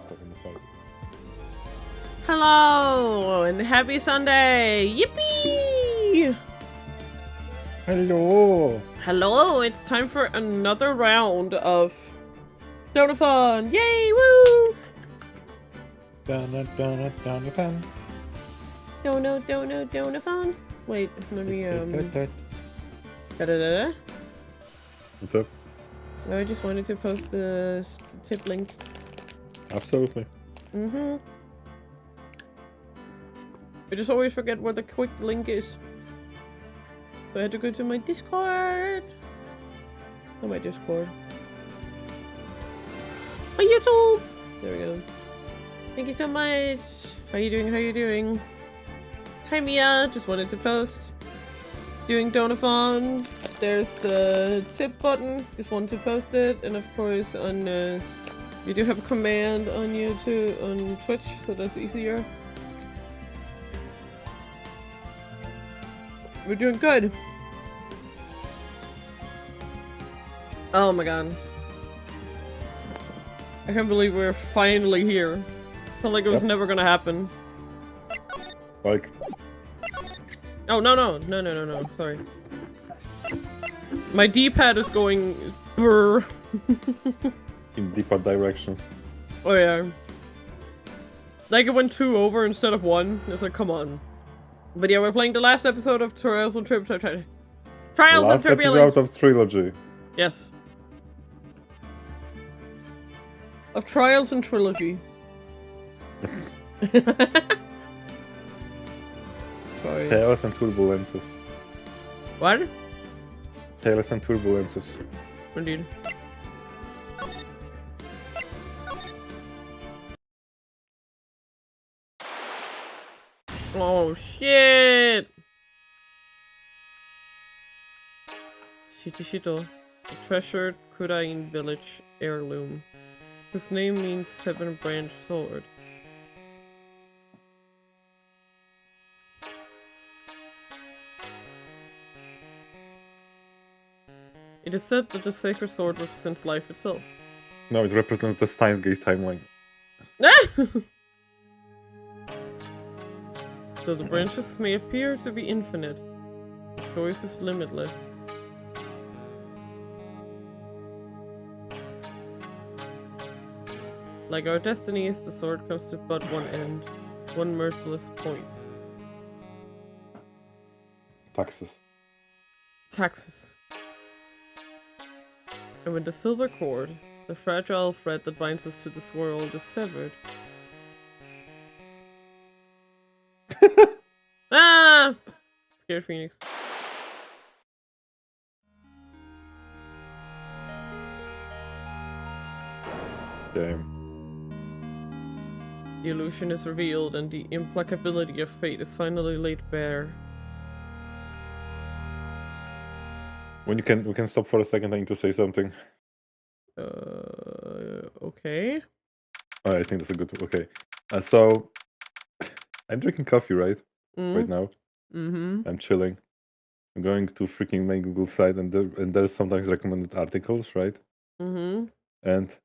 stuff on the side. Hello and happy Sunday! Yippee! Hello! Hello, it's time for another round of Donathon! Yay! Woo! Donathon. Wait, let me da-da-da-da. What's up? I just wanted to post the tip link. Absolutely. I just always forget where the quick link is. So I had to go to my Discord. Oh, my Discord. My YouTube! There we go. Thank you so much! How you doing? How you doing? Hi Mia! Just wanted to post. Doing Donathon. There's the tip button. Just wanted to post it. And of course on we do have a command on YouTube, on Twitch, so that's easier. We're doing good. Oh my god. I can't believe we're finally here. Felt like it was never gonna happen. Like... Oh, no, sorry. My D-pad is going brr. in deeper directions. Oh yeah. Like it went 2 over instead of 1. It's like, come on. But yeah, we're playing the last episode of Trials and Tribulations. Last episode of Trilogy. Yes. Of Trials and Trilogy. Sorry. Chaos and Turbulences. What? Chaos and Turbulences. Indeed. Oh shit! Shito. A treasured Kudain village heirloom, whose name means 7-branched sword. It is said that the sacred sword represents life itself. No, it represents the Steins Gate timeline. Though the branches may appear to be infinite, the choice is limitless. Like our destinies, the sword comes to but one end, one merciless point. Taxes. Taxes. And when the silver cord, the fragile thread that binds us to this world, is severed. Ah! Scared Phoenix. Damn. The illusion is revealed and the implacability of fate is finally laid bare. When we can stop for a second, I need to say something. Okay. Oh, I think that's a good... Okay. So, I'm drinking coffee, right? Right now. I'm chilling. I'm going to freaking my Google site and there's sometimes recommended articles, right? And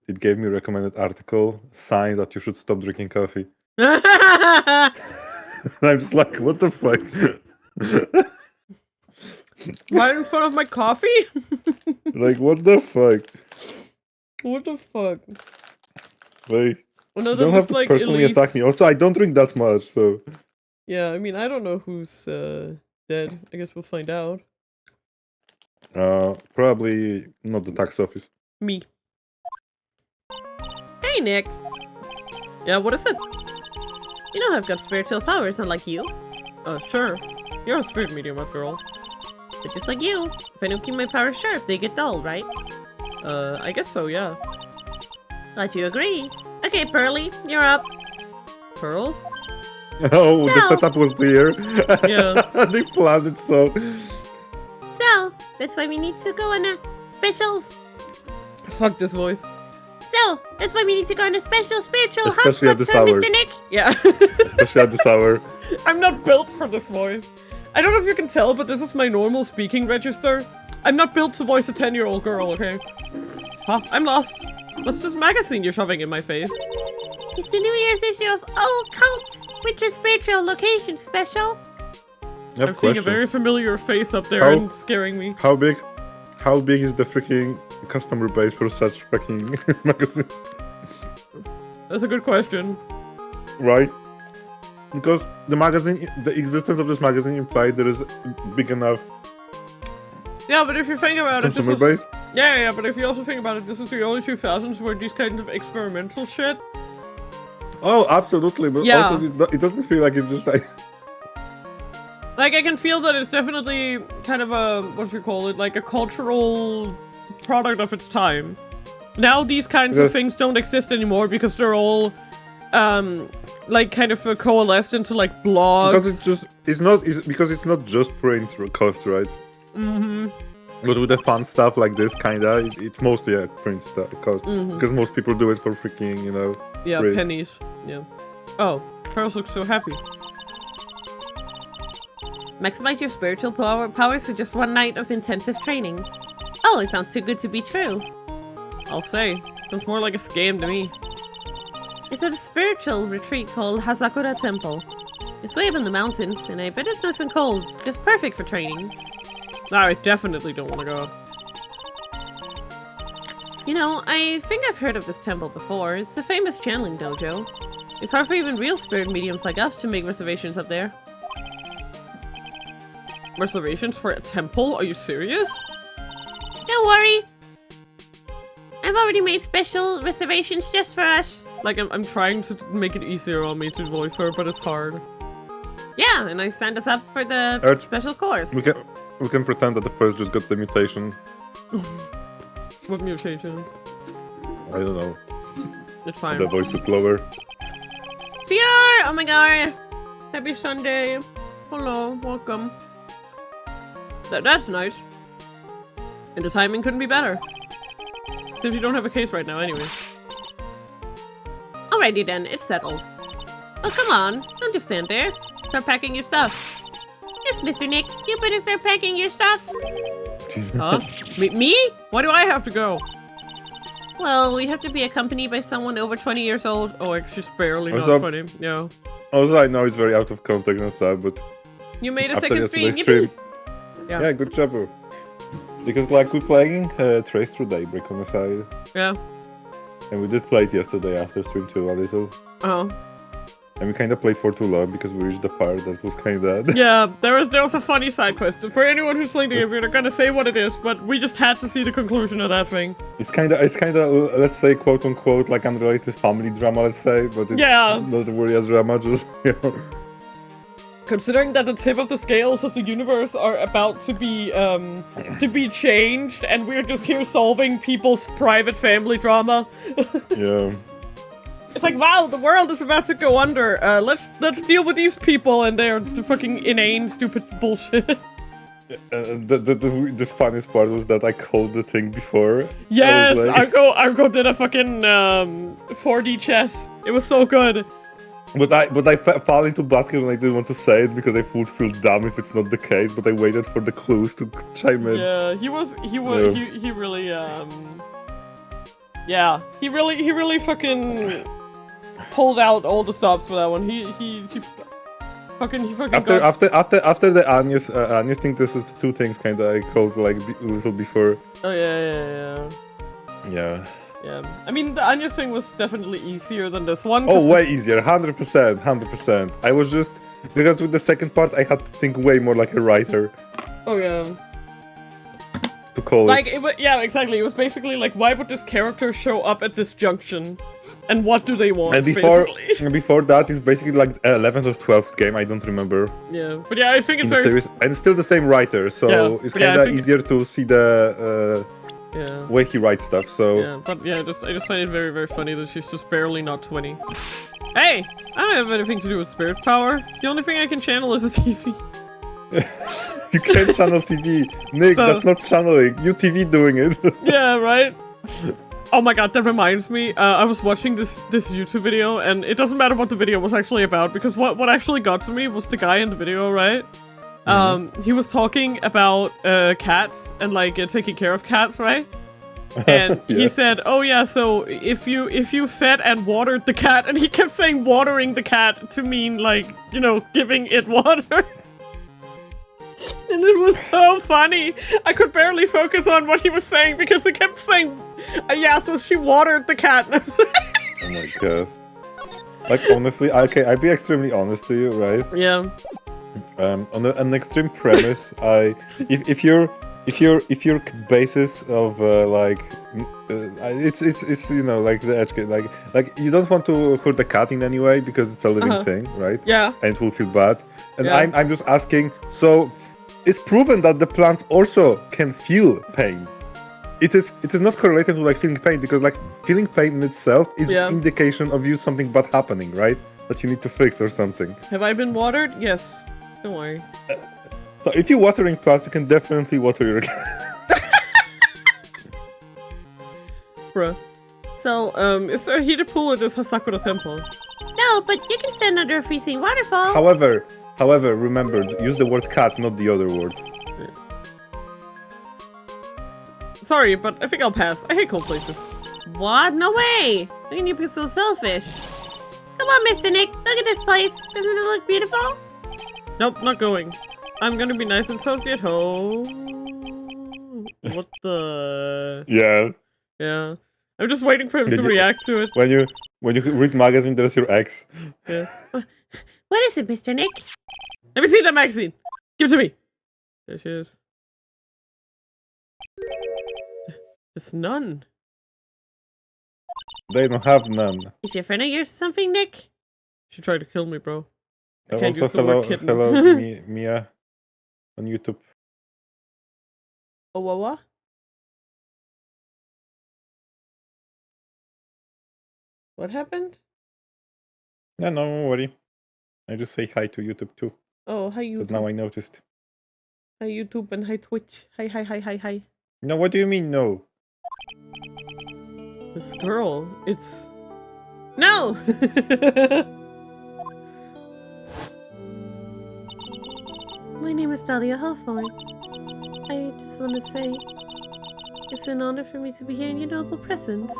it gave me a recommended article, sign that you should stop drinking coffee. I'm just like, what the fuck? Right in front of my coffee? Like, what the fuck? What the fuck? Like, you don't have to like personally attack me. Also, I don't drink that much, so... Yeah, I mean, I don't know who's dead. I guess we'll find out. Probably not the tax office. Me. Hey, Nick. Yeah, what is it? You know I've got spiritual powers, unlike you. Sure. You're a spirit medium, after all. But just like you, if I don't keep my powers sharp, they get dull, right? I guess so, yeah. Glad you agree. Okay, Pearly, you're up. Pearls? Oh, so, the setup was there. Yeah. They planned it so. So, that's why we need to go on a specials. Fuck this voice. So, that's why we need to go on a special spiritual Especially at hotspot this for hour. Mr. Nick. Yeah. Especially at this hour. I'm not built for this voice. I don't know if you can tell, but this is my normal speaking register. I'm not built to voice a 10-year-old girl, okay? Huh? I'm lost. What's this magazine you're shoving in my face? It's the New Year's issue of Oh Cult Winter Spiritual Location Special. I'm seeing a very familiar face up there and scaring me. How big is the freaking customer base for such fucking magazines? That's a good question. Right? Because the existence of this magazine implied there is big enough. Yeah, but if you think about it, customer base. Yeah, but if you also think about it, this is the early 2000s where these kinds of experimental shit. Oh, absolutely, but also it doesn't feel like it's just like. Like, I can feel that it's definitely kind of a, what do you call it, like a cultural product of its time. Now these kinds of things don't exist anymore because they're all, like, kind of coalesced into, like, blogs. Because because it's not just print cost, right? Mm-hmm. But with the fun stuff like this, kinda, it's mostly a print stuff cost. Because most people do it for freaking, you know... Yeah, print. Pennies. Yeah. Oh, Pearls looks so happy. Maximize your spiritual powers for just one night of intensive training. Oh, it sounds too good to be true. I'll say. Sounds more like a scam to me. It's at a spiritual retreat called Hazakura Temple. It's way up in the mountains, and I bet it's nice and cold. Just perfect for training. I definitely don't want to go. You know, I think I've heard of this temple before. It's a famous channeling dojo. It's hard for even real spirit mediums like us to make reservations up there. Reservations for a temple? Are you serious? Don't worry. I've already made special reservations just for us. Like, I'm trying to make it easier on me to voice her, but it's hard. Yeah, and I signed us up for the special course. We can pretend that the first just got the mutation. What mutation? I don't know. It's fine. The voice is lower. CR! Oh my god! Happy Sunday. Hello, welcome. That's nice. And the timing couldn't be better. Since you don't have a case right now anyway. Alrighty then, it's settled. Oh, come on. Don't just stand there. Start packing your stuff. Yes, Mr. Nick, you better start packing your stuff. Huh? Me? Why do I have to go? Well, we have to be accompanied by someone over 20 years old. Oh, like she's barely not funny. Yeah. Also, I know it's very out of context and stuff, but... You made a second stream, Yeah, good job. Because, like, we're playing Trace Through Daybreak on the side. Yeah. And we did play it yesterday after stream too, a little. Oh. And we kind of played for too long because we reached the part that was kind of... Yeah, there was a funny side quest. For anyone who's playing the game, we're not gonna say what it is, but we just had to see the conclusion of that thing. It's kind of, let's say, quote-unquote, like unrelated family drama, let's say, but it's not really a drama, just, you know... Considering that the tip of the scales of the universe are about to be changed, and we're just here solving people's private family drama. Yeah. It's like, wow, the world is about to go under. Let's deal with these people and their fucking inane, stupid bullshit. The funniest part was that I called the thing before. Yes, like... Argo did a fucking 4D chess. It was so good. But I fell into basket and I didn't want to say it because I would feel dumb if it's not the case. But I waited for the clues to chime in. Yeah, he really yeah, he really fucking pulled out all the stops for that one. He fucking after the Agnes thing, this is the two things kinda I called like a little before. Oh yeah. Yeah, I mean, the Anya thing was definitely easier than this one. Oh, way easier, 100%. I was just... Because with the second part, I had to think way more like a writer. Oh, yeah. To call like, it. Yeah, exactly. It was basically like, why would this character show up at this junction? And what do they want, and before that, it's basically like 11th or 12th game, I don't remember. Yeah, but yeah, I think it's very... Series, and it's still the same writer, so it's kind of easier to see the... way he writes stuff, so... Yeah, but yeah, I just find it very, very funny that she's just barely not 20. Hey! I don't have anything to do with spirit power. The only thing I can channel is a TV. You can't channel TV. Nick, that's not channeling. You TV doing it. Yeah, right? Oh my god, that reminds me. I was watching this YouTube video, and it doesn't matter what the video was actually about, because what actually got to me was the guy in the video, right? He was talking about cats and like taking care of cats, right? And he Yeah. said, "Oh yeah, so if you fed and watered the cat," and he kept saying "watering the cat" to mean like, you know, giving it water. And it was so funny. I could barely focus on what he was saying because he kept saying, "Yeah, so she watered the cat." Oh my god. Like honestly, okay, I'd be extremely honest to you, right? Yeah. On an extreme premise, if your basis of it's you know like the edge like you don't want to hurt the cat in any way because it's a living thing, right? Yeah. And it will feel bad. And Yeah. I'm just asking. So it's proven that the plants also can feel pain. It is not correlated to like feeling pain because like feeling pain in itself is Yeah. just indication of you something bad happening, right? That you need to fix or something. Have I been watered? Yes. Don't worry. So if you're watering plants, you can definitely water your cat. Bruh. So, is there a heated pool at this Sakura temple? No, but you can stand under a freezing waterfall. However, remember, use the word cat, not the other word. Sorry, but I think I'll pass. I hate cold places. What? No way! How can you be so selfish? Come on, Mr. Nick. Look at this place. Doesn't it look beautiful? Nope, not going. I'm gonna be nice and toasty at home. What the... Yeah. Yeah. I'm just waiting for him Did to you- react to it. When you read magazine, there's your ex. Yeah. What is it, Mr. Nick? Let me see that magazine! Give it to me! There she is. It's none. They don't have none. Is your friend of yours something, Nick? She tried to kill me, bro. I can't Also, use the word kitten. hello, Mia, on YouTube. Oh, what? What happened? Yeah, no, don't worry. I just say hi to YouTube too, Oh, hi because YouTube. now I noticed. Hi YouTube and hi Twitch. Hi. No, what do you mean no? This girl, it's... No! My name is Dahlia Hawthorne. I just want to say, it's an honor for me to be here in your noble presence.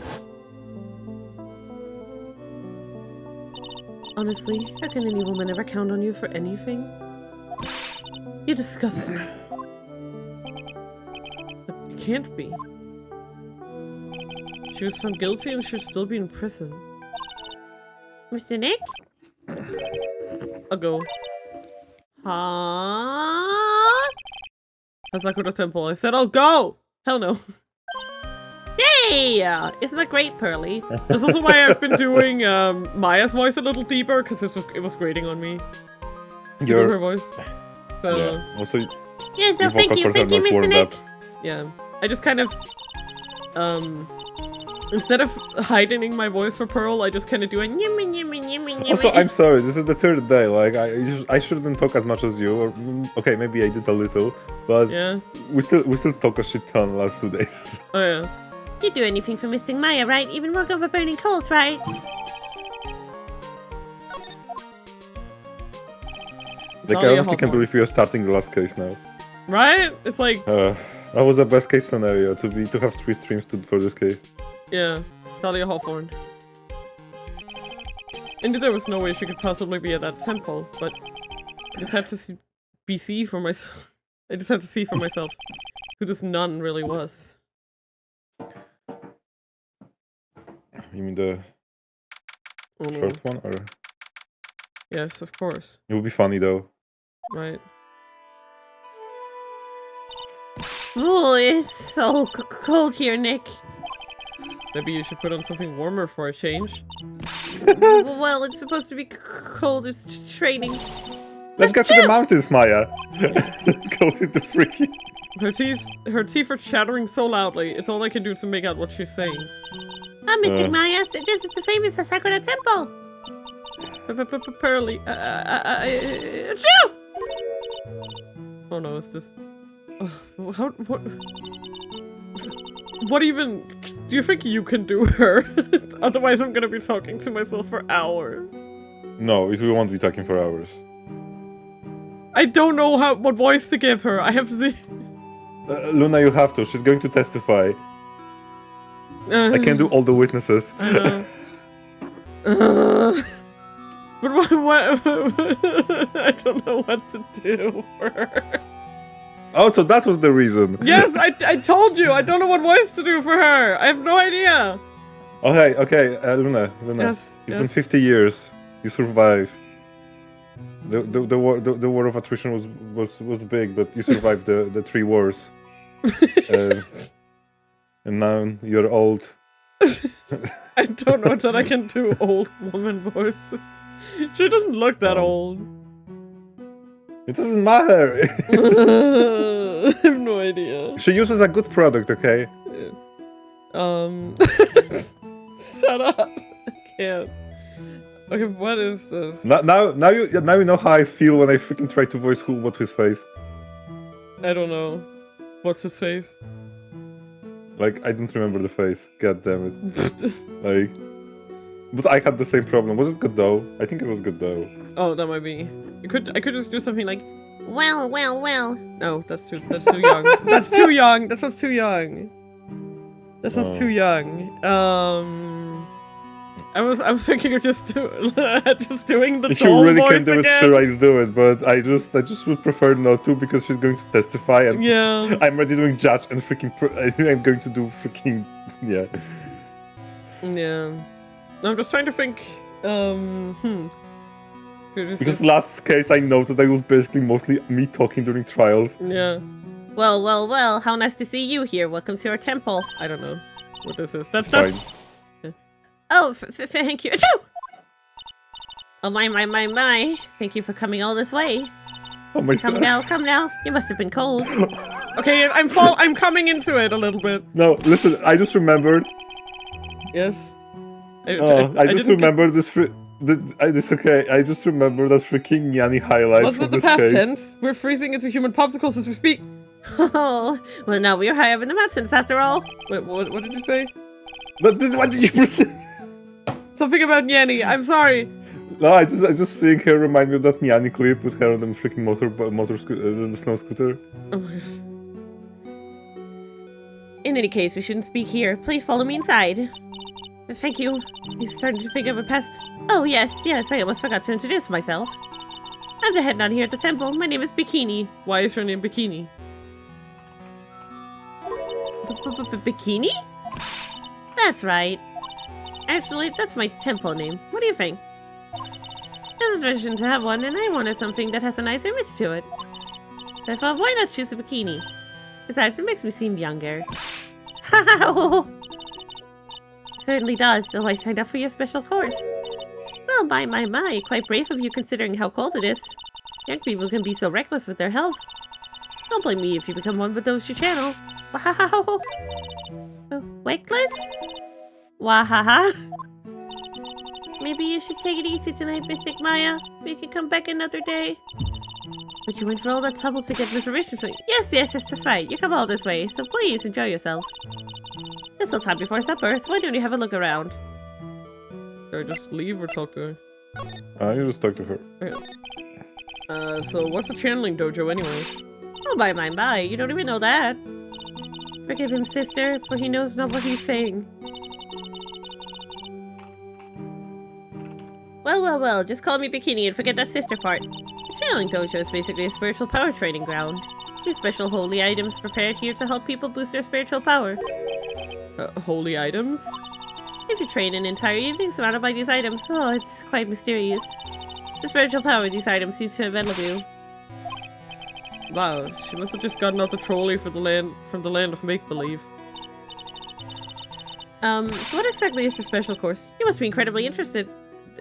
Honestly, how can any woman ever count on you for anything? You disgust me. But it can't be. She was found guilty and should still be in prison. Mr. Nick? I'll go. Huh? Hazakura Temple. I said I'll go! Hell no. Hey! Isn't that great, Pearly? That's also why I've been doing Maya's voice a little deeper, because it was grating on me. To do her voice. So, Yeah. Also, Yeah, so your thank vocal you, cords are not Mr. warmed Nick. up. yeah. I just kind of, instead of heightening my voice for Pearl, I just kind of do a nyimmy. Also, I'm sorry. This is the third day. Like, I shouldn't talk as much as you. Or okay, maybe I did a little, but Yeah. we still talk a shit ton last 2 days. Oh yeah. You'd do anything for Mr. Maya, right? Even work over burning coals, right? Like, I Dahlia honestly can't Hawthorne. believe we are starting the last case now. Right? It's like, That was the best case scenario to have 3 streams for this case. yeah. Dahlia Hawthorne. I knew there was no way she could possibly be at that temple, but I just had to see for myself. I just had to see for myself who this nun really was. You mean the Oh, no. short one, or Yes, of course. it would be funny though. Right. Oh, it's so cold here, Nick. Maybe you should put on something warmer for a change. Well, it's supposed to be cold. It's training. Let's get to the mountains, Maya. Go to the freaking. Her teeth are chattering so loudly, it's all I can do to make out what she's saying. Ah, Mr. Maya, this is the famous Sakura Temple. Pearly. Achoo! Oh no, it's just... What even... Do you think you can do her? Otherwise I'm gonna be talking to myself for hours. No, we won't be talking for hours. I don't know what voice to give her. I have Luna, you have to. She's going to testify. I can't do all the witnesses. I know. But what? I don't know what to do for her. Oh, so that was the reason. Yes, I told you. I don't know what voice to do for her. I have no idea. Okay, Luna. Yes, It's been 50 years. You survived. The war of attrition was big, but you survived the 3 wars. And now you're old. I don't know that I can do old woman voices. She doesn't look that old. It doesn't matter. I have no idea. She uses a good product, okay? Shut up. I can't. Okay, what is this? Now you know how I feel when I freaking try to voice what's his face. I don't know. What's his face? Like, I don't remember the face. God damn it. Like, but I had the same problem. Was it good though? I think it was good though. Oh, that might be. I could just do something like, well. No, that's too young. That's too young. That sounds too young. That sounds too young. I was thinking of just doing the if doll you really voice can do again. it, sure I'll do it. But I just would prefer not to because she's going to testify and Yeah. I'm already doing judge and freaking. I'm going to do freaking yeah. Yeah. I'm just trying to think. Because last case I noted that it was basically mostly me talking during trials. Yeah. Well, how nice to see you here. Welcome to our temple. I don't know what this is. That's Fine. Oh, thank you. Achoo! Oh, my. Thank you for coming all this way. Oh my Come god. now. You must have been cold. okay. I'm coming into it a little bit. No, listen. I just remembered. Yes. I just remembered this. It's okay. I just remember that freaking Nyanni highlight What's from with the this past case. tense? We're freezing into human popsicles as we speak. Oh, well, now we are high up in the mountains after all. Wait, what did you say? What did you present? Something about Nyanni. I'm sorry. No, I just seeing her remind me of that Nyanni clip with her on the freaking the snow scooter. Oh my god. In any case, we shouldn't speak here. Please follow me inside. Thank you. He's starting to think of a past. Oh, yes, I almost forgot to introduce myself. I'm the head nun here at the temple. My name is Bikini. Why is her name Bikini? Bikini? That's right. Actually, that's my temple name. What do you think? There's a tradition to have one, and I wanted something that has a nice image to it. So I thought, why not choose a bikini? Besides, it makes me seem younger. Certainly does, so I signed up for your special course. Well, my, quite brave of you considering how cold it is. Young people can be so reckless with their health. Don't blame me if you become one with those you channel. Wow! Reckless? Wahaha! Maybe you should take it easy tonight, Mystic Maya. We can come back another day. But you went for all that trouble to get reservations for me. Yes, that's right. You come all this way, so please enjoy yourselves. It's still time before supper, so why don't you have a look around? Should I just leave or talk to her? You just talk to her. Okay. So what's the channeling dojo anyway? Oh, my, you don't even know that. Forgive him, sister, for he knows not what he's saying. Well, just call me Bikini and forget that sister part. The channeling dojo is basically a spiritual power training ground. Use special holy items prepared here to help people boost their spiritual power. Holy items? If you train an entire evening surrounded by these items, oh, it's quite mysterious. The spiritual power of these items seems to envelop you. Wow, she must have just gotten out the trolley from the land of make-believe. So what exactly is the special course? You must be incredibly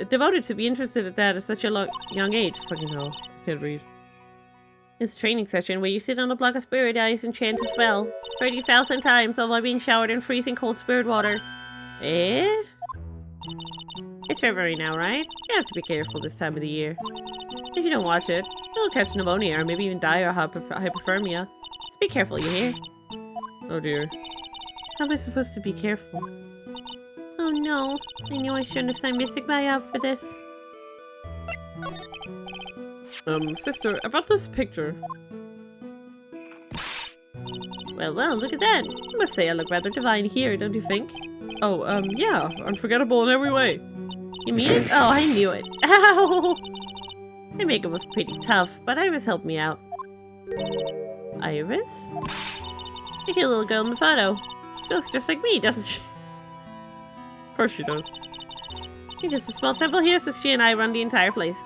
devoted to be interested at that at such a young age. Fucking hell, can't read. It's a training session where you sit on a block of spirit eyes and chant a spell 30,000 times all while being showered in freezing cold spirit water. Eh? It's February now, right? You have to be careful this time of the year. If you don't watch it, you'll catch pneumonia or maybe even die of hypothermia. So be careful, you hear? Oh dear. How am I supposed to be careful? Oh no, I knew I shouldn't have signed Mystic Maya up for this. Sister, about this picture. Well, look at that. I must say I look rather divine here, don't you think? Oh, yeah, unforgettable in every way. You mean it? Oh, I knew it. Ow! My makeup was pretty tough, but Iris helped me out. Iris? The cute little girl in the photo. She looks just like me, doesn't she? Of course she does. You're just a small temple here, so she and I run the entire place.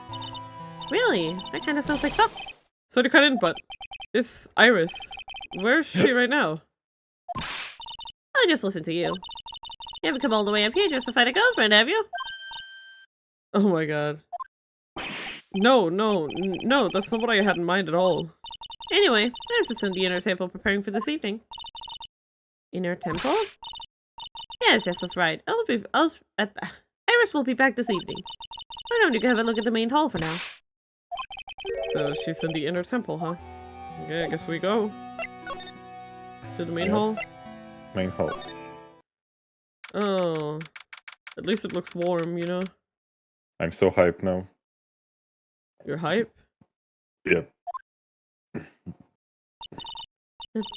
Really? That kind of sounds like fun. So to cut in, but this Iris, where's she right now? I'll just listen to you. You haven't come all the way up here just to find a girlfriend, have you? Oh my god. No, that's not what I had in mind at all. Anyway, I was just in the inner temple preparing for this evening. Inner temple? Yes, that's right. Iris will be back this evening. Why don't you go have a look at the main hall for now? So she's in the inner temple, huh? Okay, I guess we go. To the main hall? Main hall. Oh. At least it looks warm, you know? I'm so hyped now. You're hype? Yep.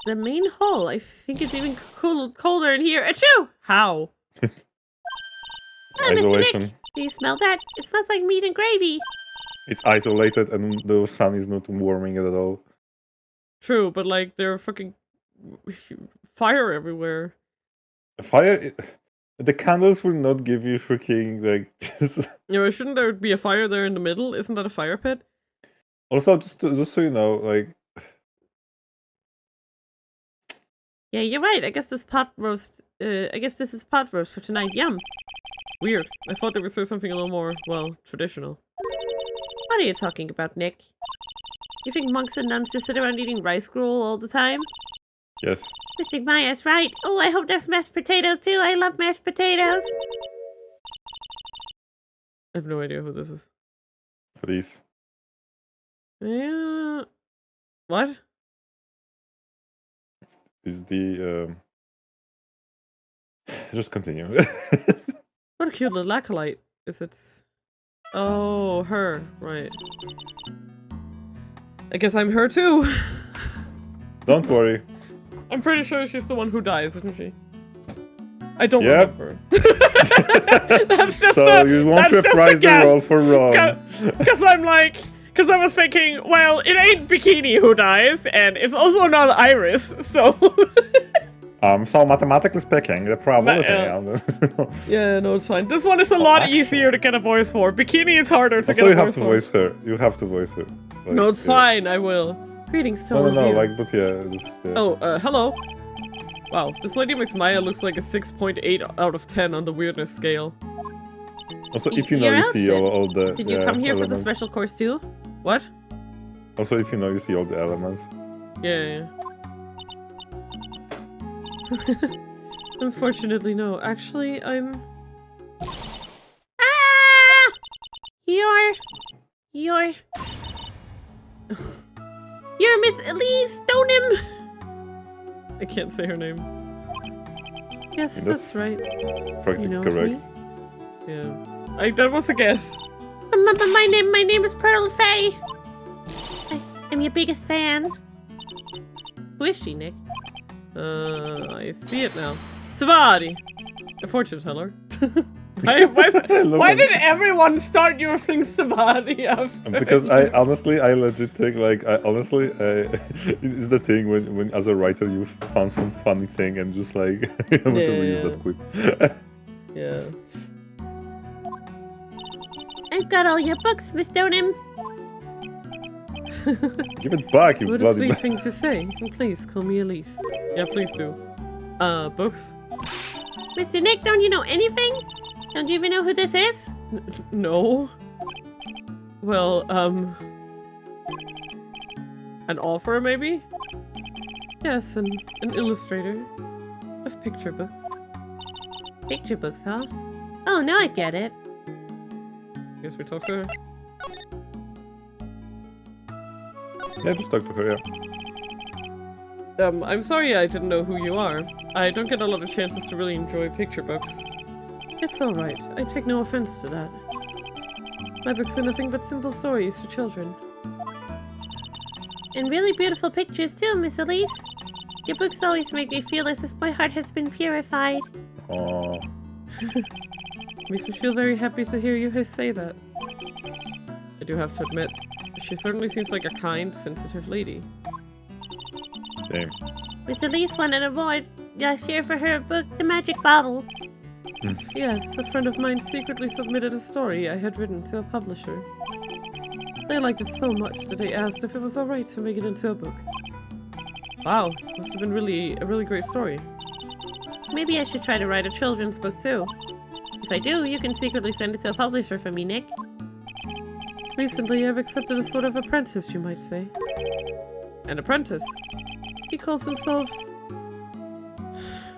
The main hall. I think it's even colder in here. Achoo! How? Isolation. Mr. Nick, do you smell that? It smells like meat and gravy. It's isolated and the sun is not warming it at all. True, but like there are fucking fire everywhere. Fire? The candles will not give you freaking like. You know, shouldn't there be a fire there in the middle? Isn't that a fire pit? Also, just so you know, like. Yeah, you're right. I guess this pot roast. I guess this is pot roast for tonight. Yum. Weird. I thought they would say something a little more, well, traditional. What are you talking about, Nick? You think monks and nuns just sit around eating rice gruel all the time? Yes. Mr. Maya's right. Oh, I hope there's mashed potatoes too. I love mashed potatoes. I have no idea who this is. Please. Yeah. What? Is the just continue. What a cute little acolyte. Is it? Oh, her. Right. I guess I'm her too. Don't worry. I'm pretty sure she's the one who dies, isn't she? I don't Yep. remember. That's just so you won't reprise the role for Ron. Because I'm like, because I was thinking, well, it ain't Bikini who dies, and it's also not Iris, so. So mathematically speaking, the probability. Yeah, no, it's fine. This one is a lot easier to get a voice for. Bikini is harder to get a voice for. You have to voice her. You have to voice her. Like, no, it's fine. I will. Greetings to all of you. No, like, but yeah. Oh, hello. Wow, this lady makes Maya looks like a 6.8 out of 10 on the weirdness scale. Also, if you know, you see all the. Did you come here for the special course too? What? Also, if you know, you see all the elements. Yeah. Unfortunately, no. Actually, I'm. Ah! You're Miss Elise Stoneham. I can't say her name. Yes, that's right. Practically correct. Yeah. That was a guess. My name is Pearl Faye. I'm your biggest fan. Who is she, Nick? I see it now. Savadi! The fortune teller. Why did everyone start using Savadi after? Because I legit think, like, it's the thing when as a writer you found some funny thing and just like, you want to reuse that quick. Yeah. I've got all your books, Miss Stoneham. Give it back, you what bloody... What a sweet thing to say. Oh, please, call me Elise. Yeah, please do. Books? Mr. Nick, don't you know anything? Don't you even know who this is? No. Well, an author, maybe? Yes, an illustrator of picture books. Picture books, huh? Oh, now I get it. Guess we talk to her. Yeah, just talk to her, yeah. I'm sorry I didn't know who you are. I don't get a lot of chances to really enjoy picture books. It's alright. I take no offense to that. My books are nothing but simple stories for children. And really beautiful pictures too, Miss Elise. Your books always make me feel as if my heart has been purified. Oh. Makes me feel very happy to hear you say that. I do have to admit, she certainly seems like a kind, sensitive lady. Damn. Miss Elise won an award last year for her book, The Magic Bottle. Yes, a friend of mine secretly submitted a story I had written to a publisher. They liked it so much that they asked if it was alright to make it into a book. Wow, must have been a really great story. Maybe I should try to write a children's book too. If I do, you can secretly send it to a publisher for me, Nick. Recently, I've accepted a sort of apprentice, you might say. An apprentice? He calls himself...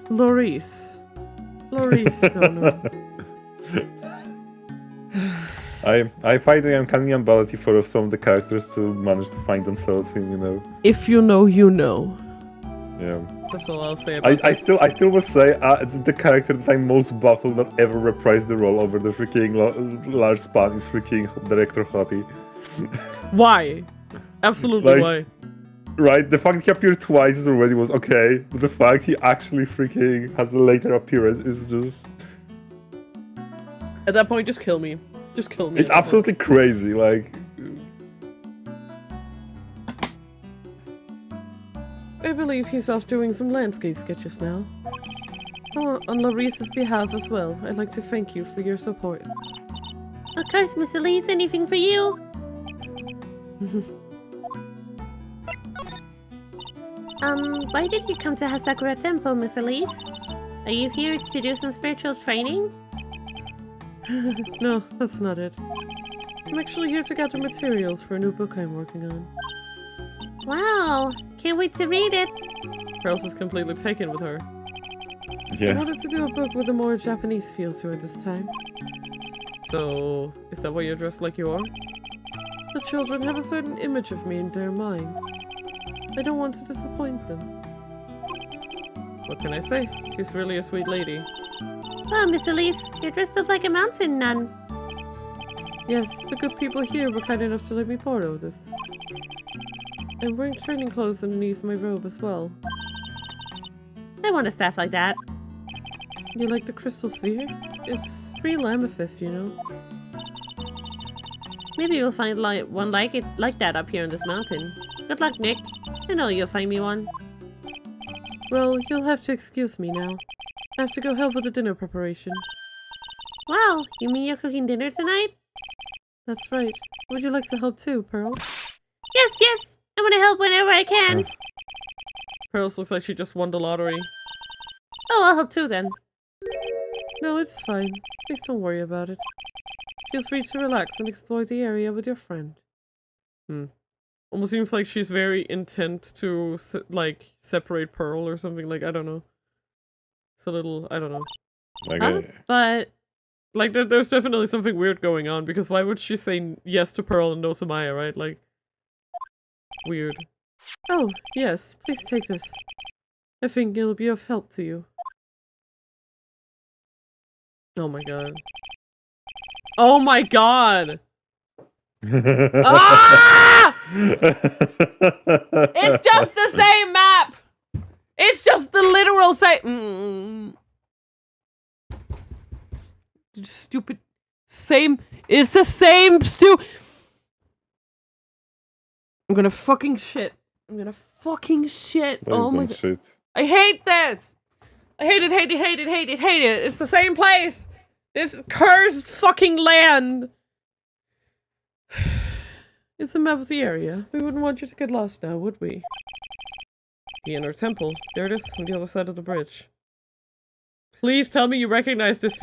Loris. Loris, don't know. I find the uncanny ability for some of the characters to manage to find themselves in, you know. If you know, you know. Yeah. That's all I'll say about I still would say the character that I'm most baffled that ever reprised the role over the freaking large span is freaking Director Hottie. Why? Absolutely Like, why? Right, the fact he appeared twice already was okay, but the fact he actually freaking has a later appearance is just... At that point, just kill me. Just kill me. It's absolutely crazy, like... I believe he's off doing some landscape sketches now. Oh, on Larissa's behalf as well, I'd like to thank you for your support. Of course, Miss Elise, anything for you? Why did you come to Hasakura Temple, Miss Elise? Are you here to do some spiritual training? No, that's not it. I'm actually here to gather materials for a new book I'm working on. Wow, can't wait to read it. Pearls is completely taken with her. I Yeah. wanted to do a book with a more Japanese feel to it this time. So, is that why you're dressed like you are? The children have a certain image of me in their minds. I don't want to disappoint them. What can I say? She's really a sweet lady. Wow, Miss Elise, you're dressed up like a mountain nun. Yes, the good people here were kind enough to let me borrow this. I'm wearing training clothes underneath my robe as well. I want a staff like that. You like the crystal sphere? It's real amethyst, you know. Maybe you'll find one like that up here on this mountain. Good luck, Nick. I know you'll find me one. Well, you'll have to excuse me now. I have to go help with the dinner preparations. Wow, you mean you're cooking dinner tonight? That's right. Would you like to help too, Pearl? Yes, yes! I want to help whenever I can. Pearls looks like she just won the lottery. Oh, I'll help too then. No, it's fine. Please don't worry about it. Feel free to relax and explore the area with your friend. Almost seems like she's very intent to, like, separate Pearl or something. Like, I don't know. It's a little, I don't know. Okay. But, like, there's definitely something weird going on, because why would she say yes to Pearl and no to Maya, right? Like, weird. Oh, yes, please take this. I think it'll be of help to you. Oh my god. Oh my god! Ah! It's just the same map! It's just the literal same. Stupid. Same. It's the same I'm gonna fucking shit. I'm gonna fucking shit. Please Oh my don't god. shit. I hate this! I hate it, hate it, hate it, hate it, hate it! It's the same place! This cursed fucking land! It's the map of the area. We wouldn't want you to get lost now, would we? The inner temple. There it is, on the other side of the bridge. Please tell me you recognize this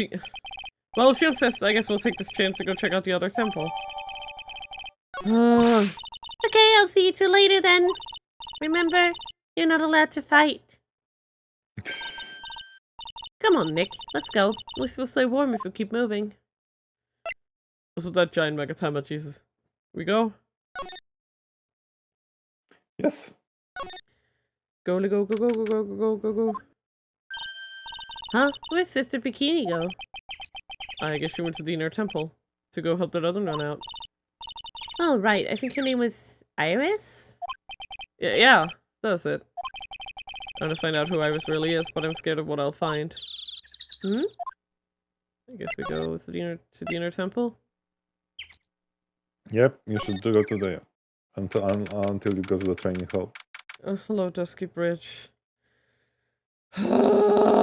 Well, if she insists, I guess we'll take this chance to go check out the other temple. Okay, I'll see you two later then. Remember, you're not allowed to fight. Come on, Nick. Let's go. At least we'll stay warm if we keep moving. This is that giant Megatama, Jesus. We go? Yes. Go, go, go, go, go, go, go, go, go. Huh? Where's Sister Bikini go? I guess she went to the inner temple to go help that other nun out. Oh, right. I think her name was Iris? Yeah, that's it. I want to find out who Iris really is, but I'm scared of what I'll find. Hmm? I guess we go to the inner temple. Yep, you should go to the until you go to the training hall. Hello, Dusky Bridge. Sorry.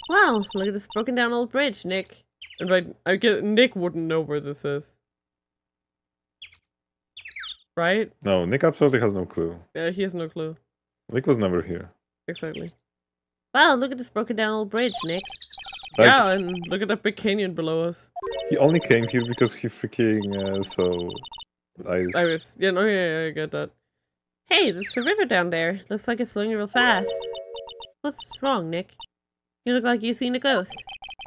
Wow, look at this broken down old bridge, Nick. And I get Nick wouldn't know where this is. Right? No, Nick absolutely has no clue. Yeah, he has no clue. Nick was never here. Exactly. Wow, look at this broken down old bridge, Nick. Like, yeah, and look at that big canyon below us. he only came here because he freaking Iris. Yeah, no, yeah, I get that. Hey, there's a river down there. Looks like it's flowing real fast. What's wrong, Nick? You look like you've seen a ghost.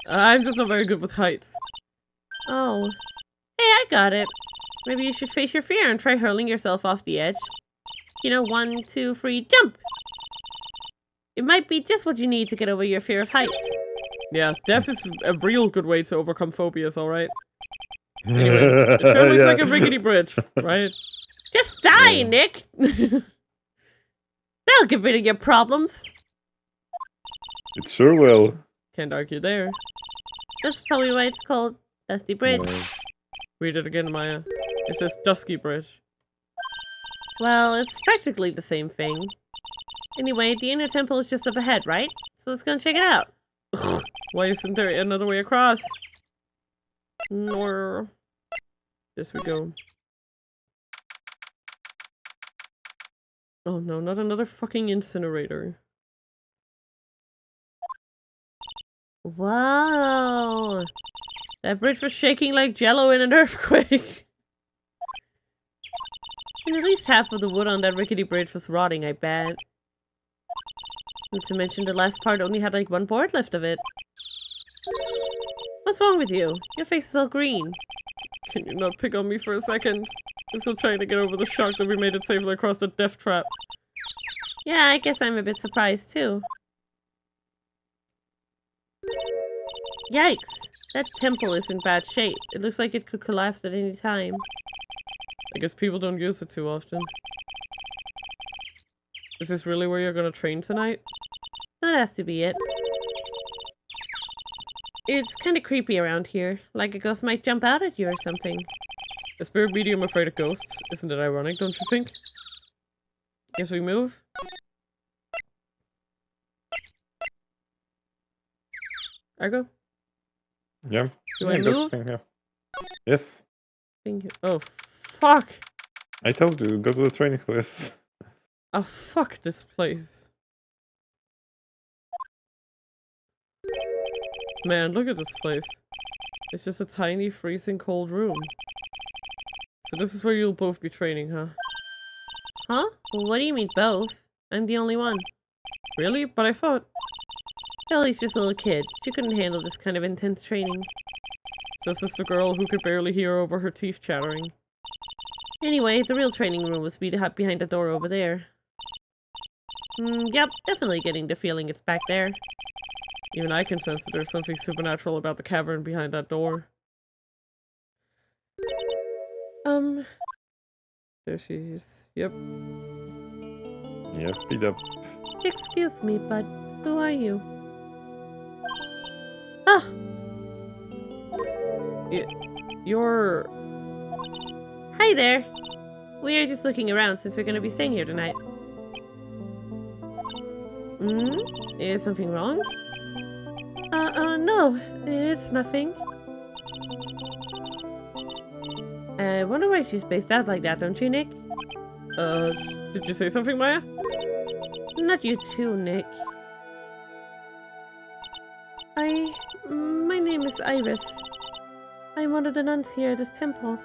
I'm just not very good with heights. Oh. Hey, I got it. Maybe you should face your fear and try hurling yourself off the edge. You know, 1, 2, 3, jump! It might be just what you need to get over your fear of heights. Yeah, death is a real good way to overcome phobias, alright? Anyway, it sure looks like a rickety bridge, right? Just die, Yeah. Nick! That'll get rid of your problems. It sure will. Can't argue there. That's probably why it's called Dusty Bridge. Yeah. Read it again, Maya. It says Dusky Bridge. Well, it's practically the same thing. Anyway, the inner temple is just up ahead, right? So let's go and check it out. Why isn't there another way across? Nor... This we go. Oh no, not another fucking incinerator. Wow! That bridge was shaking like jello in an earthquake. And at least half of the wood on that rickety bridge was rotting, I bet. Not to mention the last part only had like one board left of it. What's wrong with you? Your face is all green. Can you not pick on me for a second? I'm still trying to get over the shock that we made it safely across the death trap. Yeah, I guess I'm a bit surprised too. Yikes! That temple is in bad shape. It looks like it could collapse at any time. I guess people don't use it too often. Is this really where you're gonna train tonight? That has to be it. It's kind of creepy around here. Like a ghost might jump out at you or something. A spirit medium afraid of ghosts? Isn't it ironic, don't you think? Guess we move? Argo? Yeah. Do I Yeah, that's move? fine, yeah. Yes. Thank you. Oh, fuck! I told you, go to the training class. Oh, fuck this place. Man, look at this place. It's just a tiny, freezing cold room. So this is where you'll both be training, huh? Huh? Well, what do you mean both? I'm the only one. Really? But I thought... Ellie's just a little kid. She couldn't handle this kind of intense training. So is this the girl who could barely hear over her teeth chattering? Anyway, the real training room was behind the door over there. Yep, definitely getting the feeling it's back there. Even I can sense that there's something supernatural about the cavern behind that door. There she is. Yep. Yeah, speed up. Excuse me, bud. Who are you? Ah! You're... Hi there! We are just looking around since we're gonna be staying here tonight. Is something wrong? No. It's nothing. I wonder why she's spaced out like that, don't you, Nick? Did you say something, Maya? Not you too, Nick. My name is Iris. I'm one of the nuns here at this temple.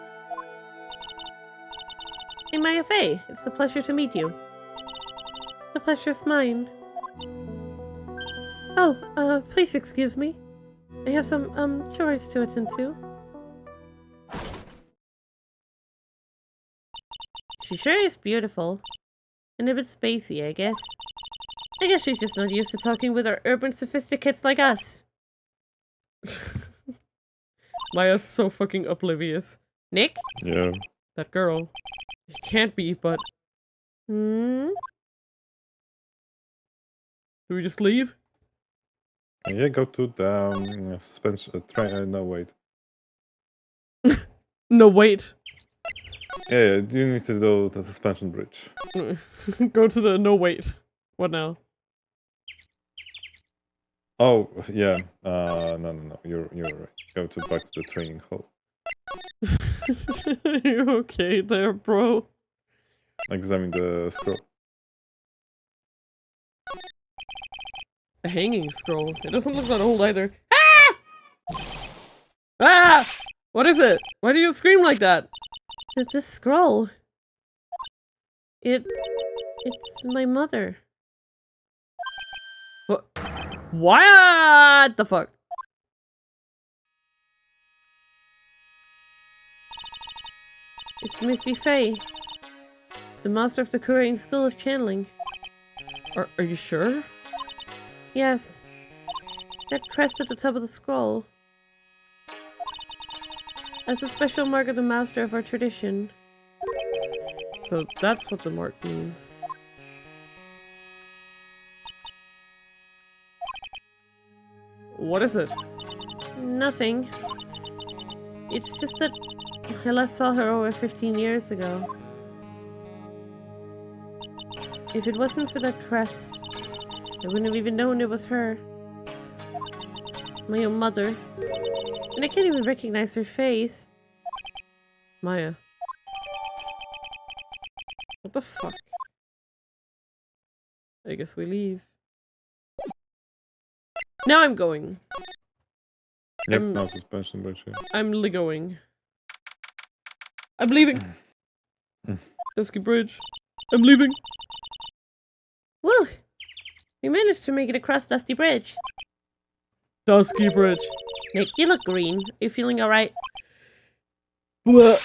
Hey, Maya Faye, it's a pleasure to meet you. The pleasure's mine. Oh, please excuse me. I have some, chores to attend to. She sure is beautiful. And a bit spacey, I guess. I guess she's just not used to talking with our urban sophisticates like us. Maya's so fucking oblivious. Nick? Yeah. That girl. It can't be, but... Do we just leave? Yeah, go to the suspension train. No, wait. No, wait. Yeah, you need to do the suspension bridge. Go to the no wait. What now? Oh, yeah. No. You're right. Go to back to the training hall. You okay there, bro? Examine the scroll. A hanging scroll. It doesn't look that old either. Ah! Ah! What is it? Why do you scream like that? This scroll. It's my mother. What the fuck? It's Misty Faye, the master of the Couriering School of Channeling. Are you sure? Yes. That crest at the top of the scroll. As a special mark of the master of our tradition. So that's what the mark means. What is it? Nothing. It's just that I last saw her over 15 years ago. If it wasn't for that crest, I wouldn't have even known it was her. My own mother. And I can't even recognize her face. Maya. What the fuck? I guess we leave. Now I'm going. Yep, now suspension bridge. Yeah. I'm going. I'm leaving. Dusky Bridge. I'm leaving. Woo! We managed to make it across Dusty Bridge. Dusky Bridge. Nick, you look green. Are you feeling alright? What?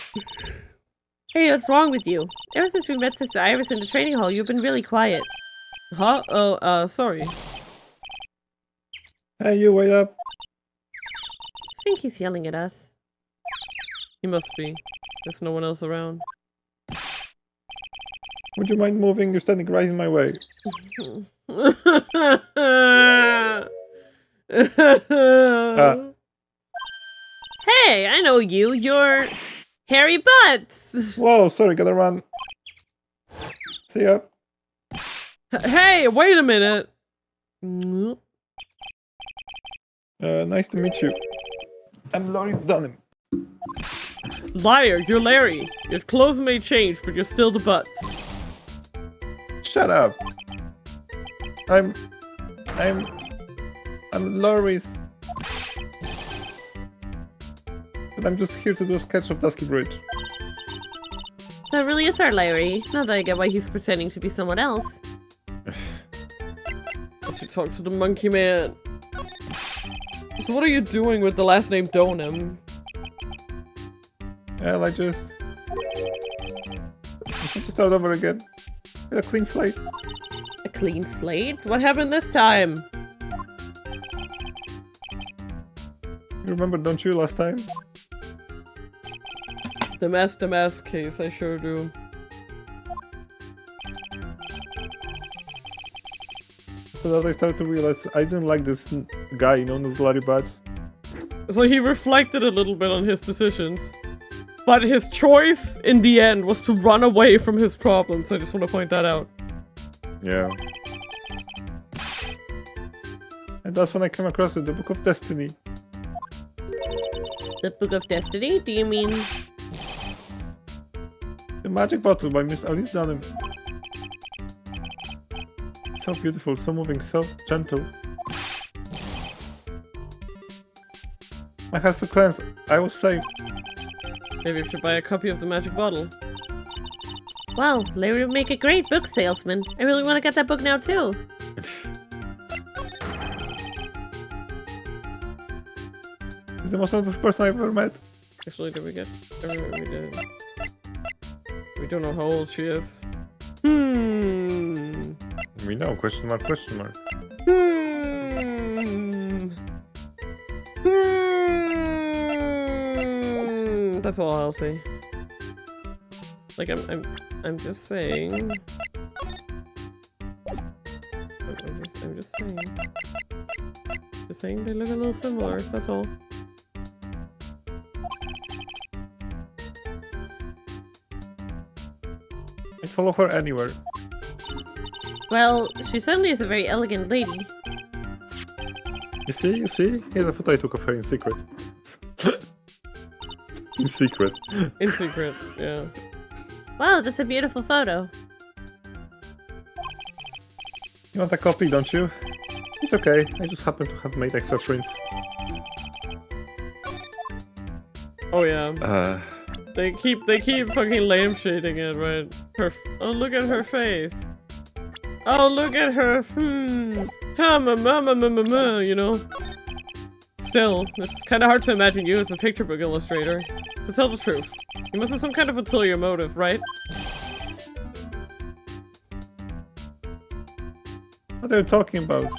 Hey, what's wrong with you? Ever since we met Sister Iris in the training hall, you've been really quiet. Huh? Oh, sorry. Hey, you wait up. I think he's yelling at us. He must be. There's no one else around. Would you mind moving? You're standing right in my way. Hey, I know you. You're Harry Butts. Whoa, sorry, gotta run. See ya. Hey, wait a minute. Nice to meet you. I'm Loris Dunham. Liar, you're Larry. Your clothes may change, but you're still the Butts. Shut up. I'm Loris. But I'm just here to do a sketch of Dusky Bridge. So it really is our Larry. Now that I get why he's pretending to be someone else. I should talk to the monkey man. So what are you doing with the last name Donham? Well, I just start over again. With a clean slate. A clean slate? What happened this time? You remember, don't you, last time? The mask case, I sure do. So that I started to realize I didn't like this guy known as Larry Butts. So he reflected a little bit on his decisions. But his choice, in the end, was to run away from his problems. I just want to point that out. Yeah. And that's when I came across the Book of Destiny. The Book of Destiny? Do you mean... The Magic Bottle by Miss Alice Dunham. So beautiful, so moving, so gentle. I had to cleanse. I was safe. Maybe you should buy a copy of the magic bottle. Wow, Larry would make a great book salesman. I really want to get that book now too. He's the most wonderful person I've ever met. Actually, did we get... we did. We don't know how old she is. We know, question mark, question mark. That's all I'll say. Like I'm just saying. I'm just saying they look a little similar, that's all. I'd follow her anywhere. Well, she certainly is a very elegant lady. You see? Here's a photo I took of her in secret. In secret. In secret, yeah. Wow, that's a beautiful photo. You want a copy, don't you? It's okay, I just happen to have made extra prints. Oh yeah. They keep fucking lampshading it, right? Oh, look at her face. Oh, look at her. You know. Still, it's kind of hard to imagine you as a picture book illustrator. To tell the truth, you must have some kind of ulterior motive, right? What are you talking about?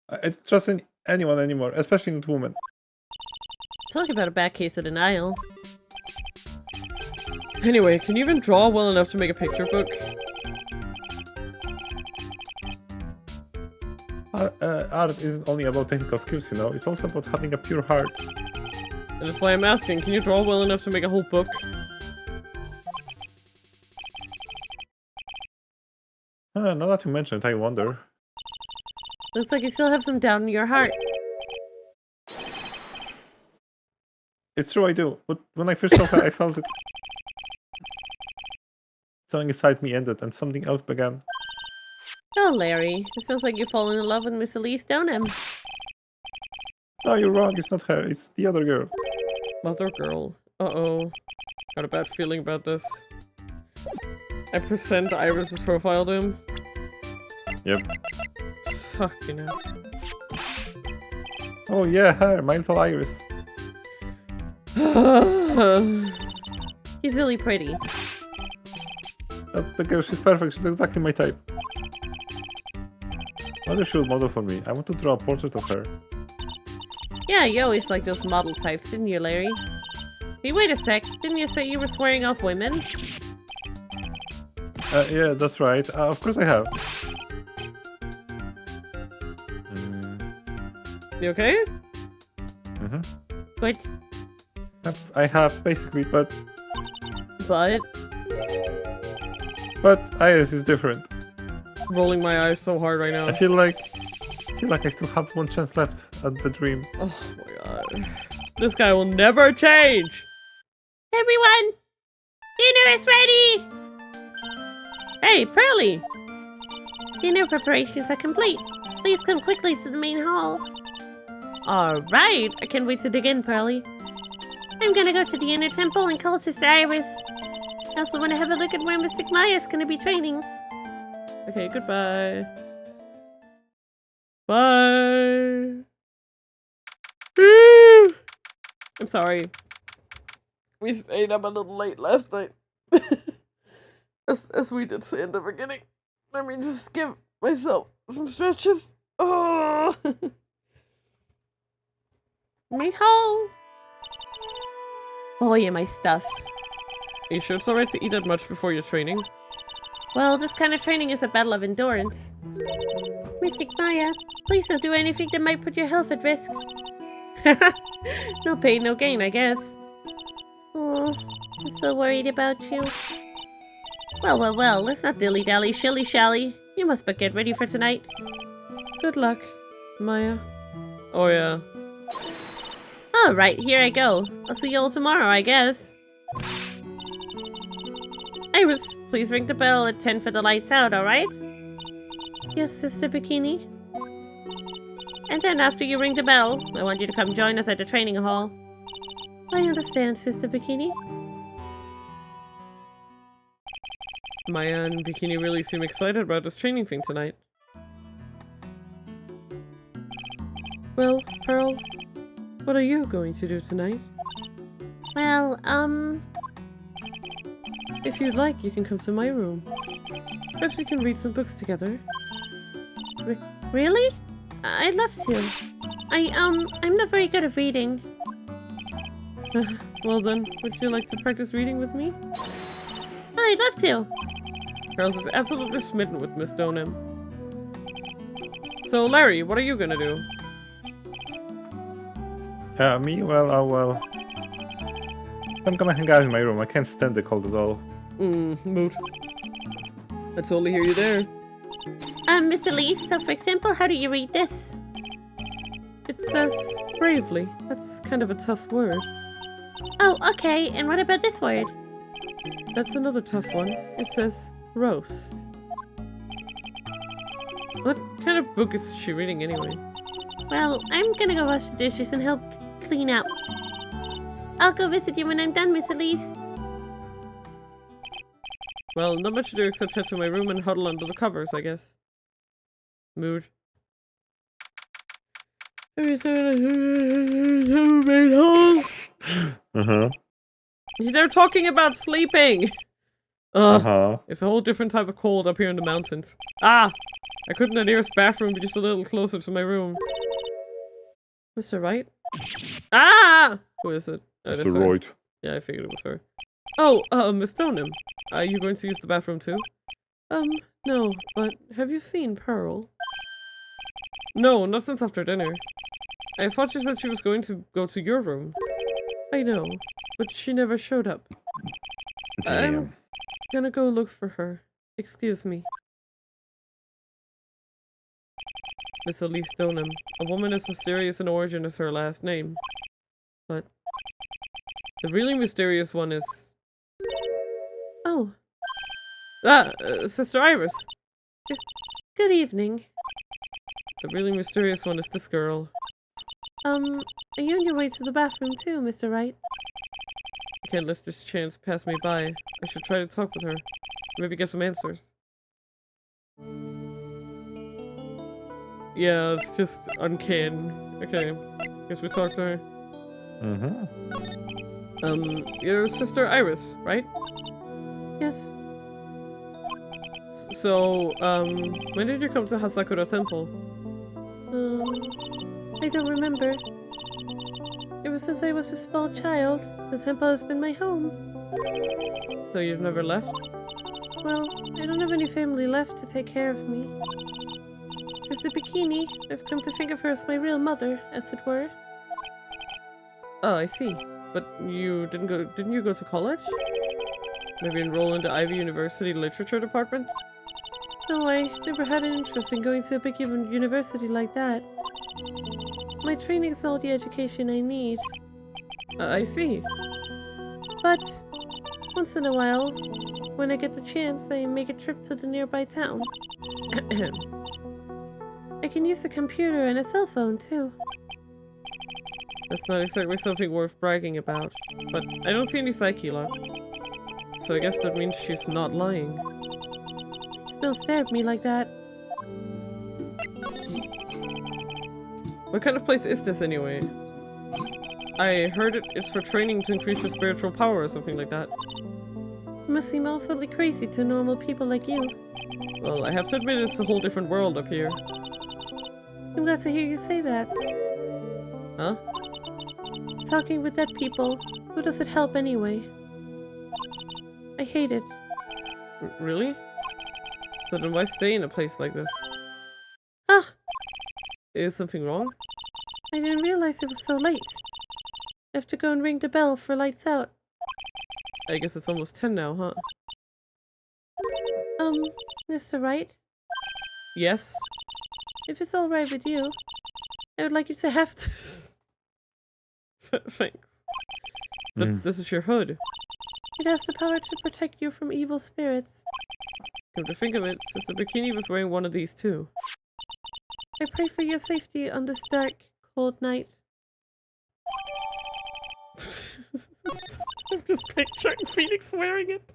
I don't trust anyone anymore, especially not women. Talk about a bad case of denial. Anyway, can you even draw well enough to make a picture book? Art isn't only about technical skills, you know, it's also about having a pure heart. And that's why I'm asking, can you draw well enough to make a whole book? Now that you mention it, I wonder. Looks like you still have some doubt in your heart. It's true, I do, but when I first saw her, I felt it. Something inside me ended, and something else began. Oh, Larry, it sounds like you've fallen in love with Miss Elise Stoneham. No, you're wrong, it's not her, it's the other girl. Mother girl. Uh-oh. Got a bad feeling about this. I present Iris's profile to him. Yep. Fuck, you know. Oh yeah, her, my little Iris. He's really pretty. That's the girl, she's perfect, she's exactly my type. Mother should model for me, I want to draw a portrait of her. Yeah, you always liked those model types, didn't you, Larry? Hey, wait a sec, didn't you say you were swearing off women? Yeah, that's right, of course I have. You okay? Mm-hmm. Good. I have, basically, but But... Iris is different. rolling my eyes so hard right now. I feel like I still have one chance left at the dream. Oh my god. This guy will never change! Everyone! Dinner is ready! Hey, Pearly! Dinner preparations are complete. Please come quickly to the main hall. Alright, I can't wait to dig in, Pearly. I'm gonna go to the inner temple and call Sister Iris. I also want to have a look at where Mystic Maya's gonna be training. Okay, goodbye. Bye! I'm sorry. We stayed up a little late last night. as we did say in the beginning. Let me just give myself some stretches. Oh! Main hall! Oh, yeah, my stuff. Are you sure it's alright to eat that much before your training? Well, this kind of training is a battle of endurance. Mystic Maya, please don't do anything that might put your health at risk. No pain, no gain, I guess. Oh, I'm so worried about you. Well, let's not dilly-dally, shilly-shally. You must but get ready for tonight. Good luck, Maya. Oh yeah. Alright, here I go. I'll see you all tomorrow, I guess. Iris, please ring the bell at 10 for the lights out, alright? Yes, Sister Bikini. And then after you ring the bell, I want you to come join us at the training hall. I understand, Sister Bikini. Maya and Bikini really seem excited about this training thing tonight. Well, Pearl, what are you going to do tonight? Well, If you'd like, you can come to my room. Perhaps we can read some books together. Really? I'd love to. I'm not very good at reading. Well then, would you like to practice reading with me? I'd love to. Charles is absolutely smitten with Miss Donham. So, Larry, what are you gonna do? Me? Well, I'm gonna hang out in my room. I can't stand the cold at all. Moot. I totally hear you there. Miss Elise, so for example, how do you read this? It says bravely. That's kind of a tough word. Oh, okay, and what about this word? That's another tough one. It says roast. What kind of book is she reading anyway? Well, I'm gonna go wash the dishes and help clean up. I'll go visit you when I'm done, Miss Elise. Well, not much to do except head to my room and huddle under the covers, I guess. Mood. They're talking about sleeping! Ugh. It's a whole different type of cold up here in the mountains. Ah! I couldn't the nearest bathroom be just a little closer to my room. Mr. Wright? Ah! Who is it? Oh, Mr. Wright. Yeah, I figured it was her. Oh, Miss Donham. Are you going to use the bathroom too? No, but have you seen Pearl? No, not since after dinner. I thought she said she was going to go to your room. I know, but she never showed up. Damn. I'm gonna go look for her. Excuse me. Miss Elise Donham. A woman as mysterious in origin as her last name. But the really mysterious one is... Oh. Sister Iris. Good evening. The really mysterious one is this girl. Are you on your way to the bathroom too, Mr. Wright? I can't let this chance pass me by. I should try to talk with her. Maybe get some answers. Yeah, it's just uncanny. Okay, guess we talk to her. Your sister Iris, right? Yes. So, when did you come to Hasakura Temple? I don't remember. Ever since I was a small child, the temple has been my home. So you've never left? Well, I don't have any family left to take care of me. Sister Bikini, I've come to think of her as my real mother, as it were. Oh, I see. But you didn't you go to college? Maybe enroll into Ivy University Literature Department? No, I never had an interest in going to a big university like that. My training is all the education I need. I see. But once in a while, when I get the chance, I make a trip to the nearby town. I can use a computer and a cell phone too. That's not exactly something worth bragging about, but I don't see any psyche locks. So I guess that means she's not lying. Still stare at me like that. What kind of place is this anyway? I heard it's for training to increase your spiritual power or something like that. It must seem awfully crazy to normal people like you. Well, I have to admit it's a whole different world up here. I'm glad to hear you say that. Huh? Talking with dead people, who does it help anyway? I hate it. Really? So then why stay in a place like this? Ah! Is something wrong? I didn't realize it was so late. I have to go and ring the bell for lights out. I guess it's almost 10 now, huh? Mr. Wright? Yes? If it's alright with you, I would like you to have this. Thanks. But this is your hood. It has the power to protect you from evil spirits. Come to think of it, Sister Bikini was wearing one of these too. I pray for your safety on this dark, cold night. I'm just picturing Phoenix wearing it.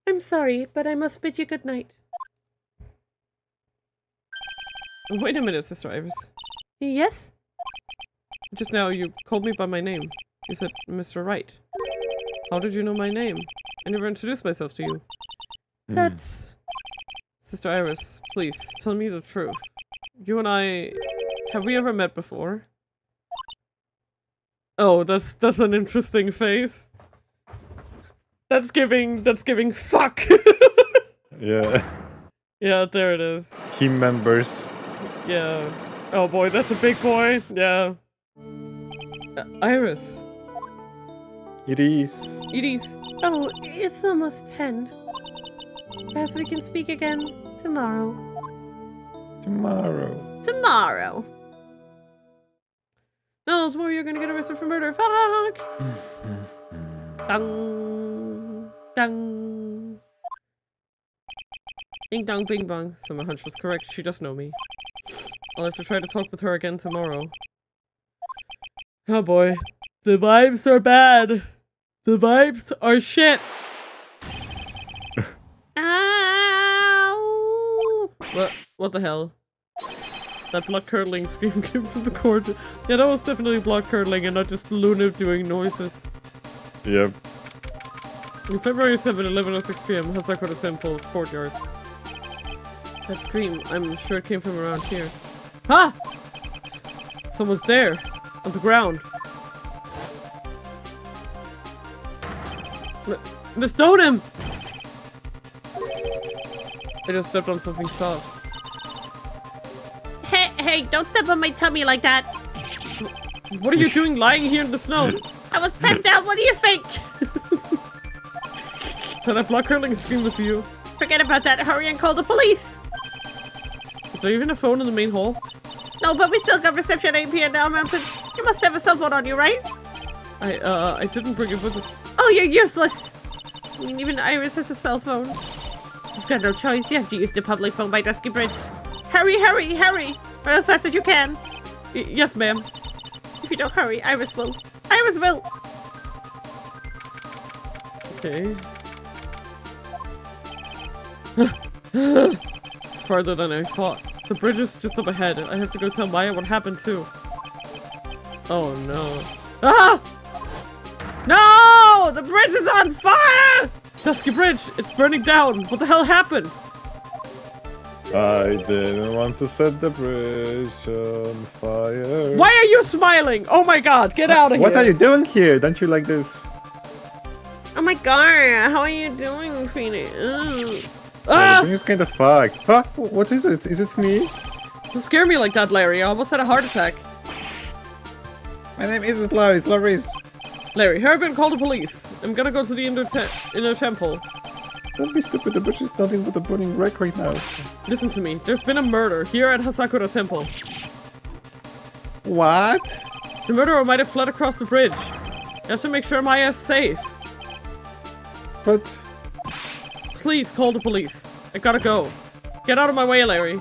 I'm sorry, but I must bid you good night. Wait a minute, Sister Iris. Yes? Just now you called me by my name. You said Mr. Wright. How did you know my name? I never introduced myself to you. That's... Sister Iris, please, tell me the truth. You and I... Have we ever met before? Oh, that's an interesting face. That's giving fuck. Yeah. Yeah, there it is. Team members. Yeah. Oh boy, that's a big boy. Yeah. Iris. It is. It is. Oh, it's almost 10. Perhaps we can speak again tomorrow. Tomorrow. No, tomorrow you're gonna get arrested for murder. Fuck. Dong. Dong. Ding dong bing bong. So my hunch was correct. She does know me. I'll have to try to talk with her again tomorrow. Oh boy. The vibes are bad. The vibes are shit. Ow! What the hell? That blood curdling scream came from the court. Yeah, that was definitely blood curdling and not just Luna doing noises. Yep. On February 7, 11:06 p.m. Hasakura Temple courtyard. That scream, I'm sure it came from around here. Ha! Someone's there, on the ground. Miss Totem! I just stepped on something soft. Hey, don't step on my tummy like that. What are you doing lying here in the snow? I was passed out, what do you think? That blood curdling scream was you. Forget about that, hurry and call the police. Is there even a phone in the main hall? No, but we still got reception AP in the mountains. You must have a cell phone on you, right? I didn't bring it with it. Oh, you're useless. I mean, even Iris has a cell phone. You've got no choice. You have to use the public phone by Dusky Bridge. Hurry, hurry, hurry! Run as fast as you can. Yes, ma'am. If you don't hurry, Iris will. Iris will! Okay. It's farther than I thought. The bridge is just up ahead. I have to go tell Maya what happened too. Oh no. Ah! No! The bridge is on fire! Dusky Bridge, it's burning down. What the hell happened? I didn't want to set the bridge on fire. Why are you smiling? Oh my god, get out of here. What are you doing here? Don't you like this? Oh my god, how are you doing, Phoenix? Ah! This is kind of fucked. Fuck, what is it? Is it me? Don't scare me like that, Larry. I almost had a heart attack. My name isn't Larry, it's Laris. Larry, hurry up and call the police. I'm gonna go to the inner temple. Don't be stupid, the bridge is nothing but a burning wreck right now. Listen to me. There's been a murder here at Hasakura Temple. What? The murderer might have fled across the bridge. You have to make sure Maya is safe. But... Please call the police. I gotta go. Get out of my way, Larry.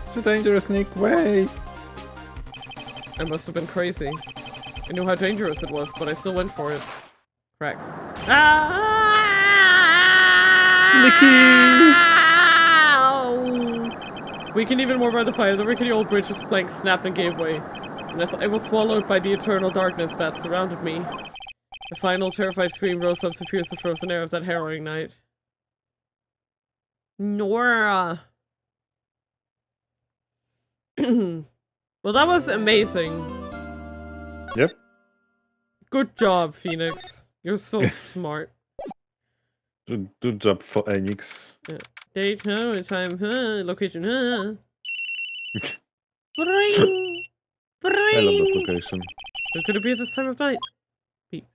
It's too dangerous, Nick. Wait. I must have been crazy. I knew how dangerous it was, but I still went for it. Crack. Ah! Ow! Weakened even more by the fire, the rickety old bridge's planks snapped and gave way. And as I was swallowed by the eternal darkness that surrounded me, a final terrified scream rose up to pierce the frozen air of that harrowing night. Nora! Well, that was amazing. Yep. Good job, Phoenix. You're so smart. Good job for Enix. Yeah. Date, time, location, Bring! I love that Bring! location. Where could it be at this time of night? Beep.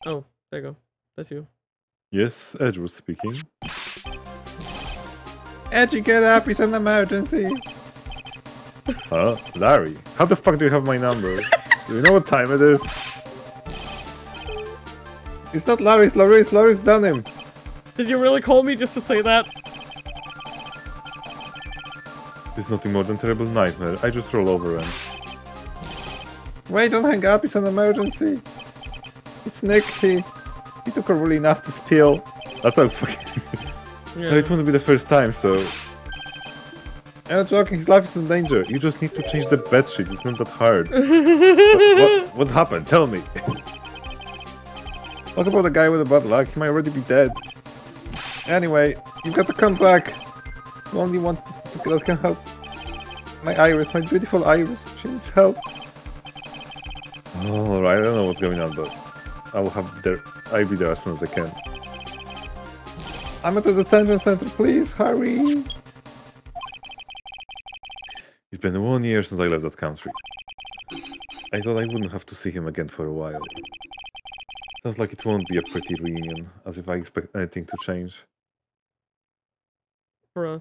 Oh, there you go. That's you. Yes, Edge was speaking. Edgy, get up, it's an emergency! Huh? Larry? How the fuck do you have my number? Do you know what time it is? It's not Larry, it's Laris. Laris done him. Did you really call me just to say that? It's nothing more than terrible nightmare. I just roll over and... Wait, don't hang up, it's an emergency. It's Nick, he took a really nasty spill. That's how fucking... Yeah. It wouldn't be the first time, so... I'm not joking, his life is in danger. You just need to change the bedsheet, it's not that hard. What happened? Tell me. Talk about the guy with the bad luck, he might already be dead. Anyway, you've got to come back. The only one that can help. My Iris, my beautiful Iris, she needs help. Alright, I don't know what's going on, but I'll be there as soon as I can. I'm at the detention center, please, hurry! It's been 1 year since I left that country. I thought I wouldn't have to see him again for a while. Sounds like it won't be a pretty reunion, as if I expect anything to change. Bruh.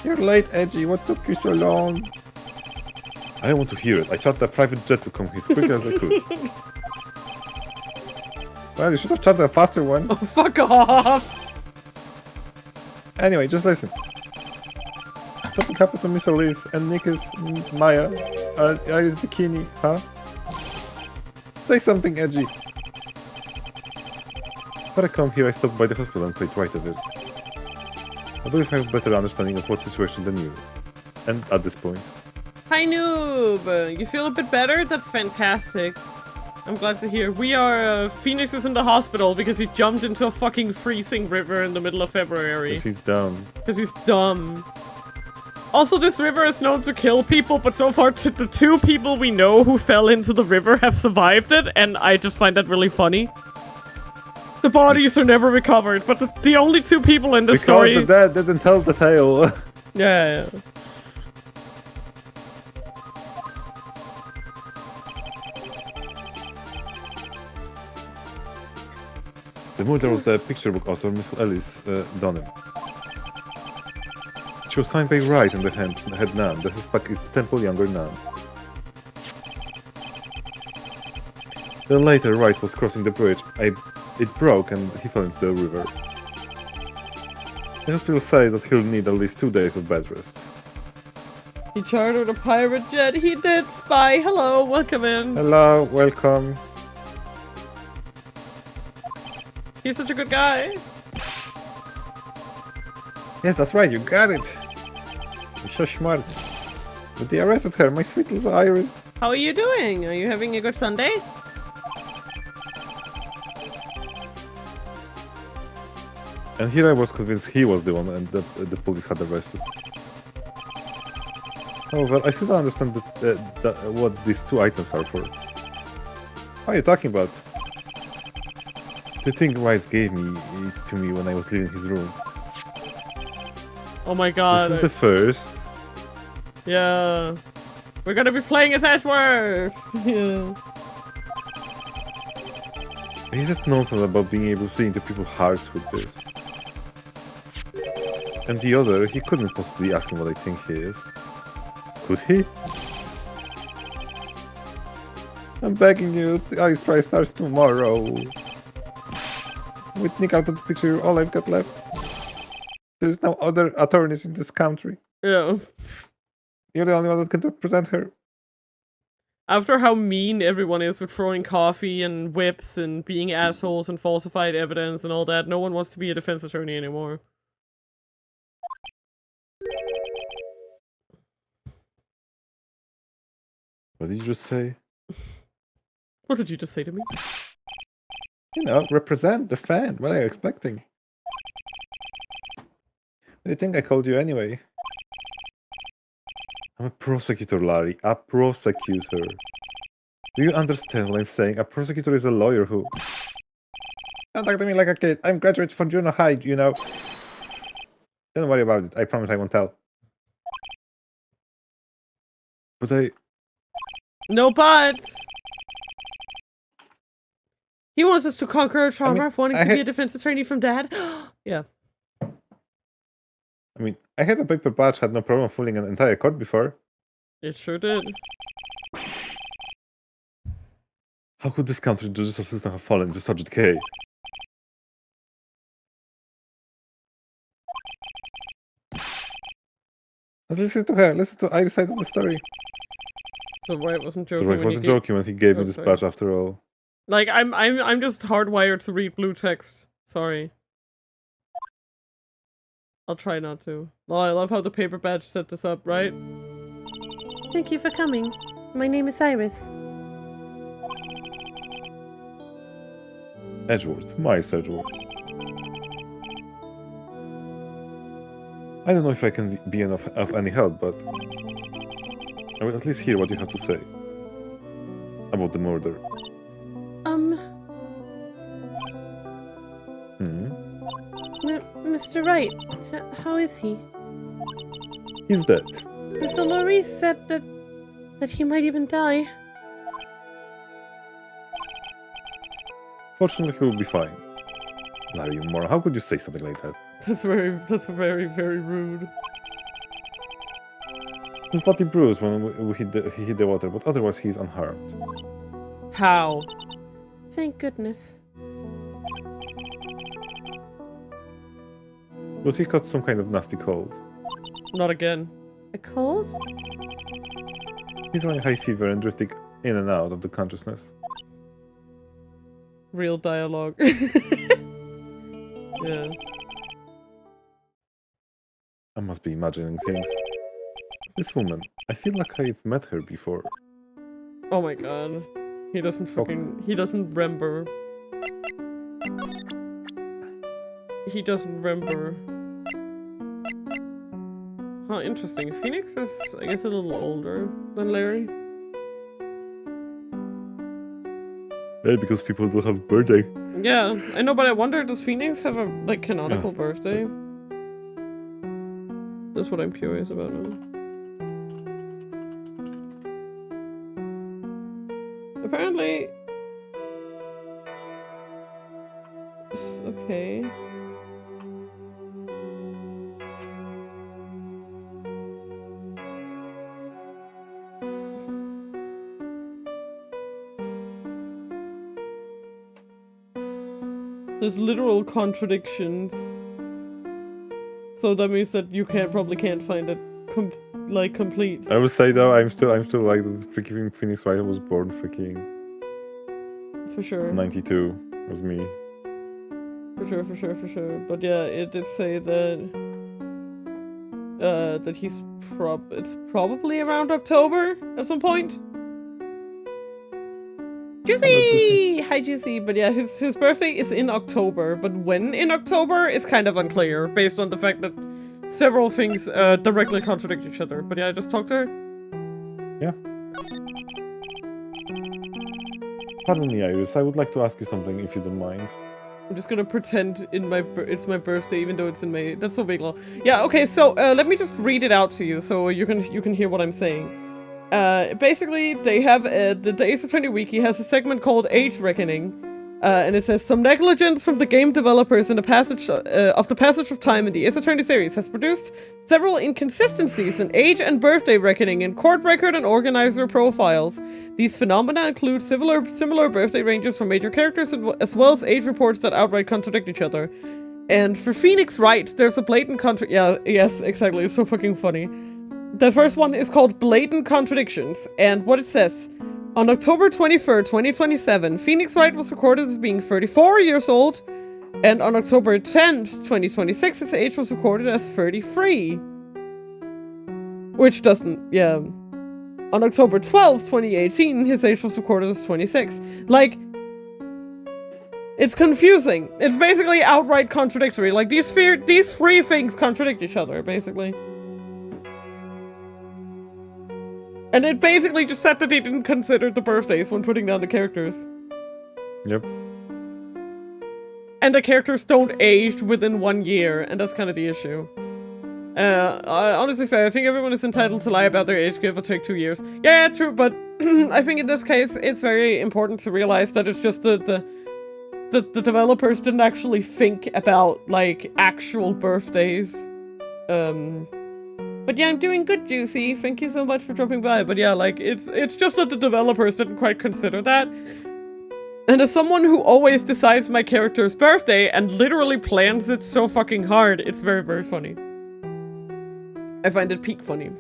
You're late, Edgy. What took you so long? I don't want to hear it. I chartered a private jet to come here as quick as I could. Well, you should have chartered a faster one. Oh, fuck off! Anyway, just listen. Something happened to Mr. Liz and Nick's Maya. Are you bikini, huh? Say something, Edgy. Before I come here, I stopped by the hospital and played right at it. I believe I have a better understanding of what situation than you. And at this point. Hi, Noob! You feel a bit better? That's fantastic. I'm glad to hear. We are, Phoenix is in the hospital because he jumped into a fucking freezing river in the middle of February. Because he's dumb. Because he's dumb. Also, this river is known to kill people, but so far the 2 people we know who fell into the river have survived it, and I just find that really funny. The bodies are never recovered, but the only 2 people in the story... Because the dead didn't tell the tale. Yeah. The murder was the picture book author, Miss Alice Donham. She was signed by Wright in the head nun. The suspect is the temple younger nun. Then later, Wright was crossing the bridge. It broke and he fell into the river. The hospital says that he'll need at least 2 days of bed rest. He chartered a pirate jet. He did, Spy. Hello, welcome in. Hello, welcome. He's such a good guy. Yes, that's right, you got it. You're so smart. But they arrested her, my sweet little Iris. How are you doing? Are you having a good Sunday? And here I was convinced he was the one and the police had arrested. However, I still don't understand what these 2 items are for. What are you talking about? The thing Rice gave to me when I was leaving his room. Oh my god. This is the first. Yeah. We're gonna be playing as Ashworth! Yeah. He just nonsense about being able to see into people's hearts with this. And the other, he couldn't possibly ask him what I think he is. Could he? I'm begging you, the ice try starts tomorrow. With Nick out of the picture, all I've got left. There's no other attorneys in this country. Yeah. You're the only one that can represent her. After how mean everyone is with throwing coffee and whips and being assholes and falsified evidence and all that, no one wants to be a defense attorney anymore. What did you just say? What did you just say to me? You know, represent, defend. What are you expecting? What do you think I called you anyway? I'm a prosecutor, Larry. A prosecutor. Do you understand what I'm saying? A prosecutor is a lawyer who... Don't talk to me like a kid. I'm graduated from junior high, you know. Don't worry about it. I promise I won't tell. But I... No buts! He wants us to conquer our trauma of wanting to be a defense attorney from Dad. Yeah. I mean, I had a paper badge, had no problem fooling an entire court before. It sure did. How could this country's judicial system have fallen to such decay? Let's listen to her. Listen to either side of the story. So Wright wasn't joking. So Wright wasn't joking when he gave me this badge after all. Like, I'm just hardwired to read blue text. Sorry. I'll try not to. Oh, I love how the paper badge set this up, right? Thank you for coming. My name is Iris. Edgeworth. Miles Edgeworth. I don't know if I can be of any help, but I will at least hear what you have to say about the murder. Mr. Wright, how is he? He's dead. Mr. Maurice said that he might even die. Fortunately, he will be fine. Larry, you moron. How could you say something like that? That's very, very rude. His body bruised when he hit the water, but otherwise he's unharmed. How? Thank goodness. But he caught some kind of nasty cold. Not again. A cold? He's running high fever and drifting in and out of the consciousness. Real dialogue. Yeah. I must be imagining things. This woman, I feel like I've met her before. Oh my god. He doesn't fucking... He doesn't remember. He doesn't remember. Huh, interesting. Phoenix is, I guess, a little older than Larry. Yeah, because people will have birthday. Yeah, I know, but I wonder, does Phoenix have a, like, canonical birthday? That's what I'm curious about now. Apparently... Okay. There's literal contradictions. So that means that you probably can't find it complete. I would say though, I'm still like the freaking Phoenix Wright was born freaking For sure. 92 was me. For sure. But yeah, it did say that that he's it's probably around October at some point. Juicy! Hi, Juicy. But yeah, his birthday is in October, but when in October is kind of unclear, based on the fact that several things directly contradict each other. But yeah, I just talked to her. Yeah. Pardon me, Iris. I would like to ask you something, if you don't mind. I'm just gonna pretend it's my birthday, even though it's in May. That's so big, lol. Yeah. Okay. So let me just read it out to you, so you can hear what I'm saying. Basically, they have the Ace Attorney Wiki has a segment called Age Reckoning, and it says some negligence from the game developers in the passage of time in the Ace Attorney series has produced several inconsistencies in age and birthday reckoning in court record and organizer profiles. These phenomena include similar birthday ranges for major characters as well as age reports that outright contradict each other. And for Phoenix Wright, there's a blatant yes, exactly. It's so fucking funny. The first one is called Blatant Contradictions, and what it says: on October 23rd, 2027, Phoenix Wright was recorded as being 34 years old, and on October 10th, 2026, his age was recorded as 33. Which doesn't, yeah. On October 12th, 2018, his age was recorded as 26. Like, it's confusing. It's basically outright contradictory. Like, these three things contradict each other, basically. And it basically just said that he didn't consider the birthdays when putting down the characters. Yep. And the characters don't age within 1 year, and that's kind of the issue. Honestly, fair. I think everyone is entitled to lie about their age, give or take 2 years. Yeah, true, but I think in this case, it's very important to realize that it's just the developers didn't actually think about, like, actual birthdays. But yeah, I'm doing good, Juicy. Thank you so much for dropping by. But yeah, like, it's just that the developers didn't quite consider that. And as someone who always decides my character's birthday and literally plans it so fucking hard, it's very, very funny. I find it peak funny.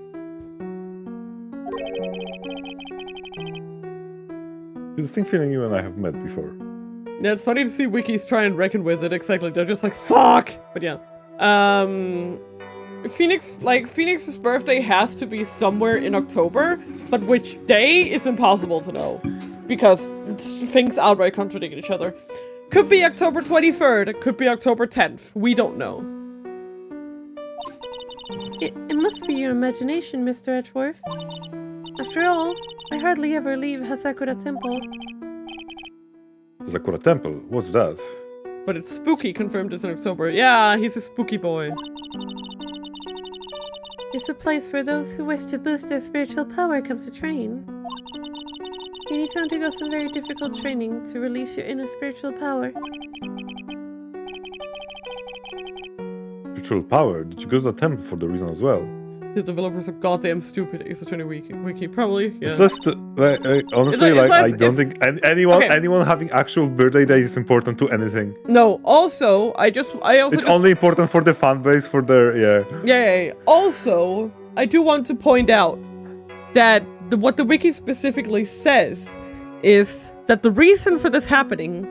It's a distinct feeling you and I have met before. Yeah, it's funny to see wikis try and reckon with it, exactly. They're just like, fuck! But yeah. Phoenix's birthday has to be somewhere in October, but which day is impossible to know. Because things outright contradict each other. Could be October 23rd, it could be October 10th. We don't know. It must be your imagination, Mr. Edgeworth. After all, I hardly ever leave Hasakura Temple. Sakura Temple, what's that? But it's spooky, confirmed as in October. Yeah, he's a spooky boy. It's a place where those who wish to boost their spiritual power come to train. You need to undergo some very difficult training to release your inner spiritual power. Spiritual power? Did you go to the temple for the reason as well? The developers are goddamn stupid. It's a Tony wiki. Probably, yeah. It's less honestly, It's like, less- I don't think anyone Okay. anyone having actual birthday day is important to anything. No, also, I also It's only important for the fan base, for their, Yeah. Also, I do want to point out that what the wiki specifically says is that the reason for this happening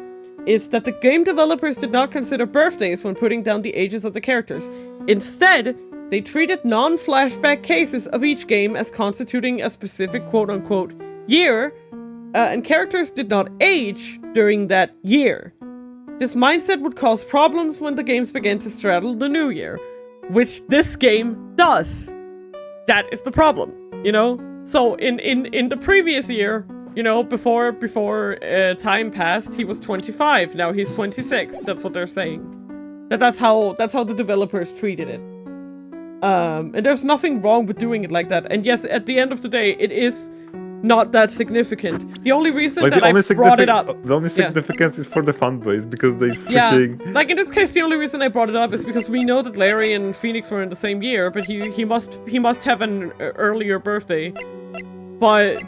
is that the game developers did not consider birthdays when putting down the ages of the characters. Instead, they treated non-flashback cases of each game as constituting a specific quote-unquote year, and characters did not age during that year. This mindset would cause problems when the games began to straddle the new year, which this game does. That is the problem, you know? So in the previous year, you know, before time passed, he was 25. Now he's 26. That's what they're saying. That's how the developers treated it. And there's nothing wrong with doing it like that. And yes, at the end of the day, it is not that significant. The only reason that I brought it up... The only significance is for the fan base, because they freaking... Yeah, like in this case, the only reason I brought it up is because we know that Larry and Phoenix were in the same year, but he must have an earlier birthday. But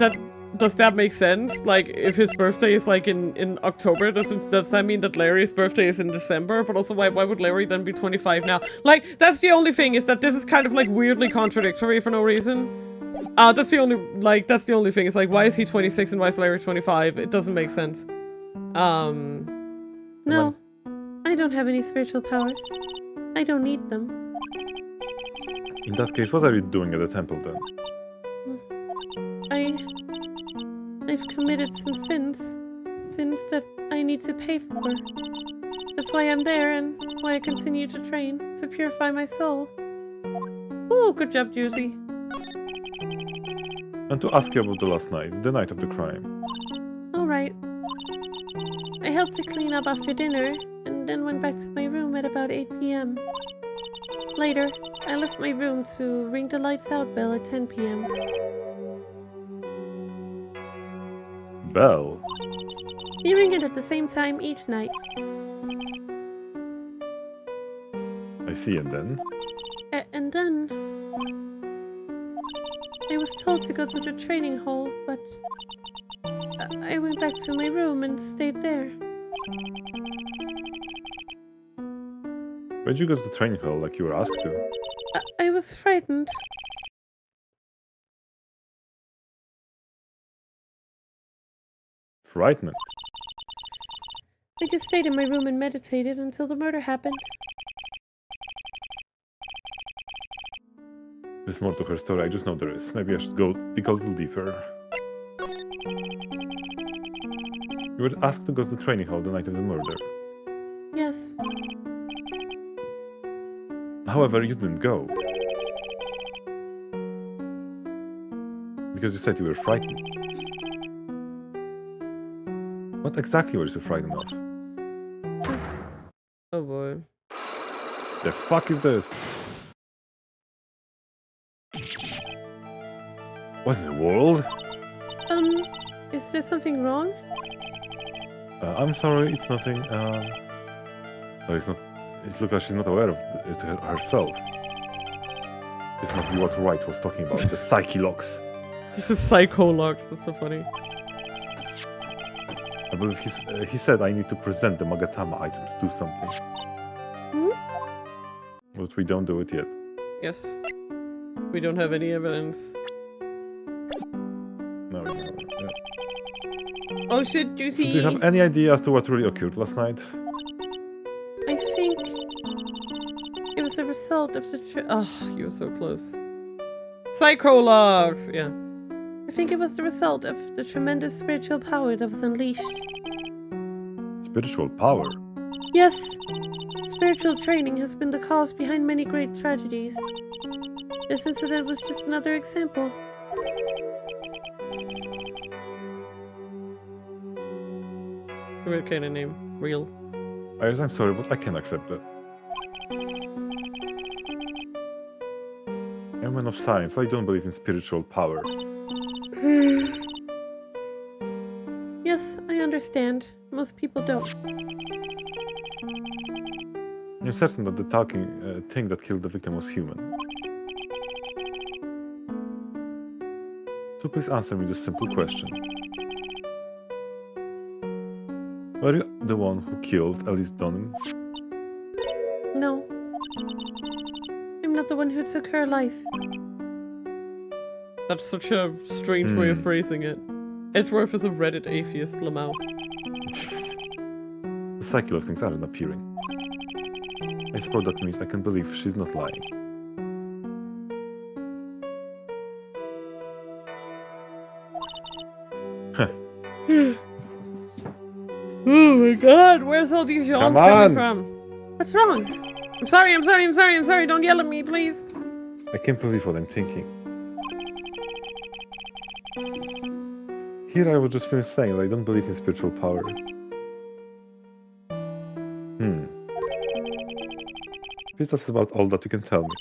does that make sense? Like, if his birthday is like in October, does that mean that Larry's birthday is in December? But also, why would Larry then be 25 now? Like, that's the only thing, is that this is kind of like weirdly contradictory for no reason. That's the only thing. It's like, why is he 26 and why is Larry 25? It doesn't make sense. No, I don't have any spiritual powers. I don't need them. In that case, what are you doing at the temple then? I've committed some sins that I need to pay for. That's why I'm there and why I continue to train to purify my soul. Ooh, good job, Juicy. And to ask you about the last night, the night of the crime. Alright. I helped to clean up after dinner and then went back to my room at about 8 p.m. Later, I left my room to ring the lights out bell at 10 p.m. Bell? You ring it at the same time each night. I see, and then? And then... I was told to go to the training hall, but... I went back to my room and stayed there. Where'd you go to the training hall like you were asked to? I was frightened. Frightened? I just stayed in my room and meditated until the murder happened. There's more to her story, I just know there is. Maybe I should go dig a little deeper. You were asked to go to the training hall the night of the murder. Yes. However, you didn't go. Because you said you were frightened. What exactly were you so frightened of? Oh boy. The fuck is this? What in the world? Is there something wrong? I'm sorry, it's nothing. No, it's not. It looks like she's not aware of it herself. This must be what Wright was talking about, the psyche locks. This is Psycho Locks, that's so funny. I believe he said I need to present the Magatama item to do something. But we don't do it yet. Yes. We don't have any evidence. No. Yeah. Oh shit, Juicy! So do you have any idea as to what really occurred last night? I think it was a result of the Oh, you were so close. Psycho Locks! Yeah. I think it was the result of the tremendous spiritual power that was unleashed. Spiritual power? Yes, spiritual training has been the cause behind many great tragedies. This incident was just another example. Weird kind of name. Real. Iris, I'm sorry, but I can't accept that. I'm a man of science. I don't believe in spiritual power. Yes, I understand. Most people don't. I'm certain that the talking thing that killed the victim was human. So please answer me this simple question. Were you the one who killed Elise Donen? No. I'm not the one who took her life. That's such a strange way of phrasing it. Edgeworth is a Reddit atheist, Lamau. The cycle of things aren't appearing. I suppose that means I can believe she's not lying. Oh my god, where's all these yawns Come coming on! from? What's wrong? I'm sorry, don't yell at me, please. I can't believe what I'm thinking. Here I was just finished saying that I don't believe in spiritual power. Please, that's about all that you can tell me.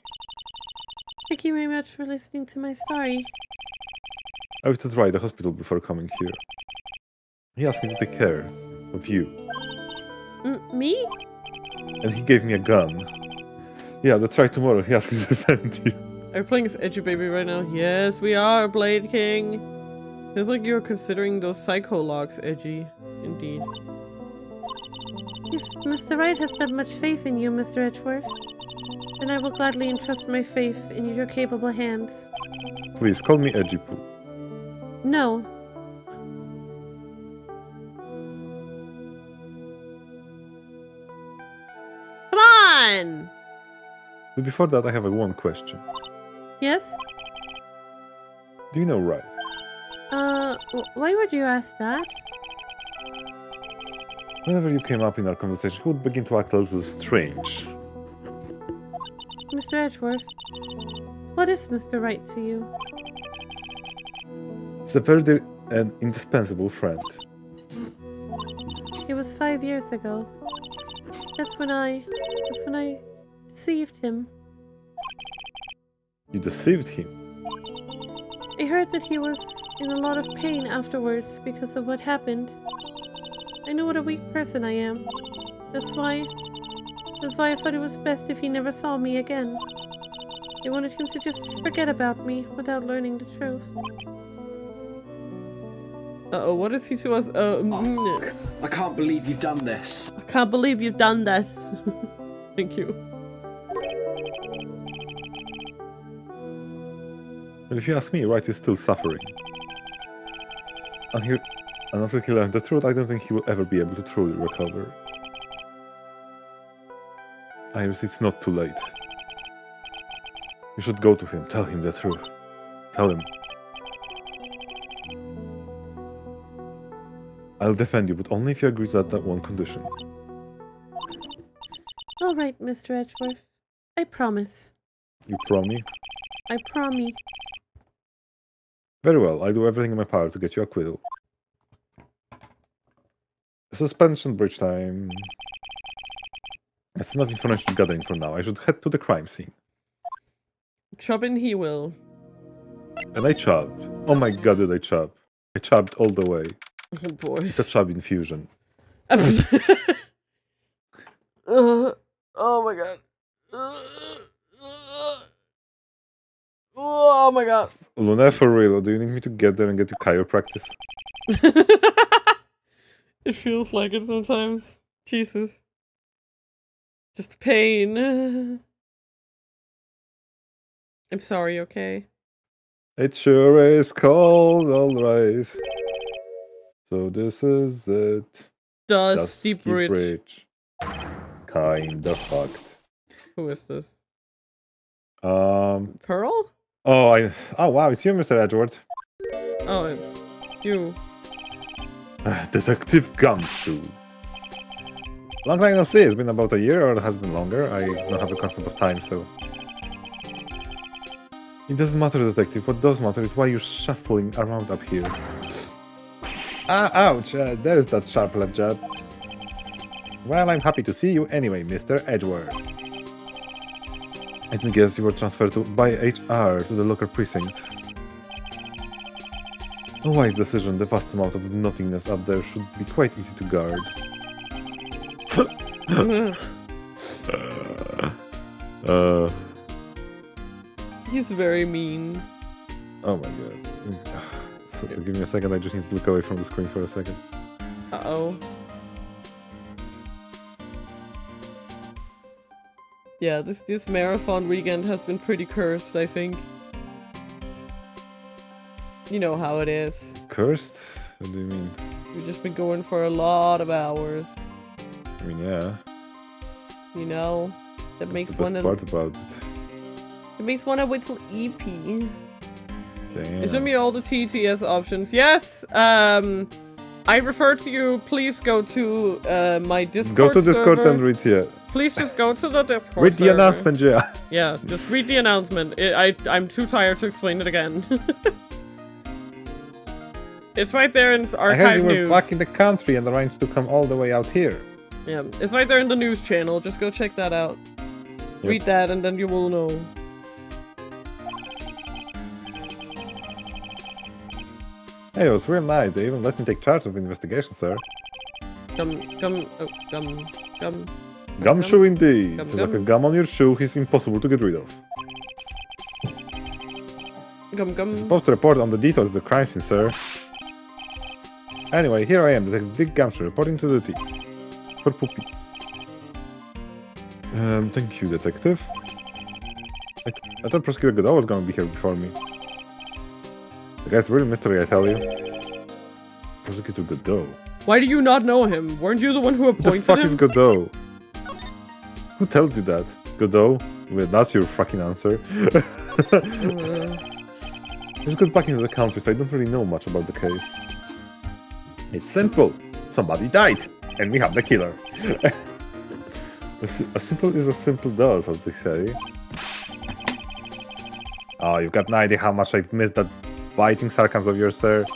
Thank you very much for listening to my story. I was to try the hospital before coming here. He asked me to take care of you. Me? And he gave me a gun. Yeah, that's right, tomorrow he asked me to send you. Are we playing as Edgy Baby right now? Yes, we are, Blade King. Feels like you're considering those psycho logs edgy. Indeed. If Mr. Wright has that much faith in you, Mr. Edgeworth, then I will gladly entrust my faith in your capable hands. Please, call me Edgy Poo. No. Come on! But before that, I have one question. Yes? Do you know Wright? Why would you ask that? Whenever you came up in our conversation, he would begin to act a little strange. Mr. Edgeworth, what is Mr. Wright to you? He's a very dear and indispensable friend. It was 5 years ago. That's when I deceived him. You deceived him. I heard that he was in a lot of pain afterwards because of what happened. I know what a weak person I am. That's why I thought it was best if he never saw me again. I wanted him to just forget about me without learning the truth. Uh-oh, what is he to us? Oh, fuck. I can't believe you've done this. I can't believe you've done this. Thank you. But if you ask me, Wright is still suffering. And until he learns the truth, I don't think he will ever be able to truly recover. Iris, it's not too late. You should go to him, tell him the truth. Tell him. I'll defend you, but only if you agree to that one condition. All right, Mr. Edgeworth. I promise. You promise? I promise. Very well, I'll do everything in my power to get you acquittal. Suspension bridge time. That's enough information gathering for now. I should head to the crime scene. Chubbin he will. And I chubbed. Oh my god, did I chub. I chubbed all the way. Oh boy. It's a chub infusion. Oh my god. Oh my god. Lune, for real, do you need me to get there and get you chiropractic? It feels like it sometimes. Jesus. Just pain. I'm sorry, okay? It sure is cold, alright. So this is it. Dusty Bridge. Kinda fucked. Who is this? Pearl? Pearl? Oh wow, it's you, Mr. Edgeworth. Oh, it's you. Detective Gumshoe. Long time no see. It's been about a year, or it has been longer. I don't have a concept of time, so. It doesn't matter, detective. What does matter is why you're shuffling around up here. Ah, ouch! There's that sharp left jab. Well, I'm happy to see you anyway, Mr. Edward. Let me guess, you were transferred by HR to the local precinct. A wise decision. The vast amount of nothingness up there should be quite easy to guard. He's very mean. Oh my god. So, give me a second, I just need to look away from the screen for a second. Uh-oh. Yeah, this marathon weekend has been pretty cursed, I think. You know how it is. Cursed? What do you mean? We've just been going for a lot of hours. I mean, yeah. You know? That That's makes the best one part about it. It makes one a whistle EP. Damn. Show me all the TTS options. Yes! I refer to you. Please go to my Discord Go to Discord server. and read, yeah. Please just go to the Discord Read the server. announcement, yeah. Yeah, just read the announcement. I'm too tired to explain it again. It's right there in I archive heard you were news. back in the country and arranged to come all the way out here. Yeah, it's right there in the news channel. Just go check that out. Yep. Read that and then you will know. Hey, it was real nice. They even let me take charge of the investigation, sir. Gumshoe Gumshoe indeed. Gum, It's like a gum. gum on your shoe, he's impossible to get rid of. You're supposed to report on the details of the crime scene, sir. Anyway, here I am, Detective Dick Gumshoe, reporting to duty. For Poopy. Thank you, Detective. I thought Prosecutor Godot was gonna be here before me. The guy's really mystery, I tell you. Prosecutor Godot. Why do you not know him? Weren't you the one who What the appointed fuck him? is Godot? Who told you that? Godot? Well, that's your fucking answer. Just got back into the country, so I don't really know much about the case. It's simple. Somebody died, and we have the killer. As simple as simple does, as they say. Oh, you've got no idea how much I've missed that biting sarcasm of yours, sir.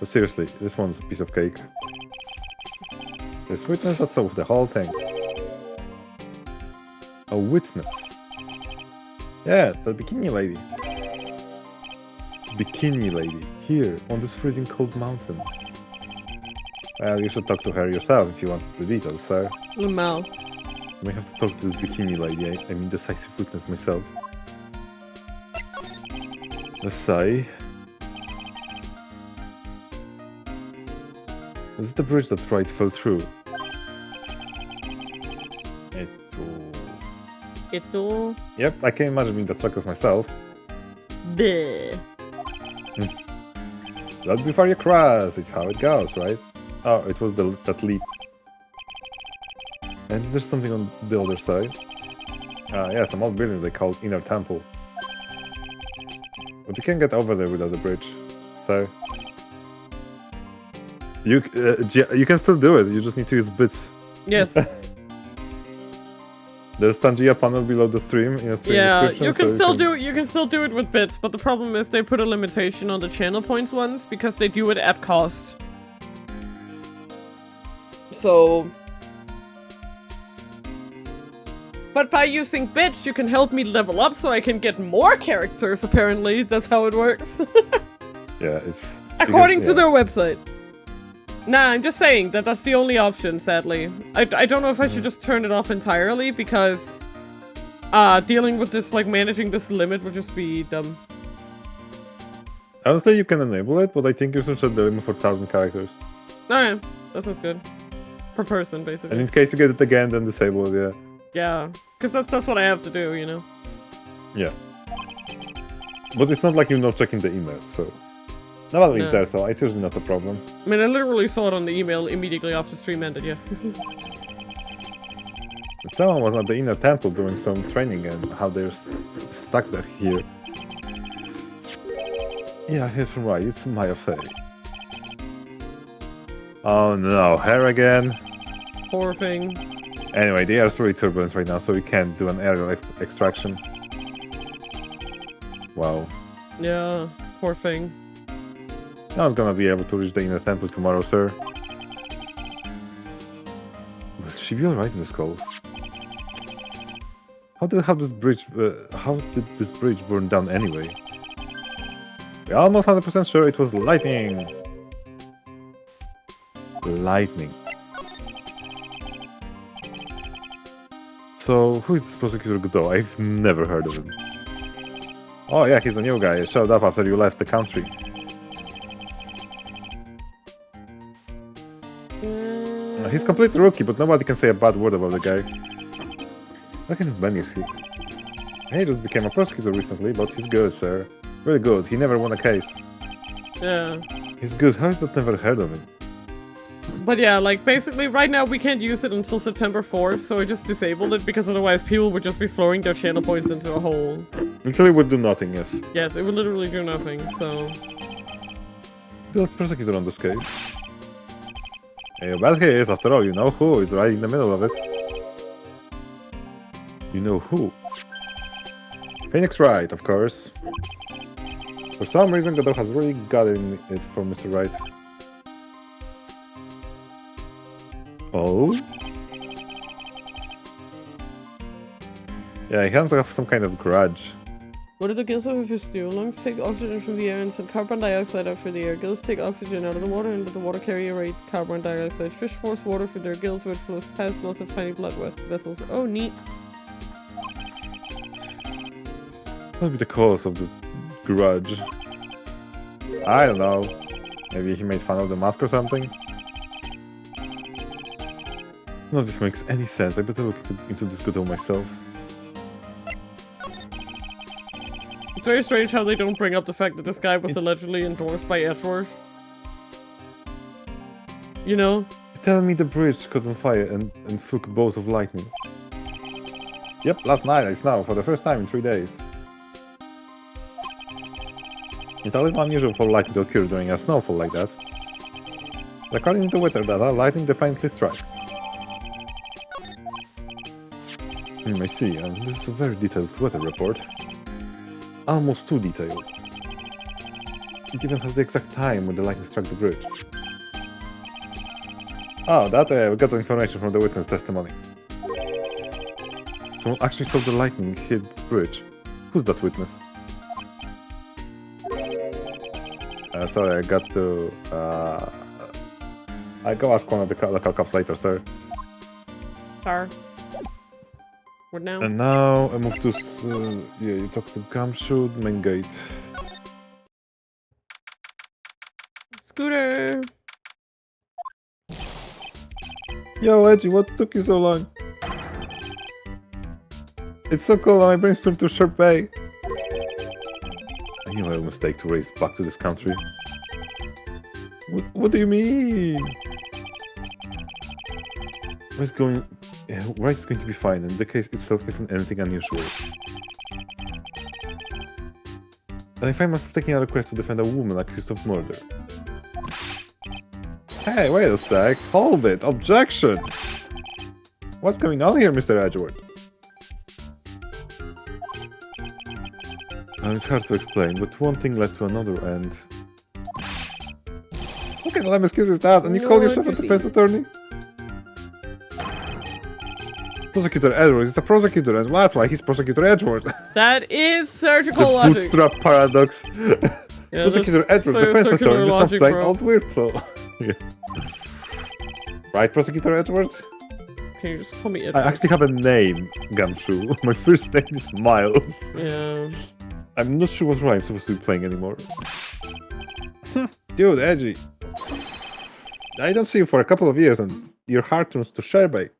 But seriously, this one's a piece of cake. This witness, that's the whole thing. A witness. Yeah, the bikini lady. Bikini lady. Here, on this freezing cold mountain. Well, you should talk to her yourself if you want the details, sir. Lamau. I may have to talk to this bikini lady. I mean, decisive witness myself. Let's say... This is the bridge that Wright fell through. Ito. Yep, I can imagine being that reckless myself. Bleh. Not before you cross, it's how it goes, right? Oh, it was that leap. And is there something on the other side? Yeah, some old buildings they call Inner Temple. But you can't get over there without the bridge, so... You can still do it, you just need to use bits. Yes. There's Tangia panel below the stream in a stream Yeah, description. you can so still do it. You can still do it with bits, but the problem is they put a limitation on the channel points ones because they do it at cost. So, but by using bits, you can help me level up so I can get more characters. Apparently, that's how it works. Yeah, it's... According because, to their website. Nah, I'm just saying that that's the only option, sadly. I don't know if I should just turn it off entirely, because dealing with this, like, managing this limit would just be dumb. Honestly, you can enable it, but I think you should set the limit for 1,000 characters. Alright, that sounds good. Per person, And basically. in case you get it again, then disable it, yeah. Yeah, because that's what I have to do, you know? Yeah. But it's not like you're not checking the email, so... Nobody's No. there, so it's usually not a problem. I mean, I literally saw it on the email immediately after stream ended, yes. If someone was at the Inner Temple doing some training and how they're stuck there here. Yeah, I heard from right, it's my affair. Oh no, her again? Poor thing. Anyway, the air is really turbulent right now, so we can't do an aerial extraction. Wow. Yeah, poor thing. Not gonna be able to reach the inner temple tomorrow, sir. Will she be alright in this cold? How did this bridge burn down anyway? We're almost 100% sure it was lightning. Lightning. So, who is this prosecutor Godot? I've never heard of him. Oh yeah, he's a new guy. He showed up after you left the country. He's a complete rookie, but nobody can say a bad word about the guy. What kind of man is he? He just became a prosecutor recently, but he's good, sir. Really good. He never won a case. Yeah. He's good. How is that never heard of him? But yeah, like, basically, right now we can't use it until September 4th, so I just disabled it, because otherwise people would just be throwing their channel points into a hole. Literally would do nothing, yes. Yes, it would literally do nothing, so... The prosecutor on this case. Hey, but he is, after all, you know who is right in the middle of it. You know who? Phoenix Wright, of course. For some reason, Godot has really gotten it for Mr. Wright. Oh? Yeah, he has to have some kind of grudge. What do the gills of a fish do? Lungs take oxygen from the air and send carbon dioxide out through the air. Gills take oxygen out of the water and let the water carry away carbon dioxide. Fish force water through their gills where it flows past lots of tiny blood vessels. Oh, neat. What would be the cause of this grudge? I don't know. Maybe he made fun of the mask or something? None of this makes any sense. I better look into this Godot myself. It's very strange how they don't bring up the fact that this guy was allegedly endorsed by Edgeworth. You know? You're telling me the bridge caught on fire and took a bolt of lightning. Yep, last night I snowed for the first time in 3 days. It's a little unusual for lightning to occur during a snowfall like that. According to weather data, lightning definitely struck. I see, this is a very detailed weather report. Almost too detailed. It even has the exact time when the lightning struck the bridge. Oh, we got the information from the witness testimony. Someone actually saw the lightning hit the bridge. Who's that witness? Sorry, I got to... I go ask one of the local cops later, sir. Sir. What now? And now I move to... yeah, you talk to Gumshoe, main gate. Scooter! Yo, Edgy, what took you so long? It's so cold and my brain's turned to Sharp Bay. I knew I was a mistake to race back to this country. What do you mean? Where's going to be fine, and the case itself isn't anything unusual. And I find myself taking a request to defend a woman accused of murder. Hey, wait a sec. Hold it. Objection! What's going on here, Mr. Edgeworth? It's hard to explain, but one thing led to another, and... What kind of lame excuse is that? And you call yourself a defense attorney? Prosecutor Edgeworth is a prosecutor, and that's why he's Prosecutor Edgeworth. That is surgical The logic. bootstrap paradox. Yeah, Prosecutor Edgeworth, defense attorney, just some plain old weird flow. Yeah. Right, Prosecutor Edgeworth? Can you just call me I Edgeworth? actually have a name, Gumshoe. My first name is Miles. Yeah. I'm not sure what role I'm supposed to be playing anymore. Dude, Edgy. I don't see you for a couple of years and your heart turns to sherbet.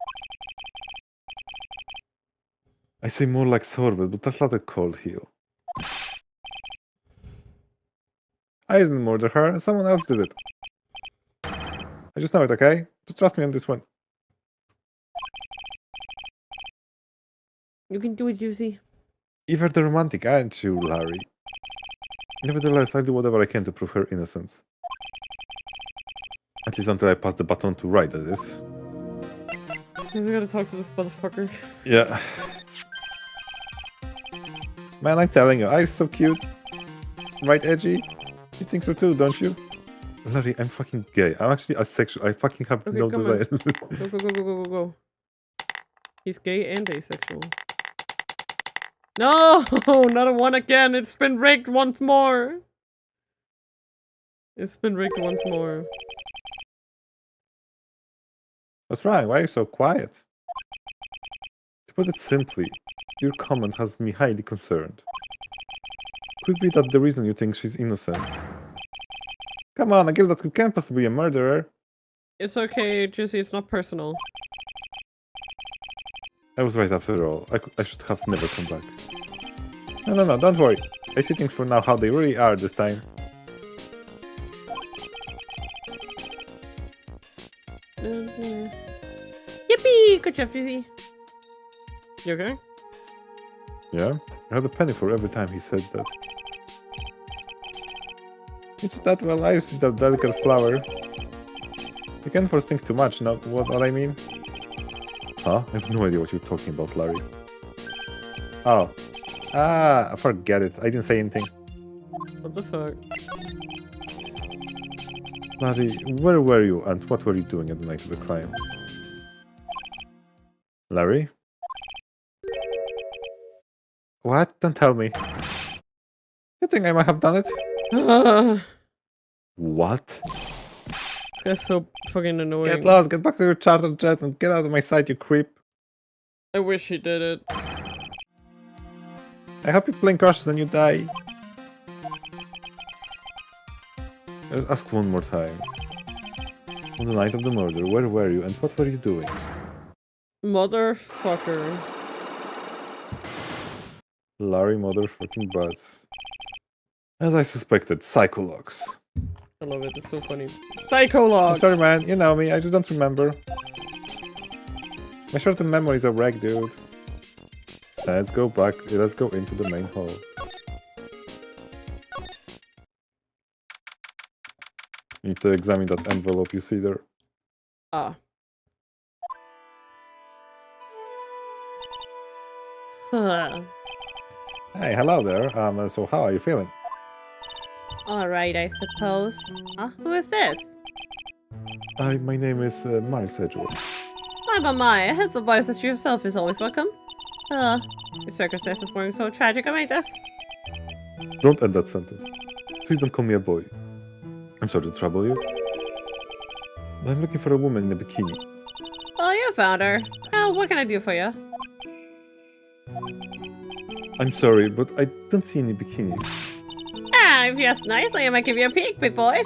I say more like sorbet, but that's not a cold heel. I didn't murder her, someone else did it. I just know it, okay? Just trust me on this one. You can do it, Juicy. You're the romantic, aren't you, Larry? Nevertheless, I'll do whatever I can to prove her innocence. At least until I pass the baton to Wright, that is. Because I gotta talk to this motherfucker. Yeah. Man, I'm telling you, I'm so cute. Right, Edgy? You think so too, don't you? Larry, I'm fucking gay. I'm actually asexual. I fucking have Okay, no come desire. on. Go. He's gay and asexual. No! Not a one again! It's been rigged once more! It's been rigged once more. What's wrong? Why are you so quiet? To put it simply, your comment has me highly concerned. Could be that the reason you think she's innocent. Come on, I get that you can't possibly be a murderer. It's okay, Juicy, it's not personal. I was right after all. I should have never come back. No, don't worry. I see things for now how they really are this time. Yippee! Good job, Juicy. You okay? Yeah? I had a penny for every time he said that. It's that well, I see that delicate flower. You can't force things too much, know what I mean? Huh? I have no idea what you're talking about, Larry. Oh. Ah, forget it. I didn't say anything. What the fuck? Larry, where were you and what were you doing at the night of the crime? Larry? What? Don't tell me. You think I might have done it? What? This guy's so fucking annoying. Get lost, get back to your charter jet and get out of my sight, you creep. I wish he did it. I hope your plane crashes and you die. I'll ask one more time. On the night of the murder, where were you and what were you doing? Motherfucker. Larry motherfucking butts. As I suspected, psychologues. I love it, it's so funny. Psychologue! I'm sorry man, you know me, I just don't remember. My short-term memories are wrecked, dude. Let's go back, let's go into the main hall. You need to examine that envelope you see there. Ah. Hey, hello there. So how are you feeling? Alright, I suppose. Who is this? My name is Miles Edgeworth. My, a handsome boy such as yourself is always welcome. Your circumstances weren't so tragic, I guess. Don't end that sentence. Please don't call me a boy. I'm sorry to trouble you. I'm looking for a woman in a bikini. Oh, you found her. Well, what can I do for you? I'm sorry, but I don't see any bikinis. If you ask nicely, I might give you a peek, big boy.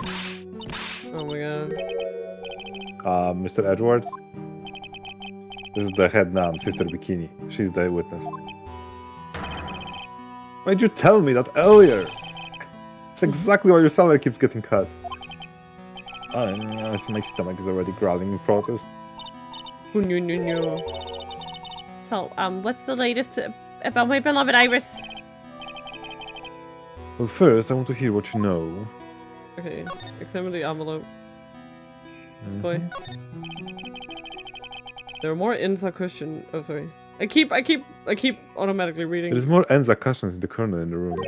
Oh my god. Mr. Edward? This is the head nun, Sister Bikini. She's the witness. Why'd you tell me that earlier? It's exactly why your salary keeps getting cut. My stomach is already growling in protest. No. So, what's the latest about my beloved Iris? Well, first, I want to hear what you know. Okay, examine the envelope. This boy. There are more Insa question. Oh, sorry. I keep automatically reading. There's more Enza questions in the corner in the room.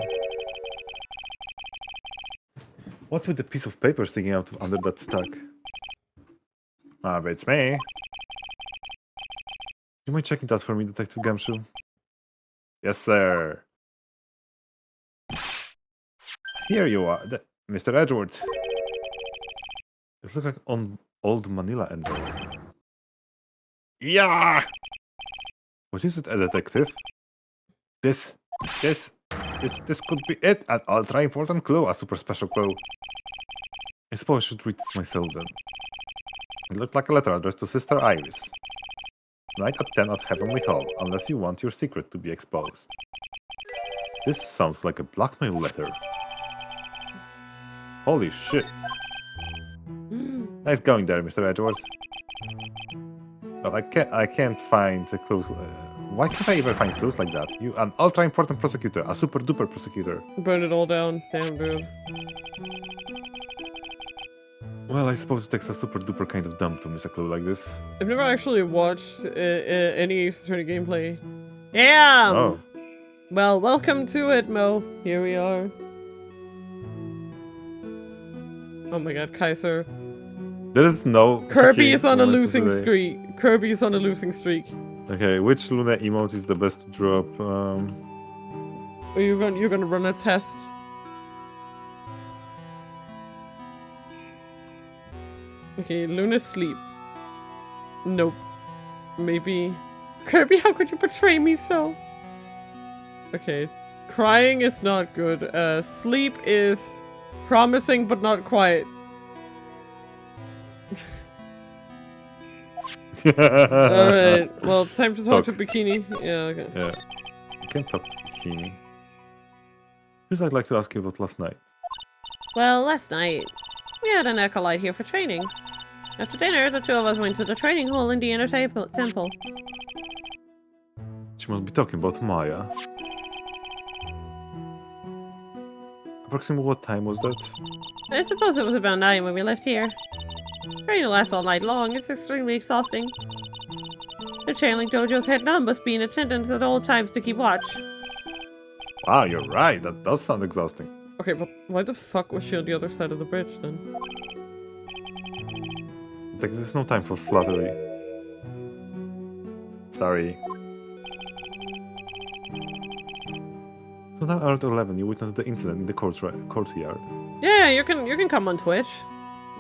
What's with the piece of paper sticking out under that stack? But it's me. You mind checking that for me, Detective Gumshoe? Yes, sir. Here you are, Mr. Edward. It looks like an old Manila envelope. Yeah! What is it, a detective? This could be it, an ultra important clue, a super special clue. I suppose I should read it myself then. It looked like a letter addressed to Sister Iris. Night at 10 at Heavenly Hall, unless you want your secret to be exposed. This sounds like a blackmail letter. Holy shit. Nice going there, Mr. Edward. Well, I can't find the clues. Why can't I ever find clues like that? You, an ultra important prosecutor, a super duper prosecutor. Burn it all down. Damn, dude. Well, I suppose it takes a super duper kind of dumb to miss a clue like this. I've never actually watched any Ace Attorney gameplay. Damn! Oh. Well, welcome to it, Mo. Here we are. Oh my god, Kaiser. There is no... Kirby is on a moment losing today. streak. Kirby is on a losing streak. Okay, which Lune emote is the best to drop? Are you're gonna run a test? Okay, Luna sleep. Nope. Maybe. Kirby, how could you betray me so? Okay. Crying is not good. Sleep is promising but not quiet. Alright, well, time to talk to Bikini. Yeah, okay. Yeah. You can talk to Bikini. Here's I'd like to ask you about last night. Well, last night, we had an acolyte here for training. After dinner, the two of us went to the training hall in the inner temple. She must be talking about Maya. Approximately what time was that? I suppose it was about 9 when we left here. Training lasts all night long. It's extremely exhausting. The channeling dojo's head nun must be in attendance at all times to keep watch. Wow, you're right. That does sound exhausting. Okay, but why the fuck was she on the other side of the bridge then? Like, there's no time for flattery. Sorry. So now around 11, you witnessed the incident in the courtyard. Yeah, you can come on Twitch.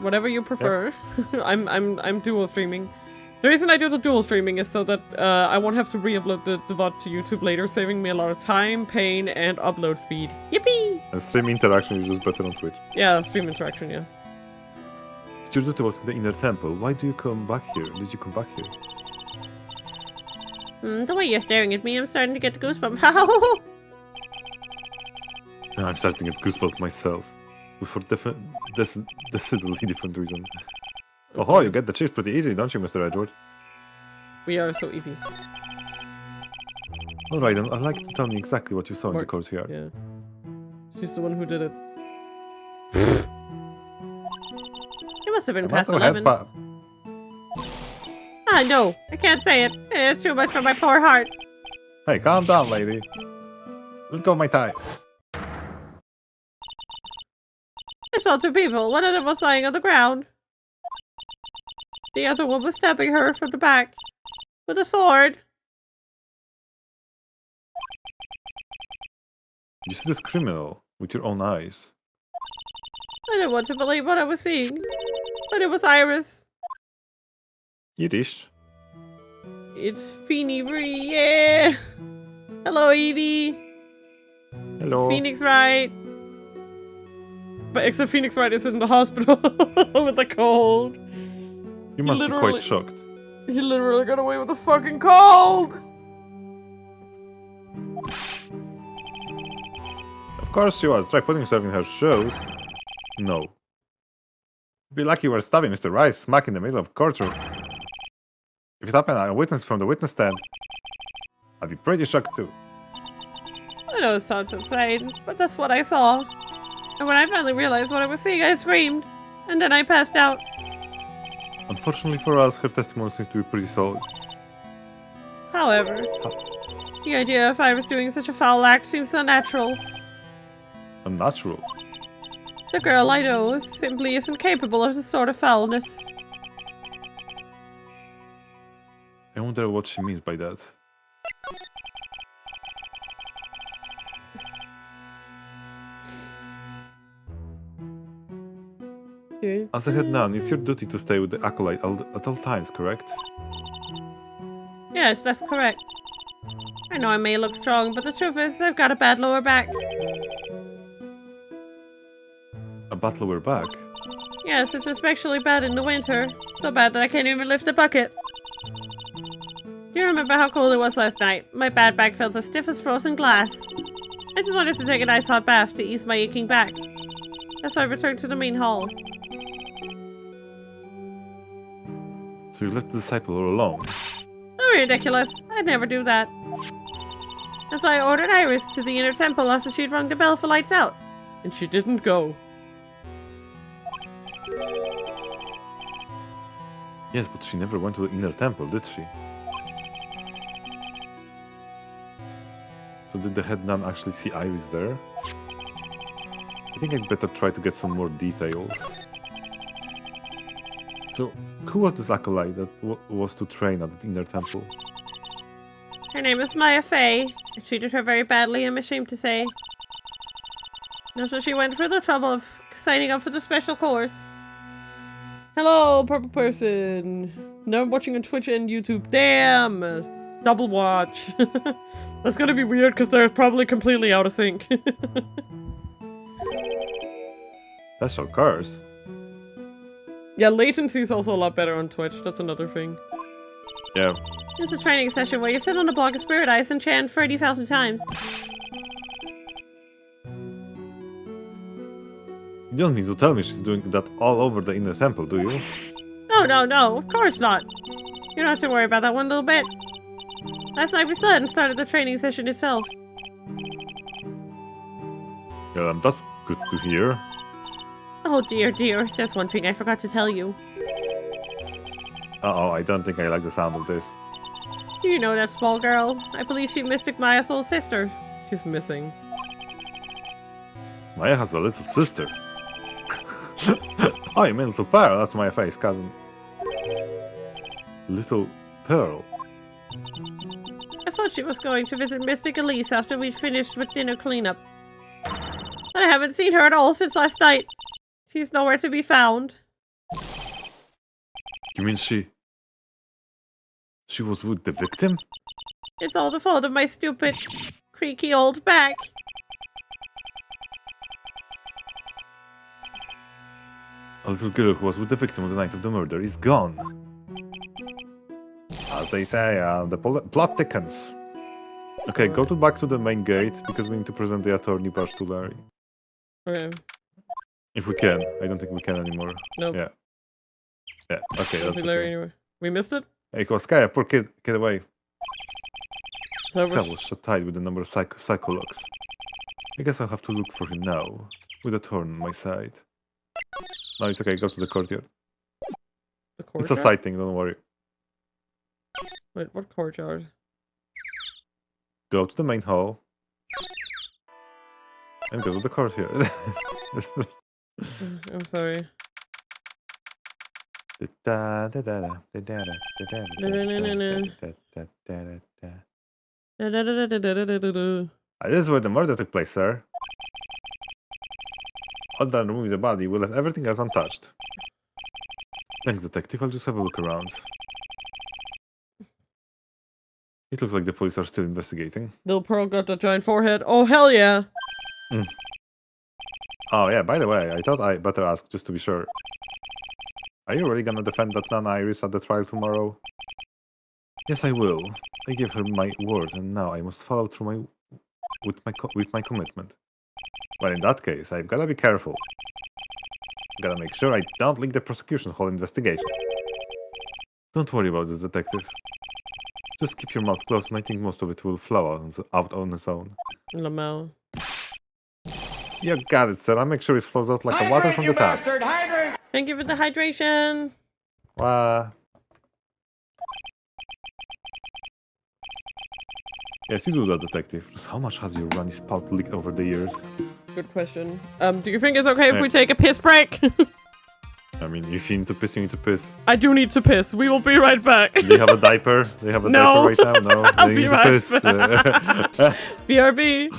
Whatever you prefer. Yep. I'm dual streaming. The reason I do the dual streaming is so that I won't have to re-upload the VOD to YouTube later, saving me a lot of time, pain, and upload speed. Yippee! And stream interaction is just better on Twitch. Yeah, stream interaction, yeah. Your duty was in the inner temple. Why do you come back here? Did you come back here? The way you're staring at me, I'm starting to get the goosebumps. No, I'm starting to get goosebumps myself. But for decidedly different reason. Oh, you get the chips pretty easy, don't you, Mr. Edward? We are so easy. Alright, then I'd like you to tell me exactly what you saw in the courtyard. Yeah. She's the one who did it. It must have been past 11. Ah, no, I can't say it. It's too much for my poor heart. Hey, calm down, lady. Let go of my tie. I saw two people. One of them was lying on the ground. The other one was stabbing her from the back with a sword. You see this criminal with your own eyes. I didn't want to believe what I was seeing, but it was Iris. Yiddish. It's Feeny Bree, yeah! Hello, Evie! Hello. It's Phoenix Wright! But except Phoenix Wright is in the hospital with a cold. You must be quite shocked. He literally got away with a fucking cold! Of course you are. Try putting yourself in her shoes. No. Be lucky you were stabbing Mr. Rice smack in the middle of courtroom. If it happened, I witnessed from the witness stand. I'd be pretty shocked too. I know it sounds insane, but that's what I saw. And when I finally realized what I was seeing, I screamed. And then I passed out. Unfortunately for us, her testimony seems to be pretty solid. However, the idea of Iris doing such a foul act seems unnatural. Unnatural? The girl I know simply isn't capable of this sort of foulness. I wonder what she means by that. As a head nun, it's your duty to stay with the acolyte at all times, correct? Yes, that's correct. I know I may look strong, but the truth is I've got a bad lower back. A bad lower back? Yes, it's especially bad in the winter. So bad that I can't even lift a bucket. Do you remember how cold it was last night? My bad back felt as stiff as frozen glass. I just wanted to take a nice hot bath to ease my aching back. That's why I returned to the main hall. So you left the disciple all alone? Oh, ridiculous. I'd never do that. That's why I ordered Iris to the inner temple after she'd rung the bell for lights out. And she didn't go. Yes, but she never went to the inner temple, did she? So did the head nun actually see Iris there? I think I'd better try to get some more details. So, who was this acolyte that was to train at the Inner Temple? Her name is Maya Fey. I treated her very badly, I'm ashamed to say. No, so she went through the trouble of signing up for the special course. Hello, purple person. Now I'm watching on Twitch and YouTube. Damn! Double watch. That's gonna be weird because they're probably completely out of sync. Special course? Yeah, latency is also a lot better on Twitch. That's another thing. Yeah. It's a training session where you sit on a block of spirit ice and chant 30,000 times. You don't need to tell me she's doing that all over the Inner Temple, do you? No, of course not. You don't have to worry about that one little bit. Last night we slept and started the training session itself. Yeah, that's good to hear. Oh dear, there's one thing I forgot to tell you. Uh-oh, I don't think I like the sound of this. Do you know that small girl? I believe she's Mystic Maya's little sister. She's missing. Maya has a little sister. Oh, you mean Little Pearl? That's my face, cousin. Little Pearl? I thought she was going to visit Mystic Elise after we'd finished with dinner cleanup. But I haven't seen her at all since last night. She's nowhere to be found. You mean she was with the victim? It's all the fault of my stupid, creaky old back. A little girl who was with the victim on the night of the murder is gone. As they say, the plot thickens. Okay, go back to the main gate, because we need to present the attorney badge to Larry. Okay. If we can. I don't think we can anymore. Nope. Yeah. Yeah, okay, Don't that's see Larry okay. anywhere. We missed it? Hey, Koskaya, poor kid, get away. So Cell was shut tight with a number of psychologs. I guess I'll have to look for him now, with a thorn on my side. No, it's okay, go to the courtyard. the courtyard? It's a side thing, don't worry. Wait, what courtyard? Go to the main hall. And go to the courtyard. I'm sorry. This is where the murder took place, sir. Other than removing the body, we'll have everything else untouched. Thanks, detective. I'll just have a look around. It looks like the police are still investigating. Little Pearl got that giant forehead. Oh, hell yeah! Oh yeah, by the way, I thought I better ask just to be sure. Are you really gonna defend that Nana Iris at the trial tomorrow? Yes, I will. I gave her my word, and now I must follow through with my commitment. Well, in that case, I've gotta be careful. Gotta make sure I don't leak the prosecution's whole investigation. Don't worry about this, detective. Just keep your mouth closed, and I think most of it will flow out on its own. Lamau. You got it, sir. I'll make sure it flows out like a water from the tap. Thank you for the hydration. Yes, you do that, detective. Just how much has your runny spout leaked over the years? Good question. Do you think it's okay if we take a piss break? I mean, if you need to piss, you need to piss. I do need to piss. We will be right back. Do you have a diaper? Do you have a No. diaper right now? No. I'll Then be you need right to piss. BRB.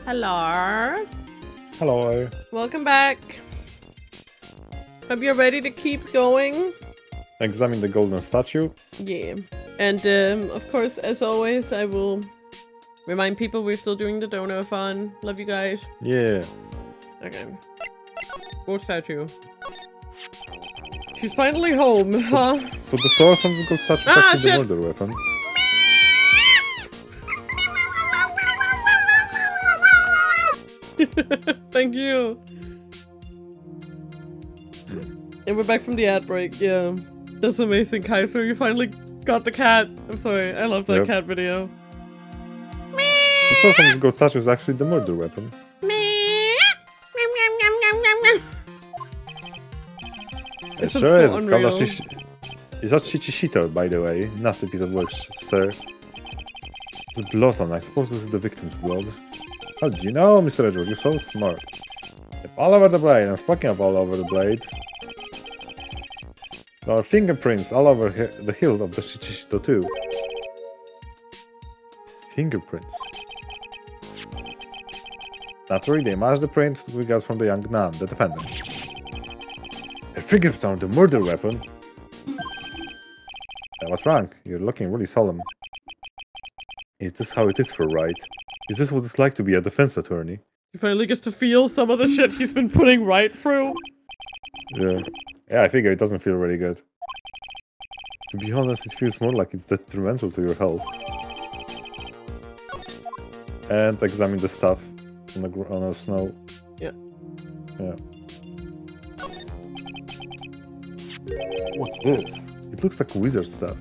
Hello. Hello. Welcome back. Hope you're ready to keep going. Examine the golden statue. Yeah. And, of course, as always, I will remind people we're still doing the Dono-a-thon. Love you guys. Yeah. Okay. Gold statue. She's finally home, huh? So the sword from the gold statue is Ah, actually the shit. murder weapon. Thank you. And we're back from the ad break. Yeah, that's amazing, Kaiser. You finally got the cat. I'm sorry, I love that Yep. cat video. The sword from the gold statue is actually the murder weapon. This It is sure so is. It's called a unreal. It's not Shichishito, by the way. Nasty piece of work, sir. The blood on. I suppose this is the victim's blood. How did you know, Mr. Edward? You're so smart. Yep, all over the blade. I'm speaking of all over the blade. There are fingerprints all over the hilt of the Shichishito too. Fingerprints. Naturally, they match the print we got from the young nun, the defendant. Her fingerprints are the murder weapon. What's wrong? You're looking really solemn. Is this how it is for right? Is this what it's like to be a defense attorney? He finally gets to feel some of the shit he's been putting right through. Yeah. Yeah, I figure it doesn't feel really good. To be honest, it feels more like it's detrimental to your health. And examine the stuff on the snow. Yeah. Yeah. What's this? It looks like wizard stuff.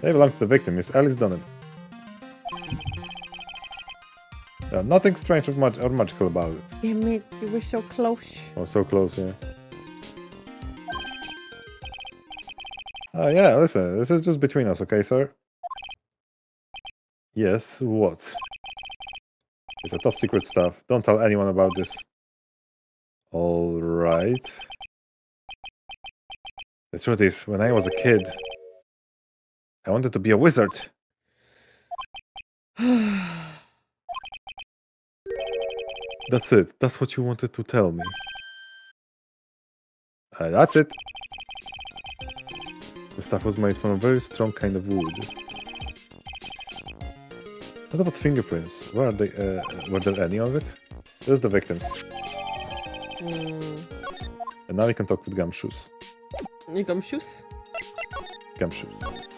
They belong to the victim, Miss Alice Dunham. Nothing strange or magical about it. Damn it, you were so close. Oh, so close, yeah. Yeah, listen, this is just between us, okay, sir? Yes, what? It's a top secret stuff. Don't tell anyone about this. Alright. The truth is, when I was a kid, I wanted to be a wizard. That's it. That's what you wanted to tell me. That's it. The stuff was made from a very strong kind of wood. What about fingerprints? Where are they? Were there any of it? There's the victims. And now we can talk with Gumshoes. Gumshoes? Gumshoes.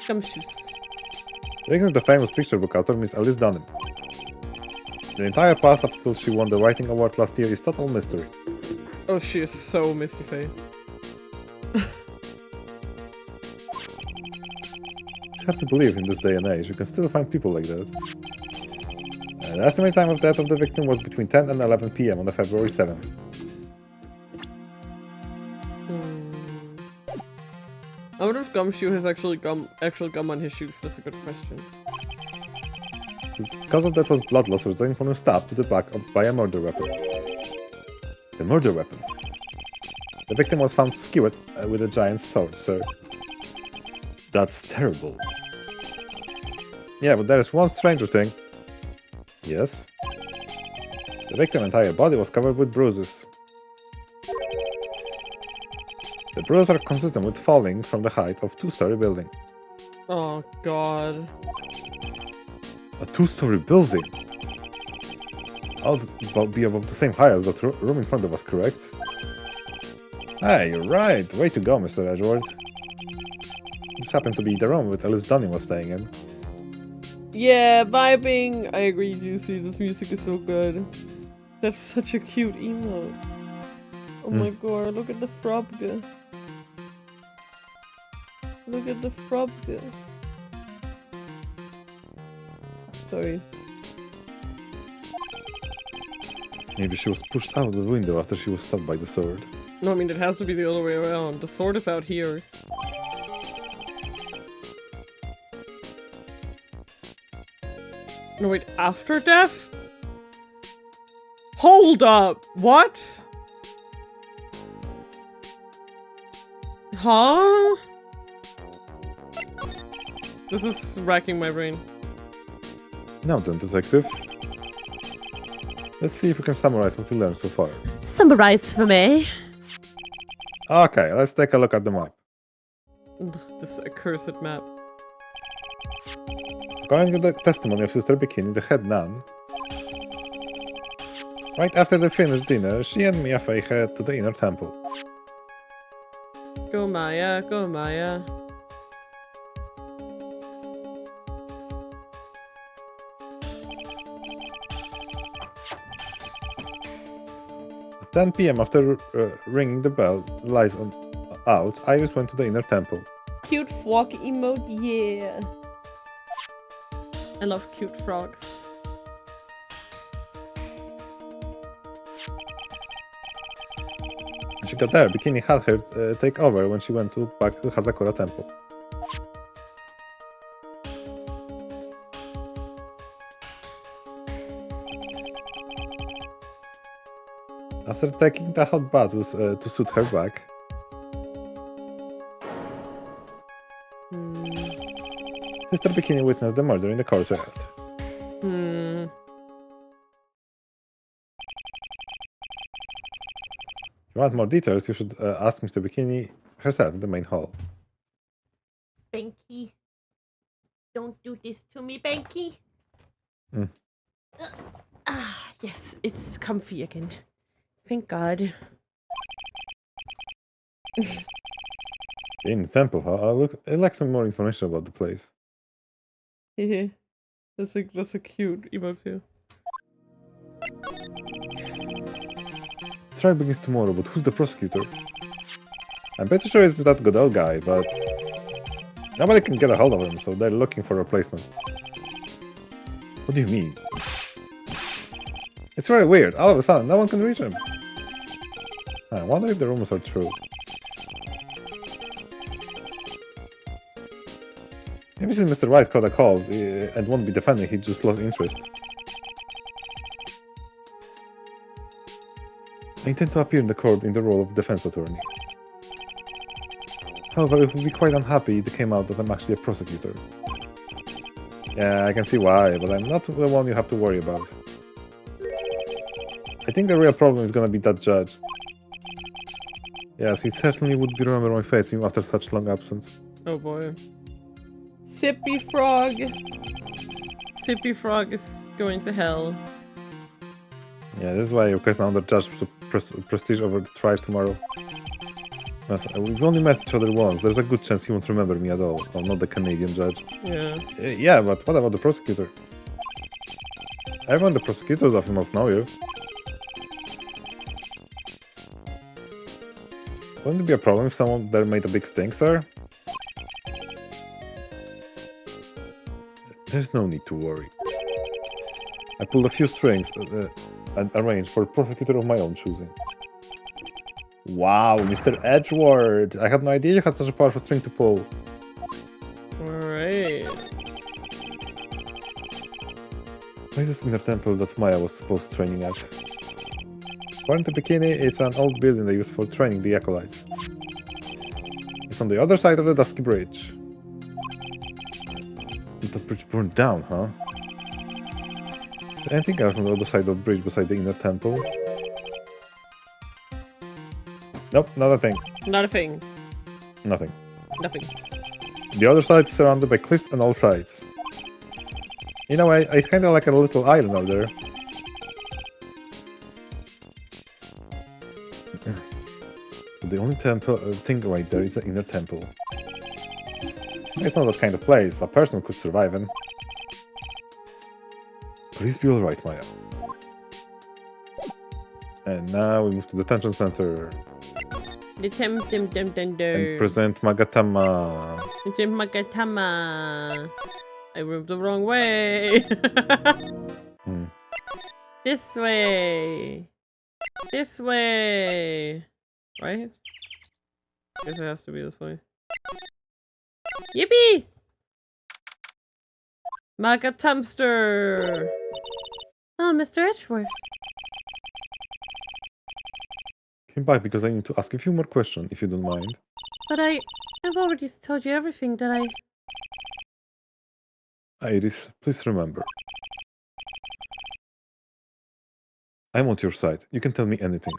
Gumshoes. The victim is the famous picture book author, Miss Alice Dunham. The entire past up until she won the writing award last year is total mystery. Oh, she is so misty-faced. It's hard to believe in this day and age, you can still find people like that. The estimated time of death of the victim was between 10 and 11 PM on February 7th. I wonder if Gumshoe has actual gum on his shoes. That's a good question. Because of that was blood loss resulting from a stab to the back by a murder weapon. The murder weapon. The victim was found skewered with a giant sword, sir. That's terrible. Yeah, but there is one stranger thing. Yes? The victim's entire body was covered with bruises. The bruises are consistent with falling from the height of a two-story building. Oh god. A two-story building? I'll be about the same height as that room in front of us, correct? Hey, you're right. Way to go, Mr. Edward. This happened to be the room with Alice Dunning was staying in. Yeah, vibing. I agree, Juicy. This music is so good. That's such a cute emote. Oh my god, look at the frobga. Look at the frobga. Sorry. Maybe she was pushed out the window after she was stabbed by the sword. No, I mean, it has to be the other way around. The sword is out here. No, wait, after death? Hold up! What? Huh? This is racking my brain. Now then, detective. Let's see if we can summarize what we learned so far. Summarize for me. Okay, let's take a look at the map. This accursed map. According to the testimony of Sister Bikini, the head nun, right after they finished dinner, she and Mia Fey head to the inner temple. Go Maya, go Maya. At 10 p.m. after ringing the bell, the lights out, Iris went to the inner temple. Cute frog emote, yeah. I love cute frogs. When she got there, Bikini had her take over when she went back to Hazakura temple. After taking the hot bath to suit her back, Sister Bikini witnessed the murder in the courtyard. If you want more details, you should ask Mr. Bikini herself in the main hall. Banky. Don't do this to me, Banky. Yes, it's comfy again. Thank God. In the temple, huh? I'd like some more information about the place. That's a cute emote too. Trial begins tomorrow, but who's the prosecutor? I'm pretty sure it's that good old guy, but nobody can get a hold of him, so they're looking for a replacement. What do you mean? It's very weird. All of a sudden, no one can reach him. I wonder if the rumors are true. Maybe since Mr. White caught a call and won't be defending, he just lost interest. I intend to appear in the court in the role of defense attorney. However, it would be quite unhappy if it came out that I'm actually a prosecutor. Yeah, I can see why, but I'm not the one you have to worry about. I think the real problem is gonna be that judge. Yes, he certainly would remember my face even after such long absence. Oh boy. Sippy Frog. Sippy Frog is going to hell. Yeah, this is why you request another judge to prestige over the trial tomorrow. Yes, we've only met each other once. There's a good chance he won't remember me at all. Well, not the Canadian judge. Yeah. Yeah, but what about the prosecutor? Everyone in the prosecutor's office must know you. Wouldn't it be a problem if someone there made a big stink, sir? There's no need to worry. I pulled a few strings and arranged for a prosecutor of my own choosing. Wow, Mr. Edgeworth! I had no idea you had such a powerful string to pull. Alright. Where is this inner temple that Maya was supposed to training at? According to Bikini, it's an old building they use for training the acolytes. It's on the other side of the Dusky Bridge. The bridge burned down, huh? Is there anything else on the other side of the bridge beside the inner temple? Nope, not a thing. Not a thing. Nothing. Nothing. The other side is surrounded by cliffs on all sides. In a way, it's kinda like a little island out there. The only temple thing right there is the inner temple. It's not that kind of place a person could survive in. Please be alright, Maya. And now we move to the detention center. The And present Magatama. Magatama. I moved the wrong way. This way. This way. Right? Guess it has to be this way. Yippee! Magatumster! Oh, Mr. Edgeworth. Came back because I need to ask a few more questions, if you don't mind. But I've already told you everything that I... Iris, please remember. I'm on your side. You can tell me anything.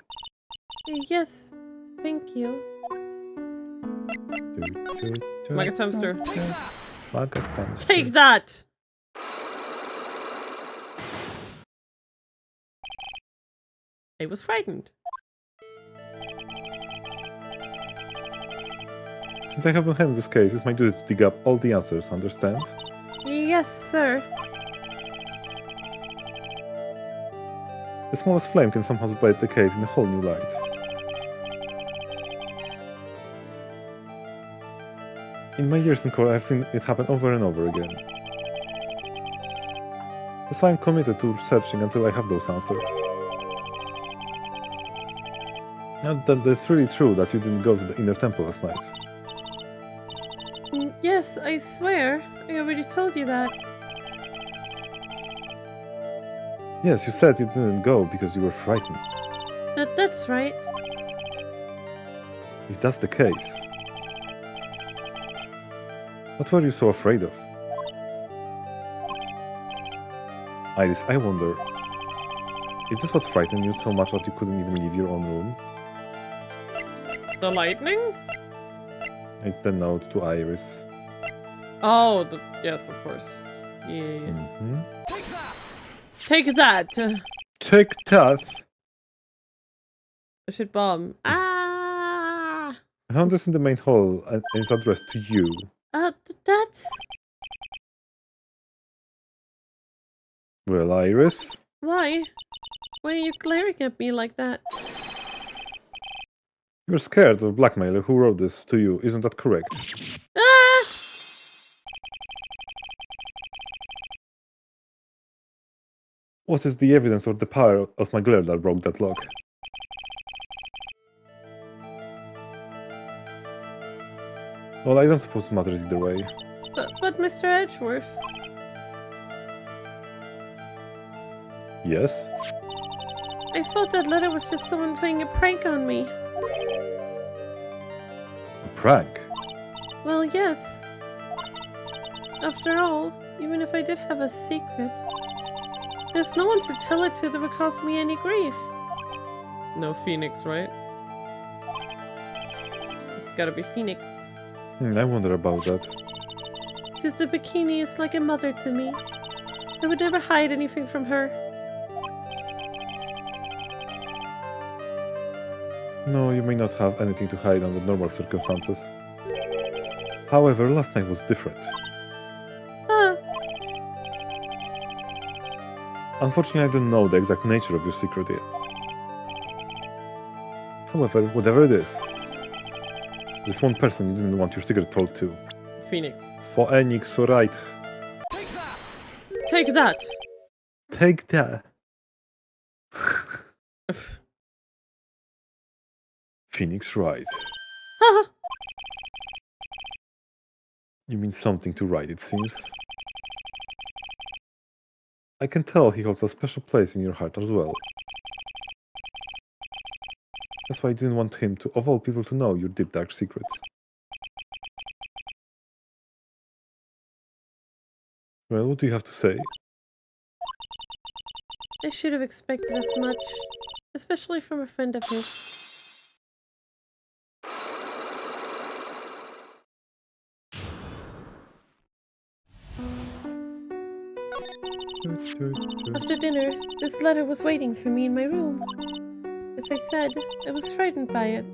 Yes, thank you. Maggot hamster. Maggot hamster. Take that! I was frightened. Since I haven't handled this case, it's my duty to dig up all the answers, understand? Yes, sir. The smallest flame can somehow spread the case in a whole new light. In my years in court, I've seen it happen over and over again. That's why I'm committed to searching until I have those answers. And that it's really true that you didn't go to the inner temple last night. Yes, I swear. I already told you that. Yes, you said you didn't go because you were frightened. That's right. If that's the case, what were you so afraid of? Iris, I wonder, is this what frightened you so much that you couldn't even leave your own room? The lightning? It's the note to Iris. Oh, yes, of course. Yeah. Mm-hmm. Take that! Take that! I should bomb. Ah! I found this in the main hall and it's addressed to you. That's... Well, Iris? Why? Why are you glaring at me like that? You're scared of the blackmailer who wrote this to you, isn't that correct? Ah! What is the evidence of the power of my glare that broke that lock? Well, I don't suppose it matters either way. But Mr. Edgeworth... Yes? I thought that letter was just someone playing a prank on me. A prank? Well, yes. After all, even if I did have a secret, there's no one to tell it to that would cause me any grief. No Phoenix, right? It's gotta be Phoenix. I wonder about that. Sister Bikini is like a mother to me. I would never hide anything from her. No, you may not have anything to hide under normal circumstances. However, last night was different. Ah, Unfortunately, I don't know the exact nature of your secret yet. However, whatever it is, there's one person you didn't want your secret told to. Phoenix. Phoenix, right. Take that! Take that. Phoenix, right. ah, You mean something to write, it seems. I can tell he holds a special place in your heart as well. That's why I didn't want him to, of all people, to know your deep dark secrets. Well, what do you have to say? I should have expected as much, especially from a friend of his. After dinner, this letter was waiting for me in my room. As I said, I was frightened by it.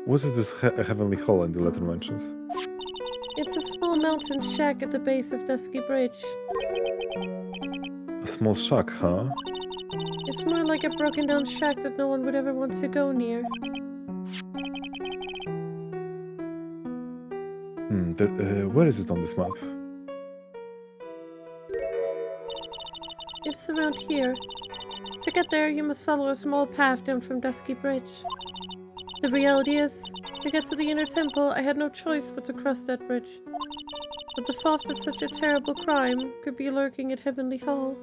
What is this heavenly hall in the letter mentions? It's a small mountain shack at the base of Dusky Bridge. A small shack, huh? It's more like a broken down shack that no one would ever want to go near. Where is it on this map? It's around here. To get there, you must follow a small path down from Dusky Bridge. The reality is, to get to the inner temple, I had no choice but to cross that bridge. But the thought that such a terrible crime could be lurking at Heavenly Hall.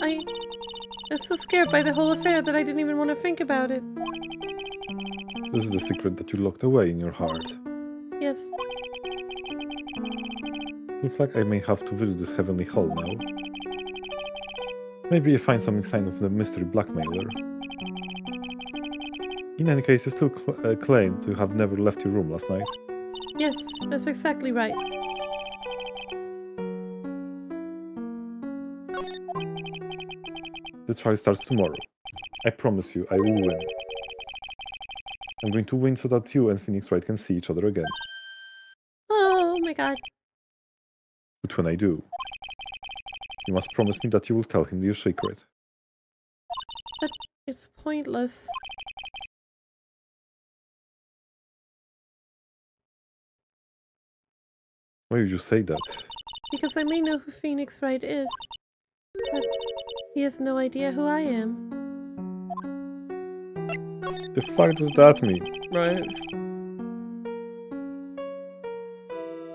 I was so scared by the whole affair that I didn't even want to think about it. This is the secret that you locked away in your heart. Yes. Looks like I may have to visit this heavenly hall now. Maybe I find some sign of the mystery blackmailer. In any case, you still claim to have never left your room last night. Yes, that's exactly right. The trial starts tomorrow. I promise you, I will win. I'm going to win so that you and Phoenix Wright can see each other again. Oh my god. But when I do, you must promise me that you will tell him your secret. But it's pointless. Why would you say that? Because I may know who Phoenix Wright is. But he has no idea who I am. The fuck does that mean? Right.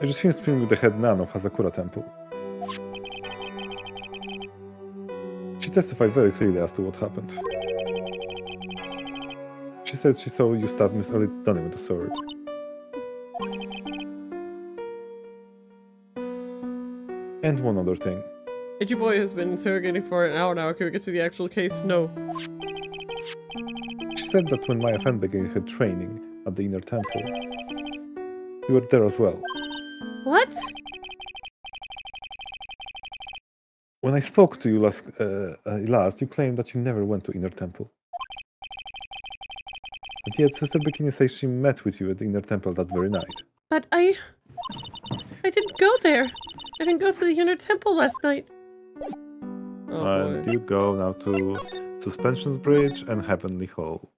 I just finished speaking with the head nun of Hazakura Temple. She testified very clearly as to what happened. She said she saw you stab Miss Elite Dunning with a sword. And one other thing. Itchy Boy has been interrogating for an hour now. Can we get to the actual case? No. She said that when Maya Fen began her training at the Inner Temple, you were there as well. What? When I spoke to you last, you claimed that you never went to Inner Temple. And yet Sister Bikini says she met with you at the Inner Temple that very night. But I didn't go there. I didn't go to the Inner Temple last night. Oh And boy. you go now to Suspensions Bridge and Heavenly Hall.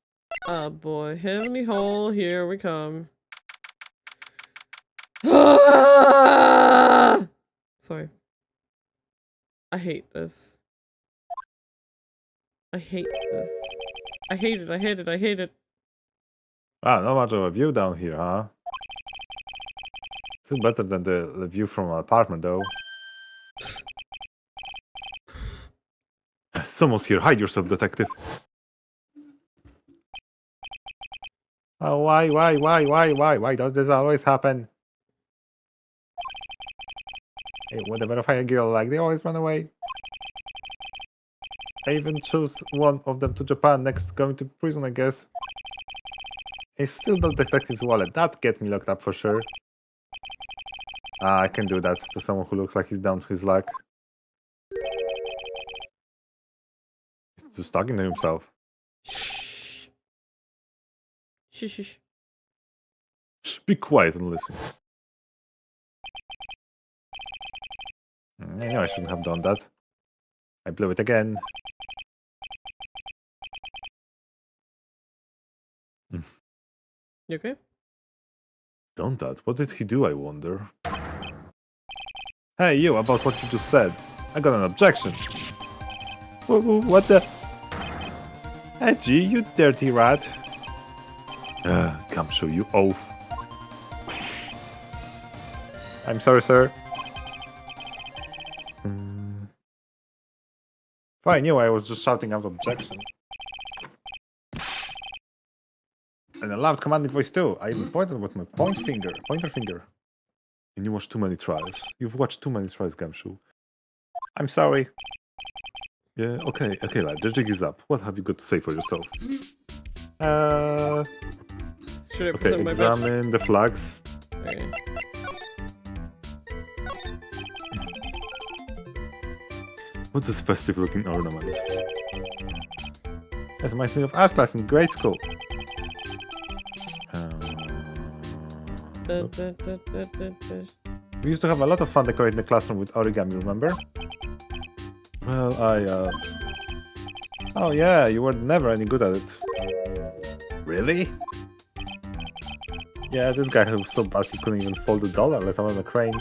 Oh boy. Heavenly Hole, here we come. Sorry. I hate this. I hate this. I hate it, I hate it, I hate it. Ah, not much of a view down here, huh? Still better than the view from an apartment, though. Someone's here. Hide yourself, detective. Oh, why does this always happen? Hey, whenever I find a girl like, they always run away. I even chose one of them to Japan, next going to prison, I guess. It's still the detective's wallet. That get me locked up for sure. Ah, I can do that to someone who looks like he's down to his luck. He's just talking to himself. Shh. Shh, shh, shh. Shh, be quiet and listen. I know I shouldn't have done that. I blew it again. You okay? Done that? What did he do, I wonder? Hey, you, about what you just said. I got an objection. What the? Edgy, you dirty rat. Come show you oath. I'm sorry, sir. Fine, you, I was just shouting out objection. And a loud commanding voice too. I even pointed with my pointer finger. And you watched too many trials. You've watched too many trials, Gamshu. I'm sorry. Yeah, okay, lad, the jig is up. What have you got to say for yourself? Should I Okay, present my badge? examine the flags. Okay. What's this festive looking ornament? That reminds me of art class in grade school. We used to have a lot of fun decorating the classroom with origami, remember? Well, Oh yeah, you were never any good at it. Really? Yeah, this guy who was so bad he couldn't even fold $1, let alone a crane.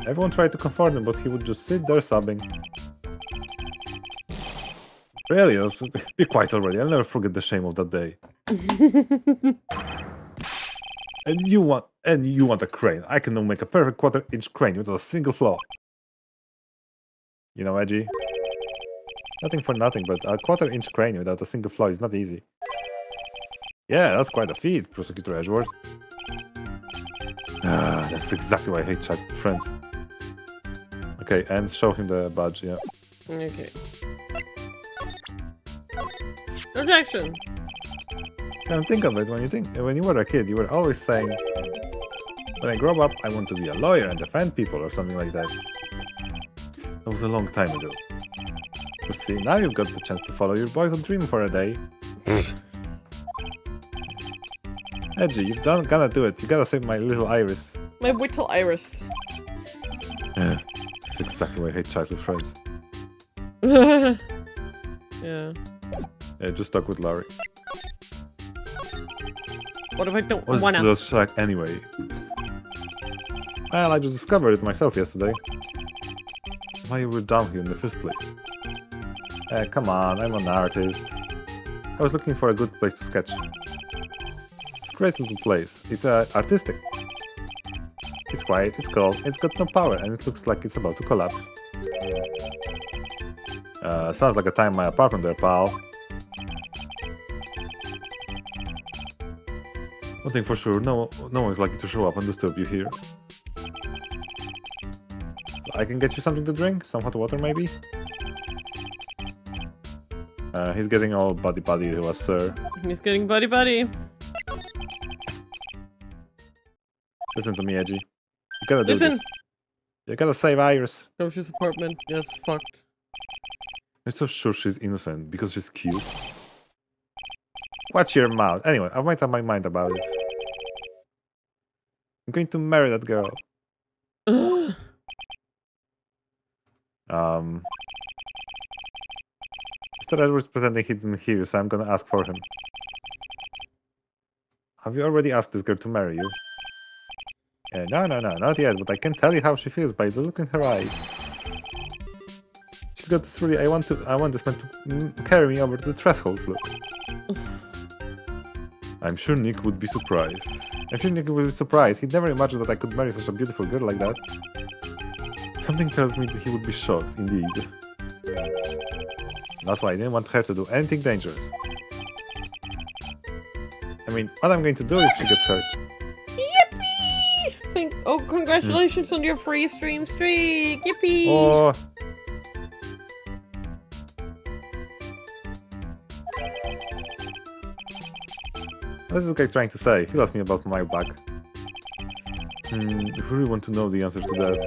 Everyone tried to comfort him, but he would just sit there sobbing. Really? Be quiet already, I'll never forget the shame of that day. And you want a crane. I can now make a perfect quarter-inch crane without a single flaw. You know, Edgy? Nothing for nothing, but a quarter-inch crane without a single flaw is not easy. Yeah, that's quite a feat, Prosecutor Edgeworth. That's exactly why I hate chat with friends. Okay, and show him the badge, yeah. Okay. Objection. Now think of it, when you were a kid, you were always saying, when I grow up, I want to be a lawyer and defend people or something like that. That was a long time ago. You see, now you've got the chance to follow your boyhood dream for a day. Edgy, gotta do it. You gotta save my little Iris. My little Iris. Yeah, that's exactly why I hate chat with friends. Yeah. Yeah, just talk with Larry. What if I don't What's wanna? the shack anyway? Well, I just discovered it myself yesterday. Why you were down here in the first place? Come on, I'm an artist. I was looking for a good place to sketch. It's a great little place. It's artistic. It's quiet, it's cold, it's got no power, and it looks like it's about to collapse. Sounds like a time in my apartment there, pal. One thing for sure, no one's likely to show up and disturb you here. So I can get you something to drink? Some hot water, maybe? He's getting all buddy-buddy to us, sir. He's getting buddy-buddy. Listen to me, Edgy. You gotta do Listen! this. You gotta save Iris. Dosh's apartment. Yeah, it's fucked. I'm so sure she's innocent because she's cute. Watch your mouth. Anyway, I've made up my mind about it. I'm going to marry that girl. Mr. Edwards pretending he didn't hear you, so I'm gonna ask for him. Have you already asked this girl to marry you? No, not yet, but I can tell you how she feels by the look in her eyes. She's got this really, I want this man to carry me over the threshold look. I'm sure Nick would be surprised. He'd never imagined that I could marry such a beautiful girl like that. Something tells me that he would be shocked, indeed. That's why I didn't want her to do anything dangerous. I mean, what I'm going to do if she gets hurt? Yippee! Oh, congratulations on your free stream streak! Yippee! Oh. What's this guy trying to say? He asked me about my back. If you really want to know the answer to that,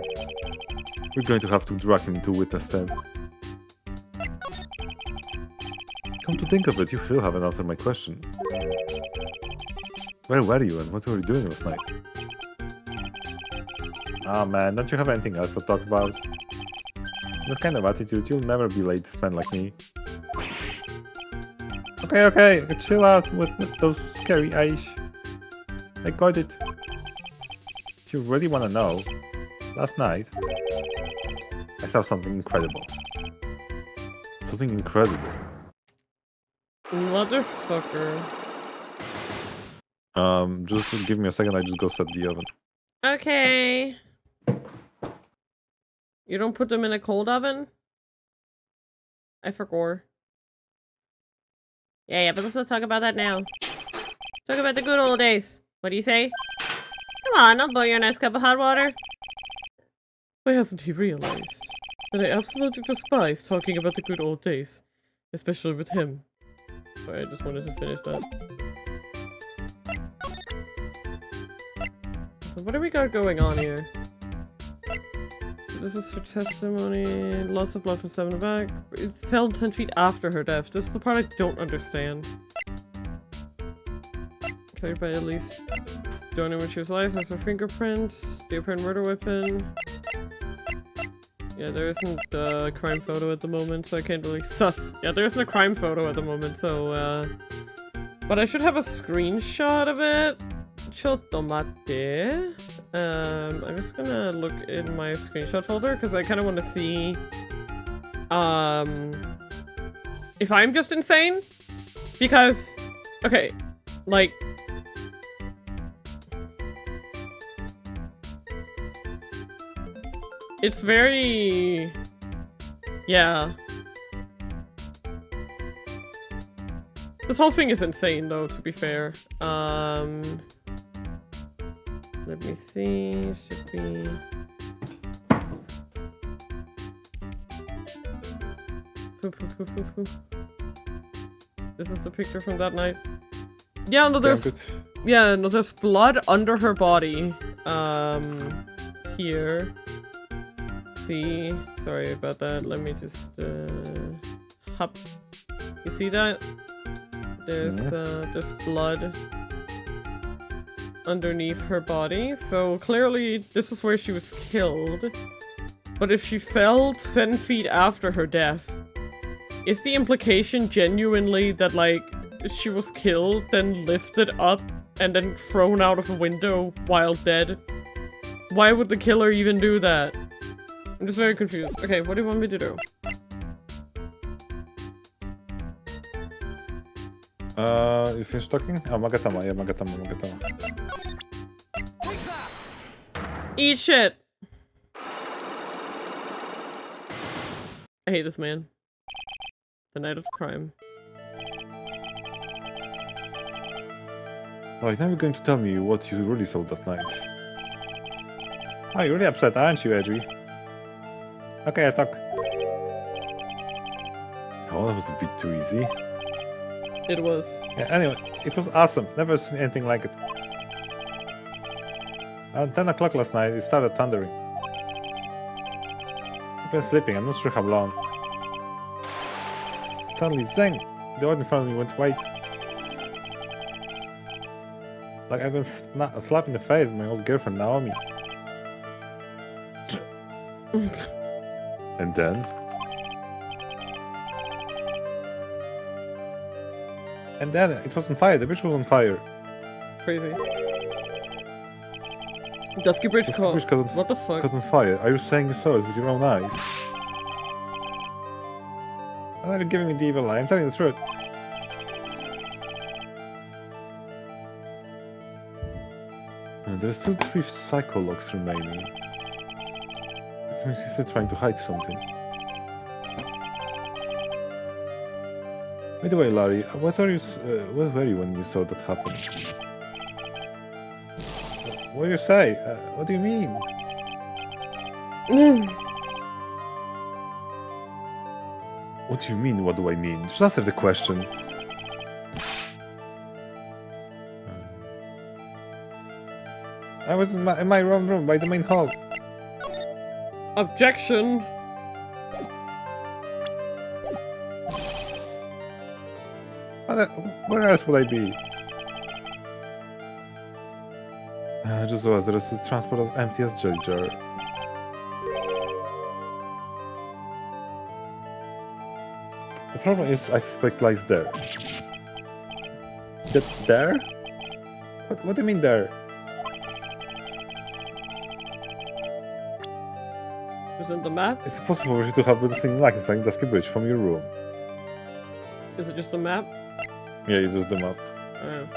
we're going to have to drag him into witness stand. Come to think of it, you still haven't answered my question. Where were you and what were you doing last night? Ah man, don't you have anything else to talk about? That kind of attitude, you'll never be late to spend like me. Okay, chill out with those scary eyes. I got it. If you really want to know, last night, I saw something incredible. Something incredible. Motherfucker. Just give me a second, I just go set the oven. Okay. You don't put them in a cold oven? I forgot. Yeah, but let's not talk about that now. Talk about the good old days. What do you say? Come on, I'll boil you a nice cup of hot water. Why hasn't he realized that I absolutely despise talking about the good old days? Especially with him. Sorry, I just wanted to finish that. So what do we got going on here? So this is her testimony. Lots of blood from 7 back. It fell 10 feet after her death. This is the part I don't understand. Carried by at least donor when she was alive. That's her fingerprint. The apparent murder weapon. Yeah, there isn't a crime photo at the moment, so I can't really sus. Yeah, there isn't a crime photo at the moment, so but I should have a screenshot of it. Chotomate. I'm just gonna look in my screenshot folder because I kind of want to see if I'm just insane. Because, okay, like, it's very, yeah. This whole thing is insane, though, to be fair. Let me see. Should be. This is the picture from that night. Yeah, no, there's there's blood under her body. Here. See, sorry about that. Let me just hop. You see that? There's blood underneath her body. So clearly, this is where she was killed. But if she fell 10 feet after her death, is the implication genuinely that, like, she was killed, then lifted up, and then thrown out of a window while dead? Why would the killer even do that? I'm just very confused. Okay, what do you want me to do? You finished talking? Oh, Magatama, yeah, Magatama. Eat shit! I hate this man. The night of crime. Right, now you're going to tell me what you really saw that night. Oh, you're really upset, aren't you, Edgy? Okay, I talk. Oh, that was a bit too easy. It was. Yeah, anyway, it was awesome. Never seen anything like it. At 10 o'clock last night, it started thundering. I've been sleeping, I'm not sure how long. Suddenly, zang! The one in front of me went white. Like I've been slapped in the face with my old girlfriend, Naomi. And then? And then it was on fire. The bridge was on fire. Crazy. Dusky Bridge caught. What the fuck? Caught on fire. Are you saying you saw it with your own eyes? Why are you giving me the evil eye? I'm telling you the truth. There are still 3 psychologs remaining. I think she's still trying to hide something. By the way, Larry, where were you when you saw that happen? What do you say? What do you mean? What do you mean, what do I mean? Just answer the question. I was in my wrong room by the main hall. Objection! Where else would I be? Just was. There is a transport as empty as jelly jar. The problem is, I suspect lies there. There? What do you mean there? Isn't the map? It's possible for you to have the thing like it's like Dusky Bridge from your room. Is it just a map? Yeah, it's just the map. Oh.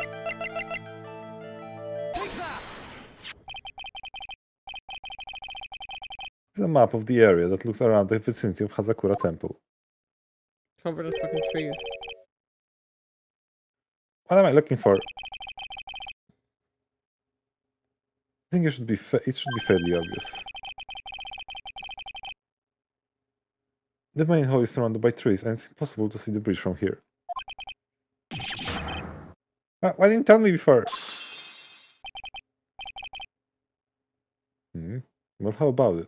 It's a map of the area that looks around the vicinity of Hazakura Temple. Covered in fucking trees. What am I looking for? I think it should be fairly obvious. The main hall is surrounded by trees, and it's impossible to see the bridge from here. Why didn't you tell me before? Well, how about it?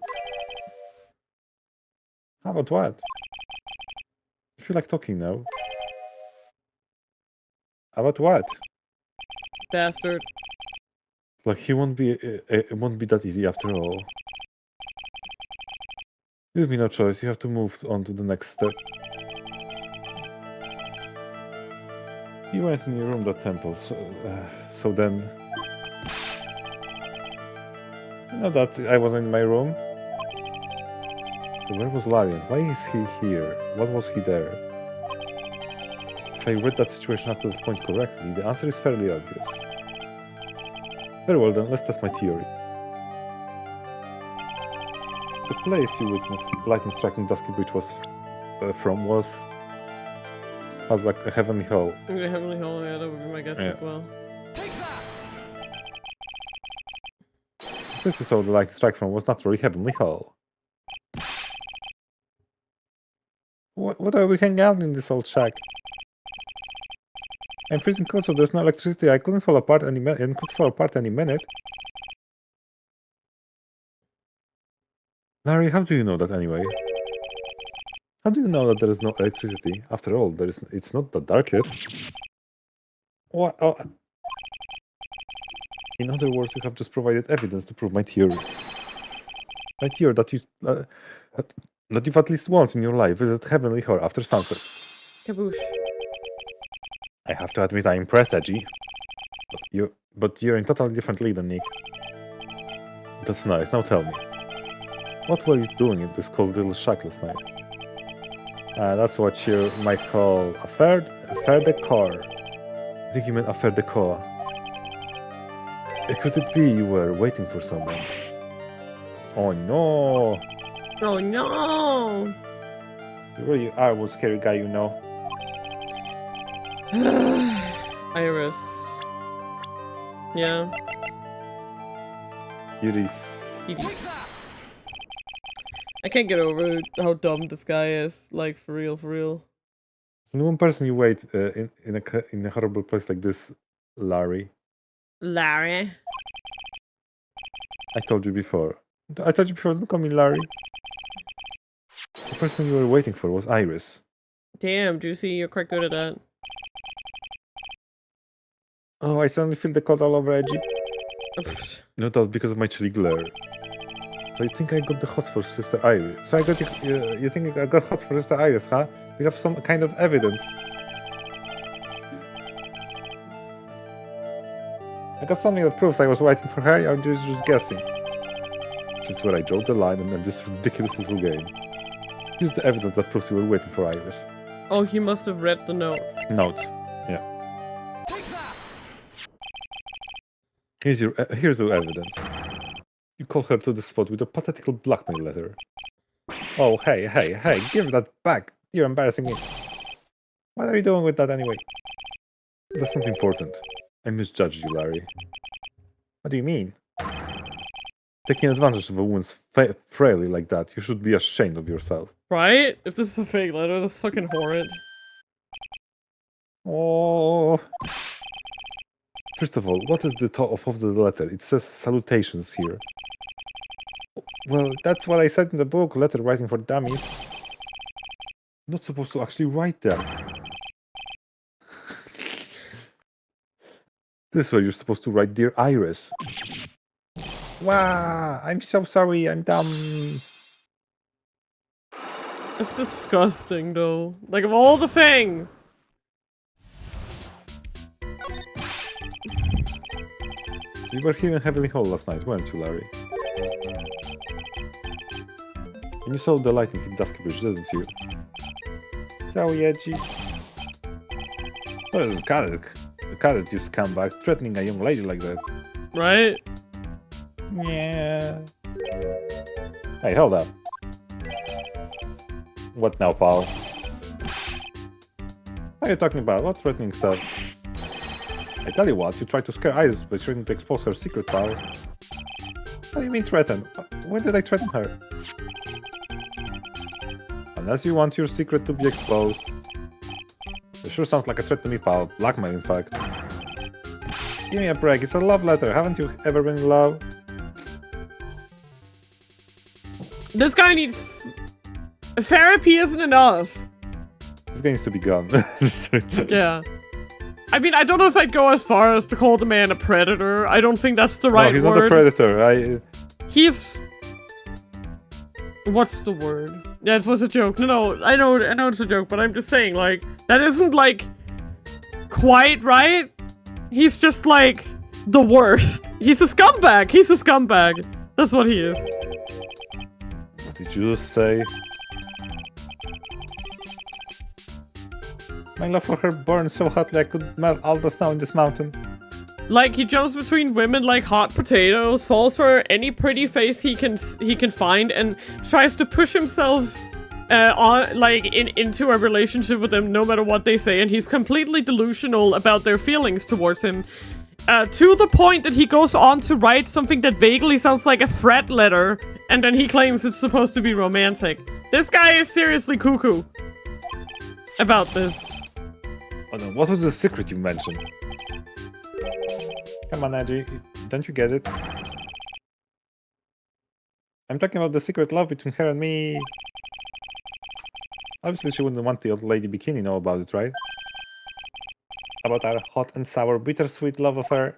How about what? I feel like talking now. About what? Bastard. Like he won't be. It won't be that easy after all. Give me no choice. You have to move on to the next step. You went in your room, that temple. So then. You know that I was in my room. So where was Larian? Why is he here? What was he there? If I read that situation up to this point correctly, the answer is fairly obvious. Very well then, let's test my theory. The place you witnessed lightning striking Dusky Bridge was has like a heavenly hall. The heavenly hall, yeah, that would be my guess as well. This is all the lightning strike from was not really Heavenly Hall. What are we hanging out in this old shack? I'm freezing cold, so there's no electricity. I couldn't fall apart any minute. Larry, how do you know that anyway? How do you know that there is no electricity? After all, it's not that dark yet. What? Oh. In other words, you have just provided evidence to prove my theory. My theory that you've at least once in your life visited Heavenly Hall after sunset. Kaboosh. I have to admit I'm impressed, Edgy. But you're in totally different league than Nick. That's nice. Now tell me. What were you doing in this cold little shack last night? That's what you might call affaire de corps. I think you meant affaire de corps. Could it be you were waiting for someone? Oh no! Oh no! You really are one scary guy, you know. Iris. Yeah. Iris. I can't get over how dumb this guy is. Like, for real, for real. The one person you wait in a horrible place like this, Larry. Larry. I told you before. Don't call me Larry. The person you were waiting for was Iris. Damn, Juicy, you're quite good at that. Oh, I suddenly feel the cold all over Edgy. No doubt because of my chilly glare. So you think I got the hots for Sister Iris? So you think I got hots for Sister Iris, huh? We have some kind of evidence. I got something that proves I was waiting for her, or just guessing. This is where I draw the line and end this ridiculous little game. Here's the evidence that proves you were waiting for Iris. Oh, he must have read the note. Note. Yeah. Here's the evidence. You call her to the spot with a pathetical blackmail letter. Oh, hey, give that back. You're embarrassing me. What are you doing with that anyway? That's not important. I misjudged you, Larry. What do you mean? Taking advantage of a woman's frailty like that, you should be ashamed of yourself. Right? If this is a fake letter, that's fucking horrid. Oh. First of all, what is the top of the letter? It says salutations here. Well, that's what I said in the book, letter writing for dummies. I'm not supposed to actually write that. This is where you're supposed to write, Dear Iris. Wow, I'm so sorry, I'm dumb. It's disgusting, though. Like, of all the things. You were here in Heavenly Hall last night, weren't you, Larry? And you saw the lightning hit Dusky Bridge, didn't you? So, Edgy. What is it, got it, you scumbag, threatening a young lady like that. Right? Yeah. Hey, hold up. What now, pal? What are you talking about? What threatening stuff? I tell you what, you tried to scare Iris by trying to expose her secret, pal. What do you mean threaten? When did I threaten her? Unless you want your secret to be exposed. It sure sounds like a threat to me, pal. Blackmail, in fact. Give me a break, it's a love letter. Haven't you ever been in love? This guy needs... Therapy isn't enough. This guy needs to be gone. Yeah. I mean, I don't know if I'd go as far as to call the man a predator. I don't think that's the right word. No, he's not a predator. He's... What's the word? Yeah, it was a joke. No, I know it's a joke, but I'm just saying, like, that isn't, like, quite right. He's just, like, the worst. He's a scumbag. He's a scumbag. That's what he is. What did you just say? My love for her burns so hotly I could melt all the snow in this mountain. Like, he jumps between women like hot potatoes, falls for any pretty face he can find, and tries to push himself into a relationship with them no matter what they say, and he's completely delusional about their feelings towards him. To the point that he goes on to write something that vaguely sounds like a threat letter, and then he claims it's supposed to be romantic. This guy is seriously cuckoo about this. Oh no, what was the secret you mentioned? Come on, Edgy, don't you get it? I'm talking about the secret love between her and me. Obviously, she wouldn't want the old lady bikini know about it, right? About our hot and sour, bittersweet love affair.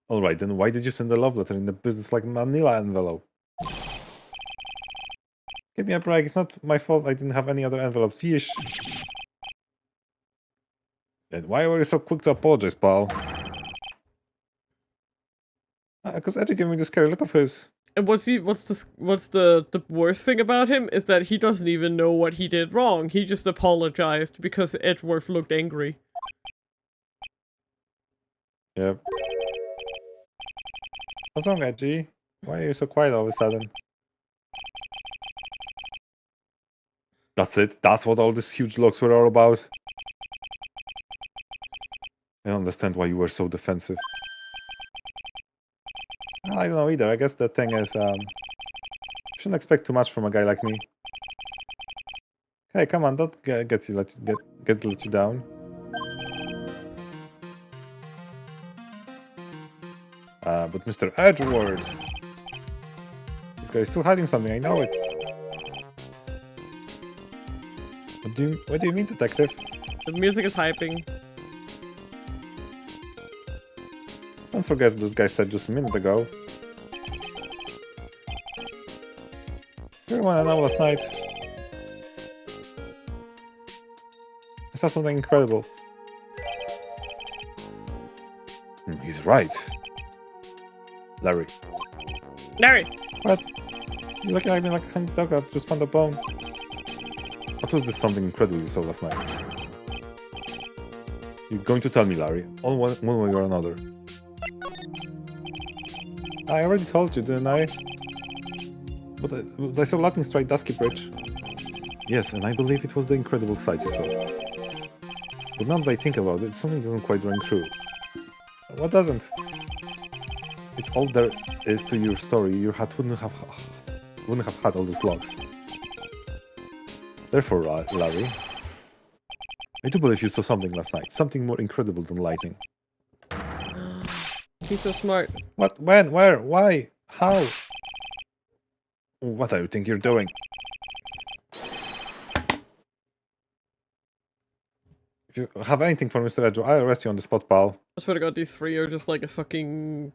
Alright, then why did you send a love letter in a business-like manila envelope? Give me a break, it's not my fault I didn't have any other envelopes. Yeesh. And why were you so quick to apologize, pal? Because Edgy gave me this scary look of his. And what's the worst thing about him is that he doesn't even know what he did wrong. He just apologized because Edgeworth looked angry. Yep. What's wrong, Edgy? Why are you so quiet all of a sudden? That's it? That's what all these huge logs were all about? I don't understand why you were so defensive. I don't know either. I guess the thing is, shouldn't expect too much from a guy like me. Hey, come on, don't let you down. But Mr. Edgeworth, this guy is still hiding something. I know it. What do you mean, detective? The music is hyping. Don't forget what this guy said just a minute ago. You wanna know last night? I saw something incredible. He's right. Larry. Larry! What? You're looking at me like a hungry dog that just found a bone. What was this something incredible you saw last night? You're going to tell me, Larry, on one way or another. I already told you, didn't I? But I saw lightning strike Dusky Bridge. Yes, and I believe it was the incredible sight you saw. But now that I think about it, something doesn't quite ring true. What doesn't? It's all there is to your story. Your heart wouldn't have had all these logs. Therefore, Larry, I do believe you saw something last night. Something more incredible than lightning. He's so smart. What? When? Where? Why? How? What do you think you're doing? If you have anything for Mr. Edgeworth, I'll arrest you on the spot, pal. I swear to God, these three are just like a fucking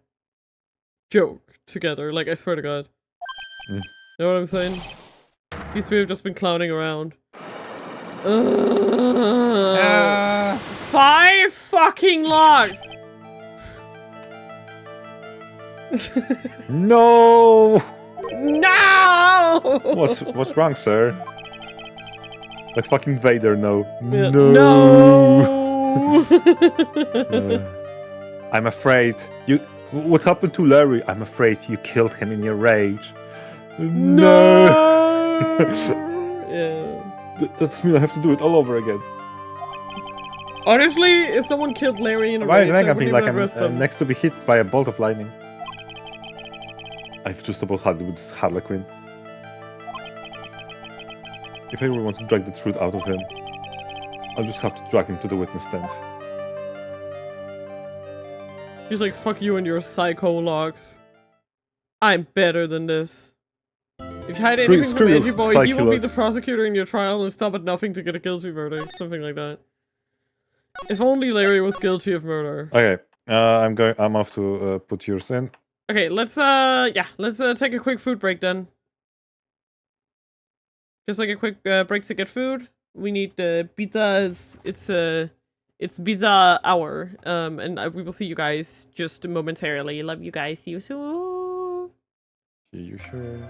joke together. Like, I swear to God. Mm. Know what I'm saying? These three have just been clowning around. 5 fucking logs! No! No! What's wrong, sir? Like fucking Vader, no. Yeah. No! I'm afraid you... What happened to Larry? I'm afraid you killed him in your rage. No! Yeah. Does mean I have to do it all over again? Honestly, if someone killed Larry in a Why rage, I like wouldn't I'm even arrest them. next to be hit by a bolt of lightning? I've just about had it with this Harlequin. If I really want to drag the truth out of him, I'll just have to drag him to the witness stand. He's like, fuck you and your psycho logs. I'm better than this. If you hide anything from Edgy Boy, he will be the prosecutor in your trial and stop at nothing to get a guilty verdict. Something like that. If only Larry was guilty of murder. Okay, I'm off to put yours in. Okay, let's take a quick food break then. Just like a quick break to get food. We need pizzas. It's pizza hour. And we will see you guys just momentarily. Love you guys. See you soon. See you soon.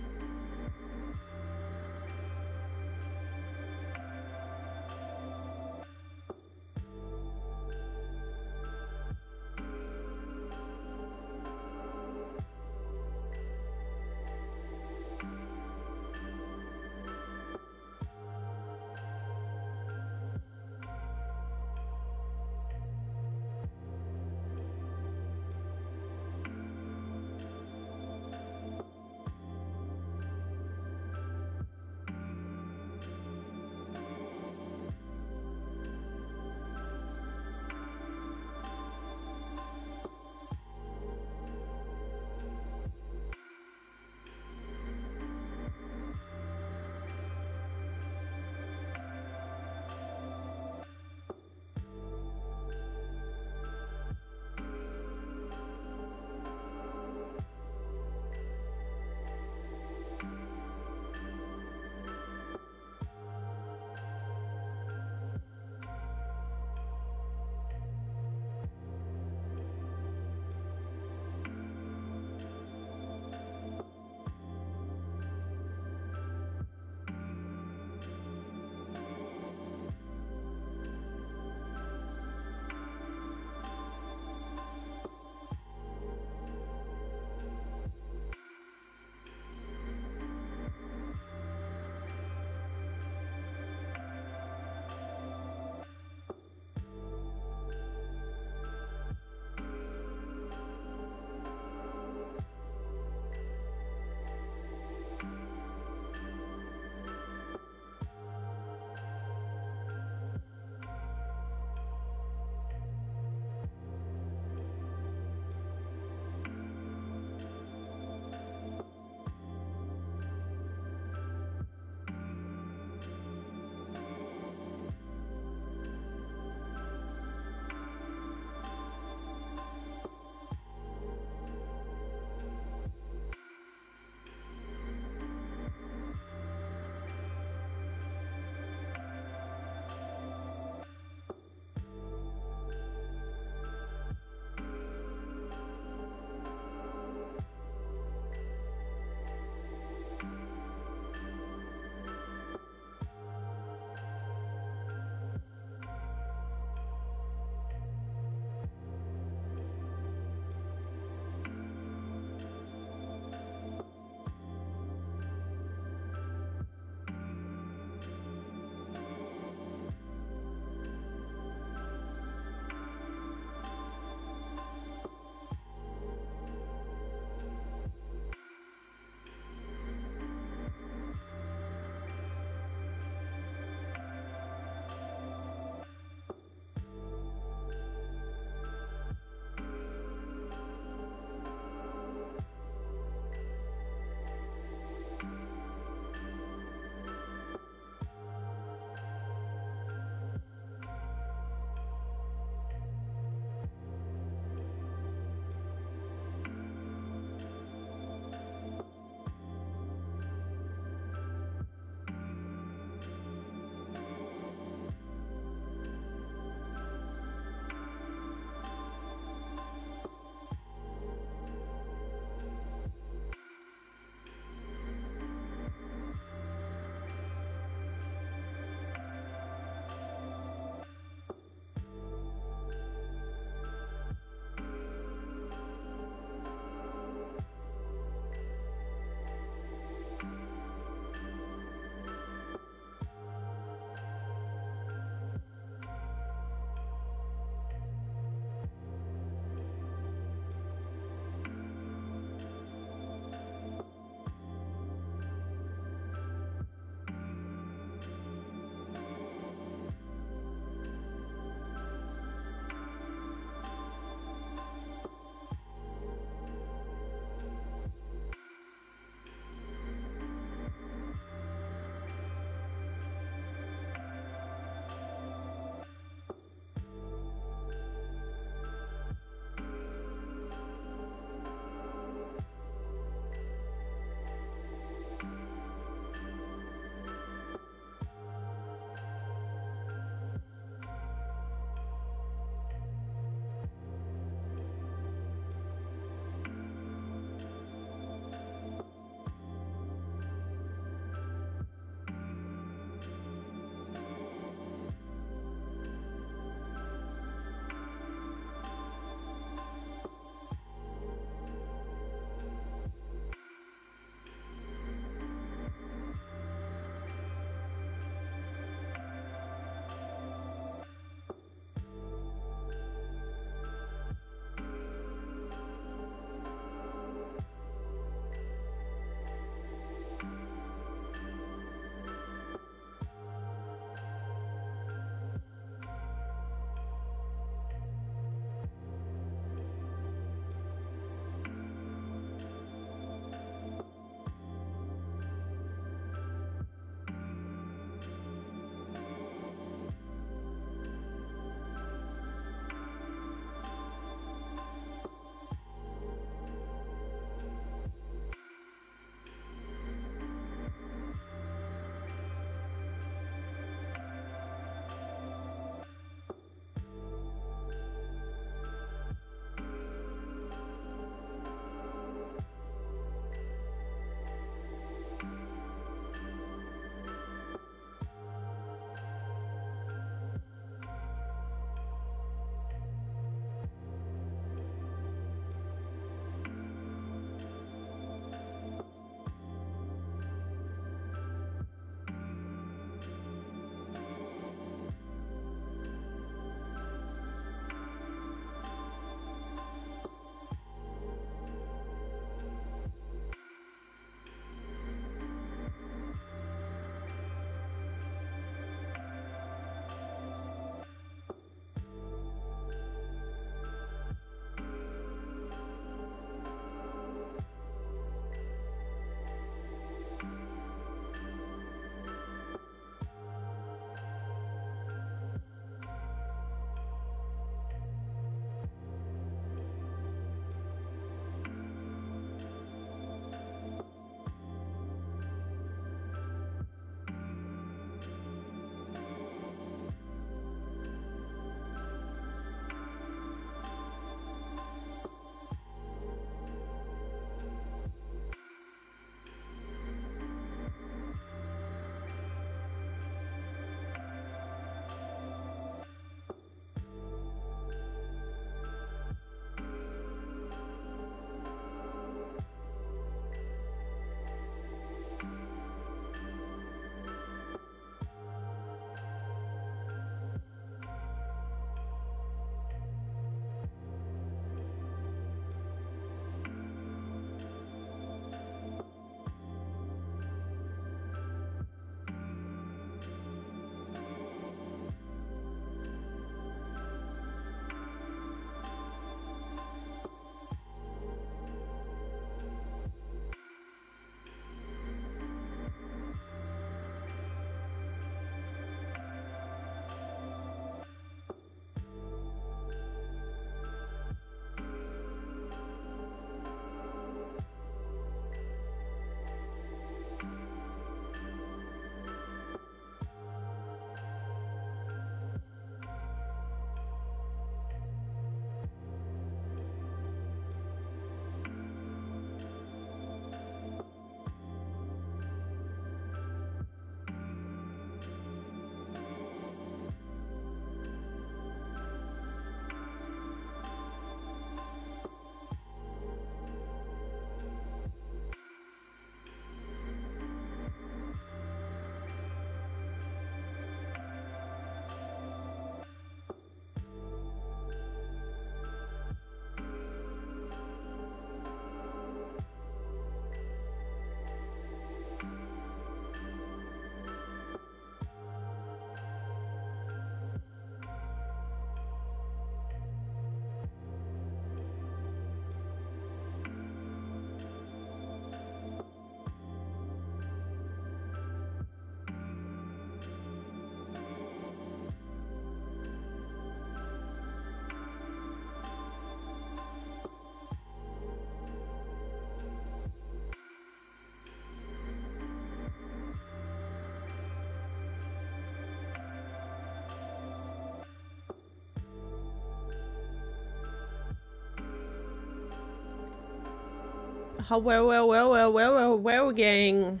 Well, gang.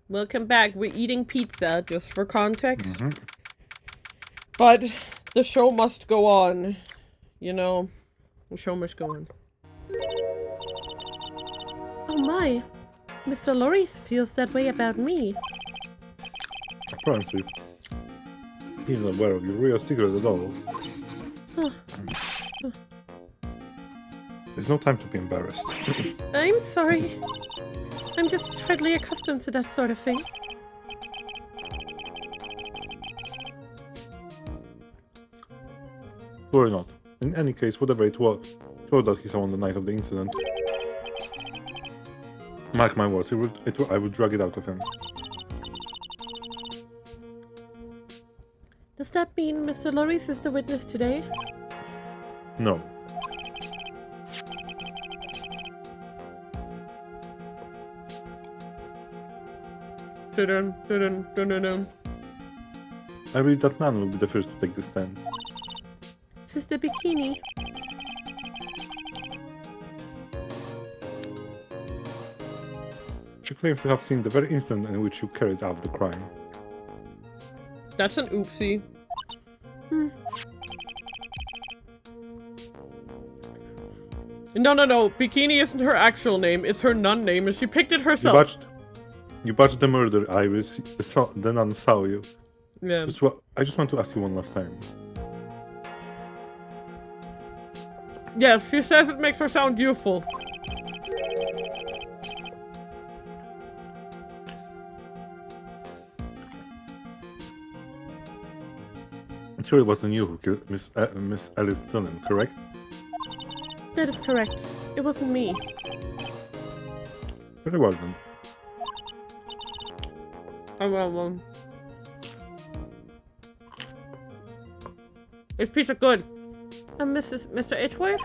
Welcome back. We're eating pizza, just for context. But the show must go on. You know, the show must go on. Oh my. Mr. Loris feels that way about me. Apparently. He's not aware of your real secret at all. There's no time to be embarrassed. I'm sorry. I'm just hardly accustomed to that sort of thing. Worry not. In any case, whatever it was that he saw on the night of the incident. Mark my words, I would drag it out of him. Does that mean Mr. Loris is the witness today? No. Dun, dun, dun, dun, dun. I believe that Nan will be the first to take the stand. Sister Bikini. She claims to have seen the very instant in which you carried out the crime. That's an oopsie. No. Bikini isn't her actual name. It's her nun name, and she picked it herself. You botched the murder, Iris. The nun saw you. Yeah. I just want to ask you one last time. Yeah, she says it makes her sound youthful. I'm sure it wasn't you who killed Miss Alice Dunham, correct? That is correct. It wasn't me. Very well then. Oh, well. Is pizza good? Mr. Edgeworth?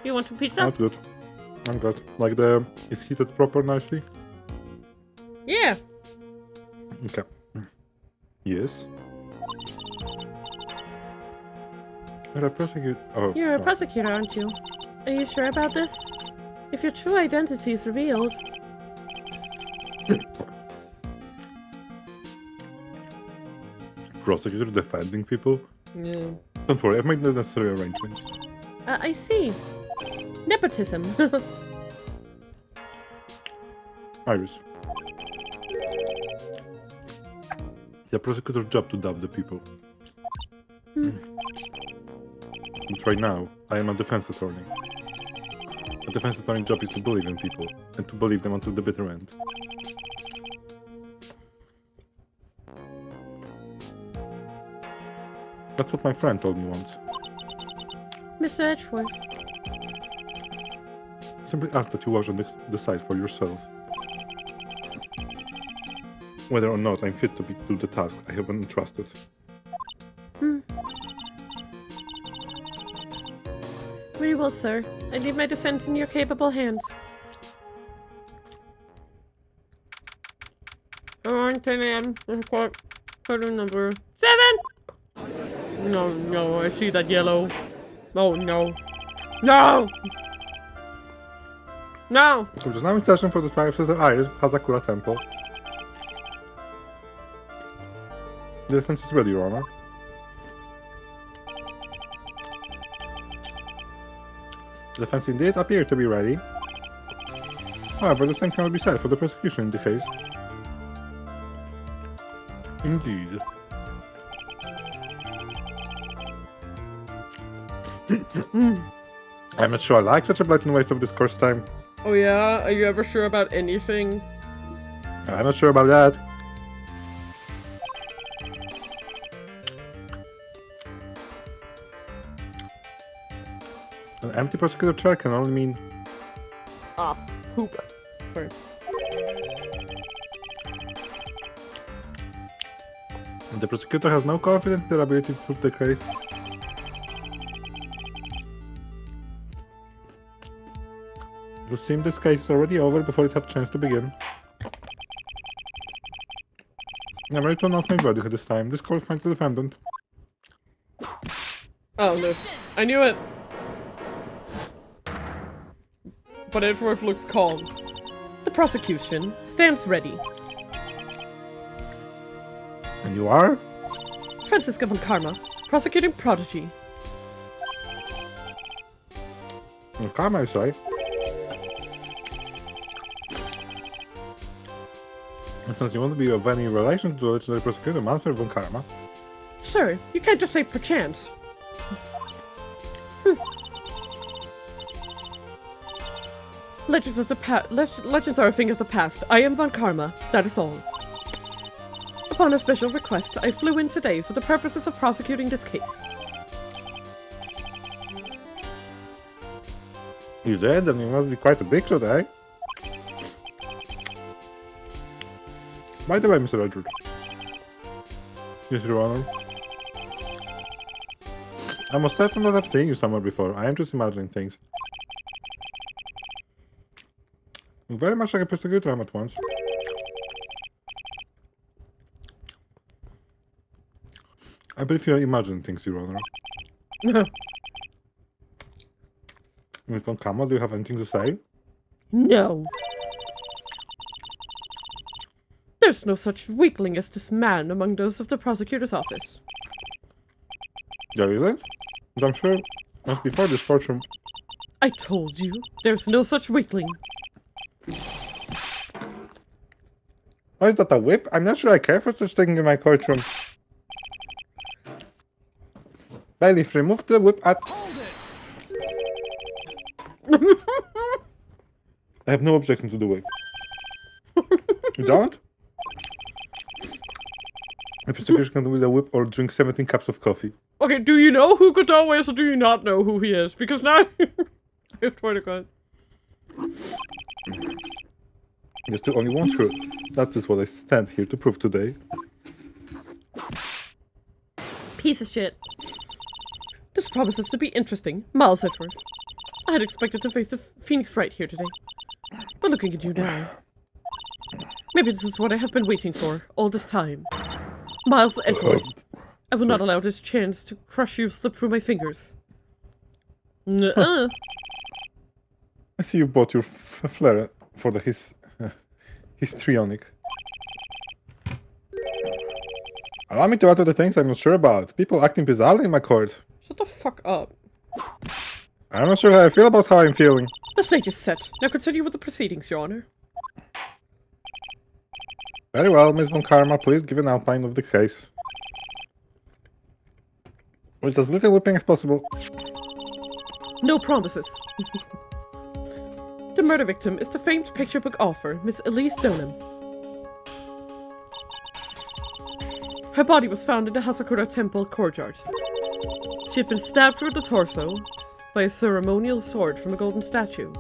You want some pizza? Not good. I'm good. Like is heated proper nicely? Yeah. Okay. Yes. You're a prosecutor. Oh, You're a prosecutor, aren't you? Are you sure about this? If your true identity is revealed... Prosecutor defending people? Yeah. Don't worry, I've made the necessary arrangements. I see. Nepotism. Iris. It's a prosecutor's job to doubt the people. But right now, I am a defense attorney. A defense attorney's job is to believe in people, and to believe them until the bitter end. That's what my friend told me once. Mr. Edgeworth. Simply ask that you watch and decide for yourself. Whether or not I'm fit to do the task I have been entrusted. Very well, sir. I leave my defense in your capable hands. Around 10 a.m. There's quite a number. 7! No, I see that yellow. Oh, no. No! No! Which is now in session for the trial of Sister Iris Hazakura Temple. The defense is ready, Your Honor. The defense indeed appear to be ready. However, the same cannot be said for the prosecution in the case. Indeed. I'm not sure I like such a blatant waste of discourse time. Oh yeah? Are you ever sure about anything? I'm not sure about that. An empty prosecutor chair can only mean... Ah, poop. Sorry. The prosecutor has no confidence in their ability to prove the case. It would seem this case is already over before it had a chance to begin. I'm ready to announce my verdict this time. This court finds the defendant. Oh, no. I knew it. but Edgeworth looks calm. The prosecution stands ready. And you are? Francisca von Karma, prosecuting prodigy. Well, Karma, I say. And since you want to be of any relation to the legendary prosecutor, Manfred von Karma. Sir, you can't just say perchance. Legends of the legends are a thing of the past. I am von Karma, that is all. Upon a special request, I flew in today for the purposes of prosecuting this case. You did, and you must be quite a big shot, eh? By the way, Mr. Edward. Yes, Your Honor. I must certain that I've seen you somewhere before. I am just imagining things. Very much like a prosecutor I'm at once. I believe you're imagining things, Your Honor. Miss von Karma, do you have anything to say? No. There's no such weakling as this man among those of the prosecutor's office. There isn't? But I'm sure once before this courtroom. I told you, there's no such weakling. Oh, is that a whip? I'm not sure I care for such thing in my courtroom. Bailiff, remove the whip at... I have no objection to the whip. You don't? A prosecutor can wield a whip or drink 17 cups of coffee. Okay, do you know who Godot is or do you not know who he is? Because now... I swear to God. There's still only one truth. That is what I stand here to prove today. Piece of shit. This promises to be interesting. Miles Edgeworth. I had expected to face the Phoenix right here today. But looking at you now... Maybe this is what I have been waiting for all this time. Miles Edgeworth. I will not allow this chance to crush you slip through my fingers. Nuh-uh. I see you bought your flare for the histrionic. Allow me to utter the things I'm not sure about. People acting bizarrely in my court. Shut the fuck up. I'm not sure how I feel about how I'm feeling. The stage is set. Now continue with the proceedings, Your Honor. Very well, Miss von Karma, please give an outline of the case. With as little whipping as possible. No promises. The murder victim is the famed picture book author, Miss Elise Donham. Her body was found in the Hasakura Temple courtyard. She had been stabbed through the torso by a ceremonial sword from a golden statue.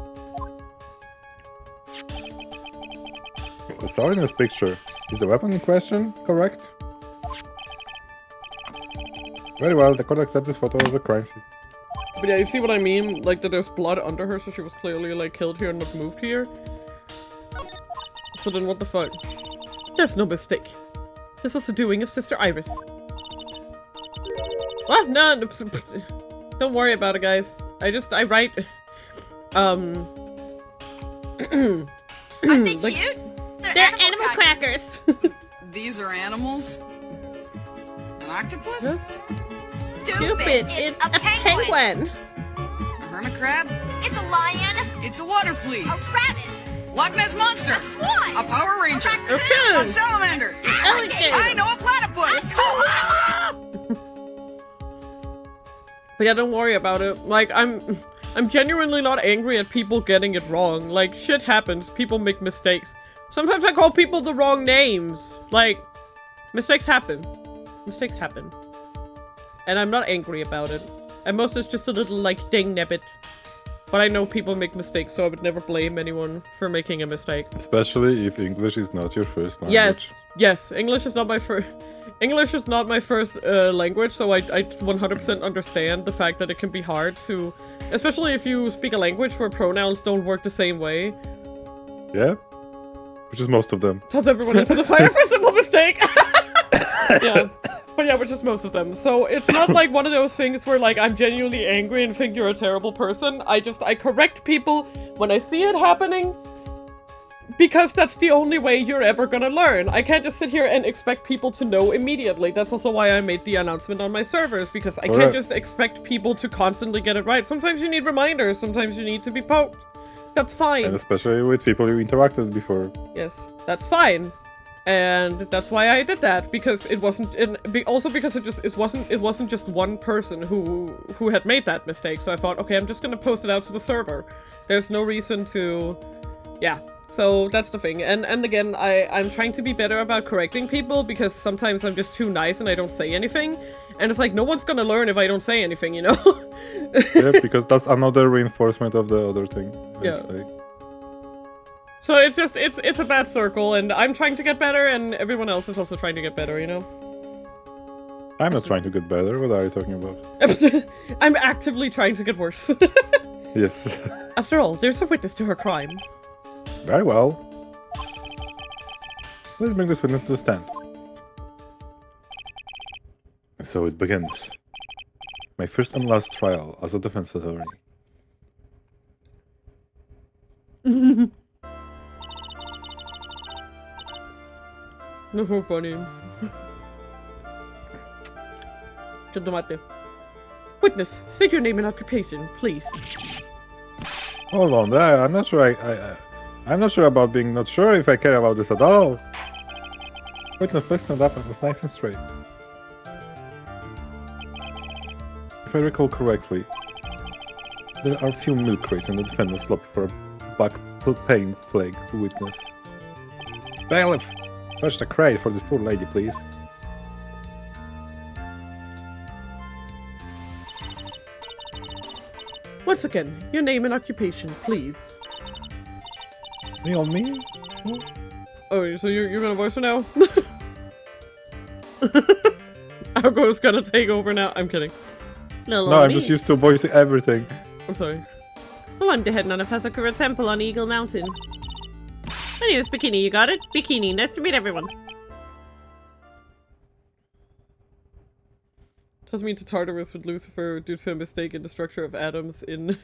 The sword in this picture. Is the weapon in question correct? Very well, the court accepts this photo as a crime scene. But yeah, you see what I mean? Like, that there's blood under her, so she was clearly, like, killed here and not moved here. So then what the fuck? There's no mistake. This was the doing of Sister Iris. What? No, don't worry about it, guys. I write... Aren't they like, cute? They're animal crackers! These are animals? An octopus? yes? Stupid! It's a penguin! A hermit crab? It's a lion. It's a water flea! A rabbit. Loch Ness Monster! A swan. A Power Ranger! A raccoon. A salamander! Alligator. I know a platypus! But yeah, don't worry about it. Like, I'm genuinely not angry at people getting it wrong. Like, shit happens. People make mistakes. Sometimes I call people the wrong names. Like, mistakes happen. Mistakes happen. And I'm not angry about it. At most it's just a little, like, dang nabbit. But I know people make mistakes, so I would never blame anyone for making a mistake. Especially if English is not your first language. Yes, yes. English is not my first... English is not my first language, so I 100% understand the fact that it can be hard to... Especially if you speak a language where pronouns don't work the same way. Yeah? Which is most of them. Toss everyone into the fire for a simple mistake! Yeah. But yeah, which is most of them. So it's not like one of those things where like I'm genuinely angry and think you're a terrible person. I correct people when I see it happening because that's the only way you're ever gonna learn. I can't just sit here and expect people to know immediately. That's also why I made the announcement on my servers, because I can't just expect people to constantly get it right. Sometimes you need reminders, sometimes you need to be poked. That's fine. And especially with people you interacted with before. Yes, that's fine. And that's why I did that, because it wasn't, also because it wasn't just one person who had made that mistake. So I thought, okay, I'm just gonna post it out to the server. There's no reason to, yeah. So that's the thing. And again, I'm trying to be better about correcting people, because sometimes I'm just too nice and I don't say anything. And it's like, no one's gonna learn if I don't say anything, you know? Yeah, because that's another reinforcement of the other thing. Yeah. So it's just, it's a bad circle, and I'm trying to get better, and everyone else is also trying to get better, you know? I'm not trying to get better. What are you talking about? I'm actively trying to get worse. Yes. After all, there's a witness to her crime. Very well. Let's bring this witness to the stand. So it begins. My first and last trial as a defense attorney. No, so funny. Tomate. Witness, state your name and occupation, please. Hold on, I'm not sure. I'm not sure about being not sure if I care about this at all. Witness, please stand up and was nice and straight. If I recall correctly, there are few milk crates in the defendant's lobby for a back pain plague to witness. Bailiff, fetch the crate for this poor lady, please. Once again, your name and occupation, please. Me on me? Oh, so you're gonna voice her now? Algo's gonna take over now. I'm kidding. No, I'm just used to voicing everything. I'm sorry. Well, I'm the head nun of Hazakura Temple on Eagle Mountain. My name is Bikini, you got it? Bikini, nice to meet everyone. Toss me to Tartarus with Lucifer due to a mistake in the structure of atoms in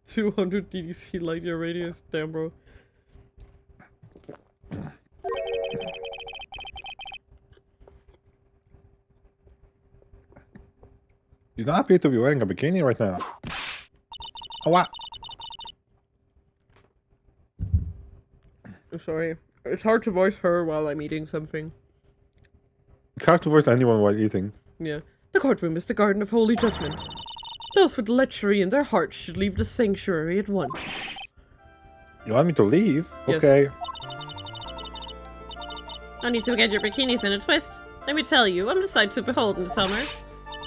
200 DDC light year radius. Damn, bro. You don't appear to be wearing a bikini right now. Oh, what? I'm sorry. It's hard to voice her while I'm eating something. It's hard to voice anyone while eating. Yeah. The courtroom is the garden of holy judgment. Those with lechery in their hearts should leave the sanctuary at once. You want me to leave? Yes. Okay. No need to get your bikinis in a twist. Let me tell you, I'm the sight to behold in the summer.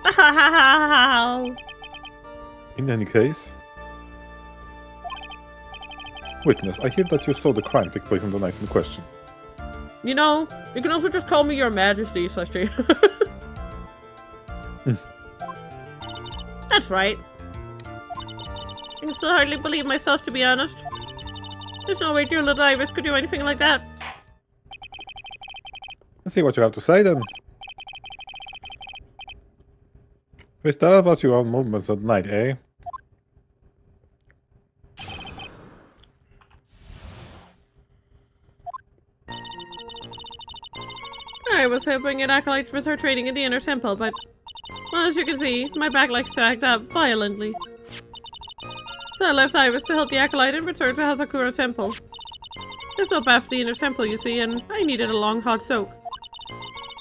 Ha In any case... Witness, I hear that you saw the crime take place on the night in question. You know, you can also just call me your majesty, Sastri. That's right. I can still hardly believe myself, to be honest. There's no way June Divers could do anything like that. Let's see what you have to say then. Please tell about your own movements at night, eh? I was hoping an acolyte with her trading in the inner temple, but... well, as you can see, my back likes to act up violently. So I left Iris to help the acolyte and returned to Hazakura Temple. There's no bath to the inner temple, you see, and I needed a long hot soak.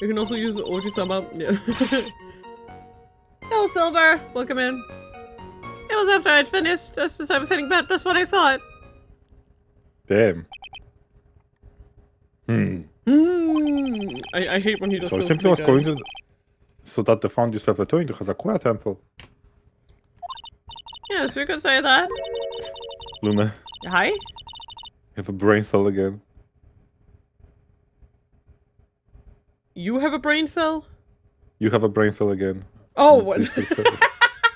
You can also use Oji-sama. Yeah. Hello, Silver! Welcome in. It was after I'd finished, just as I was heading back, that's when I saw it. Damn. I hate when he does So those simply was big going eyes. to... So that they found yourself returning to Hazakura Temple. Yes, you could say that. Luna, Hi? you have a brain cell again. You have a brain cell? You have a brain cell again. Oh, what? Please consider.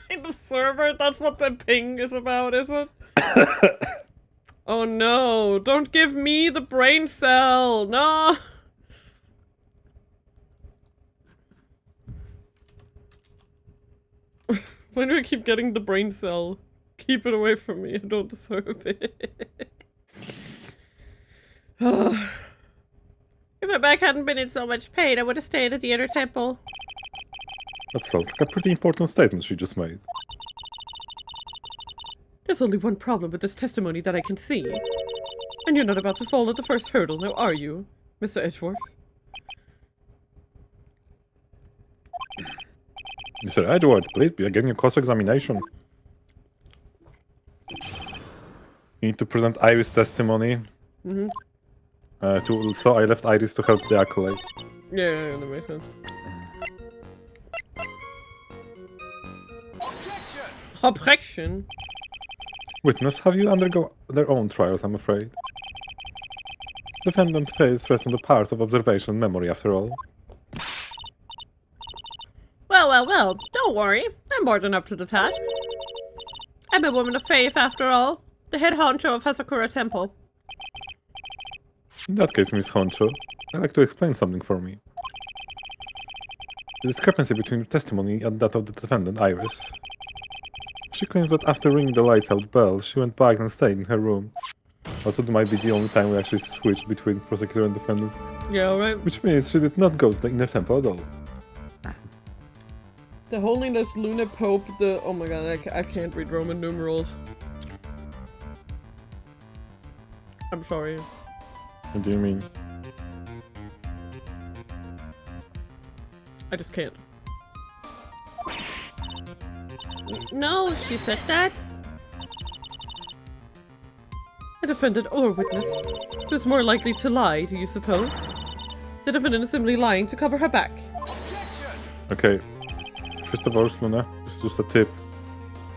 In the server? That's what the ping is about, is it? Oh no, don't give me the brain cell! No! Why do I keep getting the brain cell? Keep it away from me. I don't deserve it. If my back hadn't been in so much pain, I would have stayed at the inner temple. That sounds like a pretty important statement she just made. There's only one problem with this testimony that I can see. And you're not about to fall at the first hurdle, now are you, Mr. Edgeworth? Mr. Edgeworth, please begin your cross-examination. You need to present Iris' testimony. So I left Iris to help the accolade. Yeah, that makes sense. Objection? Witness, have you undergo their own trials, I'm afraid. Defendant face rests on the part of observation and memory, after all. Well, don't worry. I'm more than up to the task. I'm a woman of faith, after all. The head honcho of Hasakura Temple. In that case, Miss Honcho, I'd like to explain something for me. The discrepancy between your testimony and that of the defendant, Iris. She claims that after ringing the lights out bell, she went back and stayed in her room. Although it might be the only time we actually switched between prosecutor and defendant. Yeah, alright. Which means she did not go to the inner temple at all. The Holiness Lune Pope, the... Oh my god, I can't read Roman numerals. I'm sorry. What do you mean? I just can't. No, she said that. A defendant or witness. Who's more likely to lie, do you suppose? The defendant is simply lying to cover her back. Okay. First of all, Luna, just a tip.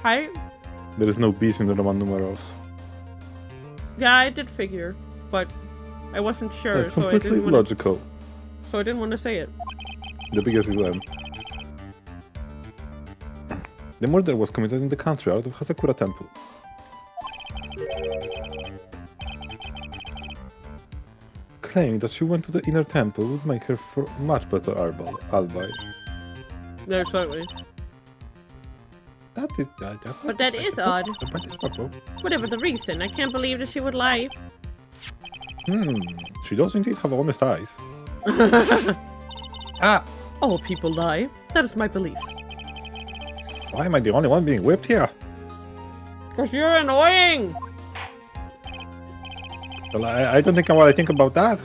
Hi? There is no B's in the Roman numerals. Yeah, I did figure, but I wasn't sure, That's so I completely didn't want illogical. to say it. The biggest is M. The murder was committed in the courtyard of Hasakura Temple. Claiming that she went to the inner temple would make her for much better alibi. No, certainly. That is... But that is odd. But it's possible. Whatever the reason, I can't believe that she would lie. She does indeed have honest eyes. All people lie. That is my belief. Why am I the only one being whipped here? Because you're annoying! Well, I don't think what I think about that.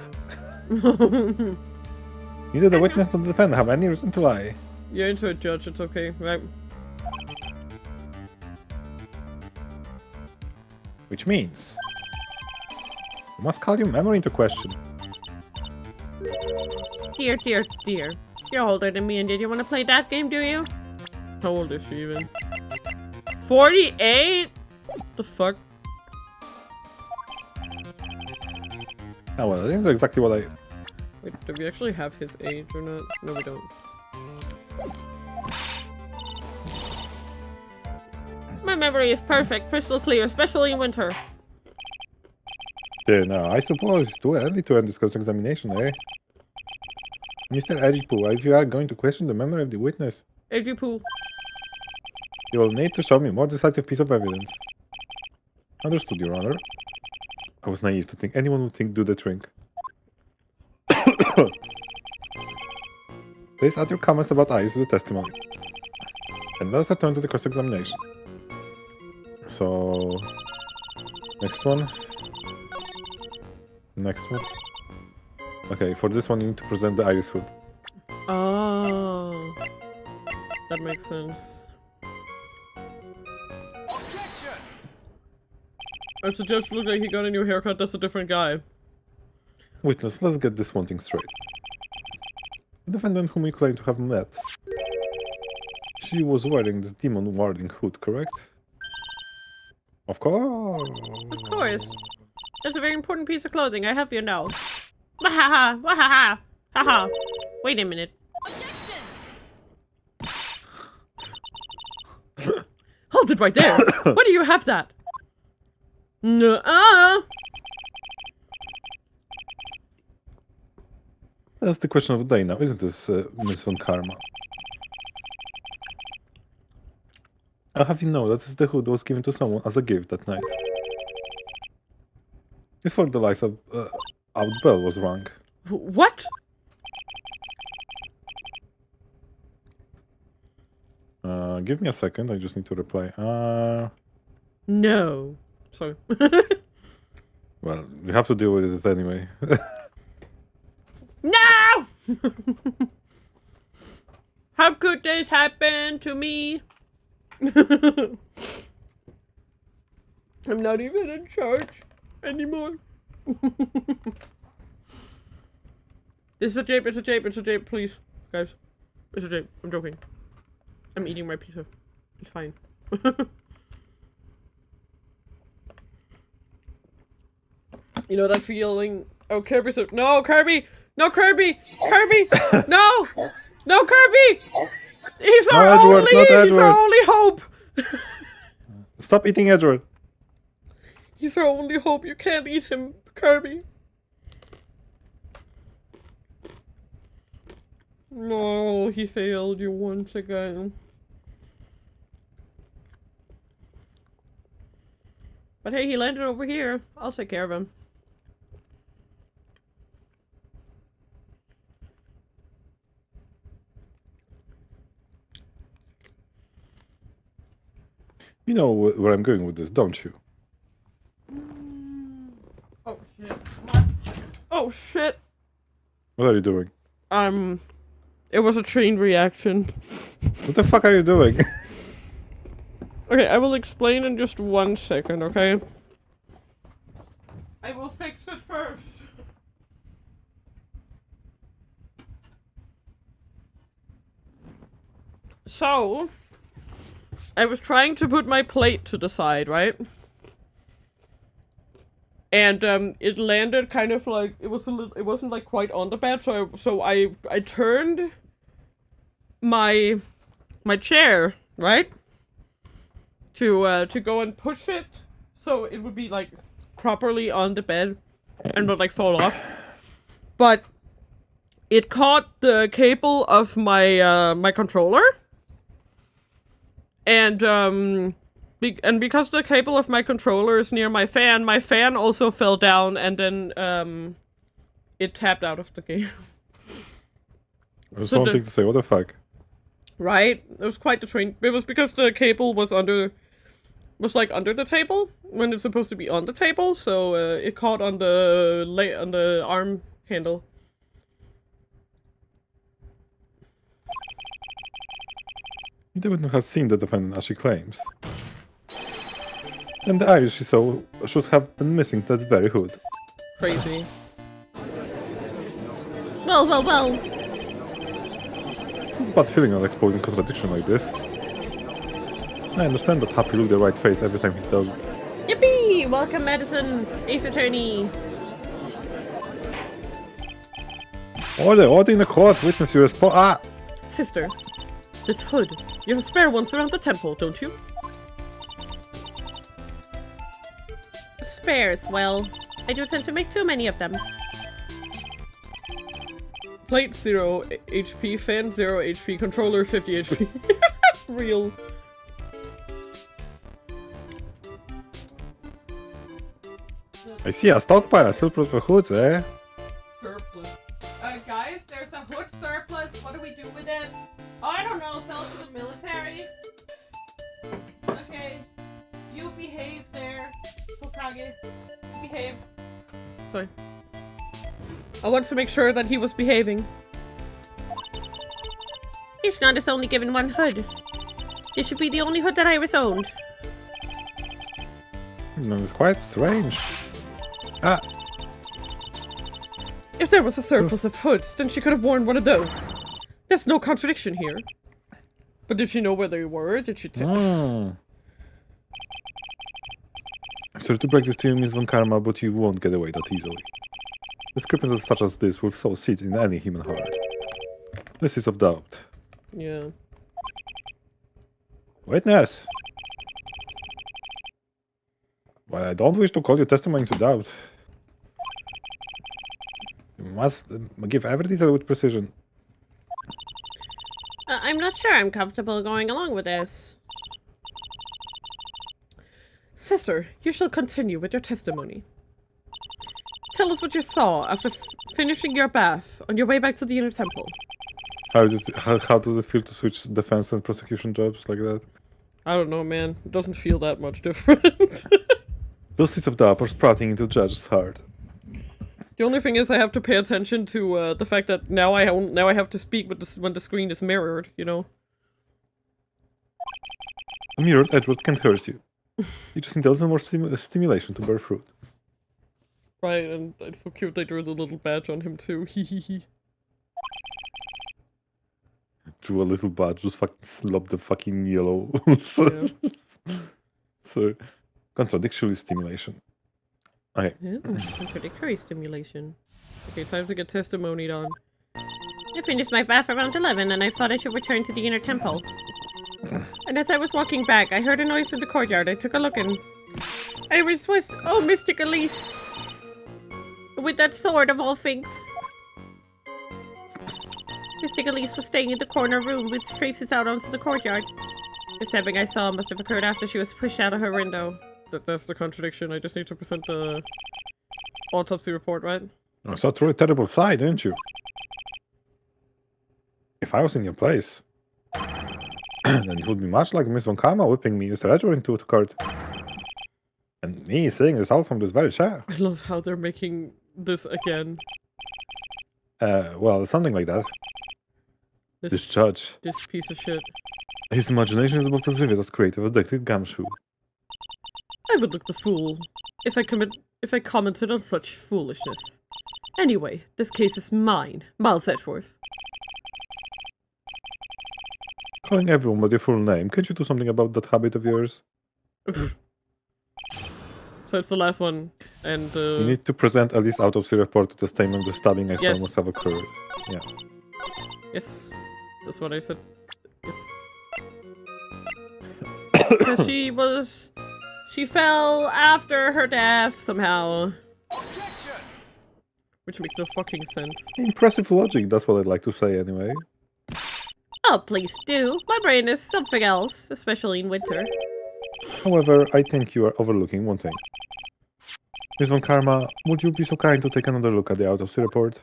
Neither the witness nor the defendant have any reason to lie. You're into it, Judge. It's okay, right? Which means... you must call your memory into question. Dear. You're older than me, and did you want to play that game, do you? How old is she even? 48? The fuck? Oh well, I think that's exactly what I... Wait, do we actually have his age or not? No, we don't. My memory is perfect, crystal clear, especially in winter. Yeah, no, I suppose it's too early to end this cross-examination, eh? Mr. Edgepool, if you are going to question the memory of the witness, Edgepool. you will need to show me more decisive piece of evidence. Understood, Your Honor. I was naive to think anyone would do the trick. Please add your comments about Iris to the testimony. And let's return to the cross-examination. So... next one. Next one. Okay, for this one you need to present the Iris food. Oh. That makes sense. It's a judge looked like he got a new haircut, that's a different guy. Witness, let's get this one thing straight. The defendant whom you claim to have met. She was wearing this demon warding hood, correct? Of course. Of course. That's a very important piece of clothing, I have you know. Wahaha! Wahaha! Haha! Wait a minute. Hold it right there! Why do you have that? Nuh-uh! That's the question of the day now, isn't this, Miss Von Karma? I'll have you know that is the hood was given to someone as a gift that night. Before the lights out bell was rung. What? Give me a second, I just need to reply. No. Sorry. Well, we have to deal with it anyway. No! How could this happen to me? I'm not even in charge anymore. This is a jape, it's a jape, it's a jape, please. Guys. It's a jape. I'm joking. I'm eating my pizza. It's fine. You know that feeling? Oh, Kirby's a- No, Kirby! No, Kirby! Kirby! No! No, Kirby! He's our Edward, only, not he's our Edward. only hope! Stop eating Edward! He's our only hope. You can't eat him, Kirby. No, he failed you once again. But hey, he landed over here. I'll take care of him. You know where I'm going with this, don't you? Oh shit. What? Oh shit. What are you doing? It was a chain reaction. What the fuck are you doing? Okay, I will explain in just 1 second, okay? I will fix it first. So, I was trying to put my plate to the side, right? And it landed kind of like it wasn't like quite on the bed, so I turned my chair, right? To go and push it so it would be like properly on the bed and not like fall off. But it caught the cable of my my controller. And because the cable of my controller is near my fan also fell down, and then it tapped out of the game. I was So wanting to say, what the fuck? Right? It was quite the train. It was because the cable was under the table when it's supposed to be on the table, so it caught on the arm handle. You wouldn't have seen the defendant as she claims. And the eyes she saw should have been missing that's very hood. Crazy. Well, well, well. It's a bad feeling on exposing contradiction like this. I understand that Happy look the right face every time he does it. Yippee! Welcome, Madison, Ace Attorney. Order in the court, witness your response. Ah! Sister, this hood. You have spare ones around the temple, don't you? Spares, well, I do tend to make too many of them. Plate 0 HP, fan 0 HP, controller 50 HP. Real. I see a stockpile of surplus for hoods, eh? Surplus. Guys, there's a hood surplus. What do we do with it? Oh, I don't know. Sell it to the military. Okay. You behave there. Hokage. Behave. Sorry. I want to make sure that he was behaving. Ishnan is only given one hood. This should be the only hood that Iris owned. It's quite strange. Ah! If there was a surplus of hoods, then she could have worn one of those. There's no contradiction here. But did she know where they were? Did she tell? Oh. I'm sorry to break this to you, Miss Von Karma, but you won't get away that easily. Discrepancies such as this will sow seed in any human heart. This is of doubt. Yeah. Witness! Well, I don't wish to call your testimony to doubt. You must give every detail with precision. I'm not sure I'm comfortable going along with this. Sister, you shall continue with your testimony. Tell us what you saw after finishing your bath on your way back to the inner temple. How does it feel to switch defense and prosecution jobs like that? I don't know, man. It doesn't feel that much different. Those seeds of doubt are sprouting into the judge's heart. The only thing is I have to pay attention to the fact that now I have to speak with when the screen is mirrored, you know? A mirrored Edward can't hurt you. You just need a little more stimulation to bear fruit. Right, and it's so cute they drew the little badge on him too. Hehehe. Drew a little badge, just fucking slop the fucking yellow. So, contradictory stimulation. Okay. Yeah, contradictory stimulation. Okay, time to get testimonied on. I finished my bath around 11 and I thought I should return to the inner temple. And as I was walking back, I heard a noise from the courtyard. I took a look and... I was oh, Mystic Elise! With that sword of all things. Mystic Elise was staying in the corner room with faces out onto the courtyard. The stabbing I saw must have occurred after she was pushed out of her window. That's the contradiction. I just need to present the autopsy report, right? I saw through a terrible sight, didn't you? If I was in your place, then it would be much like Miss Von Karma whipping me Mr. Edward into the court. And me seeing this all from this very chair. I love how they're making this again. Well, something like that. This judge. This piece of shit. His imagination is about as vivid as creative as Detective Gumshoe. I would look the fool if I commented on such foolishness. Anyway, this case is mine, Miles Edgeworth. Calling everyone by their full name, can't you do something about that habit of yours? So it's the last one, and You need to present at least autopsy report to the statement the stabbing I saw Yes. must have occurred. Yeah. yes, that's what I said. Yes. 'Cause she fell after her death somehow. Which makes no fucking sense. Impressive logic, that's what I'd like to say anyway. Oh, please do. My brain is something else, especially in winter. However, I think you are overlooking one thing. Miss Von Karma, would you be so kind to take another look at the autopsy report?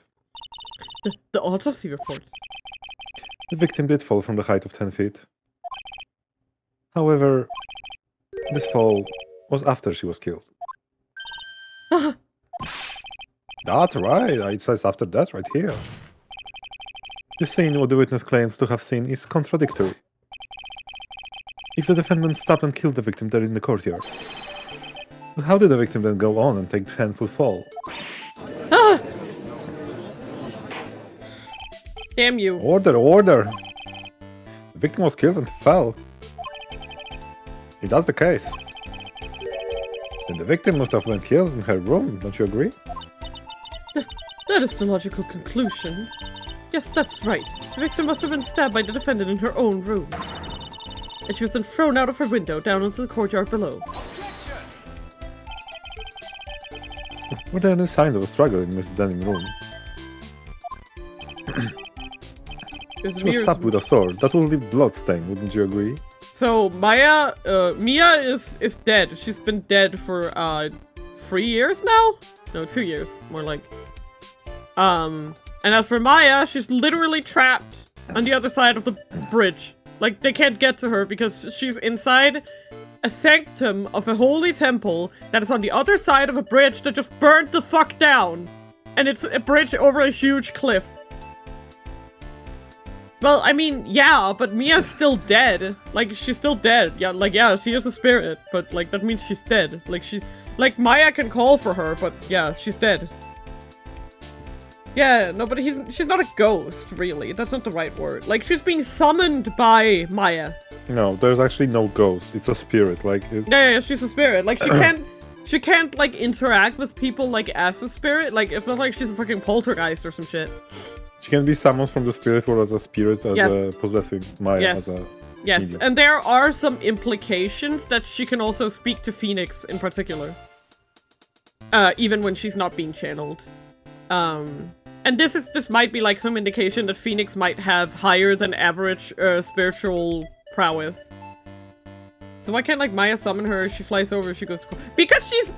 The autopsy report. The victim did fall from the height of 10 feet. However, this fall was after she was killed. That's right, it says after that right here. This scene what the witness claims to have seen is contradictory. If the defendant stabbed and killed the victim there in the courtyard, how did the victim then go on and take the 10-foot fall? Ah! Damn you. Order, order! The victim was killed and fell. If that's the case, then the victim must have been killed in her room, don't you agree? That is the logical conclusion. Yes, that's right. The victim must have been stabbed by the defendant in her own room. And she was then thrown out of her window down into the courtyard below. Were there any signs of a struggle in Miss Denning's room? There's She was mirrors- stabbed with a sword. That would leave blood stain, wouldn't you agree? So Mia is dead. She's been dead for 3 years now? No, 2 years, more like. And as for Maya, she's literally trapped on the other side of the bridge. Like, they can't get to her because she's inside a sanctum of a holy temple that is on the other side of a bridge that just burned the fuck down. And it's a bridge over a huge cliff. Well, I mean, yeah, but Mia's still dead. Like, she's still dead. Yeah, like, yeah, she is a spirit, but, like, that means she's dead. Like, Maya can call for her, but, yeah, she's dead. Yeah, no, but she's not a ghost, really. That's not the right word. Like, she's being summoned by Maya. No, there's actually no ghost. It's a spirit, like... Yeah, she's a spirit. Like, she can't, like, interact with people, like, as a spirit. Like, it's not like she's a fucking poltergeist or some shit. She can be summoned from the spirit world as a spirit, as a possessing Maya, as a... Yes, medium. and there are some implications that she can also speak to Phoenix in particular. Even when she's not being channeled. And this might be like some indication that Phoenix might have higher than average spiritual prowess. So why can't like Maya summon her? She flies over. She goes because she's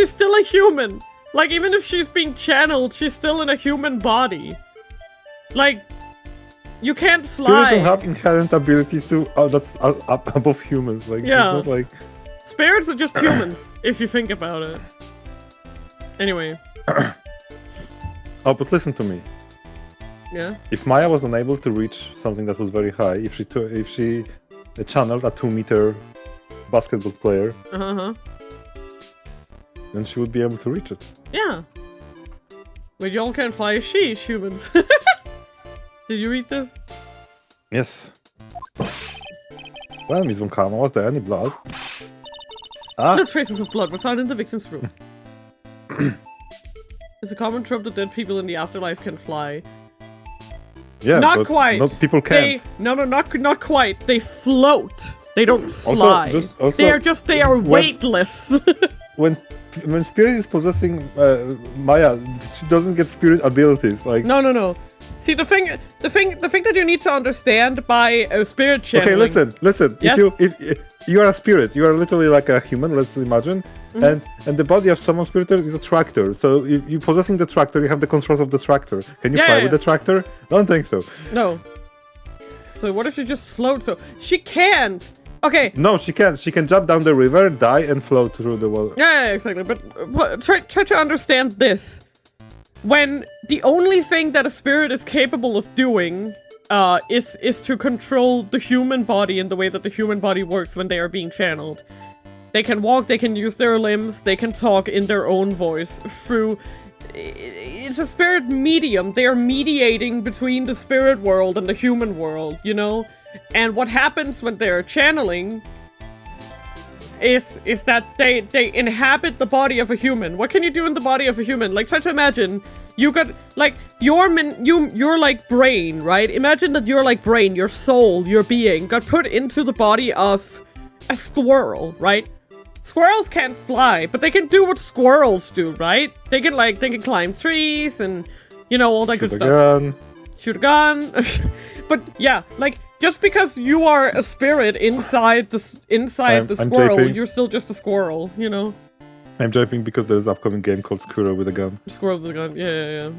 still a human. Like even if she's being channeled, she's still in a human body. Like you can't fly. Spirits don't have inherent abilities to that's up above humans. Like Yeah. it's not like Spirits are just humans if you think about it. Anyway. oh, but listen to me. Yeah. If Maya was unable to reach something that was very high, if she channeled a 2-meter basketball player, then she would be able to reach it. Yeah. But y'all can't fly sheesh, humans. Did you read this? Yes. Well, Miss Von Karma, was there any blood? Ah, No traces of blood were found in the victim's room. It's a common trope that dead people in the afterlife can fly. yeah, Not but quite. Not people can't. Not quite. They float. They don't fly. They are weightless. when Spirit is possessing Maya, she doesn't get spirit abilities. Like No. See, the thing that you need to understand by a spirit channeling... Okay, listen. Yes? If you are a spirit, you are literally like a human, let's imagine, and the body of someone spirit is a tractor. So if you possessing the tractor, you have the controls of the tractor. Can you fly with the tractor? Don't think so. No. So what if she just floats? So she can't. Okay. No, she can't. She can jump down the river, die, and float through the water. Yeah, exactly. But try to understand this. When the only thing that a spirit is capable of doing is to control the human body in the way that the human body works when they are being channeled. They can walk, they can use their limbs, they can talk in their own voice through... It's a spirit medium. They are mediating between the spirit world and the human world, you know? And what happens when they're channeling is that they inhabit the body of a human. What can you do in the body of a human? Like, try to imagine you got like your like brain, right? Imagine that your like brain, your soul, your being got put into the body of a squirrel, right? Squirrels can't fly, but they can do what squirrels do, right? They can climb trees and you know all that good stuff. Shoot a gun. But yeah, like just because you are a spirit inside the squirrel, JP. you're still just a squirrel, you know? I'm jumping because there's an upcoming game called Squirrel with a Gun. Squirrel with a gun, yeah.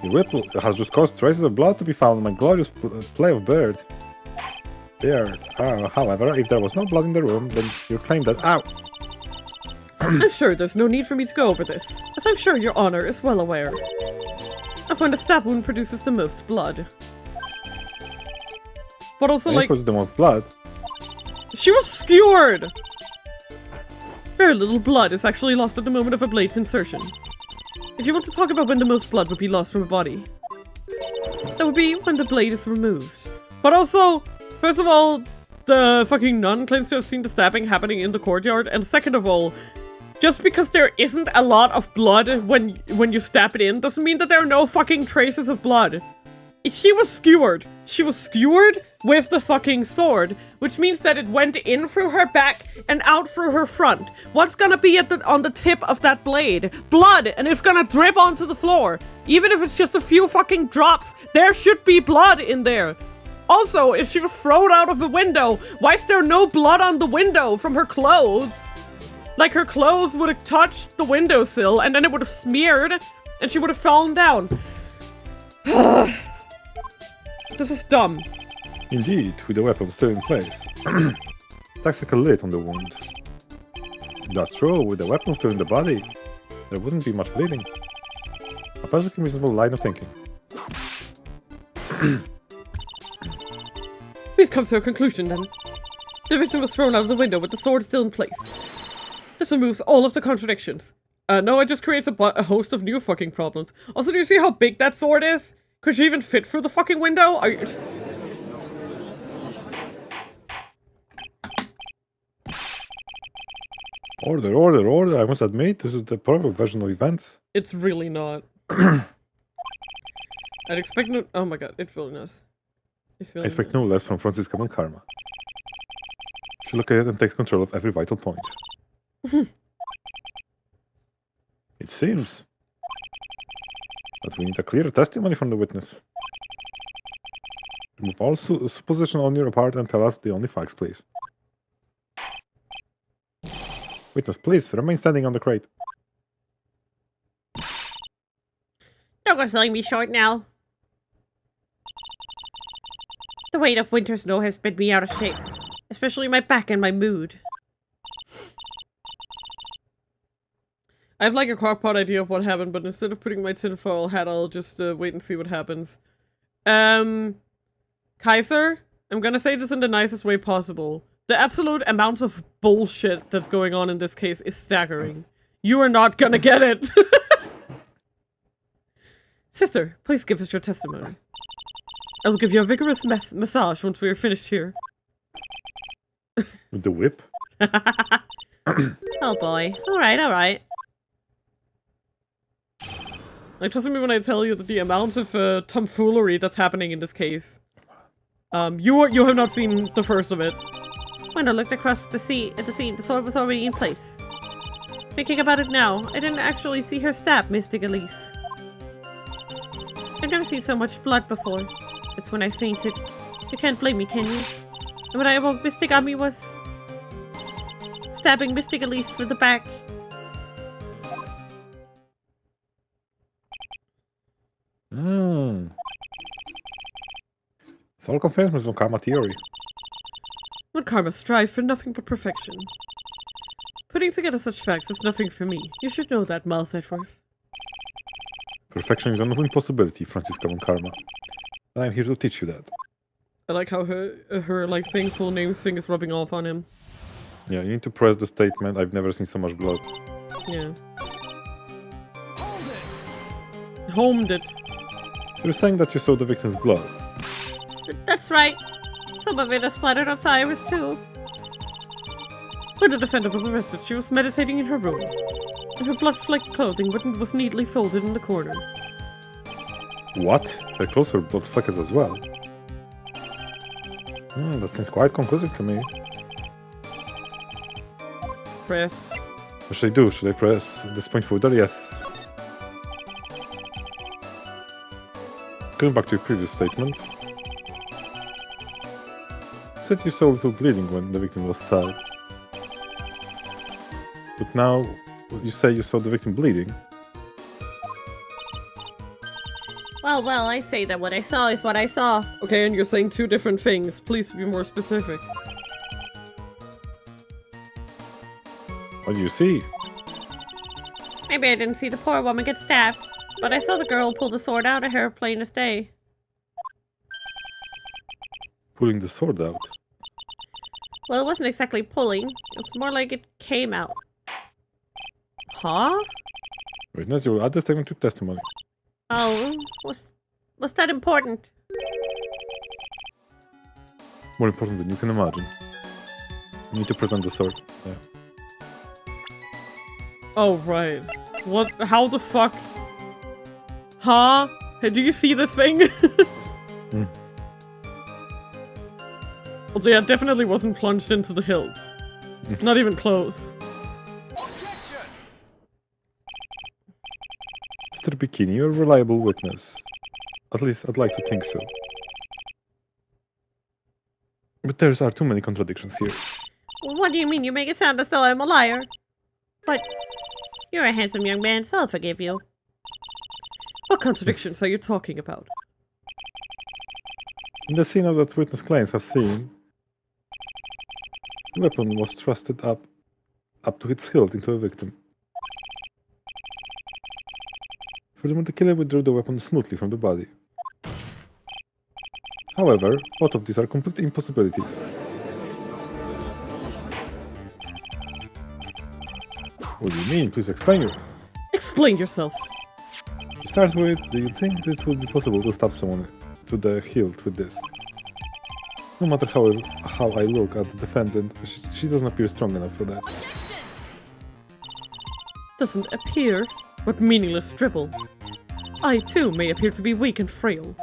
The whip has just caused traces of blood to be found in my glorious play of bird. There, however, if there was no blood in the room, then you claim that I'm sure there's no need for me to go over this, as I'm sure your honor is well aware. Of when the stab wound produces the most blood. But also, like... the most blood. She was skewered! Very little blood is actually lost at the moment of a blade's insertion. If you want to talk about when the most blood would be lost from a body, that would be when the blade is removed. But also, first of all, the fucking nun claims to have seen the stabbing happening in the courtyard, and second of all, just because there isn't a lot of blood when you stab it in doesn't mean that there are no fucking traces of blood. She was skewered. She was skewered with the fucking sword, which means that it went in through her back and out through her front. What's gonna be on the tip of that blade? Blood, and it's gonna drip onto the floor. Even if it's just a few fucking drops, there should be blood in there. Also, if she was thrown out of a window, why is there no blood on the window from her clothes? Like, her clothes would have touched the windowsill, and then it would have smeared, and she would have fallen down. This is dumb. Indeed, with the weapon still in place. Tactical lid on the wound. That's true, with the weapon still in the body, there wouldn't be much bleeding. A perfectly reasonable line of thinking. We've come to a conclusion, then. The victim was thrown out of the window with the sword still in place. This removes all of the contradictions. No, it just creates a host of new fucking problems. Also, do you see how big that sword is? Could she even fit through the fucking window? Are you... Order. I must admit, this is the perfect version of events. It's really not. I'd expect no... Oh my god, it really knows. I expect no less from Franziska Von Karma. She located and takes control of every vital point. It seems. But we need a clear testimony from the witness. Remove all supposition on your part and tell us the only facts, please. Witness, please remain standing on the crate. Don't go selling me short now. The weight of winter snow has bent me out of shape, especially my back and my mood. I have like a crockpot idea of what happened, but instead of putting my tinfoil hat, I'll just wait and see what happens. Kaiser, I'm gonna say this in the nicest way possible. The absolute amounts of bullshit that's going on in this case is staggering. You are not gonna get it! Sister, please give us your testimony. I will give you a vigorous massage once we are finished here. With the whip? Oh boy. Alright. Like, trust me when I tell you that the amount of tomfoolery that's happening in this case. You have not seen the first of it. When I looked across at the scene, the sword was already in place. Thinking about it now, I didn't actually see her stab Mystic Elise. I've never seen so much blood before. It's when I fainted. You can't blame me, can you? And when I awoke, Mystic Ami was stabbing Mystic Elise through the back. It's all confirms no karma theory. When karma strive for nothing but perfection. Putting together such facts is nothing for me. You should know that, Miles Edgeworth. Perfection is an impossibility, Francisca von Karma. And I'm here to teach you that. I like how her like thankful names thing is rubbing off on him. Yeah, you need to press the statement, I've never seen so much blood. Yeah. Homed it. So you're saying that you saw the victim's blood? That's right. Some of it is splattered on Cyrus too. When the defendant was arrested, she was meditating in her room. And her blood-flecked clothing was neatly folded in the corner. What? Her clothes were blood flecked as well? That seems quite conclusive to me. Press. What should I do? Should I press this point further? Yes. Going back to your previous statement. You said you saw little bleeding when the victim was stabbed. But now you say you saw the victim bleeding. Well, I say that what I saw is what I saw. Okay, and you're saying two different things. Please be more specific. What do you see? Maybe I didn't see the poor woman get stabbed, but I saw the girl pull the sword out of her plain as day. Pulling the sword out. Well, it wasn't exactly pulling. It was more like it came out. Huh? Witness, you will add the statement to testimony. Oh, was that important? More important than you can imagine. You need to present the sword. Yeah. Oh, right. What? How the fuck? Huh? Hey, do you see this thing? Also, yeah, it definitely wasn't plunged into the hilt. Not even close. Mr. Bikini, you're a reliable witness. At least, I'd like to think so. But there are too many contradictions here. What do you mean? You make it sound as though I'm a liar. But you're a handsome young man, so I'll forgive you. What contradictions are you talking about? In the scene of that witness claims have seen, the weapon was thrusted up to its hilt into a victim. Furthermore, the killer withdrew the weapon smoothly from the body. However, both of these are complete impossibilities. What do you mean? Please explain yourself. Explain yourself. To start with, do you think it would be possible to stab someone to the hilt with this? No matter how I look at the defendant, she doesn't appear strong enough for that. Doesn't appear? What meaningless dribble. I, too, may appear to be weak and frail.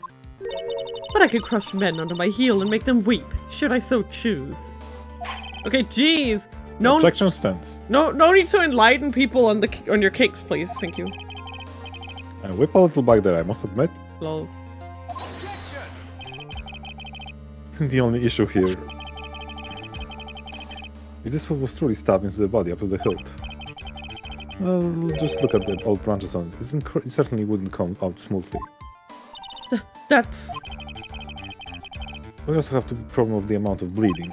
But I can crush men under my heel and make them weep, should I so choose. Okay, jeez! No objection stands. No need to enlighten people on your cakes, please. Thank you. I whip a little back there, I must admit. Lol. isn't the only issue here. If this was truly stabbed into the body up to the hilt, well, just look at the old branches on it. It certainly wouldn't come out smoothly. That's... We also have the problem of the amount of bleeding.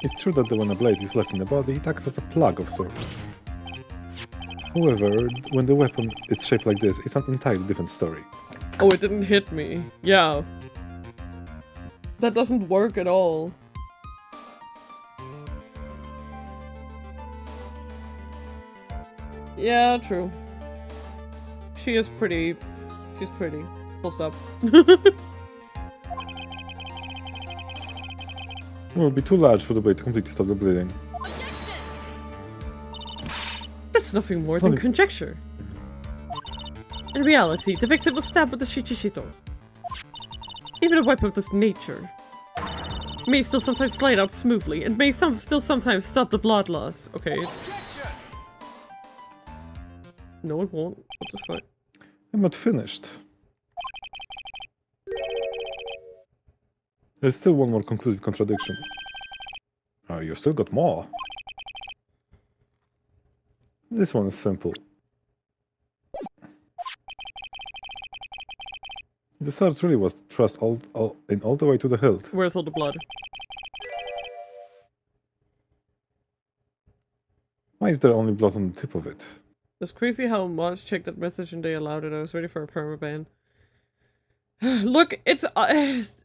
It's true that when a blade is left in the body, it acts as a plug of sorts. However, when the weapon is shaped like this, it's an entirely different story. Oh, it didn't hit me. Yeah. That doesn't work at all. Yeah, true. She is pretty. She's pretty. Full stop. It will be too large for the blade to completely stop the bleeding. That's nothing more than conjecture. In reality, the victim was stabbed with the Shichishito. Even a weapon of this nature may still sometimes slide out smoothly, and may still sometimes stop the blood loss. Okay. No, it won't. What the fuck? I'm not finished. There's still one more conclusive contradiction. Oh, you still got more. This one is simple. The sword really was thrust all the way to the hilt. Where's all the blood? Why is there only blood on the tip of it? It's crazy how Mods checked that message and they allowed it. I was ready for a permaban. Look, it's...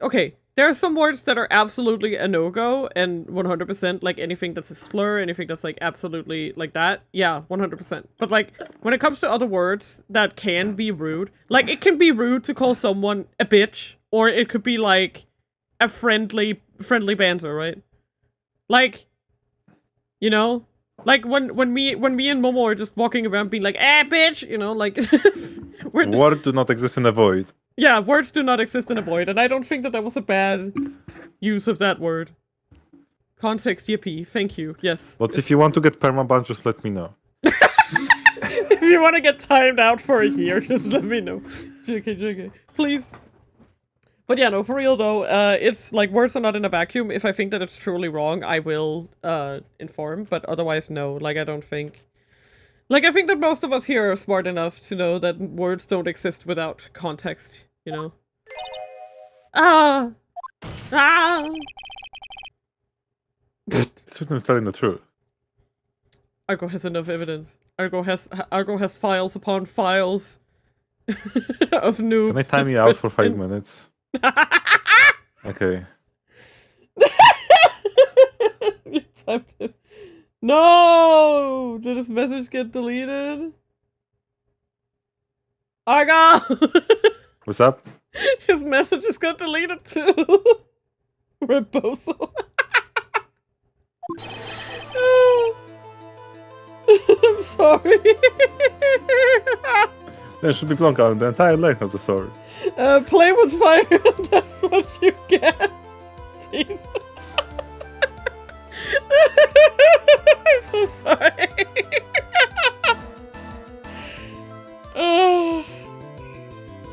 okay, there are some words that are absolutely a no-go, and 100%, like, anything that's a slur, anything that's, like, absolutely like that, yeah, 100%. But, like, when it comes to other words that can be rude, like, it can be rude to call someone a bitch, or it could be, like, a friendly banter, right? Like, you know? Like, when me and Momo are just walking around being like, bitch! You know, like... Words do not exist in the void. Yeah, words do not exist in a void, and I don't think that that was a bad use of that word. Context, yippee. Thank you. Yes. But if you want to get permaban, just let me know. If you want to get timed out for a year, just let me know. JK. Please. But yeah, no, for real though, it's like words are not in a vacuum. If I think that it's truly wrong, I will inform, but otherwise no. Like, I don't think... Like, I think that most of us here are smart enough to know that words don't exist without context, you know? This written is telling the truth. Argo has enough evidence. Argo has files upon files of noobs. Can I time you out for 5 minutes? Okay. You typed it. No! Did his message get deleted? Argo! What's up? His messages got deleted too. Rebozo. I'm sorry. There should be blocked out the entire length of the sword. Play with fire, that's what you get. Jesus. I'm so sorry. Oh,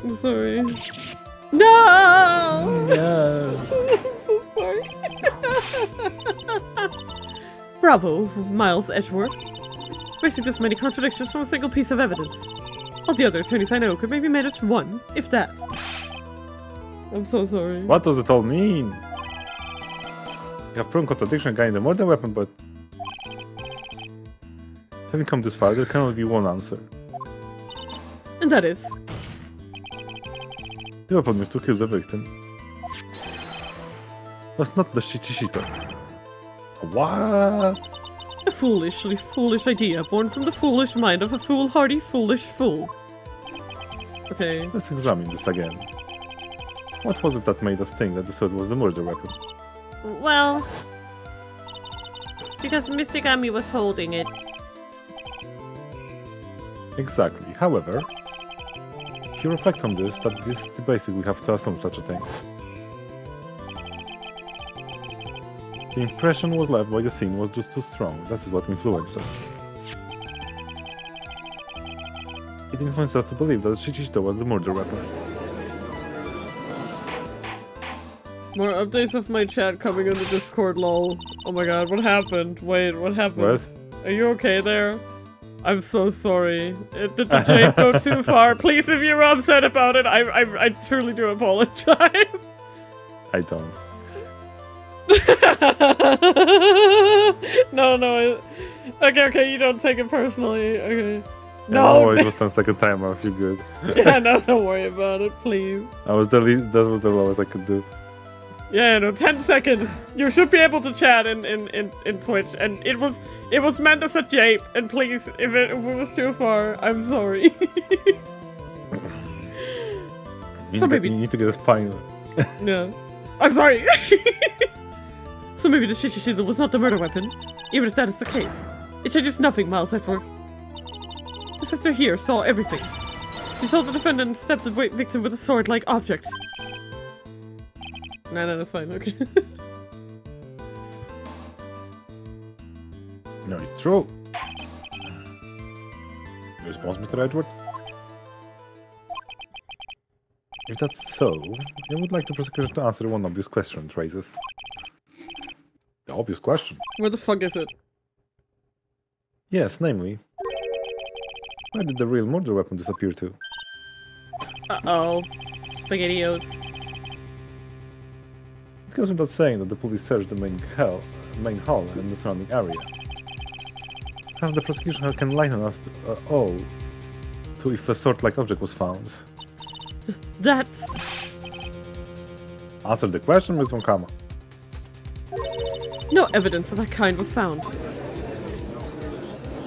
I'm sorry. No! Yeah. I'm so sorry. Bravo, Miles Edgeworth. Racing this many contradictions from a single piece of evidence. All the other attorneys I know could maybe manage one, if that. I'm so sorry. What does it all mean? You have proven contradiction regarding the murder weapon, but... having come this far, there can only be one answer. And that is... The weapon used to kill the victim. That's not the Shichishito. What? a foolishly foolish idea born from the foolish mind of a foolhardy foolish fool. Okay. Let's examine this again. What was it that made us think that the sword was the murder weapon? Well, because Mystigami was holding it. Exactly. However, if you reflect on this, that this basically we have to assume such a thing. The impression was left by the scene was just too strong. That is what influenced us. It influenced us to believe that Shichishito was the murder weapon. More updates of my chat coming in the Discord, lol. Oh my god, what happened? Wait, what happened? What? Are you okay there? I'm so sorry. Did the Jade go too far? Please, if you're upset about it, I truly do apologize. I don't. No. Okay, you don't take it personally. Okay. Yeah, No. it was 10-second timer. You're good. Yeah, no, don't worry about it, please. That was the lowest I could do. Yeah, no, 10 seconds. You should be able to chat in Twitch, and it was meant as a jape. And please, if it was too far, I'm sorry. You need to get a spine. Yeah, I'm sorry. So maybe the Shishishizel was not the murder weapon, even if that is the case. It changes nothing, Miles Edward. The sister here saw everything. She saw the defendant stab the victim with a sword-like object. No, that's fine, okay. No, it's true. Response, Mr. Edward? If that's so, I would like the prosecution to answer one obvious question it raises. The obvious question? Where the fuck is it? Yes, namely, where did the real murder weapon disappear to? Uh-oh. SpaghettiOs. It goes without saying that the police searched the main hall and the surrounding area. Has the prosecution can enlighten us to if a sword-like object was found? That's... Answer the question, Ms. Wonkama. No evidence of that kind was found.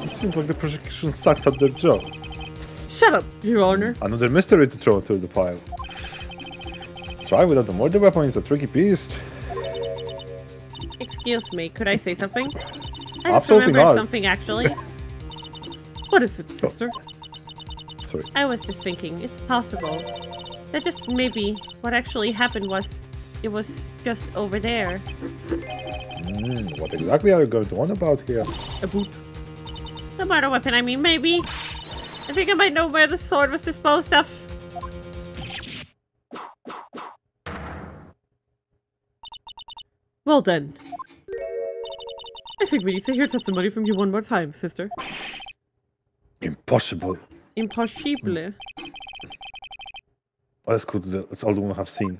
It seems like the prosecution sucks at their job. Shut up, Your Honor. Another mystery to throw to the pile. Try without the murder weapon is a tricky beast. Excuse me, could I say something? I just Absolutely remembered not. something, actually. What is it, sister? Sorry. I was just thinking, it's possible that just maybe what actually happened was it was just over there. What exactly are you going on about here? A boot. The murder weapon, I mean, maybe. I think I might know where the sword was disposed of. Well then. I think we need to hear testimony from you one more time, sister. Impossible. Impossible. Oh, that's good. That's all the one have seen.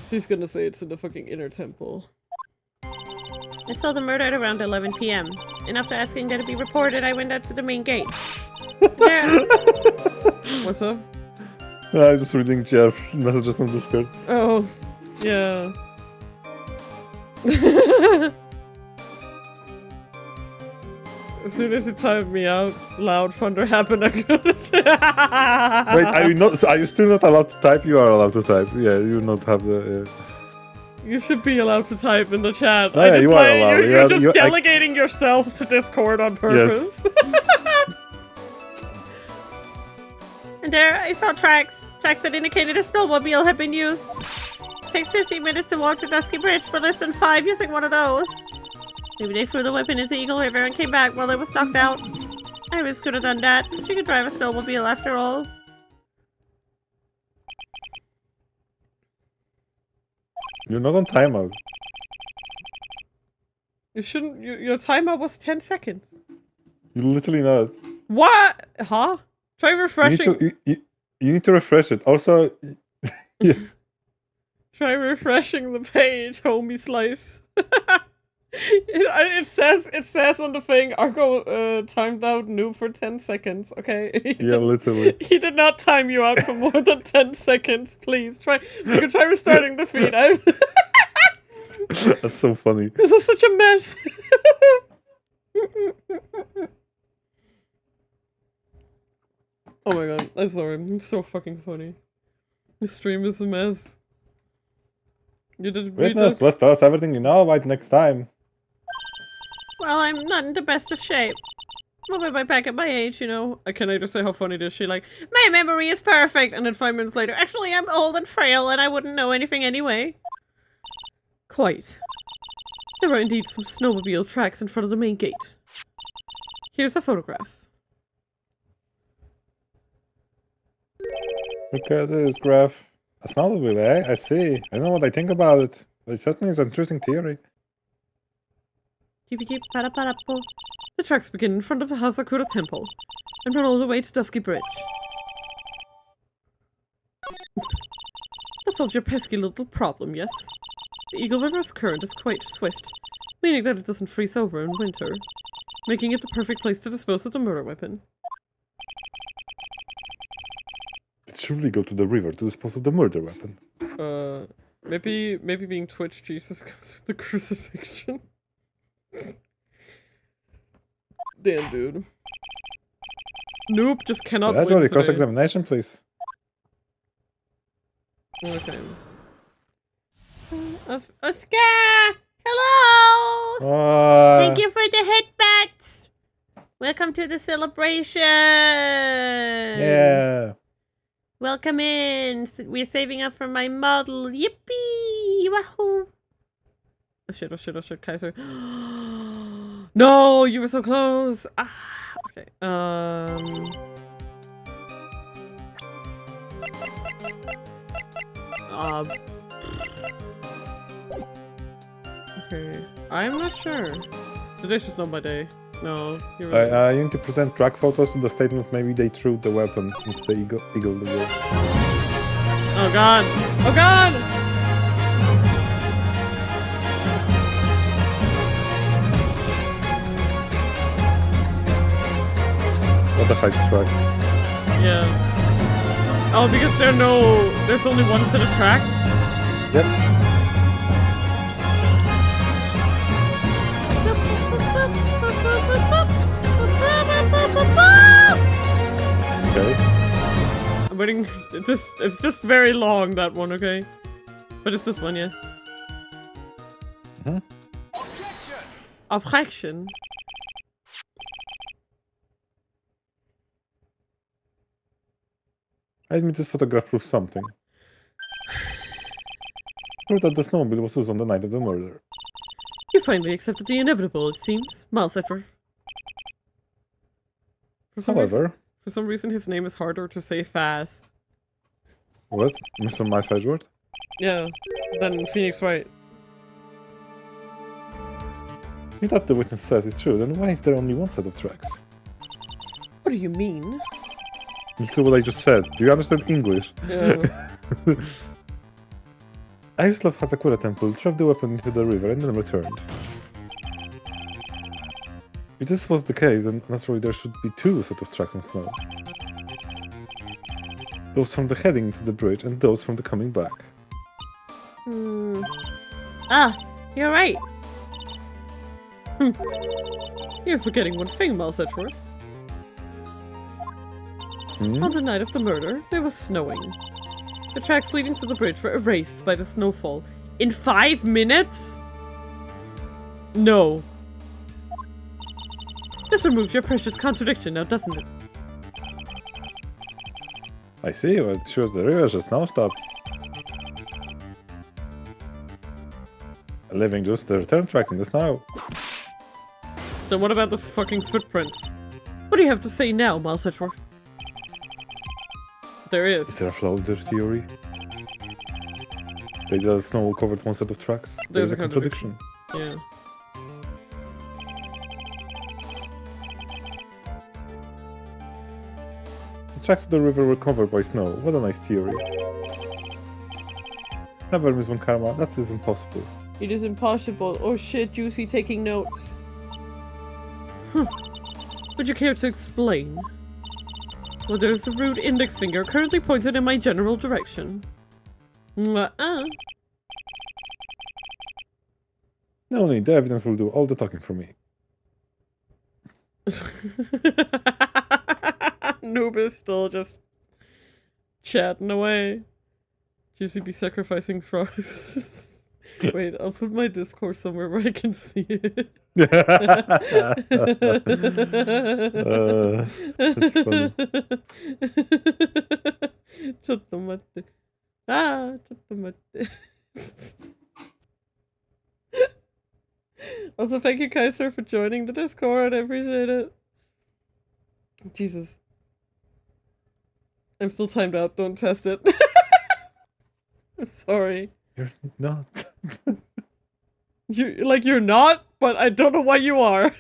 She's gonna say it's in the fucking inner temple. I saw the murder at around 11 p.m. And after asking that it be reported, I went out to the main gate. There... What's up? I was just reading Jeff's messages on Discord. Oh, yeah. As soon as you type me out loud, thunder happened. Wait, are you still not allowed to type? You are allowed to type. Yeah, you not have the. You should be allowed to type in the chat. Oh, yeah, you are allowed. You're just delegating yourself to Discord on purpose. Yes. And there, I saw tracks. Tracks that indicated a snowmobile had been used. Takes 15 minutes to walk to Dusky Bridge, for less than 5 using one of those. Maybe they threw the weapon into Eagle River and came back while it was knocked out. Iris could have done that. She could drive a snowmobile after all. You're not on timeout. You shouldn't. Your timer was 10 seconds. You're literally not. What? Huh? Try refreshing. You need to refresh it. Also, yeah. Try refreshing the page, homie slice. It says on the thing, Argo timed out noob for 10 seconds, okay? Yeah, literally. He did not time you out for more than 10 seconds, please. You can try restarting the feed. That's so funny. This is such a mess. Oh my god, I'm sorry. It's so fucking funny. This stream is a mess. You did Witness, plus tell us everything you know about next time. Well, I'm not in the best of shape. I'll be right back at my age, you know. Can I just say how funny this? She like, My memory is perfect! And then 5 minutes later, actually, I'm old and frail and I wouldn't know anything anyway. quite. There are indeed some snowmobile tracks in front of the main gate. Here's a photograph. Look at this graph. A snowmobile, eh? I see. I know what I think about it. But it certainly is an interesting theory. The tracks begin in front of the Hazakura Temple and run all the way to Dusky Bridge. That solves your pesky little problem, yes? The Eagle River's current is quite swift, meaning that it doesn't freeze over in winter, making it the perfect place to dispose of the murder weapon. It should really go to the river to dispose of the murder weapon. Maybe being Twitch Jesus goes with the crucifixion. Damn, dude. Nope, just cannot win today. Cross-examination, please. Okay. Oscar! Hello! Thank you for the headbats! Welcome to the celebration! Yeah. Welcome in! We're saving up for my model. Yippee! Wahoo! Oh shit, Kaiser. No, you were so close! Ah, okay, okay, I'm not sure. Today's just not my day. No, you're right. You need to present track photos to the statement maybe they threw the weapon into the eagle river. Oh god! Oh god! What the fuck track? Yeah. Oh, because there's only one set of tracks? Yep. Okay. I'm waiting. It's just very long, that one, okay? But it's this one, yeah. Mm-hmm. Objection. I admit this photograph proves something. Prove that the snowmobile was used on the night of the murder. You finally accepted the inevitable, it seems. Miles Edward. However... For some reason, his name is harder to say fast. What? Mr. Miles Edward? Yeah, than Phoenix Wright. If that the witness says is true, then why is there only one set of tracks? What do you mean? Listen to what I just said. Do you understand English? Yeah. I just left Hazakura Temple, shoved the weapon into the river, and then returned. If this was the case, then naturally there should be two sets of tracks on snow. Those from the heading into the bridge, and those from the coming back. Ah, you're right. You're forgetting one thing, Miles Edgeworth. On the night of the murder, it was snowing. The tracks leading to the bridge were erased by the snowfall. In 5 minutes? No. This removes your precious contradiction now, doesn't it? I see, well, it shows the river just now stopped. Leaving just the return track in the snow. Then what about the fucking footprints? What do you have to say now, Miles Edgeworth? There is. Is there a flaw with their theory? The snow covered one set of tracks. There's a contradiction. Yeah. The tracks to the river were covered by snow. What a nice theory. Never, Miss Von Karma. That is impossible. It is impossible. Oh shit, Juicy taking notes. Would you care to explain? Well, there's a rude index finger currently pointed in my general direction. No need, the evidence will do all the talking for me. Noob is still just chatting away. Juicy be sacrificing frogs. Wait, I'll put my Discord somewhere where I can see it. That's funny. Chatto matte. Ah, chatto matte. Also, thank you, Kaiser, for joining the Discord. I appreciate it. Jesus. I'm still timed out. Don't test it. I'm sorry. You're not. You're not, but I don't know why you are.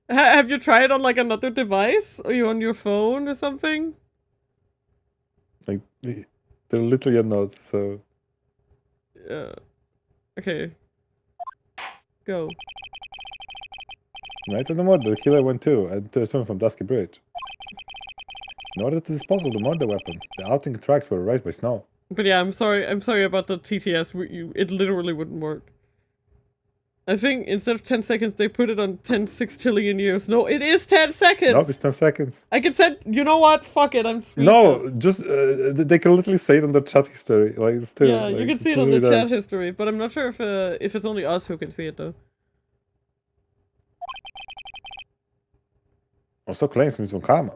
Have you tried on like another device? Are you on your phone or something? Like, they're literally not, so... Yeah. Okay. Go. Night of the murder, the killer went too, and to return from Dusky Bridge. In order to dispose of the murder weapon, the outing tracks were erased by snow. But yeah, I'm sorry about the TTS. It literally wouldn't work. I think instead of 10 seconds, they put it on 10 sextillion years. No, it is 10 seconds! No, it's 10 seconds. I can send... You know what? Fuck it, I'm No, just... they can literally say it on the chat history. Like, it's still... Yeah, like, you can see it on the chat history, but I'm not sure if it's only us who can see it, though. Also claims me some karma.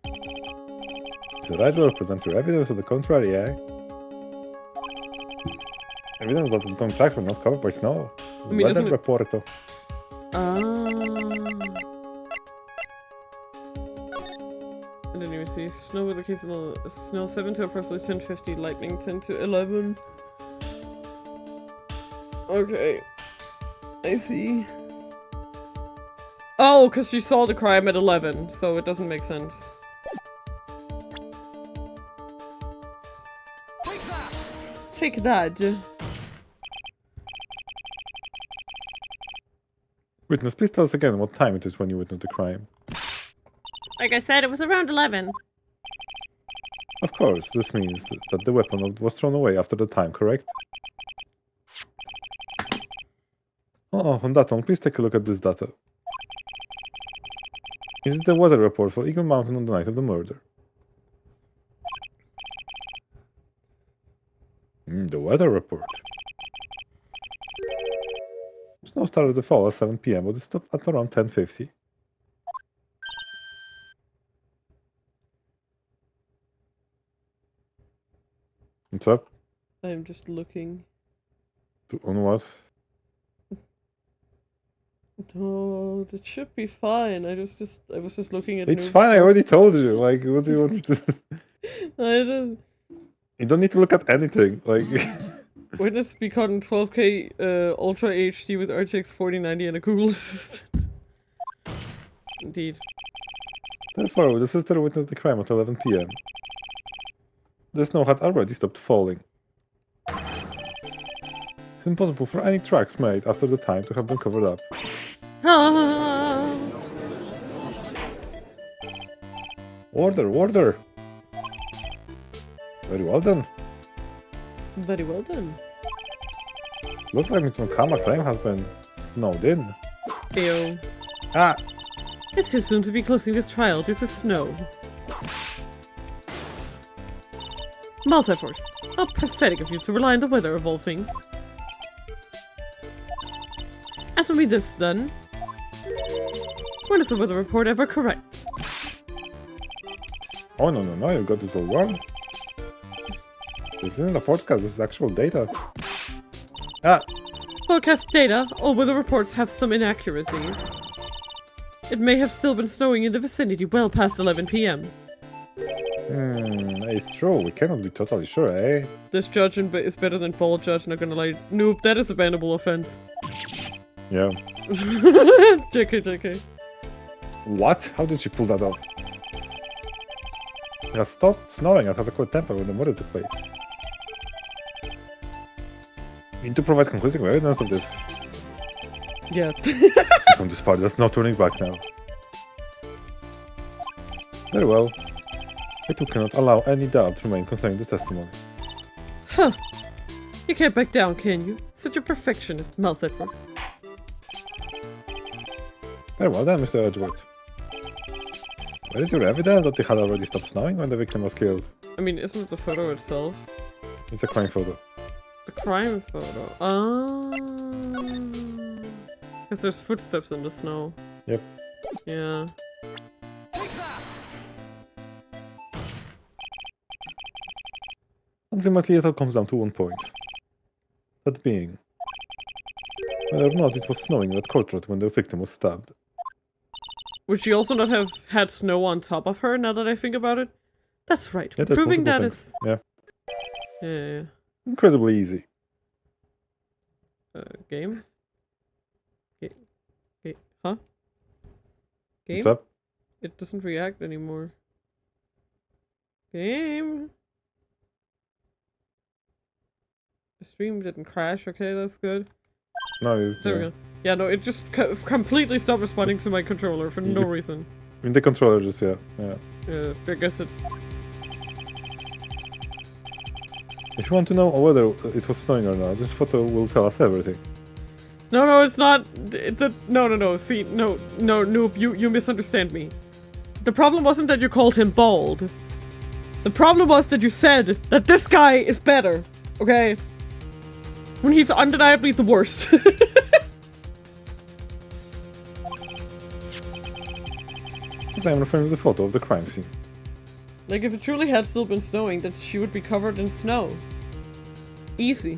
Is the right to represent your evidence of the contrary, eh? Evidence that the Tom tracks were not covered by snow. I mean, Weather doesn't it- reporter. I didn't even see. Snow with occasional snow 7 to approximately 10:50, lightning 10 to 11. Okay. I see. Oh, because she saw the crime at 11, so it doesn't make sense. Take that. Witness, please tell us again what time it is when you witnessed the crime. Like I said, it was around 11. Of course, this means that the weapon was thrown away after the time, correct? Oh, on that one, please take a look at this data. Is it the weather report for Eagle Mountain on the night of the murder? The weather report. Snow started to fall at 7 PM, but it stopped at around 10:50. What's up? I'm just looking. On what? Oh, that should be fine. I was just looking at. It's new fine, I stuff. already told you. Like, what do you want me to... I just You don't need to look at anything. Like... witness be caught in 12K Ultra HD with RTX 4090 and a Google Assistant. Indeed. Therefore, the sister witnessed the crime at 11 PM. The snow had already stopped falling. It's impossible for any tracks made after the time to have been covered up. Ah. Order, order! Very well done. Very well done. Looks like Mr. Kama claim has been snowed in. Ew. Ah! It's too soon to be closing this trial due to snow. Multiforce. How pathetic of you to rely on the weather of all things. Answer me this, then. When is the weather report ever correct? Oh, no, you got this all wrong. This isn't a forecast, this is actual data. Ah! Forecast data, all weather reports have some inaccuracies. It may have still been snowing in the vicinity well past 11 PM. It's true, we cannot be totally sure, eh? This judge is better than bald judge, not gonna lie. Nope, that is a bannable offense. Yeah. JK. What? How did she pull that off? It has stopped snowing and has a cold temper when the murder took place. Need to provide conclusive evidence of this. Yeah. From this far, there's no turning back now. Very well. I too cannot allow any doubt to remain concerning the testimony. Huh. You can't back down, can you? Such a perfectionist, Malsetfer. Very well then, Mr. Edgeworth. Where is your evidence that it had already stopped snowing when the victim was killed? I mean, isn't it the photo itself? It's a crime photo. The crime photo. Ah. Because there's footsteps in the snow. Yep. Yeah. Ultimately, it all comes down to one point. That being, whether or not it was snowing in that courtyard when the victim was stabbed. Would she also not have had snow on top of her, now that I think about it? That's right. Yeah, that's Proving that multiple is... things. Yeah. Yeah. Incredibly easy. Game? Huh? Game? What's up? It doesn't react anymore. Game? The stream didn't crash, okay, that's good. No, you, There we go. Yeah, no, it just completely stopped responding to my controller for no reason. I mean, the controller just, yeah. Yeah, I guess it... If you want to know whether it was snowing or not, this photo will tell us everything. No, it's not. No. See, no, noob, you misunderstand me. The problem wasn't that you called him bald. The problem was that you said that this guy is better, okay? When he's undeniably the worst. Because I'm referring to the photo of the crime scene. Like, if it truly had still been snowing, that she would be covered in snow. Easy.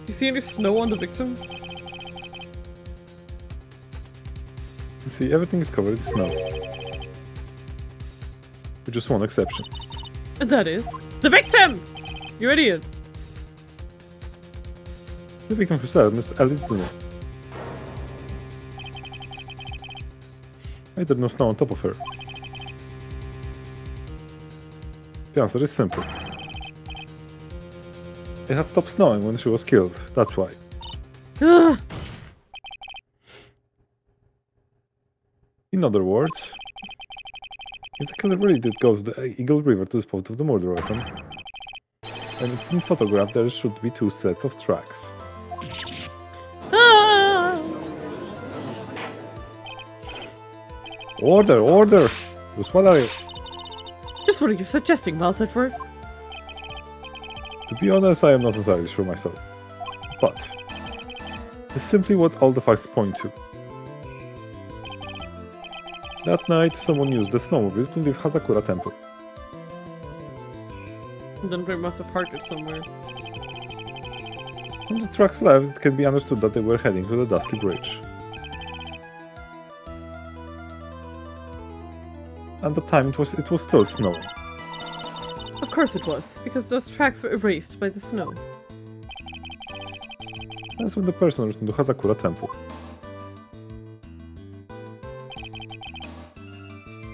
You see any snow on the victim? You see, everything is covered in snow. With just one exception. And that is... the victim! You idiot! The victim herself, Miss Alice Dunno. Why there's no snow on top of her? The answer is simple. It had stopped snowing when she was killed, that's why. Ugh. In other words, if the killer really did go to the Eagle River to dispose of the murder weapon, and in photograph there should be 2 sets of tracks. Order! Just what are you? Just what are you suggesting, Miles Edward? To be honest, I am not entirely sure myself. But it's simply what all the facts point to. That night, someone used the snowmobile to leave Hazakura Temple. And then they must have parked it somewhere. From the tracks left, it can be understood that they were heading to the Dusky Bridge. At the time, it was still snowing. Of course it was, because those tracks were erased by the snow. That's when the person returned to Hazakura Temple.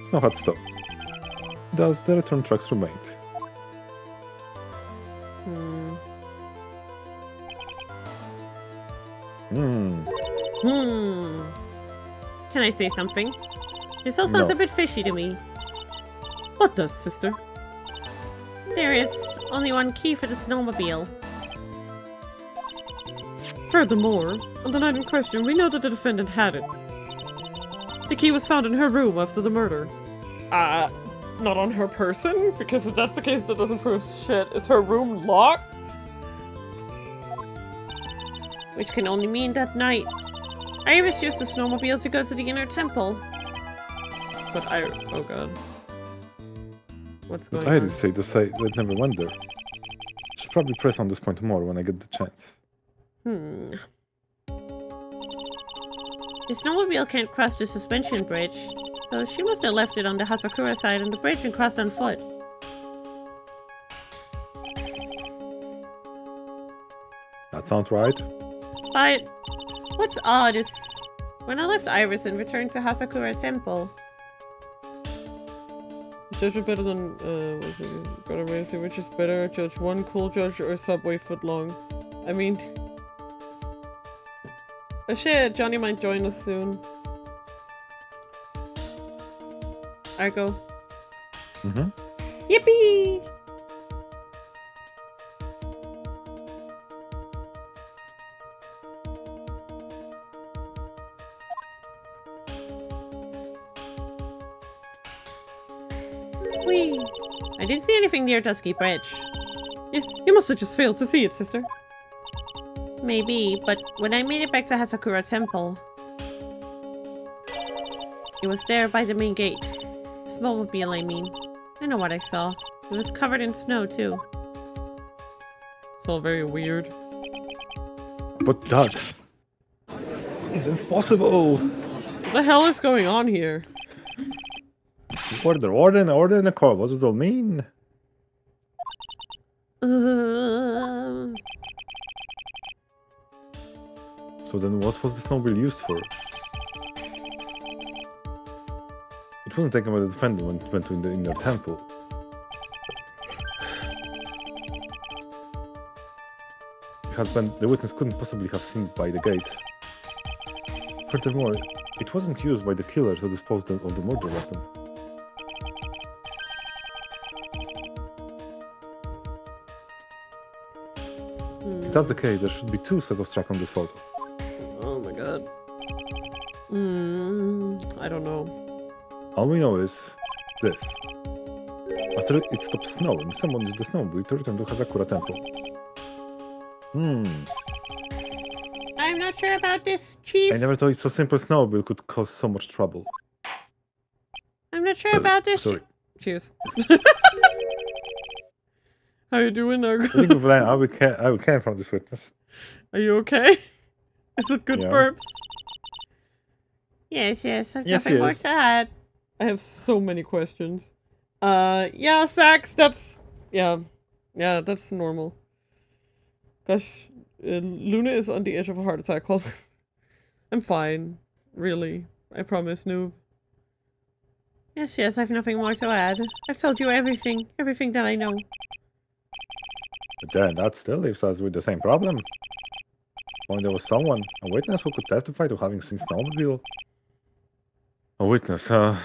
Snow had stopped. Thus, the return tracks remained. Can I say something? This all sounds No. a bit fishy to me. What does, sister? There is only one key for the snowmobile. Furthermore, on the night in question, we know that the defendant had it. The key was found in her room after the murder. Not on her person? Because if that's the case, that doesn't prove shit. Is her room locked? Which can only mean that night Iris used the snowmobile to go to the inner temple. But oh god. What's going But I on? did say the site that never went there. Should probably press on this point more when I get the chance. The snowmobile can't cross the suspension bridge, so she must have left it on the Hazakura side on the bridge and crossed on foot. That sounds right. But what's odd is when I left Iris and returned to Hazakura Temple. Judge are better than, what's it? Gotta raise it, which is better? Judge 1 cool judge or Subway footlong? I mean... Oh shit, Johnny might join us soon. Argo. Yippee! Whee! I didn't see anything near Dusky Bridge. You must have just failed to see it, sister. Maybe, but when I made it back to Hazakura Temple, it was there by the main gate. Snowmobile, I mean. I know what I saw. It was covered in snow, too. It's all very weird. But that isn't possible! What the hell is going on here? Order in the car. What does it all mean? So then what was the snowmobile used for? It wasn't taken by the defender when it went to the inner temple. The witness couldn't possibly have seen it by the gate. Furthermore, it wasn't used by the killer to dispose of the murder weapon. If that's the case, there should be 2 sets of tracks on this photo. Oh my god. I don't know. All we know is this. After it stopped snowing, someone used the snowmobile to return to Hazakura Temple. I'm not sure about this, Chief. I never thought so simple snowmobile could cause so much trouble. I'm not sure about this. Sorry. Cheers. How you doing, I Argo? think I will care from this witness. Are you okay? Is it good Yeah. burps? Yes, I've Yes, nothing more yes. to add. I have so many questions. Yeah, Sax, that's... Yeah, that's normal. Gosh, Luna is on the edge of a heart attack. Hold on. I'm fine. Really. I promise, noob. Yes, I've nothing more to add. I've told you everything that I know. But then that still leaves us with the same problem. When there was someone, a witness who could testify to having seen snowmobile. A witness, How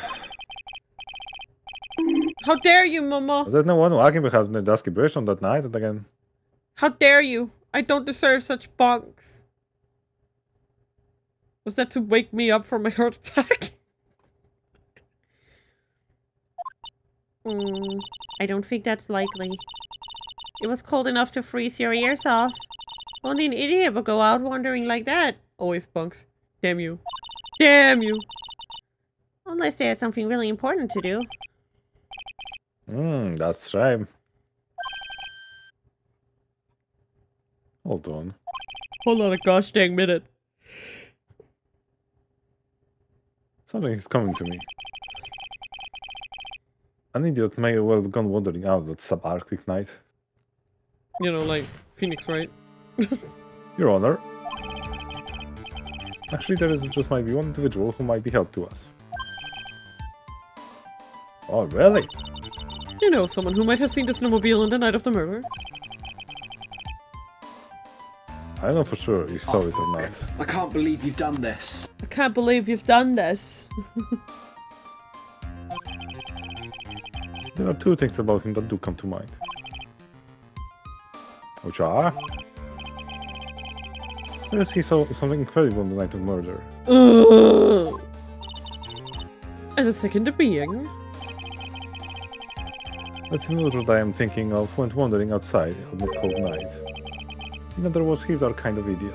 dare you, Momo? Was there no one walking behind the dusky bridge on that night and again? How dare you? I don't deserve such bonks. Was that to wake me up from my heart attack? I don't think that's likely. It was cold enough to freeze your ears off. Only an idiot would go out wandering like that. Always bunks. Damn you. Damn you! Unless they had something really important to do. That's right. Hold on. Hold on a gosh dang minute. Something is coming to me. An idiot may well have gone wandering out that subarctic night. You know, like Phoenix, right? Your Honor. Actually, there just might be one individual who might be help to us. Oh, really? You know, someone who might have seen the snowmobile on the night of the murder. I don't know for sure if you saw it or not. I can't believe you've done this. I can't believe you've done this. There are 2 things about him that do come to mind. Which are... First, he saw something incredible on the night of murder. And the second being... That's the what I am thinking of when wandering outside on the cold night. In other words, he's our kind of idiot.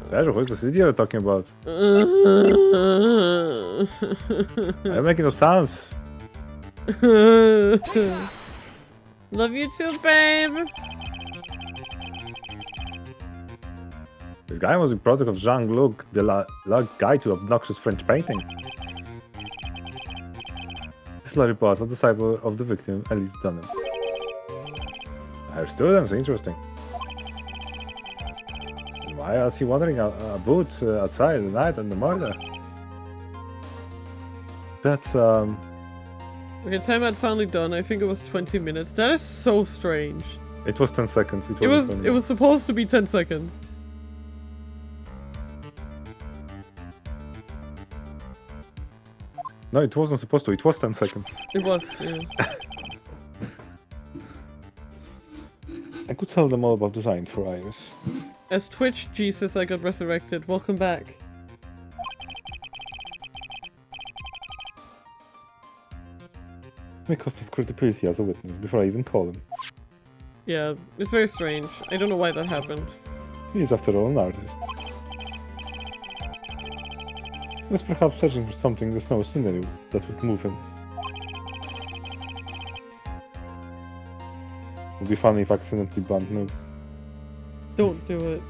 Pedro, who's this idiot you're talking about? I'm making no sounds. Love you too, babe. This guy must be product of Jean-Luc de la Guide to Obnoxious French Painting. This Larry Boss, a disciple of the victim, Elise Dunham. Her students, interesting. Why is he wandering about outside at night and the murder? That's, Okay, time I'd finally done. I think it was 20 minutes. That is so strange. It was 10 seconds. It was supposed to be 10 seconds. No, it wasn't supposed to. It was 10 seconds. It was, yeah. I could tell them all about design for Iris. As Twitch Jesus, I got resurrected. Welcome back. May cost his credibility as a witness before I even call him. Yeah, it's very strange. I don't know why that happened. He is, after all, an artist. He was perhaps searching for something in the snow scenery that would move him. It would be funny if accidentally banned noob. Don't do it.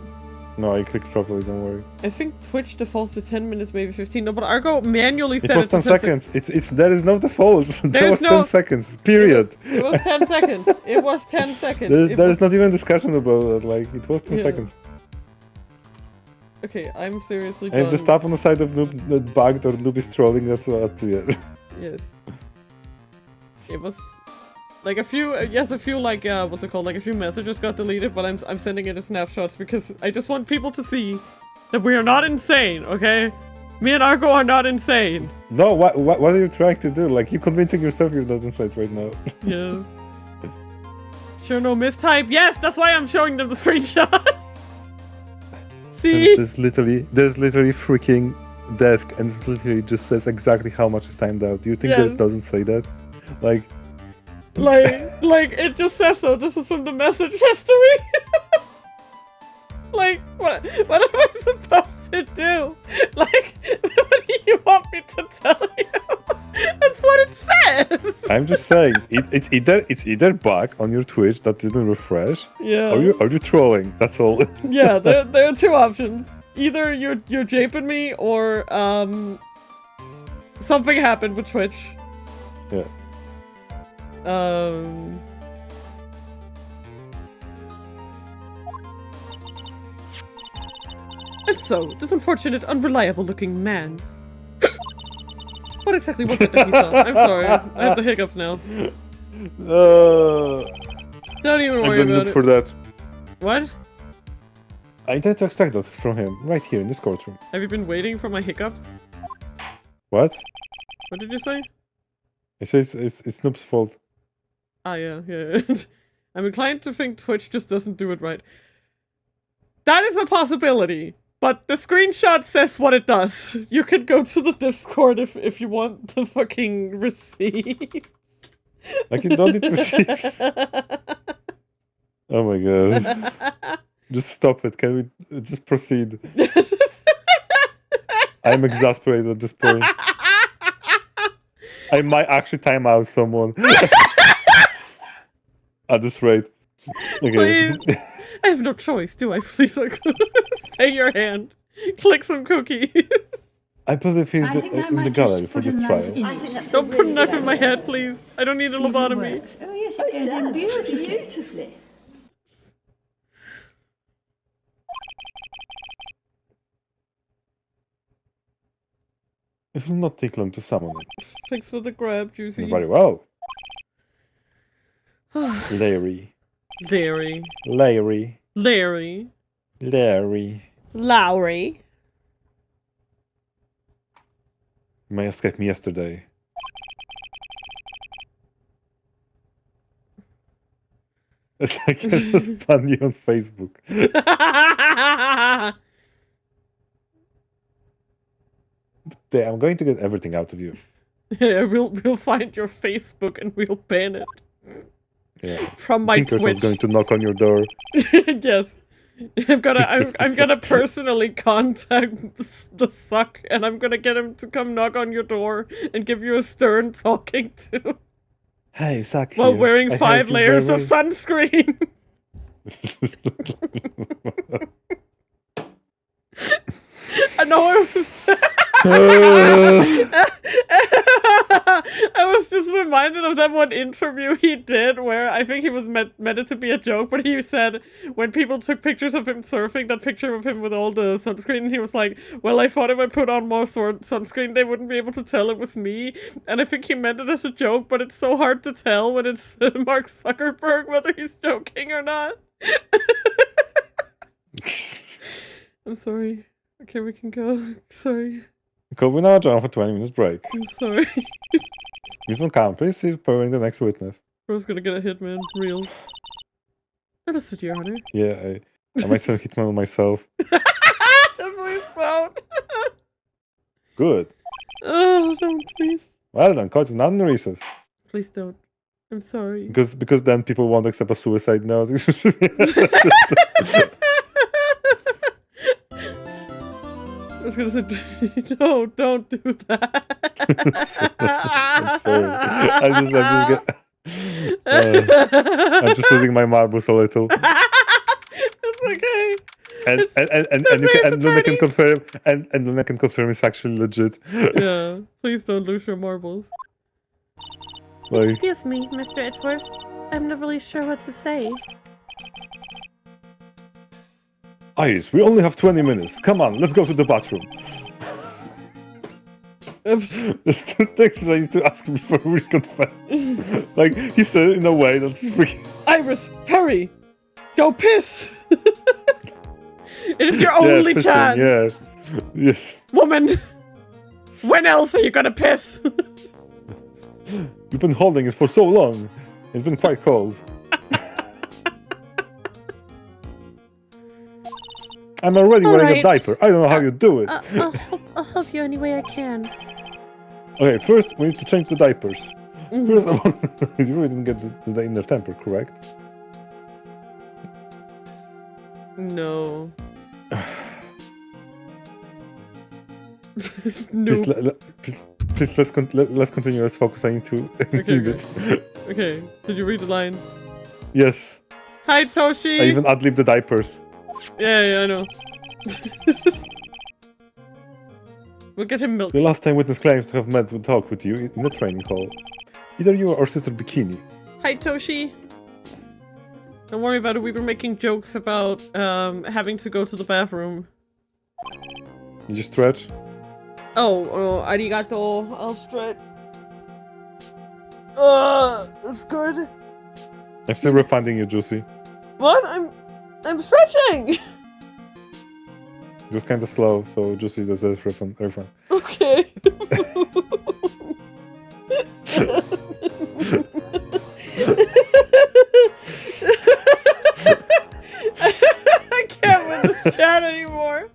No, I clicked properly, don't worry. I think Twitch defaults to 10 minutes, maybe 15. No, but Argo manually It set was it to 10 seconds. It's there is no default. There There's was no- 10 seconds. Period. It was 10 seconds. It was 10 seconds. There is not even discussion about that. Like, it was 10 Yeah. seconds. Okay, I'm seriously And if the done. stuff on the side of Noob not bugged or Noob is trolling, that's up to you. Yes. It was like a few like what's it called? Like a few messages got deleted, but I'm sending it as snapshots because I just want people to see that we are not insane, okay? Me and Argo are not insane. No, what are you trying to do? Like, you're convincing yourself you're not inside right now. Yes. Sure, no mistype. Yes, that's why I'm showing them the screenshot. See? There's literally freaking desk and it literally just says exactly how much is timed out. Do you think Yes. this doesn't say that? Like, Like it just says so. This is from the message history. Like, what am I supposed to do? Like, what do you want me to tell you? That's what it says. I'm just saying, it's either bug on your Twitch that didn't refresh, Yeah. or you're trolling. That's all. Yeah, there are two options. Either you're japing me, or something happened with Twitch. Yeah. And so, this unfortunate, unreliable-looking man. What exactly was it that he saw? I'm sorry, I have the hiccups now. Don't even I'm worry gonna about look it. for that. What? I intend to extract that from him, right here in this courtroom. Have you been waiting for my hiccups? What? What did you say? It says it's Snoop's fault. Ah, yeah. I'm inclined to think Twitch just doesn't do it right. That is a possibility, but the screenshot says what it does. You can go to the Discord if you want the fucking receipt. Like, you don't need receipts. Oh my god. Just stop it. Can we just proceed? I'm exasperated at this point. I might actually time out someone. At this rate. Okay. Please. I have no choice, do I? Please, stay your hand. Click some cookies. I believe he's in the gallery for this trial. Don't put a knife in my head, please. I don't need a lobotomy. Oh yes, it goes in beautifully. It will not take long to summon it. Thanks for the grab, Juicy. Very well. Larry. Larry. Larry. Larry. Larry. Lowry. You may escape me yesterday. It's like I just banned you on Facebook. Yeah, I'm going to get everything out of you. Yeah, we'll find your Facebook and we'll ban it. Yeah. From my Pinkerton's Twitch. going to knock on your door. Yes. I'm gonna personally contact the suck and I'm gonna get him to come knock on your door and give you a stern talking to. Hey, Zach. While here. wearing I 5 heard you layers very of sunscreen. I know I was I was just reminded of that one interview he did where I think he was meant it to be a joke, but he said when people took pictures of him surfing, that picture of him with all the sunscreen, he was like, well, I thought if I put on more sunscreen, they wouldn't be able to tell it was me. And I think he meant it as a joke, but it's so hard to tell when it's Mark Zuckerberg whether he's joking or not. I'm sorry. Okay, we can go. Sorry. Cool, we now adjourn for 20 minutes break. I'm sorry. Use one count, please. See preparing the next witness. Bro's gonna get a hitman. Real. That is your honor. Yeah, I might send hitman on myself. Please don't. Good. Oh, don't, please. Well done, coach. Not in the recess. Please don't. I'm sorry. Because then people won't accept a suicide note. I was gonna say, no, don't do that. I'm sorry. I'm just losing my marbles a little. It's okay. And Luna can confirm, and Luna can confirm it's actually legit. Yeah, please don't lose your marbles. Like, Excuse me, Mr. Edgeworth. I'm not really sure what to say. Iris, we only have 20 minutes. Come on, let's go to the bathroom. There's two things I need to ask him before we confess. Like, he said it in a way that's freaking... Iris, hurry! Go piss! It is your only pissing, chance! Yeah. Yes. Woman! When else are you gonna piss? You've been holding it for so long. It's been quite cold. I'm already wearing a Alright. diaper. I don't know how you do it. I'll help you any way I can. Okay, first we need to change the diapers. First of all, you really didn't get the inner temper, correct? No. Please, please let's continue. Let's focus. I need to Okay, read it. Okay, did you read the line? Yes, Hi, Toshi! I even ad-libbed the diapers. Yeah, I know. We'll get him milk. The last time witness claims to have met and talked with you in the training hall. Either you or Sister Bikini. Hi, Toshi! Don't worry about it, we were making jokes about having to go to the bathroom. Did you stretch? Oh, arigato. I'll stretch. That's good. I'm still refunding you, Juicy. What? I'm stretching! It was kind of slow, so Juicy deserves refund. Okay. I can't win this chat anymore.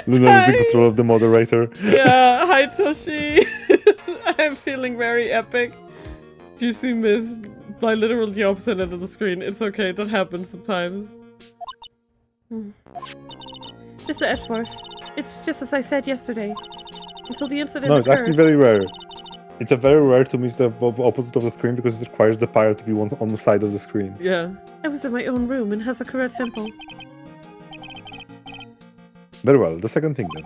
Luna is in control of the moderator. Yeah, hi Toshi. I'm feeling very epic. Juicy missed by literally the opposite end of the screen. It's okay, that happens sometimes. Mr. Edgeworth, it's just as I said yesterday. Until the incident No, it's occurred. actually very rare. It's a very rare to miss the opposite of the screen because it requires the pile to be on the side of the screen. Yeah. I was in my own room in Hazakura Temple. Very well, the second thing then.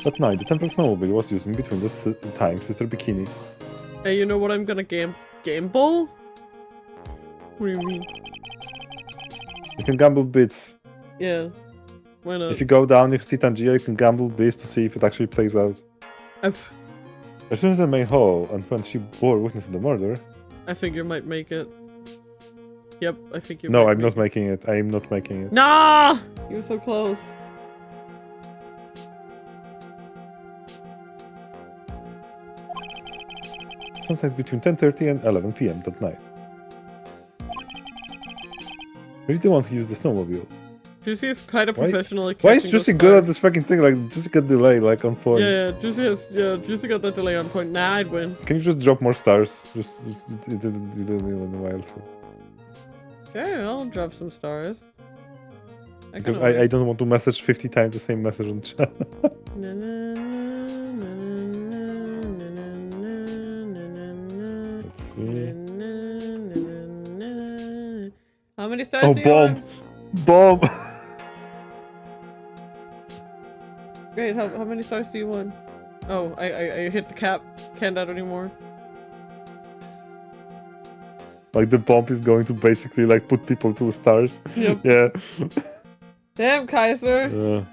That night, the temple snowmobile was used in between the time Sister Bikini. Hey, you know what I'm gonna gamble? What do you mean? You can gamble bits. Yeah. Why not? If you go down, you see Tangia, you can gamble bits to see if it actually plays out. Return to the main hall, and when she bore witness to the murder... I think you might make it. Yep, I think you No, might I'm make not making it. I am not making it. Nah! You were so close. Sometimes between 10:30 and 11 p.m. that night. Really the one who used the snowmobile. Juicy is quite a Why- professional at Why is catching Juicy those good at stars. this fucking thing? Like, Juicy got delay, like, on point. Yeah, Juicy got that delay on point. Nah, I'd win. Can you just drop more stars? Just you didn't in a while, so. Okay, I'll drop some stars. Because I don't want to message 50 times the same message on chat. Let's see. How many stars Oh, do you bomb! want? Bomb! Great, how many stars do you want? Oh, I hit the cap. Can't add anymore. Like, the bomb is going to basically, like, put people to stars. Yep. Yeah. Damn, Kaiser! Yeah.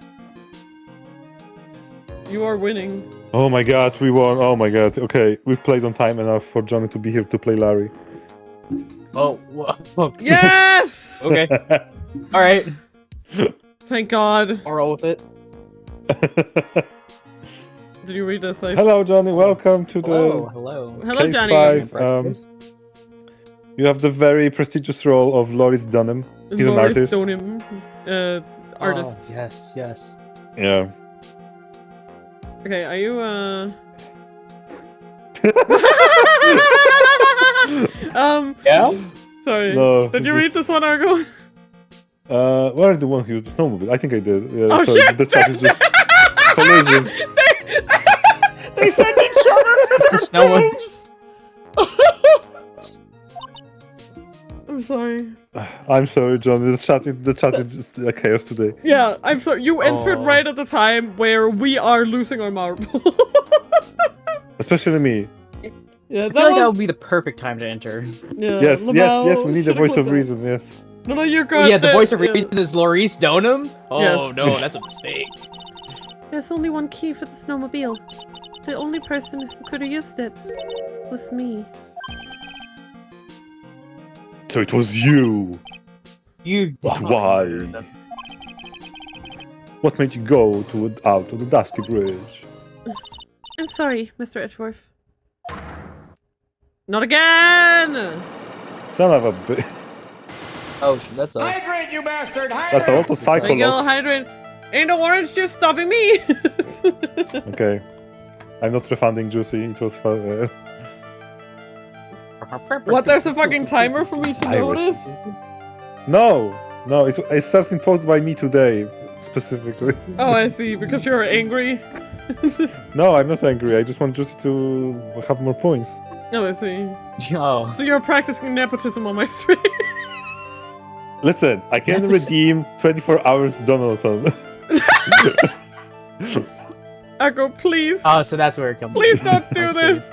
You are winning. Oh my god, we won. Oh my god. Okay, we've played on time enough for Johnny to be here to play Larry. Oh, whoa. Yes! Okay. All right. Thank God. I'll roll with it. Did you read this? Hello, Johnny. Welcome to Hello, the hello. Hello, case Johnny. 5. You have the very prestigious role of Loris Dunham. He's an Loris artist. Dunham, artist. Oh, yes, yes. Yeah. Okay, are you Yeah? sorry. No, Did you this read is- this one, Argo? Where the one who used the snowmobile? I think I did. Yeah, Oh, sorry, shit! the chat is just collision. They sent each other to The snow one. Oh I'm sorry. I'm sorry, John. The chat is just chaos today. Yeah, I'm sorry. You entered Oh. right at the time where we are losing our marble. Especially me. Yeah, I feel like that would be the perfect time to enter. Yeah, Yes, Lamau, yes, we need the should've voice clicked of that. reason. Yes. No, you're Oh, good. yeah, the voice of yeah. reason is Laurice Donham? Oh, Yes. no, that's a mistake. There's only one key for the snowmobile. The only person who could have used it was me. So it was you. You. But why? What made you go out to the Dusky Bridge? I'm sorry, Mr. Edgeworth. Not again! Son of a bitch. Oh, that's a. Hydrate, you bastard! That's a lot of There you go, psychologs. hydrate. Ain't no orange juice stopping me! Okay. I'm not refunding Juicy. It was fun. What, there's a fucking timer for me to Iris. notice? No! No, it's self-imposed by me today, specifically. Oh, I see, because you're angry. No, I'm not angry. I just want Juicy to have more points. Oh, I see. Oh. So you're practicing nepotism on my stream. Listen, I can redeem 24 hours Donaldson. Echo, please. Oh, so that's where it comes Please from. don't do I see. this.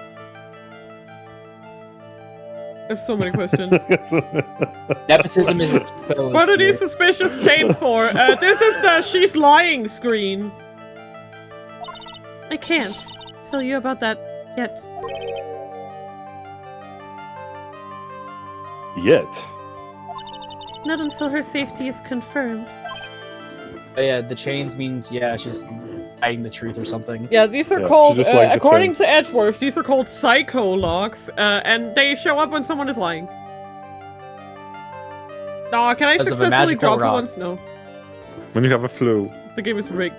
I have so many questions. Nepotism is exposed. What are here. these suspicious chains for? This is the she's lying screen. I can't tell you about that yet. Yet. Not until her safety is confirmed. Oh, yeah, the chains means, yeah, she's hiding the truth or something. Yeah, these are Yeah, called, she just likes the according chains. to Edgeworth, these are called psycho locks, and they show up when someone is lying. Aw, can I Because of a successfully magical drop it rock. once? No. When you have a flu. The game is rigged.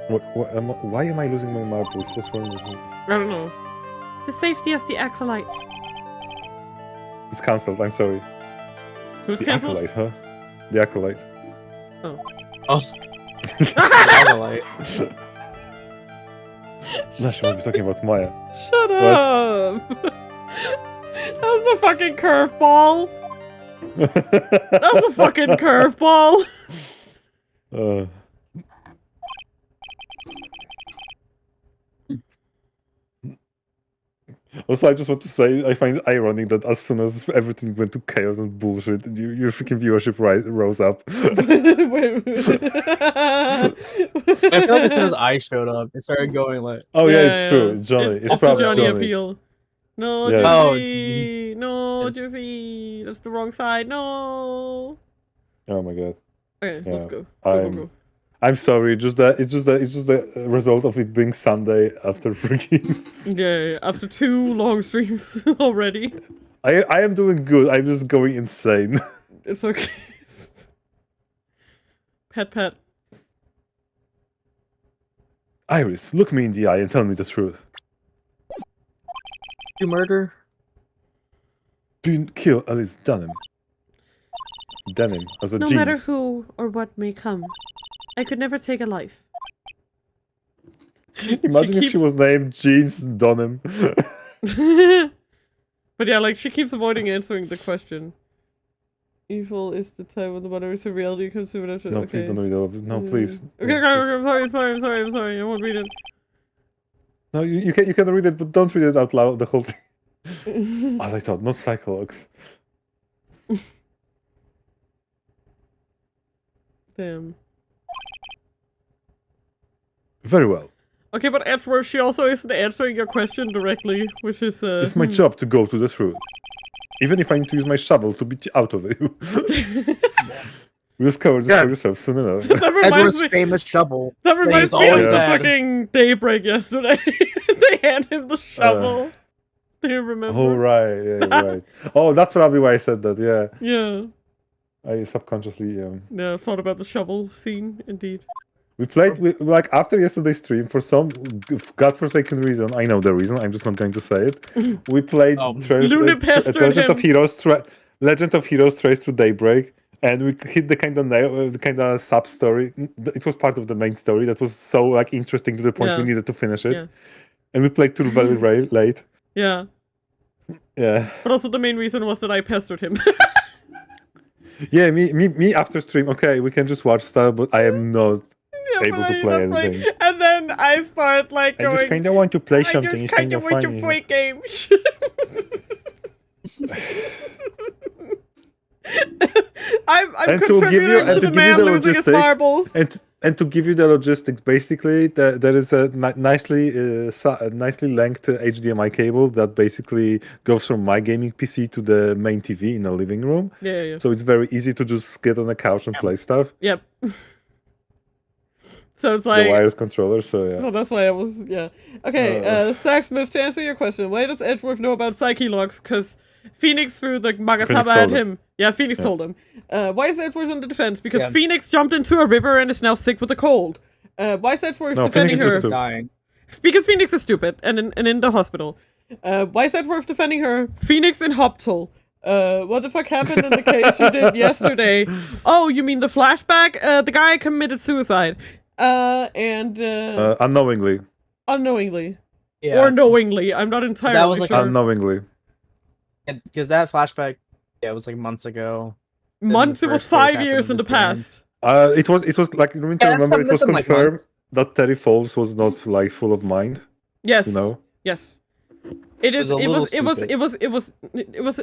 Why am I losing my marbles? What's wrong with me? I don't know. The safety of the acolyte. It's cancelled, I'm sorry. Who's The cancelled? acolyte, huh? The acolyte. Oh. Acolyte. No, she might be talking about Maya. Shut up! That was a fucking curveball! That was a fucking curveball! uh, Also, I just want to say, I find it ironic that as soon as everything went to chaos and bullshit, your freaking viewership rose up. I feel like as soon as I showed up, it started going like. Oh yeah, it's true. It's Johnny. It's the probably Johnny Johnny. appeal. No, Yes. Oh, Juicy! No, Juicy! That's the wrong side. No! Oh my god. Okay, let's Yeah, go. Go. I'm sorry. It's just the result of it being Sunday after freaking. Yeah, after 2 long streams already. I am doing good. I'm just going insane. It's okay. Pet. Iris, look me in the eye and tell me the truth. You murder? Do you kill Alice Dunham? Denim as a No jeans. matter who or what may come, I could never take a life. Imagine if she was named Jeans Dunham. But yeah, like, she keeps avoiding answering the question. Evil is the time when the mother is a reality comes to it. No, Okay. please don't read all of it. No, please. Okay, No, I'm sorry. I won't read it. No, you can read it, but don't read it out loud. The whole thing. As I thought, not psychologues. Damn. Very well. Okay, but Edgeworth, she also isn't answering your question directly, which is It's my job to go to the truth. Even if I need to use my shovel to beat you out of it. You'll discover this for yourself soon enough. That reminds Edgeworth's me. famous shovel. That reminds he's me of always the had. fucking daybreak yesterday. They hand him the shovel. Do you remember? Oh right, yeah, right. Oh, that's probably why I said that. Yeah, Yeah. I subconsciously. Yeah, thought about the shovel scene, indeed. We played like after yesterday's stream for some godforsaken reason. I know the reason. I'm just not going to say it. We played Lune pestered Legend of him. Heroes. Legend of Heroes Trace to Daybreak, and we hit the kind of sub story. It was part of the main story that was so like interesting to the point we Yeah. needed to finish it. Yeah. And we played till very late. Yeah. Yeah. But also the main reason was that I pestered him. Yeah, me after stream, okay, we can just watch stuff, but I am not Yeah, able but to play anything. And then I start like I going. just kind of want to play I something. just It's kind kind of of want to funny. play games. I'm And to give you contributing to the man losing his marbles. And to give you the logistics, basically, there is a nicely length HDMI cable that basically goes from my gaming PC to the main TV in the living room. Yeah. So it's very easy to just get on the couch and play stuff. Yep. So it's like The wireless controller, so yeah. So that's why I was Okay, Sacksmith, to answer your question, why does Edgeworth know about Psyche locks? Because Phoenix threw the Magatama at him. Yeah, Phoenix told him. Why is Edgeworth on the defense? Because Phoenix jumped into a river and is now sick with a cold. Why is Edgeworth defending Phoenix her? is just dying. Because Phoenix is stupid and in the hospital. Why is Edgeworth defending her? Phoenix in hospital. What the fuck happened in the case you did yesterday? Oh, you mean the flashback? The guy committed suicide. Unknowingly. Unknowingly. Yeah. Or knowingly. I'm not entirely That was like sure. Unknowingly. Because that flashback, it was like months ago. Months? It was first place 5 years in happened the in this past. It was like, you need to remember, it was confirmed that Terry Falls was not like full of mind. Yes. You know? Yes. It is. It was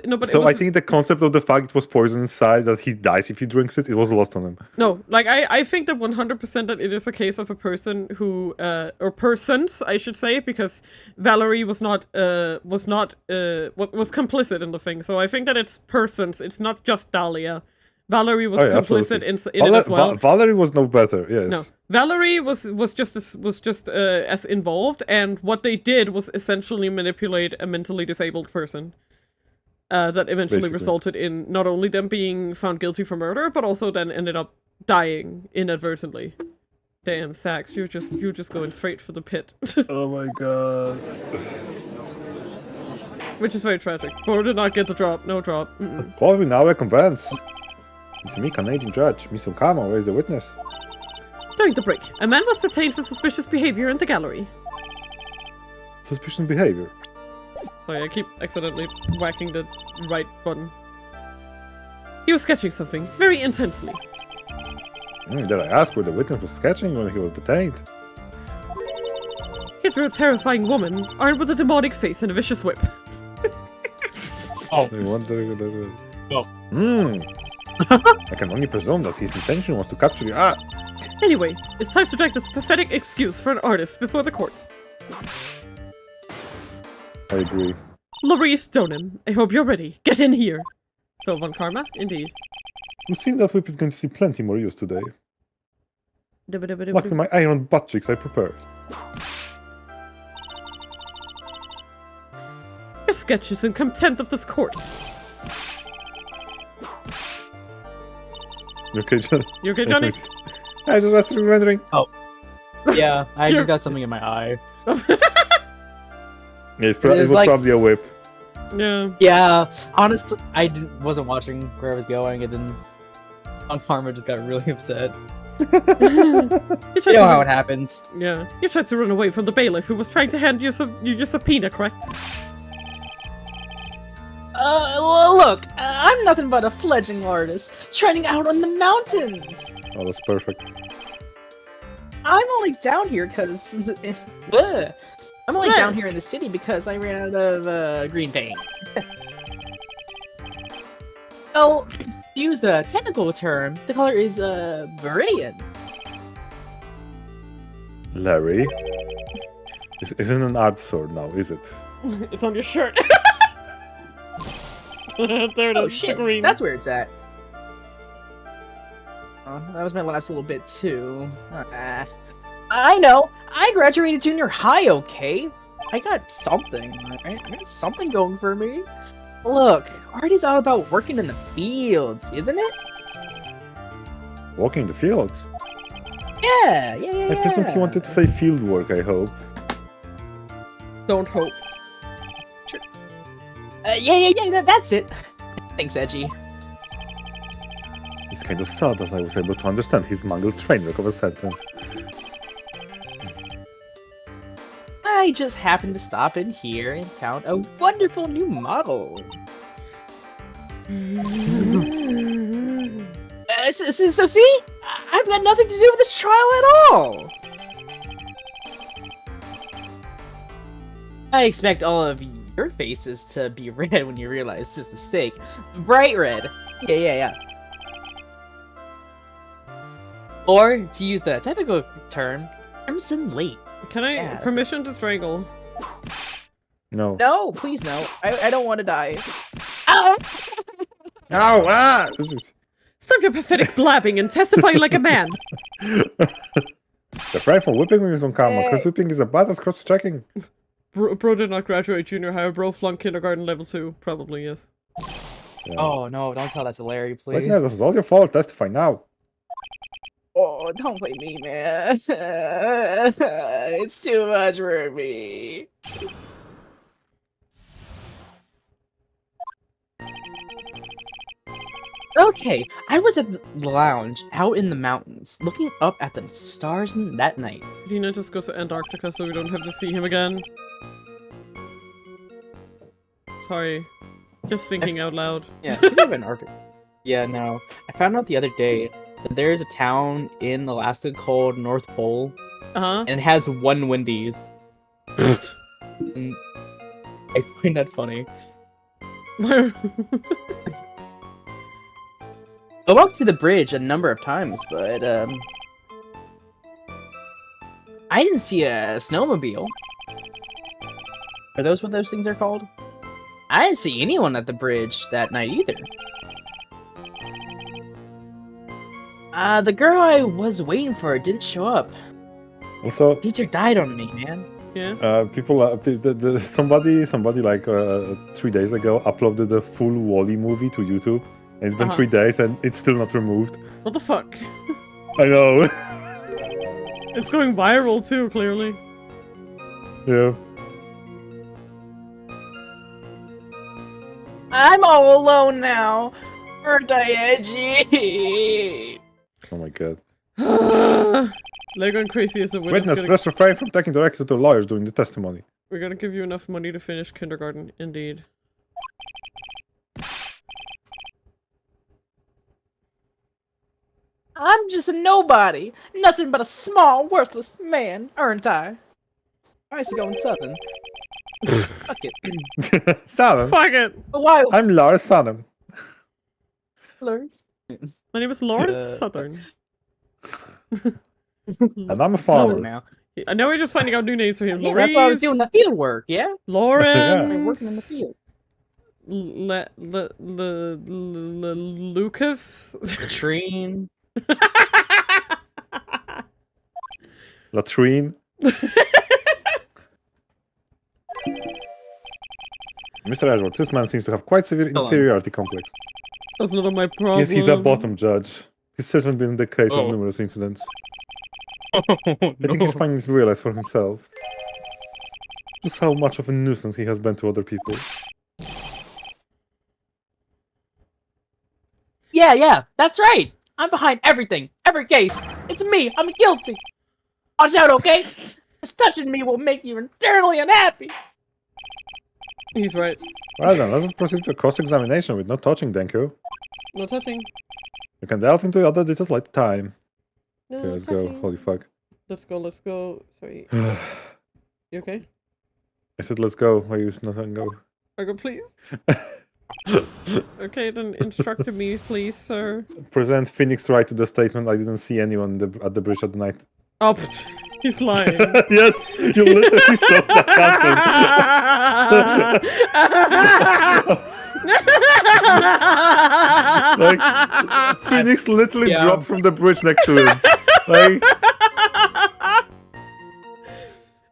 No, but So I think the concept of the fact it was poison inside, that he dies if he drinks it, it was lost on him. No, like I think that 100% that it is a case of a person who, or persons, I should say, because Valerie was complicit in the thing. So I think that it's persons. It's not just Dahlia. Valerie was complicit in it as well. Valerie was no better. Yes. No, Valerie was just as involved, and what they did was essentially manipulate a mentally disabled person. That eventually resulted in not only them being found guilty for murder, but also then ended up dying inadvertently. Damn, Sax, you're just going straight for the pit. Oh my god. Which is very tragic. Bo did not get the drop. No drop. Call me now, recompense. It's me, Canadian judge. Miss Okama, where's the witness? During the break, a man was detained for suspicious behavior in the gallery. Suspicious behavior? Sorry, I keep accidentally whacking the right button. He was sketching something, very intensely. Did I ask where the witness was sketching when he was detained? He drew a terrifying woman, armed with a demonic face and a vicious whip. I wonder who that was. Oh. I can only presume that his intention was to capture you. Anyway, it's time to drag this pathetic excuse for an artist before the court. I agree. Laurie Stoneham, I hope you're ready. Get in here. So, Von Karma, indeed. You seem that whip is going to see plenty more use today. Luckily, my iron butt cheeks I prepared. Your sketch is in contempt of this court. You okay, Johnny? You okay, Johnny? I just was rendering. Oh. Yeah, I just got something in my eye. Yeah, it was like... probably a whip. Yeah. Yeah, honestly, I wasn't watching where I was going, and then on Farmer just got really upset. You know how it happens. Yeah. You tried to run away from the bailiff who was trying to hand you your subpoena, correct? Look, I'm nothing but a fledgling artist, training out on the mountains! Oh, that's perfect. I'm only down here because... I'm only down here in the city because I ran out of green paint. Oh, to use a technical term, the color is viridian. Larry? Isn't an art sword now, is it? It's on your shirt. There it Oh is, shit, the green. that's where it's at. Oh, that was my last little bit too. I know, I graduated junior high, okay? I got something, right? I got something going for me. Look, art is all about working in the fields, isn't it? Walking the fields? Yeah. I presume he wanted to say field work, I hope. Don't hope. Sure. Yeah, that's it. Thanks, Edgy. It's kind of sad that I was able to understand his mangled train wreck of a sentence. I just happened to stop in here and found a wonderful new model. So see? I've got nothing to do with this trial at all! I expect all of your faces to be red when you realize this mistake. Bright red. Yeah. Or, to use the technical term, crimson late. Can I permission to strangle? No. No, please no. I don't want to die. Ow! Ow! Ah! Stop your pathetic blabbing and testify like a man! Refrain from whipping me is on camera, because whipping is a bad as cross-checking. Bro did not graduate junior high. Bro flunked kindergarten level 2. Probably, yes. Yeah. Oh no, don't tell that to Larry, please. Like, no, this was all your fault. Testify now. Oh, don't blame me, man. It's too much for me. Okay, I was at the lounge out in the mountains, looking up at the stars that night. Did he not just go to Antarctica so we don't have to see him again? Sorry. Just thinking out loud. Yeah, speaking of Antarctica. Yeah, no. I found out the other day that there's a town in Alaska called North Pole, Uh-huh. and it has one Wendy's. And I find that funny. I walked to the bridge a number of times, but I didn't see a snowmobile. Are those what those things are called? I didn't see anyone at the bridge that night either. The girl I was waiting for didn't show up. Also, Teacher died on me, man. Yeah. people, somebody like 3 days ago uploaded a full Wall-E movie to YouTube, and it's been 3 days and it's still not removed. What the fuck? I know. It's going viral too, clearly. Yeah. I'm all alone now. Aren't I edgy? Oh my god. Lego and Crazy is the winner. Witness, press refrain from taking directly to lawyers during the testimony. We're gonna give you enough money to finish kindergarten, indeed. I'm just a nobody. Nothing but a small, worthless man, aren't I? I used to go in Southern. Fuck it. Salem. Fuck it! Why? I'm Lars Salem. Lord. My name is Lord Southern. And I'm a Southern farmer. now. I know we're just finding out new names for him. Yeah, that's why I was doing the field work, yeah? Lauren. I'm working in the field. Lucas. Latrine. Latrine. Mr. Edward, this man seems to have quite severe inferiority complex. That's none of my problem. Yes, he's a bottom judge. He's certainly been the case of numerous incidents. I think he's finally realized for himself just how much of a nuisance he has been to other people. Yeah, that's right. I'm behind everything, every case. It's me. I'm guilty. Watch out, okay? Just touching me will make you eternally unhappy. He's right. Well then, let's proceed to cross-examination with no touching, Denko. No touching. You can delve into other details like time. No Okay, let's touching. go. Holy fuck. Let's go. Sorry. You okay? I said let's go. Why you not letting go? Argo, please. Okay, then instruct me, please, sir. Present Phoenix right to the statement. I didn't see anyone at the bridge at the night. Oh, he's lying. Yes, you literally saw that happen. Like, Phoenix literally dropped from the bridge next to him. Like,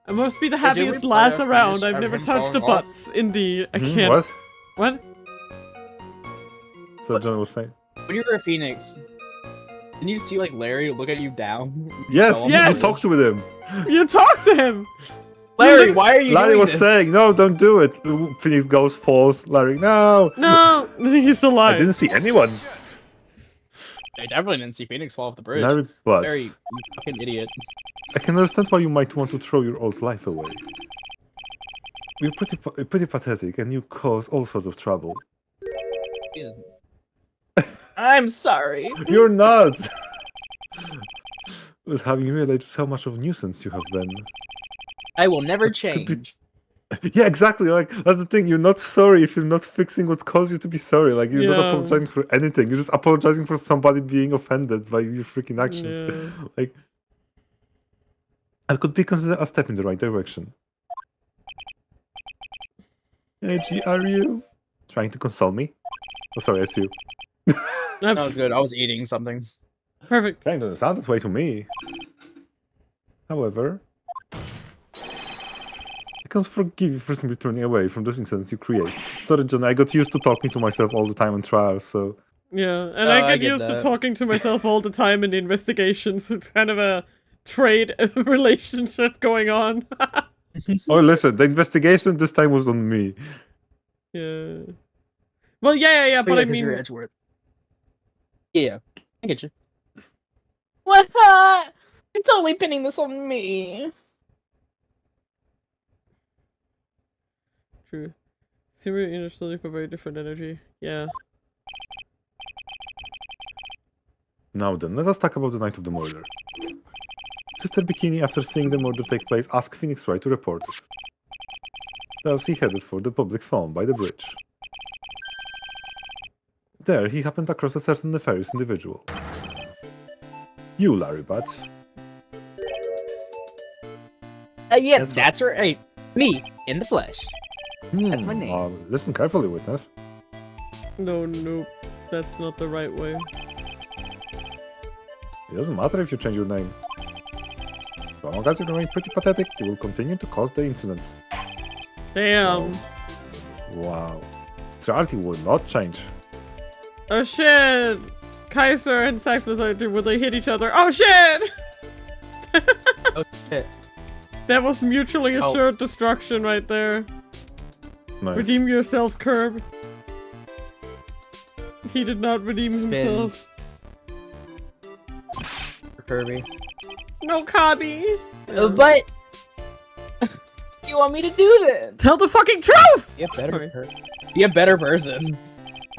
I must be the happiest lass around. I've never touched the butts. Indeed, I can't. What? What? So John was saying. When you were a Phoenix, didn't you see like Larry look at you down? Yes, Yes! you talked with him. You talked to him. Larry, why are you Larry doing was this? saying, no, don't do it. Phoenix goes, falls. Larry, no. No, he's still I lying. didn't see anyone. I definitely didn't see Phoenix fall off the bridge. Larry, but Larry, you fucking idiot. I can understand why you might want to throw your old life away. You're pretty pathetic, and you cause all sorts of trouble. Jesus. I'm sorry. You're not! With having realized how much of a nuisance you have been. I will never Could be- change. Yeah, exactly. Like that's the thing. You're not sorry if you're not fixing what caused you to be sorry. Like you're not Yeah. apologizing for anything. You're just apologizing for somebody being offended by your freaking actions. Yeah. Like that could be considered a step in the right direction. Hey, G, are you trying to console me? Oh, sorry, it's you. That was good. I was eating something. Perfect. Kind of sound that way to me. However, I can't forgive you for simply turning away from those incidents you create. Sorry, John, I got used to talking to myself all the time in trials, so... Yeah, and Oh, I I get get used to that. talking to myself all the time in investigations. It's kind of a trade relationship going on. Oh, listen, the investigation this time was on me. Yeah. Well, yeah, but I 'cause you're mean, Edgeworth. Yeah, I get you. What? You're totally pinning this on me. true. Similar initially, but very different energy. Yeah. Now then, let us talk about the night of the murder. Sister Bikini, after seeing the murder take place, asked Phoenix Wright to report it. Thus, he headed for the public phone by the bridge. There, he happened across a certain nefarious individual. You, Larry Butts. Yeah, That's that's right. Me, in the flesh. That's my name. Listen carefully, witness. No, that's not the right way. It doesn't matter if you change your name. So long as you remain pretty pathetic, you will continue to cause the incidents. Damn. Wow. Reality will not change. Oh shit! Kaiser and Sax will they hit each other? Oh shit! Oh shit. That was mutually Oh. assured destruction right there. Nice. Redeem yourself, Curb. He did not redeem himself. Spins. For Kirby. No, Kabi! But you want me to do this? Tell the fucking truth! Be a better, Sorry. be a better person.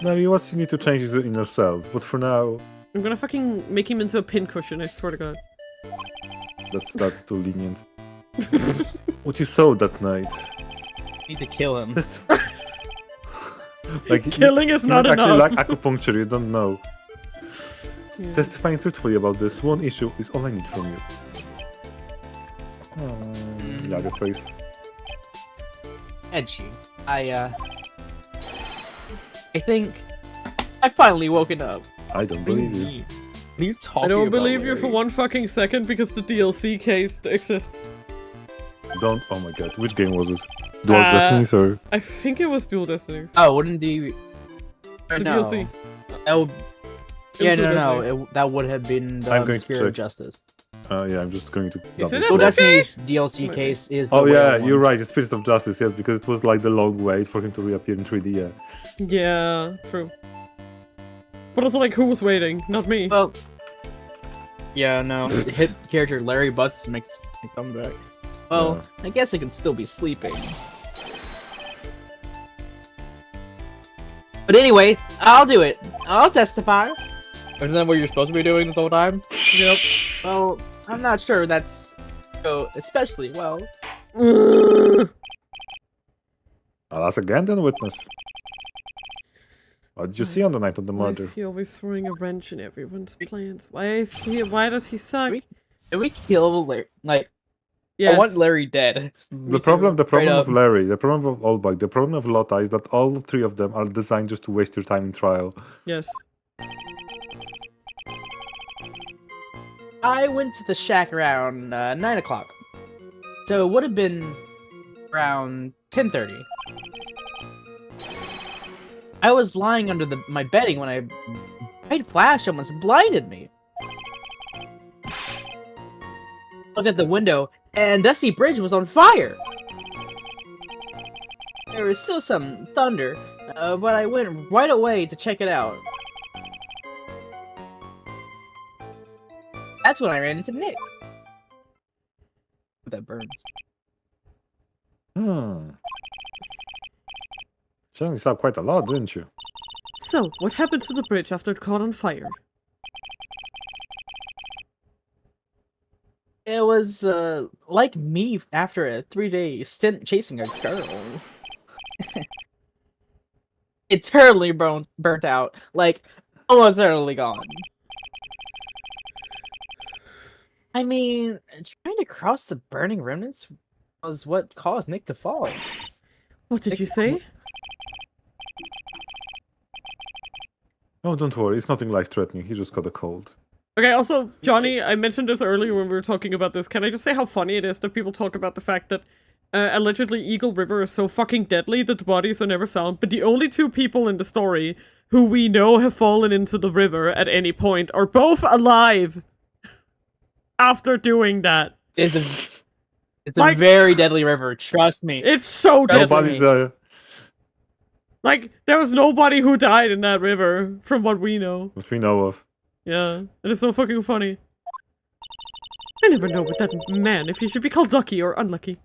Now, what you need to change is in yourself, but for now, I'm gonna fucking make him into a pincushion, I swear to god. that's too lenient. What you saw that night. Need to kill him. Just... like, Killing is not actually enough. like acupuncture, you don't know. Yeah. Testifying truthfully about this one issue is all I need from you. Yeah, your face. Edgy. I think I finally woken up. I don't believe you. What are you talking I don't about, believe you for Larry? one fucking second because the DLC case exists. Don't. Oh my god, which game was it? Dual Destinies or? I think it was Dual Destinies. Oh, wouldn't the The no. DLC. That would... It Yeah, was Dual no. Destinies. That would have been I'm the going to Spirit of check. Justice. Yeah, I'm just going to. Is it double Dual check. SSD? Destiny's DLC case is the Oh yeah, whale you're one. right. The Spirit of Justice, yes, because it was like the long wait for him to reappear in 3D. Yeah. Yeah, true. But also, like, who was waiting? Not me. Well, yeah, no. The hit character Larry Butts makes a comeback. Well, I guess I can still be sleeping. But anyway, I'll do it. I'll testify. Isn't that what you're supposed to be doing this whole time? Yep. Well, I'm not sure that's go especially well. I'll ask again then, witness. What did you see on the night of the Why murder? is he always throwing a wrench in everyone's plans? Why does he suck? Did we kill Larry? Like, Yes. I want Larry dead. The problem Straight of up. Larry, the problem of Oldbug, the problem of Lotta is that all three of them are designed just to waste your time in trial. Yes. I went to the shack around 9 o'clock. So it would have been around 10:30. I was lying under my bedding when a bright flash almost blinded me. Looked at the window, and Dusty Bridge was on fire. There was still some thunder, but I went right away to check it out. That's when I ran into Nick. That burns. Generally saw quite a lot, didn't you? So, what happened to the bridge after it caught on fire? It was like me after a 3-day stint chasing a girl. It totally burnt out, like almost totally gone. I mean, trying to cross the burning remnants was what caused Nick to fall. What did you say? Oh, don't worry, it's nothing life-threatening. He just got a cold. Okay, also, Johnny, I mentioned this earlier when we were talking about this. Can I just say how funny it is that people talk about the fact that allegedly Eagle River is so fucking deadly that the bodies are never found, but the only 2 people in the story who we know have fallen into the river at any point are both alive after doing that. It's Like- a very deadly river, trust me. It's so deadly. Nobody's Like, there was nobody who died in that river, from what we know. what we know of. Yeah, and it's so fucking funny. I never know with that man if he should be called lucky or unlucky.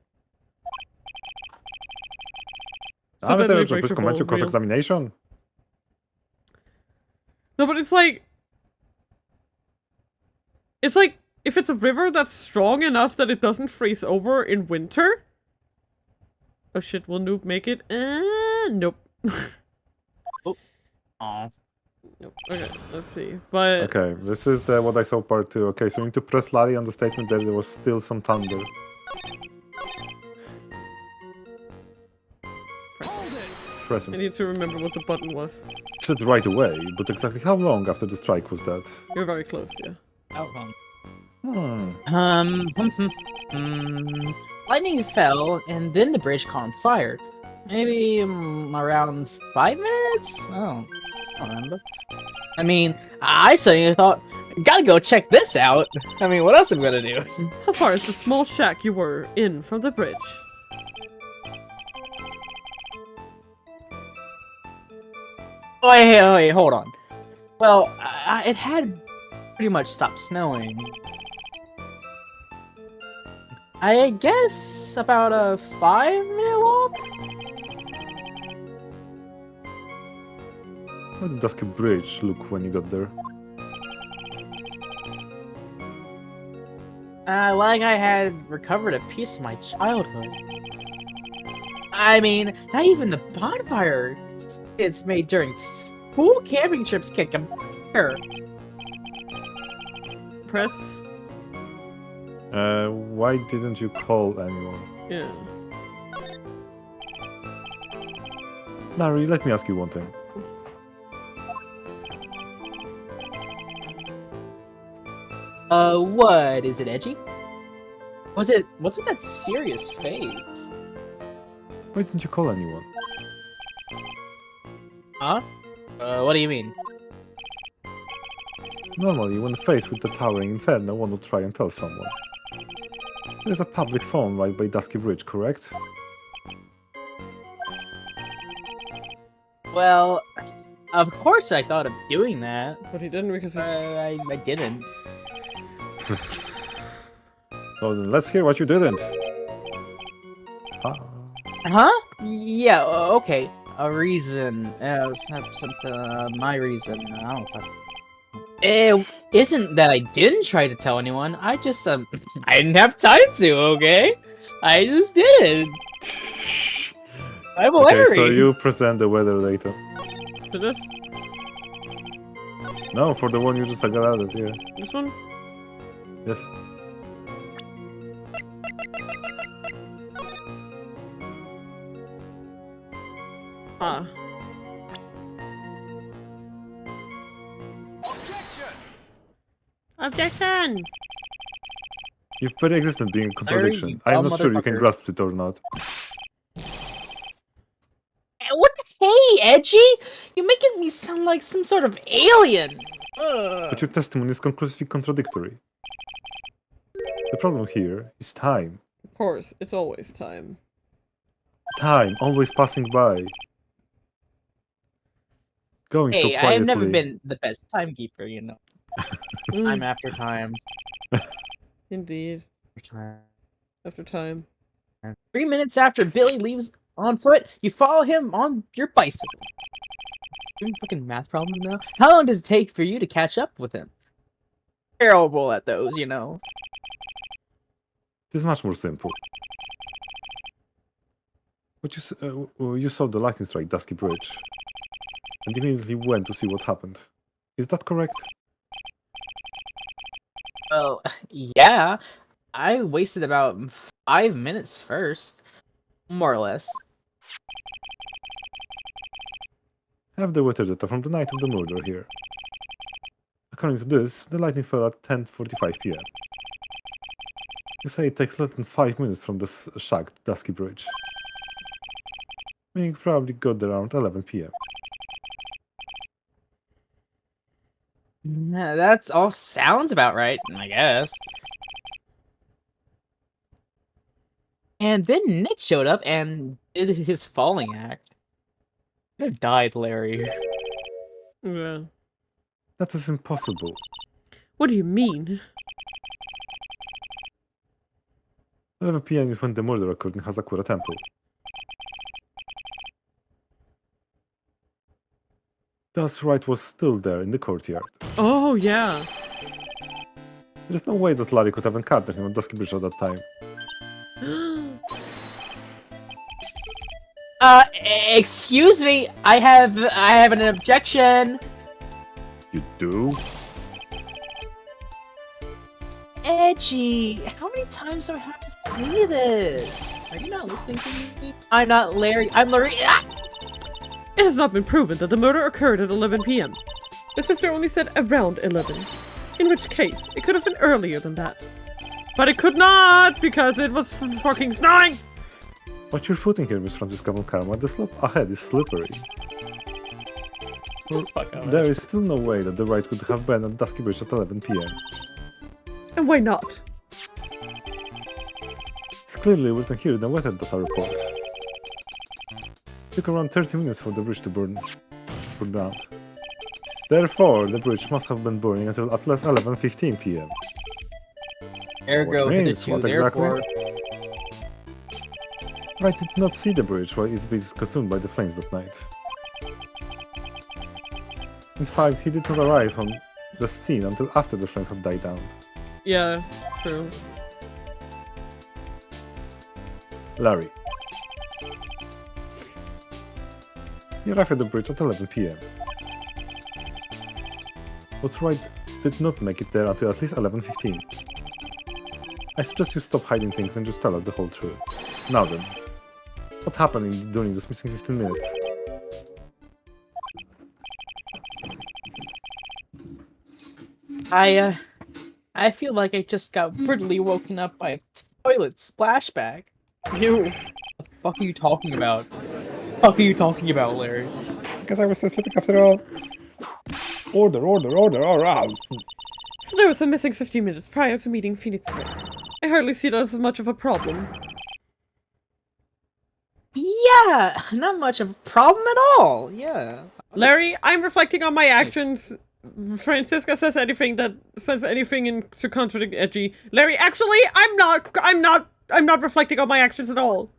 So Ale deadly to breaks bez your komentu fall, real. cross-examination? No, but it's like, if it's a river that's strong enough that it doesn't freeze over in winter. Oh shit, will Noob make it? Nope. Aw. Nope. Okay, let's see. But Okay, this is the what I saw part 2. Okay, so you need to press Larry on the statement that there was still some thunder. Press I him. need to remember what the button was. Just right away, but exactly how long after the strike was that? You're very close, yeah. Oh, Hmm. Lightning fell, and then the bridge caught on fire. Maybe around 5 minutes? Oh, I don't remember. I mean, I suddenly thought, gotta go check this out. I mean, what else am I gonna do? How far is the small shack you were in from the bridge? Oh, wait, hold on. Well, it had pretty much stopped snowing. I guess about a 5-minute walk? How did Dusky Bridge look when you got there? Like I had recovered a piece of my childhood. I mean, not even the bonfire it's made during school camping trips can compare. Press? Why didn't you call anyone? Yeah. Larry, let me ask you one thing. What? Is it edgy? What's with that serious face? Why didn't you call anyone? Huh? What do you mean? Normally, when faced with the towering inferno, one would try and tell someone. There's a public phone right by Dusky Bridge, correct? Well, of course I thought of doing that. But he didn't because he's... I didn't. So then let's hear what you didn't. Huh? Yeah, okay. A reason. My reason. I don't fucking... It isn't that I didn't try to tell anyone. I just, I didn't have time to, okay? I just did. I'm Larry. Okay, so you present the weather data. To this? No, for the one you just got added, yeah. This one? Yes. Ah. Objection! You've very existent being a contradiction. you I'm dumb not sure you can motherfucker. grasp it or not. What? Hey, Edgy! You're making me sound like some sort of alien! But your testimony is conclusively contradictory. The problem here is time. Of course, it's always time. Time, always passing by. Going so Hey, quietly. I've never been the best timekeeper, you know. I'm after time. Indeed. After time. 3 minutes after Billy leaves On foot, you follow him on your bicycle. Doing fucking math problems now? How long does it take for you to catch up with him? Terrible at those, you know. It is much more simple. But you saw the lightning strike Dusky Bridge, and immediately went to see what happened. Is that correct? Well, yeah. I wasted about 5 minutes first. More or less. Have the weather data from the night of the murder here. According to this, the lightning fell at 10:45 p.m. You say it takes less than 5 minutes from the shack to Dusky Bridge. Meaning you probably got there around 11 p.m. Yeah, that all sounds about right, I guess. And then Nick showed up and did his falling act. I could have died, Larry. Yeah. That is impossible. What do you mean? 11 p.m. is when the murder occurred in Hazakura Temple. Thus, Wright was still there in the courtyard. Oh, yeah. There is no way that Larry could have encountered him on Dusky Bridge at that time. Excuse me, I have an objection. You do? Edgy, how many times do I have to say this? Are you not listening to me? I'm not Larry, I'm Larry. Ah! It has not been proven that the murder occurred at 11 p.m. The sister only said around 11, in which case it could have been earlier than that. But it could not, because it was fucking snowing! Watch your footing here, Miss Francisca von Karma. The slope ahead is slippery. There is still no way that the ride could have been at Dusky Bridge at 11 p.m. And why not? It's clearly written here in the weather data report. It took around 30 minutes for the bridge to burn out. Therefore, the bridge must have been burning until at least 11:15 p.m. Ergo, What means? hitherto, What therefore. Wright did not see the bridge while it's being consumed by the flames that night. In fact, he did not arrive on the scene until after the flames had died down. Yeah, true. Larry. He arrived at the bridge at 11 p.m. But Wright did not make it there until at least 11:15. I suggest you stop hiding things and just tell us the whole truth. Now then, what happened during this missing 15 minutes? I feel like I just got brutally woken up by a toilet splashback. You. What the fuck are you talking about? What are you talking about, Larry? Because I was so sleeping after all. Order, all right. So there was a missing 15 minutes prior to meeting Phoenix Wright. I hardly see that as much of a problem. Yeah, not much of a problem at all. Yeah. Larry, I'm reflecting on my actions. Francisca says anything to contradict Edgy. Larry, actually, I'm not reflecting on my actions at all.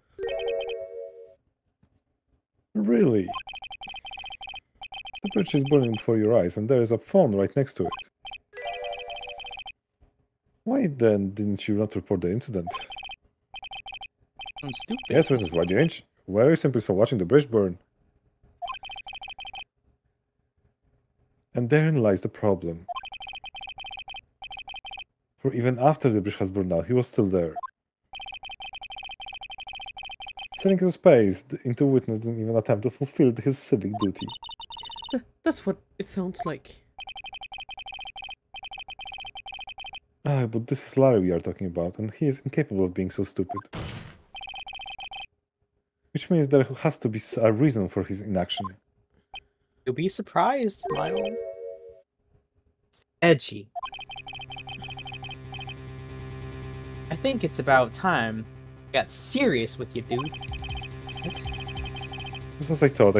Really? The bridge is burning before your eyes, and there is a phone right next to it. Why then didn't you not report the incident? I'm stupid. Yes, Mrs. Wadianch. Why are you simply still watching the bridge burn? And therein lies the problem. For even after the bridge has burned out, he was still there. Selling his space into witness didn't even attempt to fulfill his civic duty. That's what it sounds like. Ah, but this is Larry we are talking about, and he is incapable of being so stupid. Which means there has to be a reason for his inaction. You'll be surprised, Miles. Edgy. I think it's about time I got serious with you, dude. Just as I thought,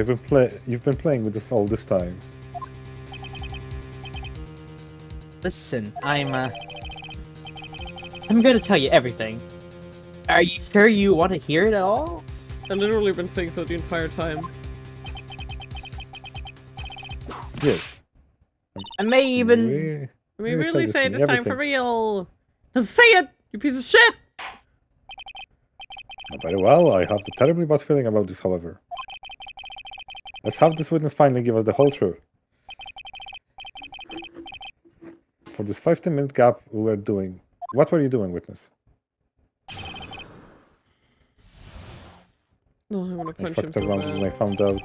you've been playing with us all this time. Listen, I'm gonna tell you everything. Are you sure you want to hear it at all? I've literally been saying so the entire time. Yes. I may even... We Really really say it to this me, time for everything. real. Then say it, you piece of shit! Very well, I have a terribly bad feeling about this, however. Let's have this witness finally give us the whole truth. For this 15-minute gap we were doing... What were you doing, witness? No, I want to I punch him fucked so around bad. when I found out.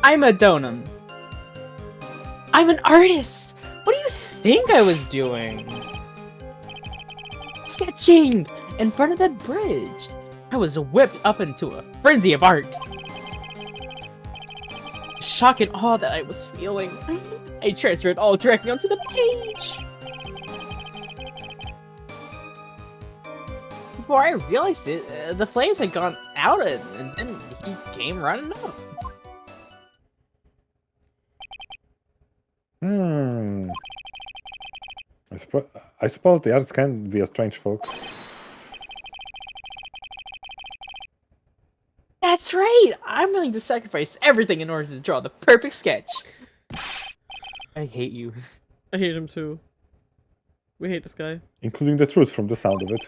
I'm a donum. I'm an artist! What do you think I was doing? Sketching! In front of that bridge! I was whipped up into a frenzy of art! Shock and awe that I was feeling. I transferred all directly onto the page! Before I realized it, the flames had gone out and then he came running up. I suppose the arts can be a strange folk. That's right! I'm willing to sacrifice everything in order to draw the perfect sketch. I hate you. I hate him too. We hate this guy. Including the truth from the sound of it.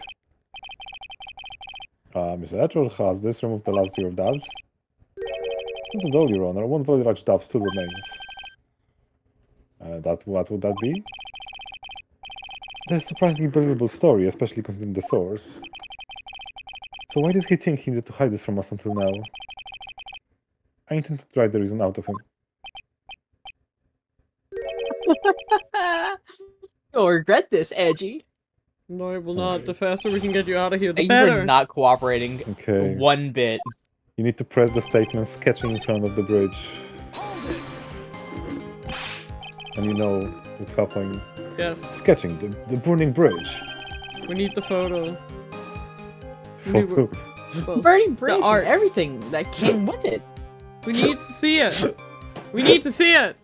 Mr. Edgeworth, has this removed the last year of doubts? Not at all, Your Honor. One very large doubt still remains. What would that be? That's a surprisingly believable story, especially considering the source. So why did he think he needed to hide this from us until now? I intend to try the reason out of him. You'll regret this, Edgy. No, I will not. The faster we can get you out of here, the You better. are not cooperating Okay. one bit. You need to press the statement sketching in front of the bridge. And you know what's happening. Yes. Sketching the burning bridge. We need the photo. Photo. Well, Burning bridge art. and everything that came with it. we need to see it. We need to see it.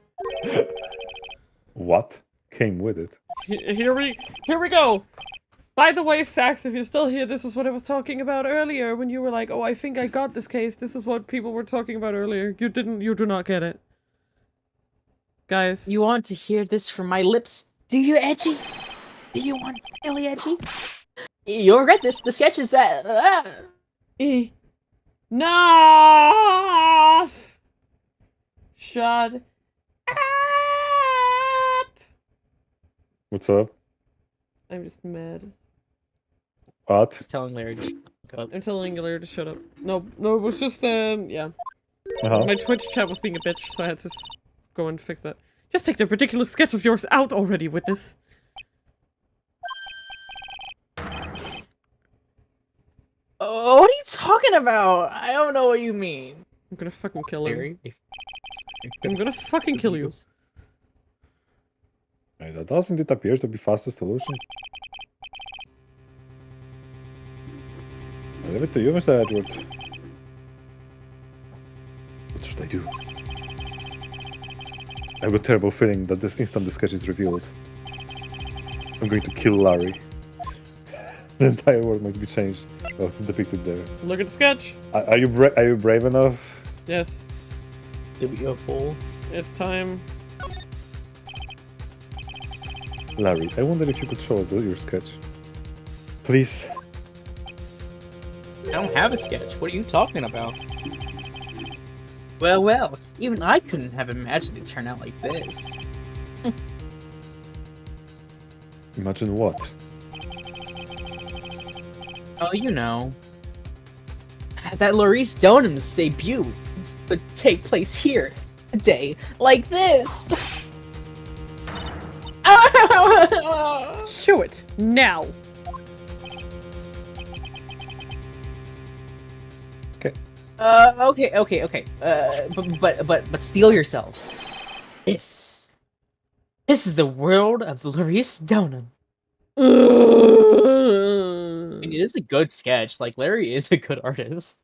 What came with it? Here we go. By the way, Sax, if you're still here, this is what I was talking about earlier when you were like, "Oh, I think I got this case." This is what people were talking about earlier. You do not get it. Guys. You want to hear this from my lips? Do you, Edgy? Do you want really Edgy? You'll regret this. The sketch is that... No! Shut up! What's up? I'm just mad. What? Just telling Larry to shut up. I'm telling Larry to shut up. No, it was just, yeah. Uh-huh. My Twitch chat was being a bitch, so I had to go and fix that. Just take the ridiculous sketch of yours out already, witness. Oh, what are you talking about? I don't know what you mean. I'm gonna fucking kill him. Larry? I'm gonna fucking kill you. Hey, that does indeed appear to be fastest solution. I leave it to you, Mr. Edward. What should I do? I have a terrible feeling that this instant the sketch is revealed, I'm going to kill Larry. The entire world might be changed. Well, it's depicted there. Look at the sketch. Are you brave enough? Yes. To be a fool. It's time. Larry, I wonder if you could show us your sketch. Please. I don't have a sketch. What are you talking about? Well, even I couldn't have imagined it turn out like this. Imagine what? Oh, you know. That Laurice Donham's debut would take place here. A day like this. Show it now. Okay. But steel yourselves. This is the world of Laurice Donham. I mean, it is a good sketch. Like, Larry is a good artist.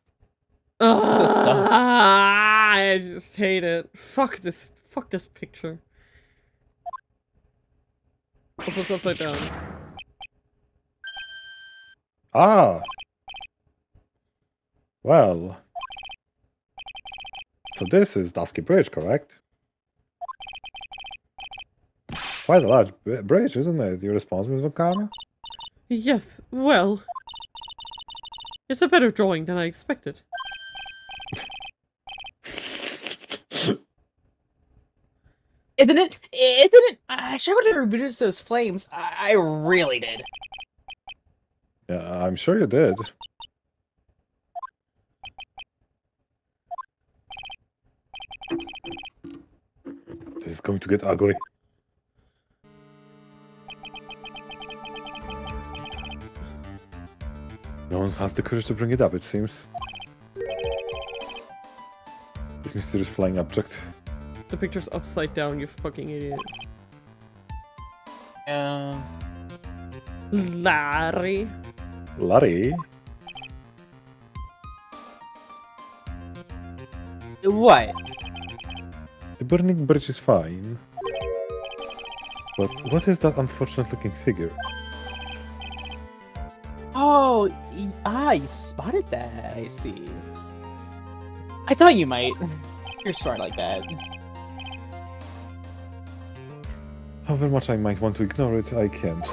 This sucks. I just hate it. Fuck this picture. Also, it's upside down. Ah! Well... So this is Dusky Bridge, correct? Quite a large bridge, isn't it? You're responsible, Miss Vakana? Yes, well... It's a better drawing than I expected. Isn't it? Isn't it? I sure would have reduced those flames. I really did. Yeah, I'm sure you did. This is going to get ugly. No one has the courage to bring it up, it seems. This mysterious flying object. The picture's upside down, you fucking idiot. Larry. Larry? What? The burning bridge is fine. But what is that unfortunate looking figure? Oh, you spotted that. I see. I thought you might. You're smart like that. However much I might want to ignore it, I can't.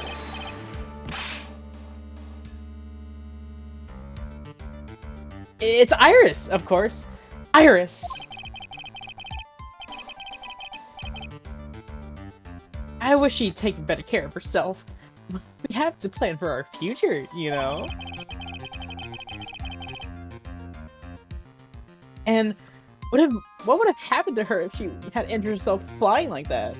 It's Iris, of course. Iris. I wish she'd taken better care of herself. We have to plan for our future, you know? And what would have happened to her if she had injured herself flying like that?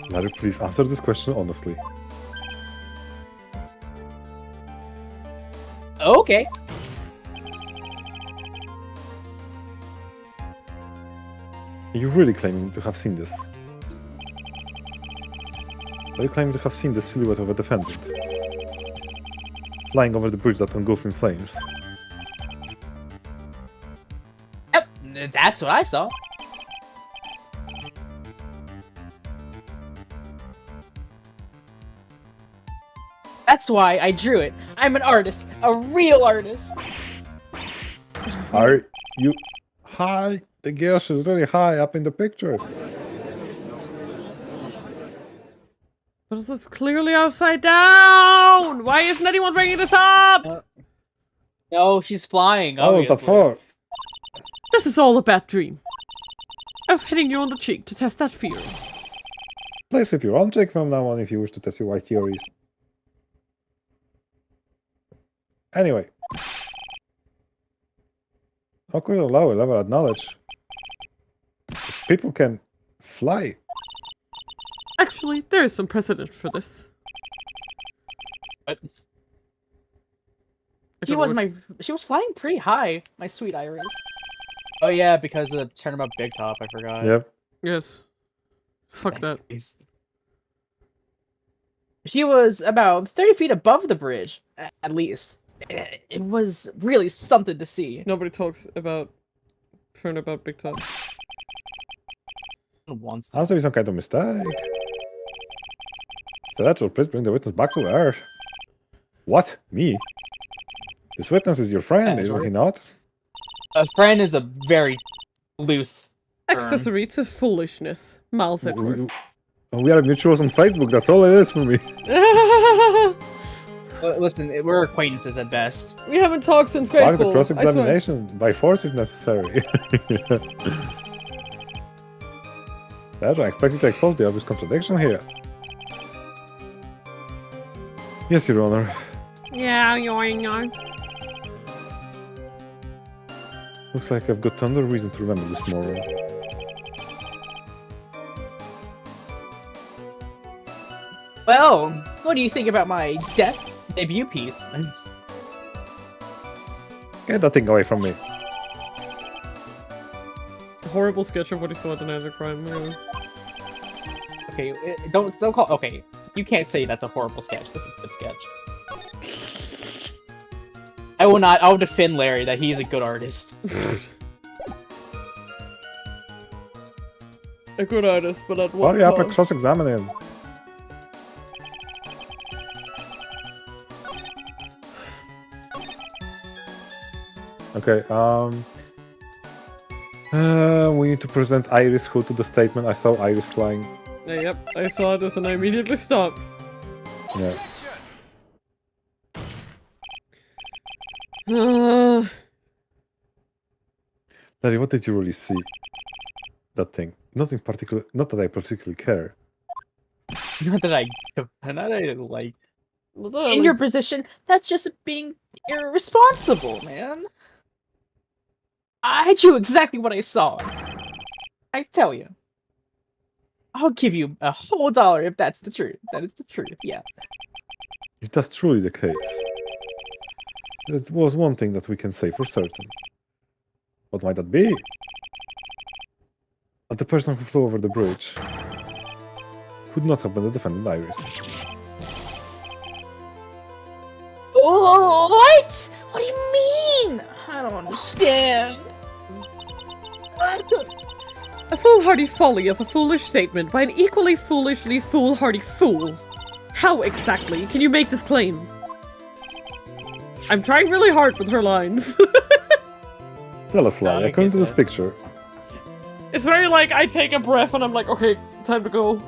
Larry, please answer this question honestly. Okay. Are you really claiming to have seen this? Are you claiming to have seen the silhouette of a defendant? Flying over the bridge that engulfed in flames? Yep, that's what I saw. That's why I drew it. I'm an artist, a real artist. Are you high? The girl is really high up in the picture. But this is clearly upside down! Why isn't anyone bringing this up? No, she's flying. What was that Obviously. for? This is all a bad dream. I was hitting you on the cheek to test that fear. Please flip your own cheek from now on if you wish to test your white theories. Anyway. How could you allow a level of knowledge? People can fly. Actually, there is some precedent for this. But I she don't was know she was flying pretty high, my sweet Iris. Oh yeah, because of the Turnabout Big Top, I forgot. Yep. Yes. Fuck that. She was about 30 feet above the bridge, at least. It was really something to see. Nobody talks about Turnabout Big Top. Once. Has to be some kind of mistake. Celestial, please bring the witness back to Earth. What? Me? This witness is your friend, isn't he not? A friend is a very loose term. Accessory to foolishness. Miles Edgeworth. We are mutuals on Facebook, that's all it is for me. Listen, we're acquaintances at best. We haven't talked since grade Back school. the cross-examination, by force if necessary. That, I expect you to expose the obvious contradiction here. Yes, Your Honor. Yeah, yoing. Looks like I've got tons of reason to remember this tomorrow. Well, what do you think about my debut piece? Get that thing away from me. A horrible sketch of what he saw at the Nazar crime. Okay, don't call. Okay, you can't say that's a horrible sketch. This is a good sketch. I will not. I'll defend Larry that he's a good artist. A good artist, but at Why what are you up cost? and cross-examine him? Okay, we need to present Iris Who to the statement. I saw Iris flying. Yep, I saw this and I immediately stopped. Yeah. Larry, what did you really see? That thing. Nothing particular. Not that I particularly care. Not that I like. In your position, that's just being irresponsible, man. I drew exactly what I saw. I tell you. I'll give you a whole $1 if that's the truth. That is the truth, yeah. If that's truly the case, there was one thing that we can say for certain. What might that be? The person who flew over the bridge could not have been the defendant Iris. Oh, what? What do you mean? I don't understand. A foolhardy folly of a foolish statement by an equally foolishly foolhardy fool. How exactly can you make this claim? I'm trying really hard with her lines. Tell us, Larry, according to this picture. It's very like, I take a breath and I'm like, okay, time to go.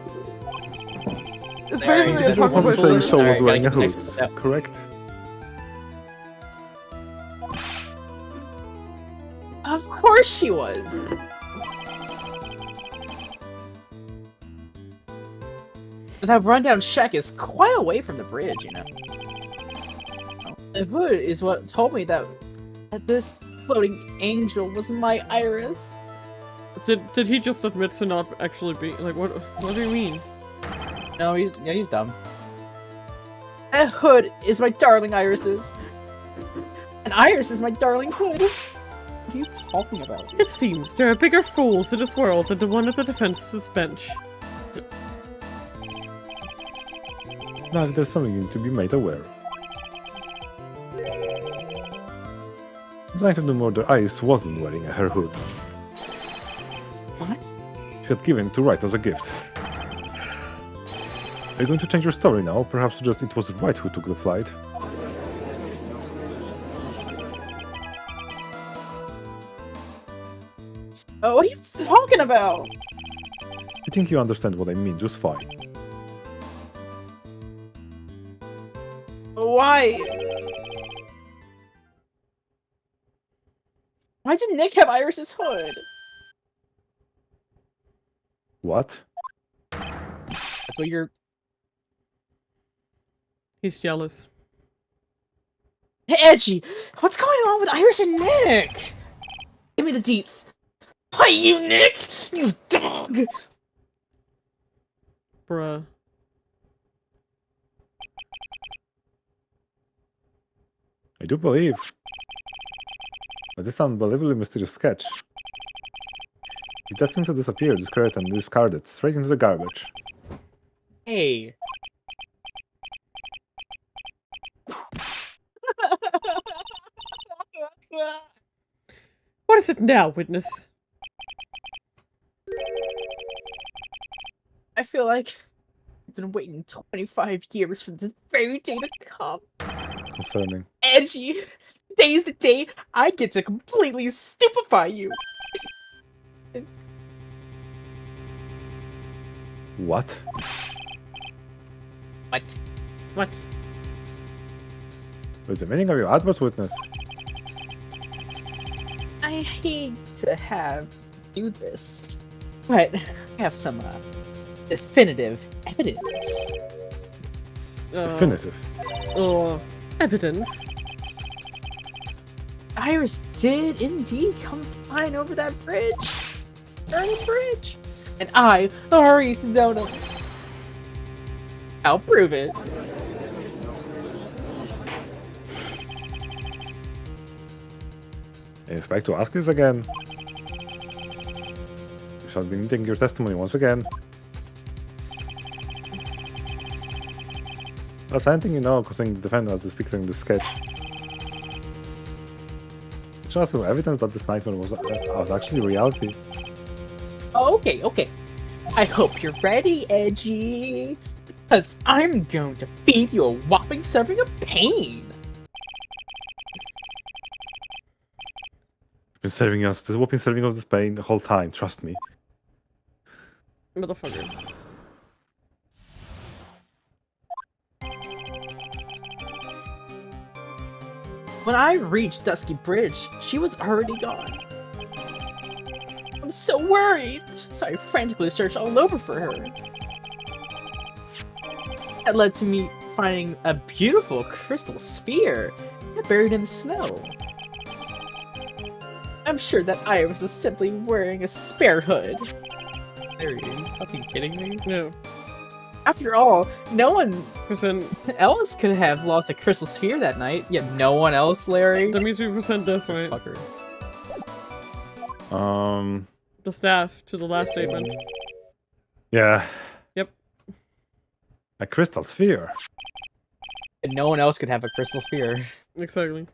It's basically a That's what we say Soul was wearing a hood, Yep. correct? Of course she was. That rundown shack is quite away from the bridge, you know. The hood is what told me that this floating angel was my Iris. Did he just admit to not actually be like what do you mean? No, he's dumb. That hood is my darling Iris's. And Iris is my darling hood. What are you talking about? It seems there are bigger fools in this world than the one at the defense's bench. Now there's something you need to be made aware. The night of the murder, Iris wasn't wearing her hood. What? She had given it to Wright as a gift. Are you going to change your story now? Perhaps just it was Wright who took the flight? Oh, what are you talking about? I think you understand what I mean just fine. Why? Why did Nick have Iris's hood? What? That's what you're... He's jealous. Hey, Edgy! What's going on with Iris and Nick? Give me the deets. Why you, Nick? You dog! Bruh. I do believe. But this unbelievably mysterious sketch. He's destined to disappear, discarded and discarded, straight into the garbage. Hey. What is it now, witness? I feel like I've been waiting 25 years for this very day to come. Concerning. Edgy! Today's the day I get to completely stupefy you! What? What? What? What's the meaning of your outburst, witness? I hate to do this, but I have some definitive evidence. Definitive. Evidence. Iris did indeed come flying over that bridge. Burning bridge. And I already known him. I'll prove it. I expect to ask this again. You shall be needing your testimony once again. That's anything you know concerning the defendant as depicted in the sketch. It's also evidence that this nightmare was actually reality. Okay, okay. I hope you're ready, Edgy. Because I'm going to feed you a whopping serving of pain. been serving us. This whoop been serving us this pain the whole time. Trust me. Motherfucker. When I reached Dusky Bridge, she was already gone. I was so worried, so I frantically searched all over for her. That led to me finding a beautiful crystal sphere buried in the snow. I'm sure that Iris was simply wearing a spare hood. Are you fucking kidding me? No. After all, no one Percent. else could have lost a crystal sphere that night, yet no one else, Larry. That means we percent this, right? Fucker. The staff to the last statement. Yeah. Yep. A crystal sphere. And no one else could have a crystal sphere. Exactly.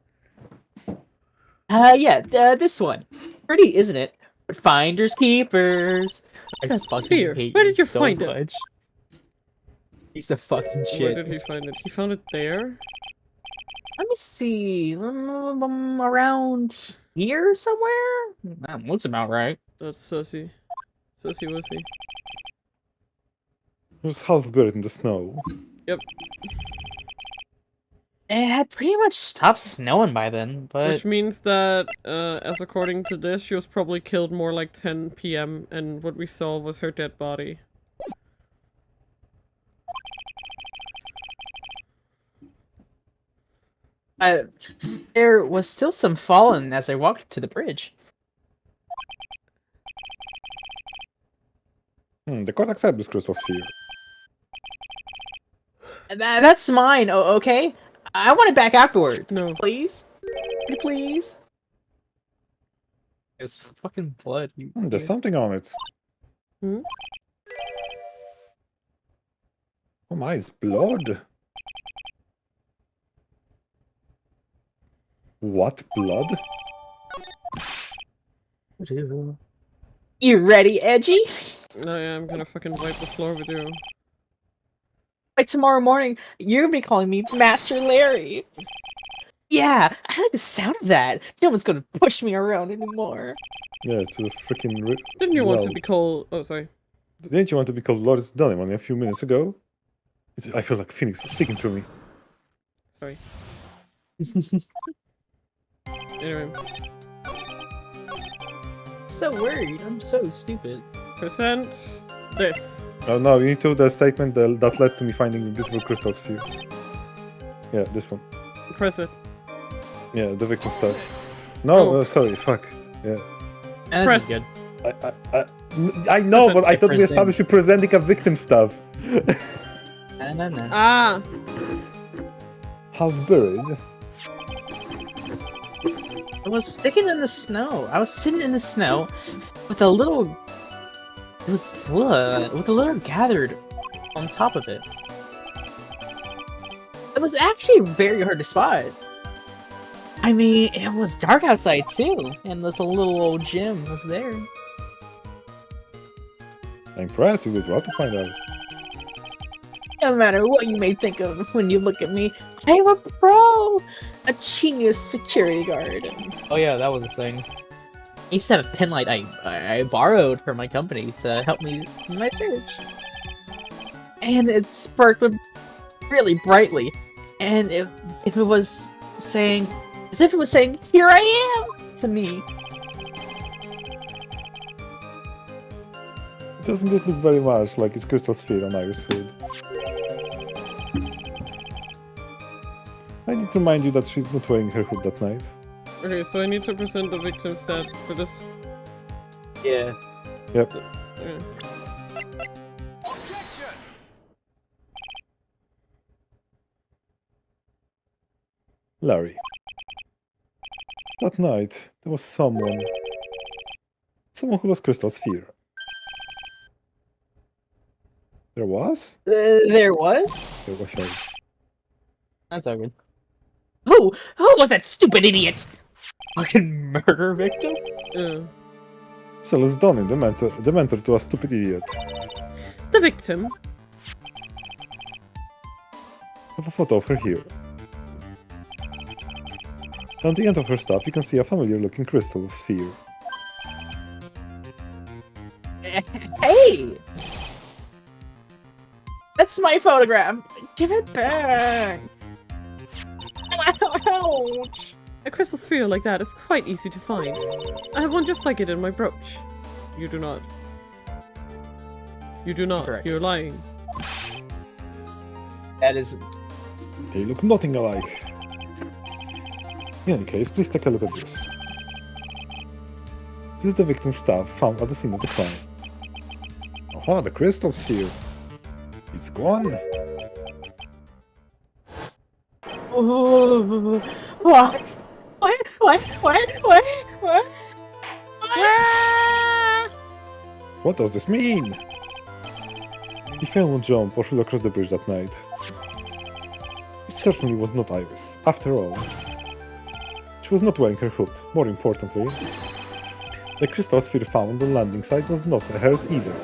This one. Pretty, isn't it? But finders keepers. I That fucking sphere. hate Where did you so find it? much. Piece of fucking shit. Where did he find it? He found it there? Let me see. Around here somewhere? That looks about right. That's sussy. Sussy wussy. It was half buried in the snow. Yep. It had pretty much stopped snowing by then, but Which means that, as according to this, she was probably killed more like 10 PM, and what we saw was her dead body. there was still some falling as I walked to the bridge. The court accepts this crystal sphere. That's mine, okay? I want it back afterward. No. Please? Pretty please? It's fucking blood. There's something on it. Hmm? Oh my, it's blood. What blood? You ready, Edgy? No, yeah, I'm gonna fucking wipe the floor with you. By tomorrow morning, you're gonna be calling me Master Larry. Yeah, I like the sound of that. No one's gonna push me around anymore. Yeah, it's a freaking. Didn't you want to be called? Oh, sorry. Didn't you want to be called Lord Dunham only a few minutes ago? I feel like Phoenix is speaking to me. Sorry. Anyway. So worried. I'm so stupid. Percent this. Oh no, you need to do the statement that led to me finding the beautiful crystal sphere. Yeah, this one. Press it. Yeah, the victim stuff. No, Oh. Sorry, fuck. Yeah. And this is good. I know, but I thought we Present. established you presenting a victim stuff. No. Ah! Half buried. I was sticking in the snow. I was sitting in the snow with a little. It was with a little gathered on top of it. It was actually very hard to spot. I mean, it was dark outside too, and this little old gym was there. I'm impressed. You did well to find out. No matter what you may think of when you look at me, I am a pro! A genius security guard. Oh yeah, that was a thing. I used to have a pen light I borrowed from my company to help me in my search. And it sparkled really brightly. And if it was saying, as if it was saying, "Here I am!" to me. Doesn't it look very much like it's crystal sphere on Iris hood? I need to remind you that she's not wearing her hood that night. Okay, so I need to present the victim stat for this. Yeah. Yep. Okay. Larry. That night, there was someone. Someone who lost crystal sphere. There was? There was? There was, sorry. That's all good. Who was that stupid idiot? Fucking murder victim? Yeah. Celeste Donny, the mentor to a stupid idiot. The victim. I have a photo of her here. On the end of her staff, you can see a familiar-looking crystal sphere. Hey! That's my photograph! Give it back! Ouch! A crystal sphere like that is quite easy to find. I have one just like it in my brooch. You do not. You do not. Correct. You're lying. That is... They look nothing alike. In any case, please take a look at this. This is the victim's staff found at the scene of the crime. Aha, the crystal sphere. It's gone. Ooh, what? What? What does this mean? He failed to jump or flew across the bridge that night. It certainly was not Iris, after all. She was not wearing her hood. More importantly, the crystal sphere found on the landing site was not hers either.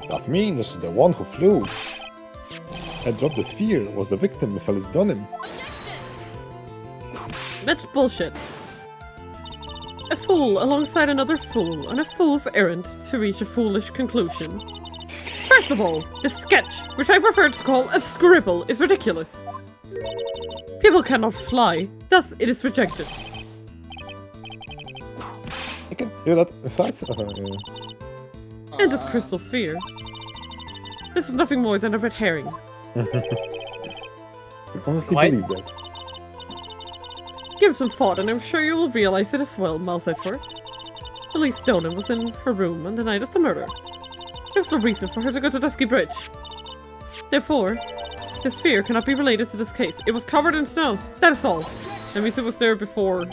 That means the one who flew and dropped the sphere was the victim, Miss Alice Dunham. That's bullshit. A fool alongside another fool on a fool's errand to reach a foolish conclusion. First of all, the sketch, which I prefer to call a scribble, is ridiculous. People cannot fly, thus it is rejected. I can hear that aside. And this crystal sphere. This is nothing more than a red herring. I honestly What? believe that. Give it some thought and I'm sure you will realize it as well, Malsetford. Elise Donan was in her room on the night of the murder. There was no reason for her to go to Dusky Bridge. Therefore, the sphere cannot be related to this case. It was covered in snow. That is all. That means it was there before.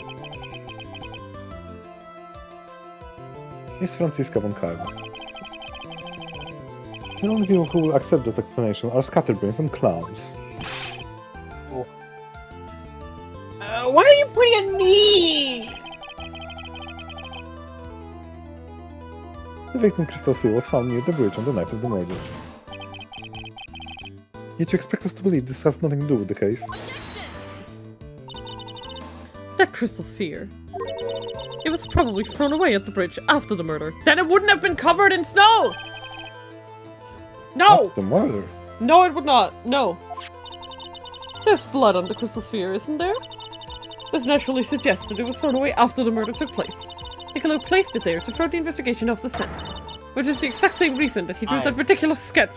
Miss Franziska von Carver. The only people who will accept this explanation are scatterbrains and clowns. What are you pointing at me? The victim crystal sphere was found near the bridge on the night of the murder. Yet you expect us to believe this has nothing to do with the case? That crystal sphere. It was probably thrown away at the bridge after the murder. Then it wouldn't have been covered in snow! No! After the murder? No, it would not. No. There's blood on the crystal sphere, isn't there? This naturally suggests that it was thrown away after the murder took place. Niccolo placed it there to throw the investigation off the scent, which is the exact same reason that he drew that ridiculous sketch.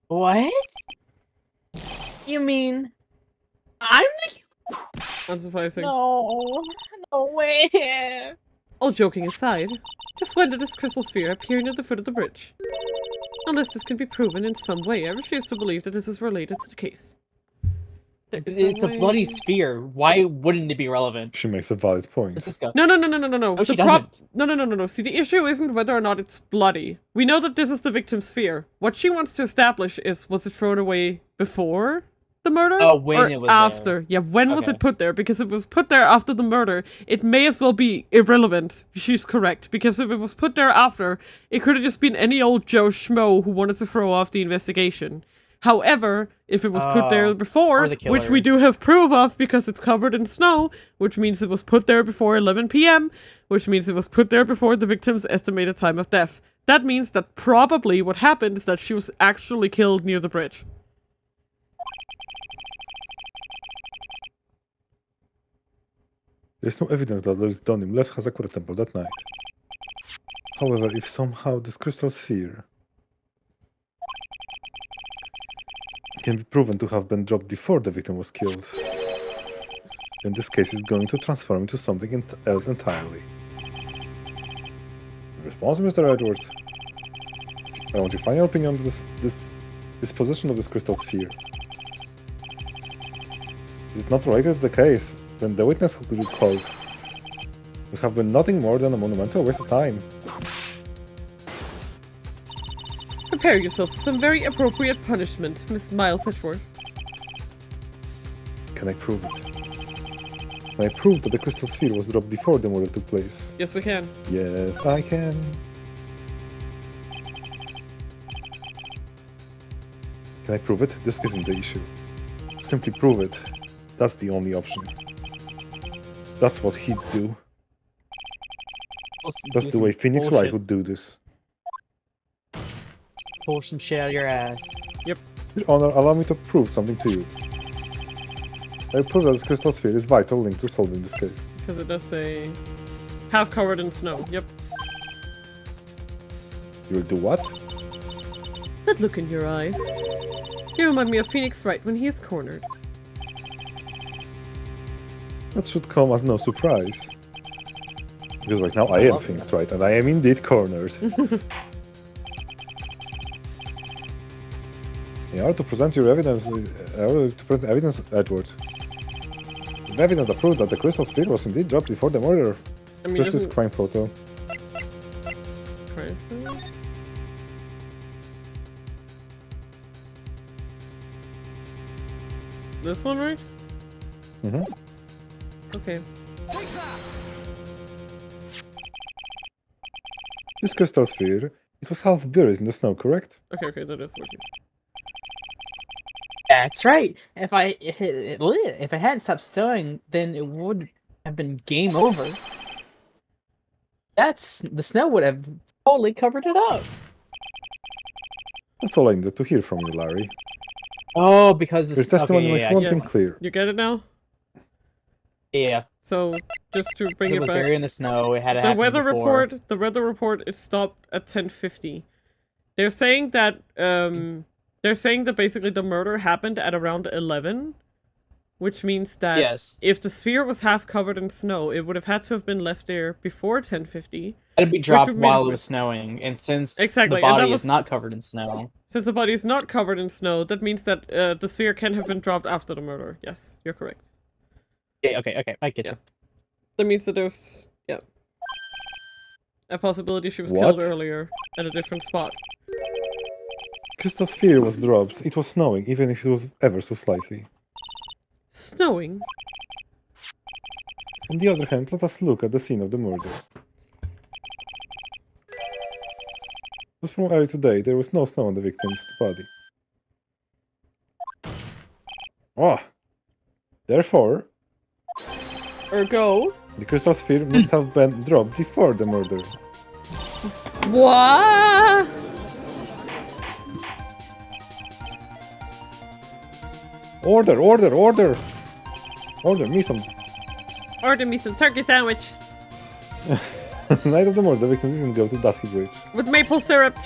What? You mean... I'm the... Unsurprising. No way. All joking aside, just when did this crystal sphere appear near the foot of the bridge? Unless this can be proven in some way, I refuse to believe that this is related to the case. It's a bloody sphere. Why wouldn't it be relevant? She makes a valid point. Francisco. No. No, she doesn't. No. See, the issue isn't whether or not it's bloody. We know that this is the victim's sphere. What she wants to establish is, was it thrown away before the murder? Oh, when or it was after? there. Yeah, when was Okay. it put there? Because if it was put there after the murder, it may as well be irrelevant. She's correct. Because if it was put there after, it could have just been any old Joe Schmo who wanted to throw off the investigation. However, if it was put there before, or the which we killer. do have proof of because it's covered in snow, which means it was put there before 11 p.m., which means it was put there before the victim's estimated time of death. That means that probably what happened is that she was actually killed near the bridge. There's no evidence that Alice Dunham left Hazakura Temple that night. However, if somehow this crystal sphere can be proven to have been dropped before the victim was killed, then this case is going to transform into something else entirely. Response, Mr. Edward. I want your final opinion on this position of this crystal sphere. Is it not related to the case? Then the witness who could be called would have been nothing more than a monumental waste of time. Prepare yourself for some very appropriate punishment, Miss Miles Edgeworth. Can I prove it? Can I prove that the crystal sphere was dropped before the murder took place? Yes, we can. Yes, I can. Can I prove it? This isn't the issue. Simply prove it. That's the only option. That's what he'd do. That's the way Phoenix Wright would do this. Pull some shit out of your ass. Your Honor, allow me to prove something to you. I prove that this crystal sphere is vital link to solving this case. Because it does say half covered in snow. Yep. You'll do what? That look in your eyes. You remind me of Phoenix Wright when he is cornered. That should come as no surprise. Because right now I am Phoenix Wright, and I am indeed cornered. In order to present your evidence, Edward. The evidence that proves that the crystal sphere was indeed dropped before the murder. I mean, This is crime photo. Crime photo? This one, right? Mm-hmm. Okay. This crystal sphere, it was half buried in the snow, correct? Okay, that is what it is. That's right. If it hadn't stopped snowing, then it would have been game over. The snow would have totally covered it up. That's all I needed to hear from you, Larry. Oh, because Your testimony makes one thing Yes. clear. You get it now? Yeah. So, just to bring It it was back. buried in the snow. It had The happened weather before. report, it stopped at 10:50. They're saying that basically the murder happened at around 11, which means that Yes. if the sphere was half covered in snow, it would have had to have been left there before 10:50. It'd be dropped would while mean- it was snowing, and since Exactly, the and that body was- is not covered in snow. Since the body is not covered in snow, that means that the sphere can have been dropped after the murder. Yes, you're correct. Yeah, okay, I get you. That means that there's a possibility she was What? killed earlier at a different spot. Crystal sphere was dropped. It was snowing, even if it was ever so slightly. Snowing? On the other hand, let us look at the scene of the murder. It was from early today. There was no snow on the victim's body. Ah! Therefore, Ergo? the crystal sphere must have been dropped before the murder. What? Order! Order me some. Order me some turkey sandwich Night of the murder, the victim didn't go to Dusky Bridge. with maple syrup.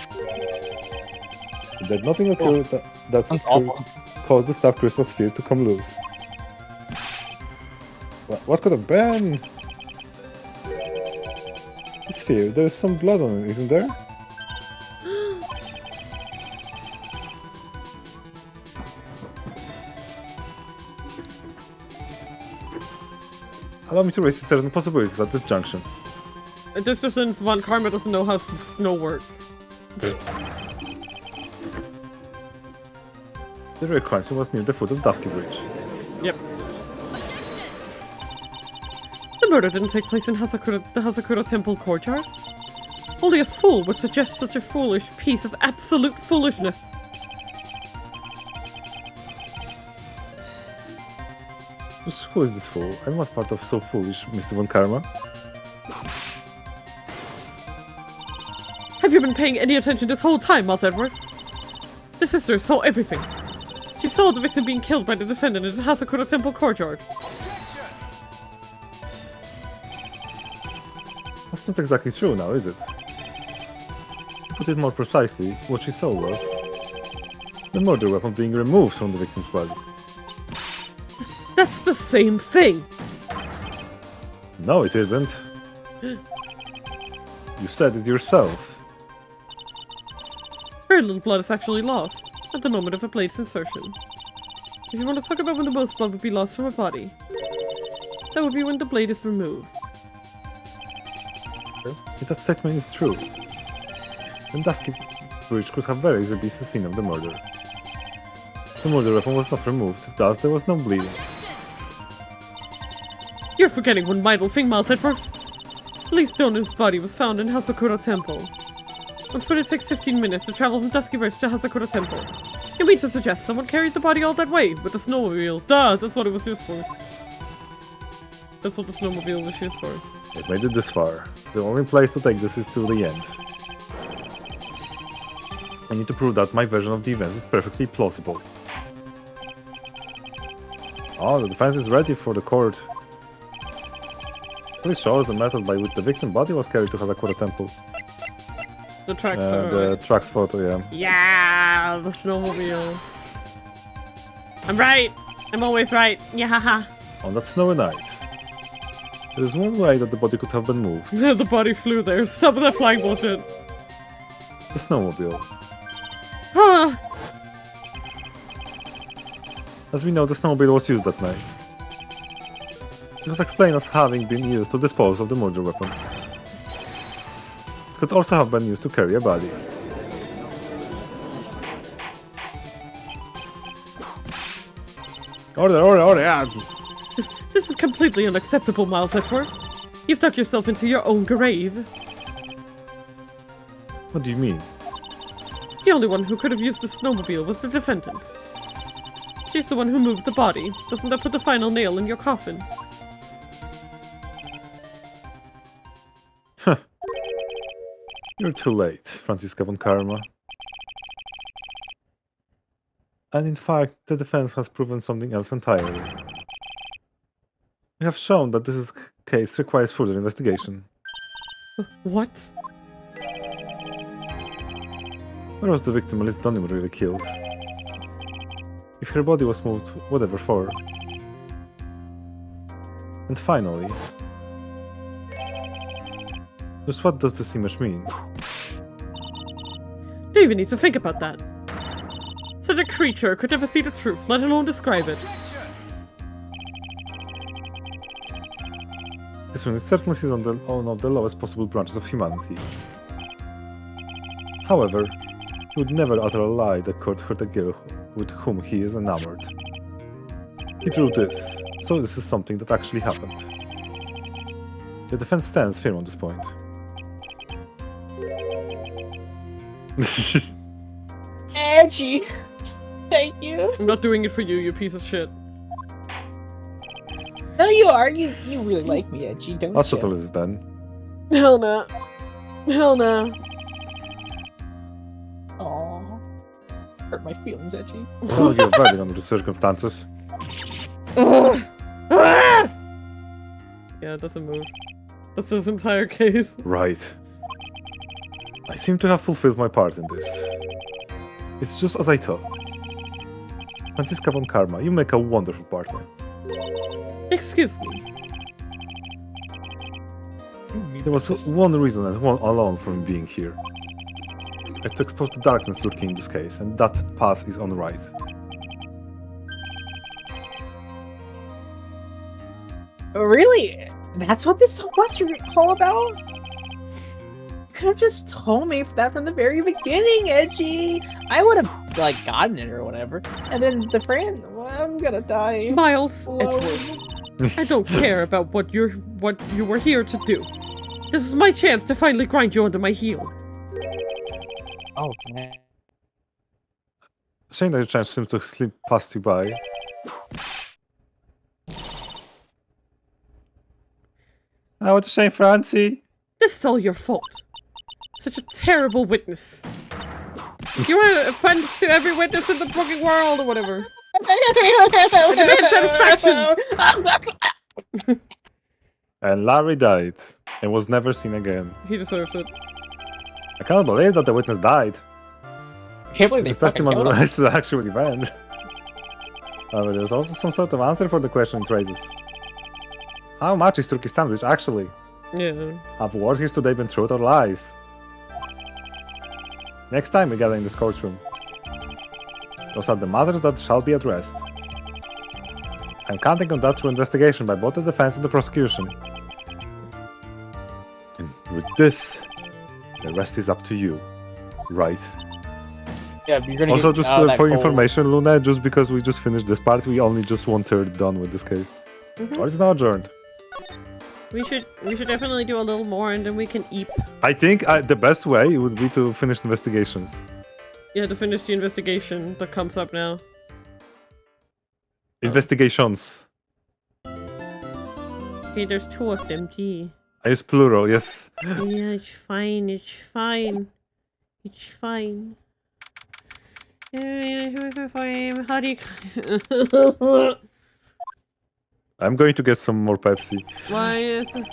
Did nothing occur that Sounds awful. caused the stuffed crystal sphere to come loose. What could have been? The sphere, there's some blood on it, isn't there? Allow me to raise certain possibilities at this junction. This doesn't. Von Karma doesn't know how snow works. The real crime scene was near the foot of Dusky Bridge. Yep. The murder didn't take place in the Hazakura Temple courtyard. Only a fool would suggest such a foolish piece of absolute foolishness. Who is this fool? I'm not part of so foolish, Mr. Von Karma. Have you been paying any attention this whole time, Miles Edward? The sister saw everything. She saw the victim being killed by the defendant in the Hazakura Temple courtyard. That's not exactly true now, is it? To put it more precisely, what she saw was the murder weapon being removed from the victim's body. That's the same thing! No, it isn't. You said it yourself. Very little blood is actually lost at the moment of a blade's insertion. If you want to talk about when the most blood would be lost from a body, that would be when the blade is removed. If that statement is true, then Dusky Bridge could have very easily been the scene of the murder. The murder weapon was not removed, thus there was no bleeding. You're forgetting one vital thing, Miles Edward. Police Donu's body was found in Hazakura Temple. On foot it takes 15 minutes to travel from Dusky Bridge to Hazakura Temple. You mean to suggest someone carried the body all that way with the snowmobile? Duh, that's what it was used for. That's what the snowmobile was used for. It made it this far. The only place to take this is to the end. I need to prove that my version of the event is perfectly plausible. Oh, the defense is ready for the court. This shows the method by which the victim body was carried to Hazakura Temple. The tracks photo. The tracks photo, yeah. Yeah, the snowmobile. I'm right. I'm always right. Yeah. On that snowy night, there is one way that the body could have been moved. The body flew there. Stop that flying bullshit. The snowmobile. Huh. As we know, the snowmobile was used that night. It was explained as having been used to dispose of the murder weapon. It could also have been used to carry a body. Order, yeah! This is completely unacceptable, Miles Edgeworth. You've dug yourself into your own grave. What do you mean? The only one who could have used the snowmobile was the defendant. She's the one who moved the body. Doesn't that put the final nail in your coffin? Huh. You're too late, Franziska von Karma. And in fact, the defense has proven something else entirely. We have shown that this case requires further investigation. What? Where was the victim Alice Dunham really killed? If her body was moved, whatever for. And finally, just what does this image mean? Do you even need to think about that? Such a creature could never see the truth, let alone describe it. This one certainly sits on one of the lowest possible branches of humanity. However, he would never utter a lie that could hurt a girl with whom he is enamored. He drew this, so this is something that actually happened. The defense stands firm on this point. Edgy. Thank you. I'm not doing it for you, you piece of shit. No, you are. You really like me, Edgy, don't I'll you? settle this then. Hell no. Hell no. Aww. Hurt my feelings, Edgy. I'll give a verdict under the circumstances. Yeah, it doesn't move. That's his entire case. Right. I seem to have fulfilled my part in this. It's just as I thought. Franziska von Karma, you make a wonderful partner. Excuse me. There was one reason and one alone for me being here. I to expose the darkness lurking in this case, and that path is on the right. Really? That's what this was all about? You could have just told me that from the very beginning, Edgy. I would have, like, gotten it or whatever. And then the friend, well, I'm gonna die. Miles alone. Edgeworth, I don't care about what you were here to do. This is my chance to finally grind you under my heel. Oh, man. Shame that your chance seems to slip past you by. Ah, what a shame, Francie! This is all your fault. Such a terrible witness. You were a friend to every witness in the fucking world or whatever. I demand satisfaction! And Larry died, and was never seen again. He deserves it. I can't believe that the witness died. I can't believe they His fucking testimony killed him. relates to the actual event. But there's also some sort of answer for the question it raises. How much is turkey sandwich actually? Yeah. Have words here today been truth or lies? Next time we gather in this courtroom. Those are the matters that shall be addressed. I'm counting on that through investigation by both the defense and the prosecution. And with this, the rest is up to you, right? Yeah, but you're gonna Also, get just out of that for hole. information, Luna, just because we just finished this part, we only just 1/3 done with this case. Or it's now adjourned. We should definitely do a little more and then we can eat. I think the best way would be to finish investigations. You had to finish the investigation that comes up now. Investigations. Okay, there's 2 of them, gee. I use plural, yes. Yeah, it's fine, it's fine. It's fine. How do you... I'm going to get some more Pepsi. Why is it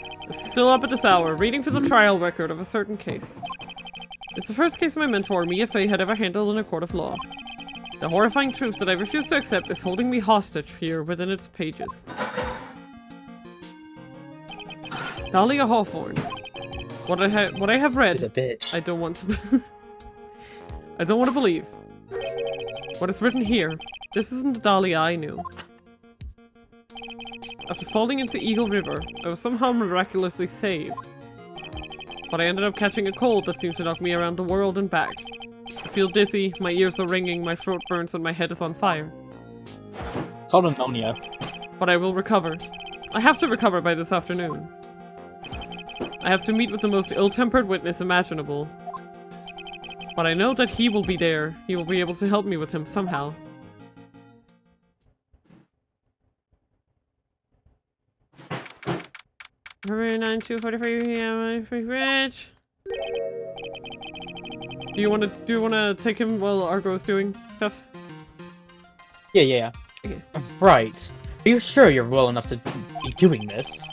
still up at this hour, reading for the trial record of a certain case. It's the first case my mentor, Mia Fey, had ever handled in a court of law. The horrifying truth that I refuse to accept is holding me hostage here within its pages. Dahlia Hawthorne. What I have read, Is a bitch. I don't want to I don't want to believe. What is written here, this isn't the Dahlia I knew. After falling into Eagle River, I was somehow miraculously saved. But I ended up catching a cold that seemed to knock me around the world and back. I feel dizzy, my ears are ringing, my throat burns, and my head is on fire. It's called pneumonia. But I will recover. I have to recover by this afternoon. I have to meet with the most ill-tempered witness imaginable. But I know that he will be there. He will be able to help me with him somehow. February 9, 2:43 p.m. Free fridge. Do you wanna take him while Argo's doing stuff? Yeah. Okay. Right. Are you sure you're well enough to be doing this?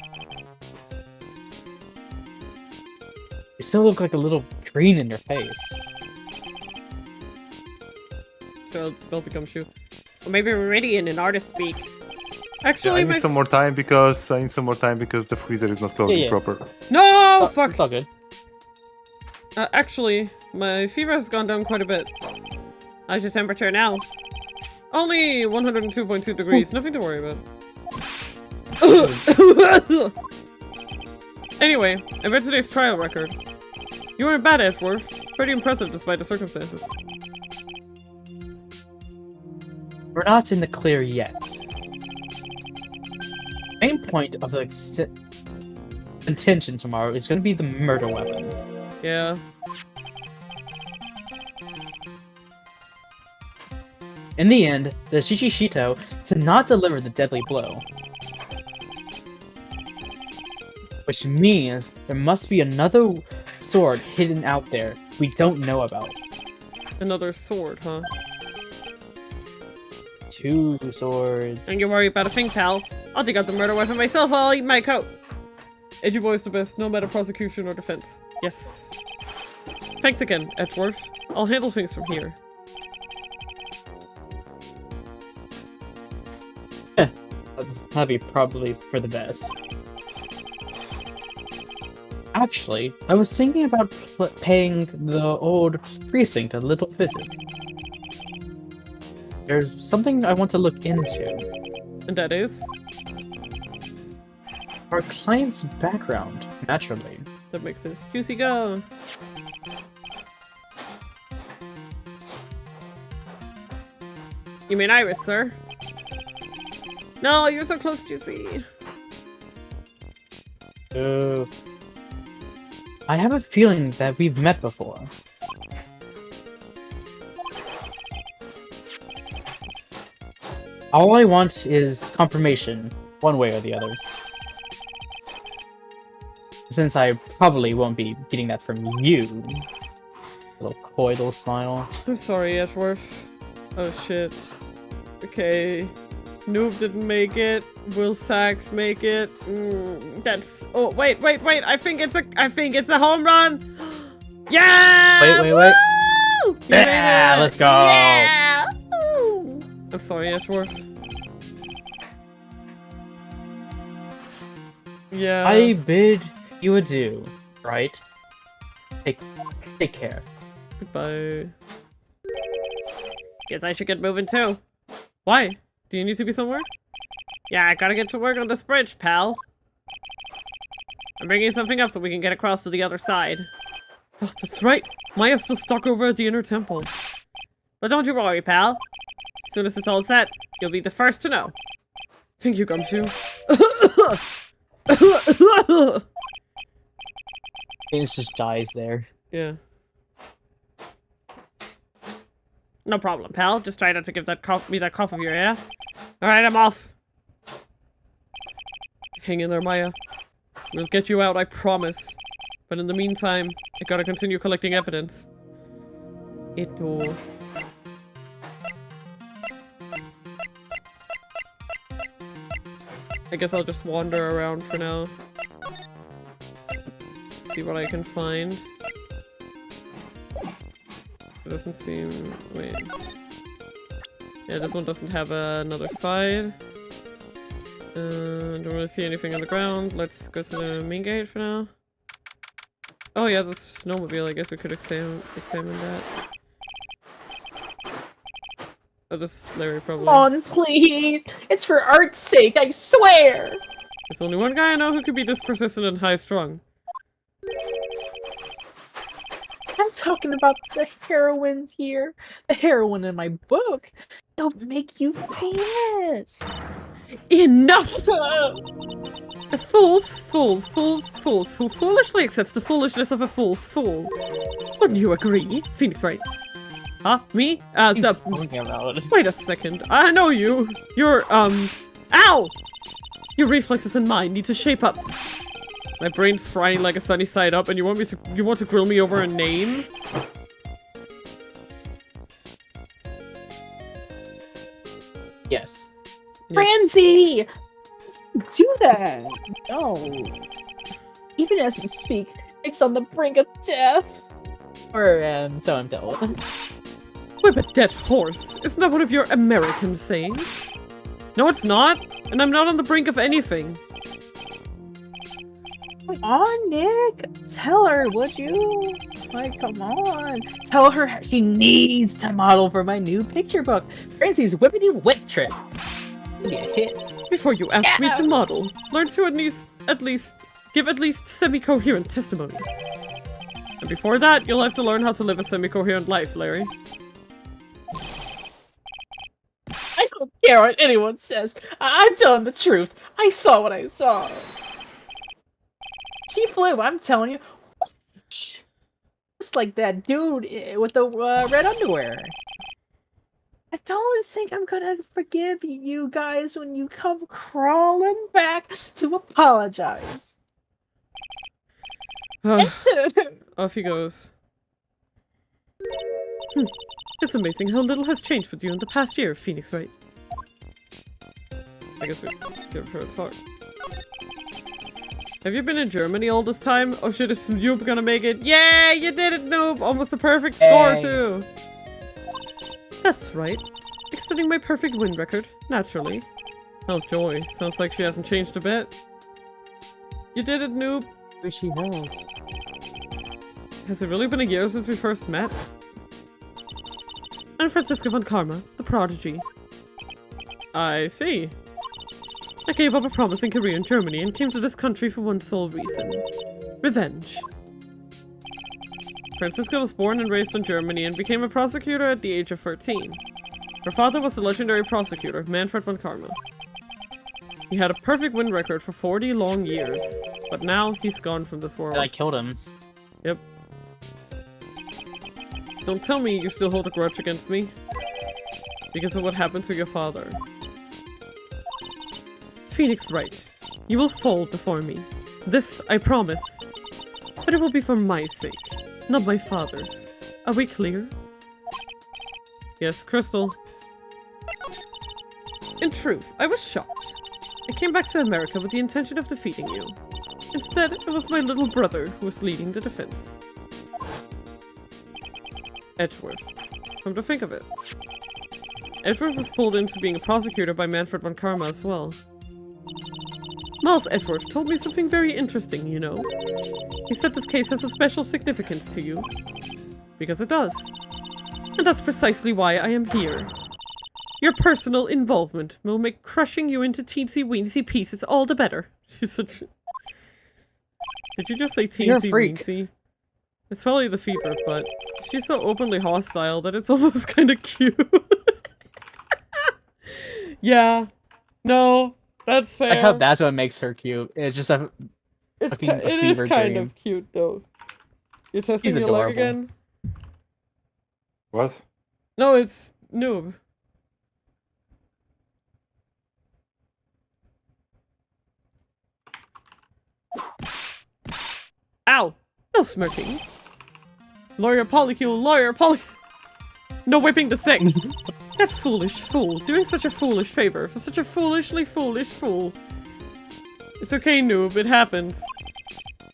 You still look like a little green in your face. So they'll become shoe. Or maybe Meridian in artist speak. Yeah, Actually, I need some more time because the freezer is not closing Yeah. proper. No, fuck. It's all good. Actually, my fever has gone down quite a bit. How's your temperature now? Only 102.2 degrees. Nothing to worry about. Anyway, I read today's trial record. You weren't bad, Edgeworth. Pretty impressive despite the circumstances. We're not in the clear yet. Main point of the contention tomorrow is going to be the murder weapon. Yeah. In the end, the Shishishito did not deliver the deadly blow. Which means there must be another sword hidden out there we don't know about. Another sword, huh? 2 swords. Don't you worry about a thing, pal. I'll dig out the murder weapon myself while I'll eat my coat. Edgy boy's the best, no matter prosecution or defense. Yes. Thanks again, Edgeworth. I'll handle things from here. That'd be probably for the best. Actually, I was thinking about paying the old precinct a little visit. There's something I want to look into. And that is? Our client's background, naturally. That makes sense. Juicy go! You mean Iris, sir? No, you're so close, Juicy. I have a feeling that we've met before. All I want is confirmation, one way or the other. Since I probably won't be getting that from you. Little coy little smile. I'm sorry, Edgeworth. Oh shit. Okay. Noob didn't make it. Will Sachs make it? That's. Oh wait! I think it's a home run. Yeah! Wait. Woo! You made Yeah, it! let's go! Yeah! I'm sorry, Edgeworth. Yeah. I bid you adieu, right? Take care. Goodbye. Guess I should get moving too. Why? Do you need to be somewhere? Yeah, I gotta get to work on this bridge, pal. I'm bringing something up so we can get across to the other side. Oh, that's right. Maya's still stuck over at the inner temple. But don't you worry, pal. As soon as it's all set, you'll be the first to know. Thank you, Gumshoe. It just dies there. Yeah. No problem, pal. Just try not to give that cough of yours, yeah? Alright, I'm off. Hang in there, Maya. We'll get you out, I promise. But in the meantime, I gotta continue collecting evidence. Ito. I guess I'll just wander around for now. See what I can find. It doesn't seem... wait. Yeah, this one doesn't have another side. Don't really see anything on the ground. Let's go to the main gate for now. Oh yeah, the snowmobile. I guess we could examine that. Oh, this is Larry probably. Come on, please! It's for art's sake, I swear! There's only one guy I know who could be this persistent and high-strung. I'm talking about the heroine here. The heroine in my book. It'll make you famous. Enough! Fools who foolishly accepts the foolishness of a fool's fool. Wouldn't you agree? Phoenix, right? Huh? Me? Wait a second. I know you. You're, ow! Your reflexes and mine need to shape up. My brain's frying like a sunny side up, and you want to grill me over a name? Yes. Francie! Do that! No. Even as we speak, Nick's on the brink of death. Or, so I'm told. Whip a dead horse. Isn't that one of your American sayings? No, it's not. And I'm not on the brink of anything. Come on, Nick! Tell her, would you? Like, come on. Tell her she needs to model for my new picture book. Francie's whippity whip trick. Be a hit. Before you ask me to model, learn to give at least semi-coherent testimony. And before that, you'll have to learn how to live a semi-coherent life, Larry. I don't care what anyone says. I'm telling the truth. I saw what I saw. She flew, I'm telling you. Just like that dude with the red underwear. I don't think I'm gonna forgive you guys when you come crawling back to apologize. Off he goes. It's amazing how little has changed with you in the past year, Phoenix, right? I guess we give her a talk. Have you been in Germany all this time? Oh shit, is Noob gonna make it? Yeah, you did it, Noob! Almost a perfect score, too! That's right. Extending my perfect win record, naturally. Oh joy, sounds like she hasn't changed a bit. You did it, Noob! Wish she has. Has it really been a year since we first met? I'm Francisca von Karma, the prodigy. I see. I gave up a promising career in Germany and came to this country for one sole reason. Revenge. Francisca was born and raised in Germany and became a prosecutor at the age of 13. Her father was the legendary prosecutor, Manfred von Karma. He had a perfect win record for 40 long years, but now he's gone from this world. I killed him. Yep. Don't tell me you still hold a grudge against me. Because of what happened to your father. Phoenix, right. You will fall before me. This, I promise. But it will be for my sake, not my father's. Are we clear? Yes, Crystal. In truth, I was shocked. I came back to America with the intention of defeating you. Instead, it was my little brother who was leading the defense. Edgeworth. Come to think of it. Edgeworth was pulled into being a prosecutor by Manfred von Karma as well. Miles Edgeworth told me something very interesting, you know. He said this case has a special significance to you. Because it does. And that's precisely why I am here. Your personal involvement will make crushing you into teensy-weensy pieces all the better. She's such... Did you just say teensy-weensy? It's probably the fever, but she's so openly hostile that it's almost kind of cute. Yeah. No, that's fair. I hope that's what makes her cute. It's just a it fever is kind dream. of cute, though. You're testing He's your leg adorable. again? What? No, it's noob. Ow! No smirking. Lawyer Polycule, lawyer Poly. No whipping the sick. That foolish fool, doing such a foolish favor for such a foolishly foolish fool. It's okay, noob, it happens.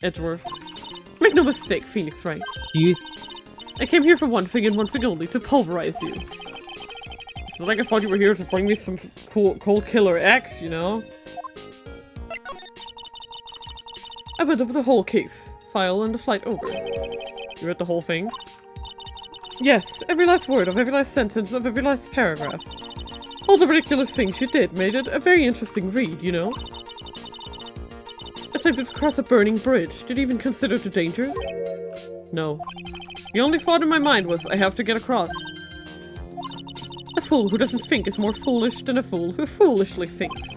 Edgeworth. Make no mistake, Phoenix Wright. I came here for one thing and one thing only, to pulverize you. It's not like I thought you were here to bring me some cold killer X, you know? I went over the whole case, file, and the flight over. You read the whole thing? Yes, every last word of every last sentence of every last paragraph. All the ridiculous things you did made it a very interesting read, you know? Attempted to cross a burning bridge. Did you even consider the dangers? No. The only thought in my mind was, I have to get across. A fool who doesn't think is more foolish than a fool who foolishly thinks.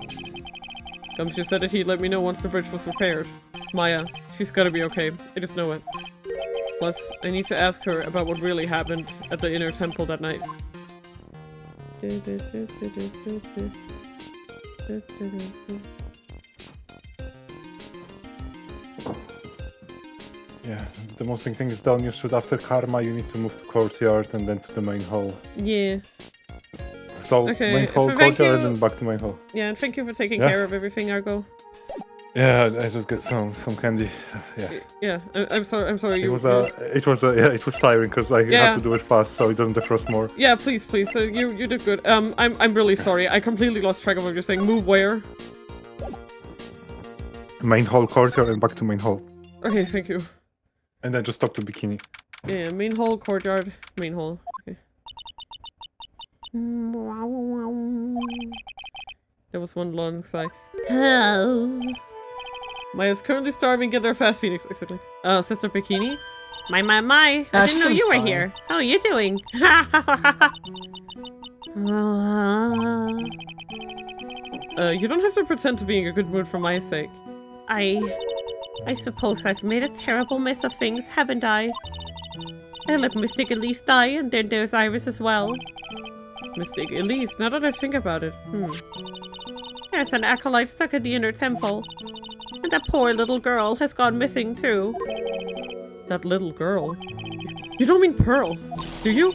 Gumshoe said that he'd let me know once the bridge was repaired. Maya, she's gotta be okay. I just know it. Plus, I need to ask her about what really happened at the inner temple that night. Yeah, the most thing is done. You should, after Karma, you need to move to courtyard and then to the main hall. Yeah. So, Okay, main hall, thank courtyard, you. and then back to main hall. Yeah, and thank you for taking Yeah. care of everything, Argo. Yeah, I just get some candy. Yeah. Yeah, I'm sorry. It was tiring because I Yeah. had to do it fast so it doesn't defrost more. Yeah, please. So you did good. I'm really sorry. I completely lost track of what you're saying. Move where? Main hall, courtyard, and back to main hall. Okay, thank you. And then just talk to Bikini. Yeah, main hall, courtyard, main hall. Okay. There was one long sigh. Oh. Maya's currently starving. Get there fast, Phoenix. Exactly. Sister Bikini? My. I didn't she know seems you were fine. here. How are you doing? You don't have to pretend to be in a good mood for my sake. I suppose I've made a terrible mess of things, haven't I? I let Mystic Elise die, and then there's Iris as well. Mystic Elise, now that I think about it. There's an acolyte stuck in the inner temple. And that poor little girl has gone missing too. That little girl. You don't mean Pearls, do you?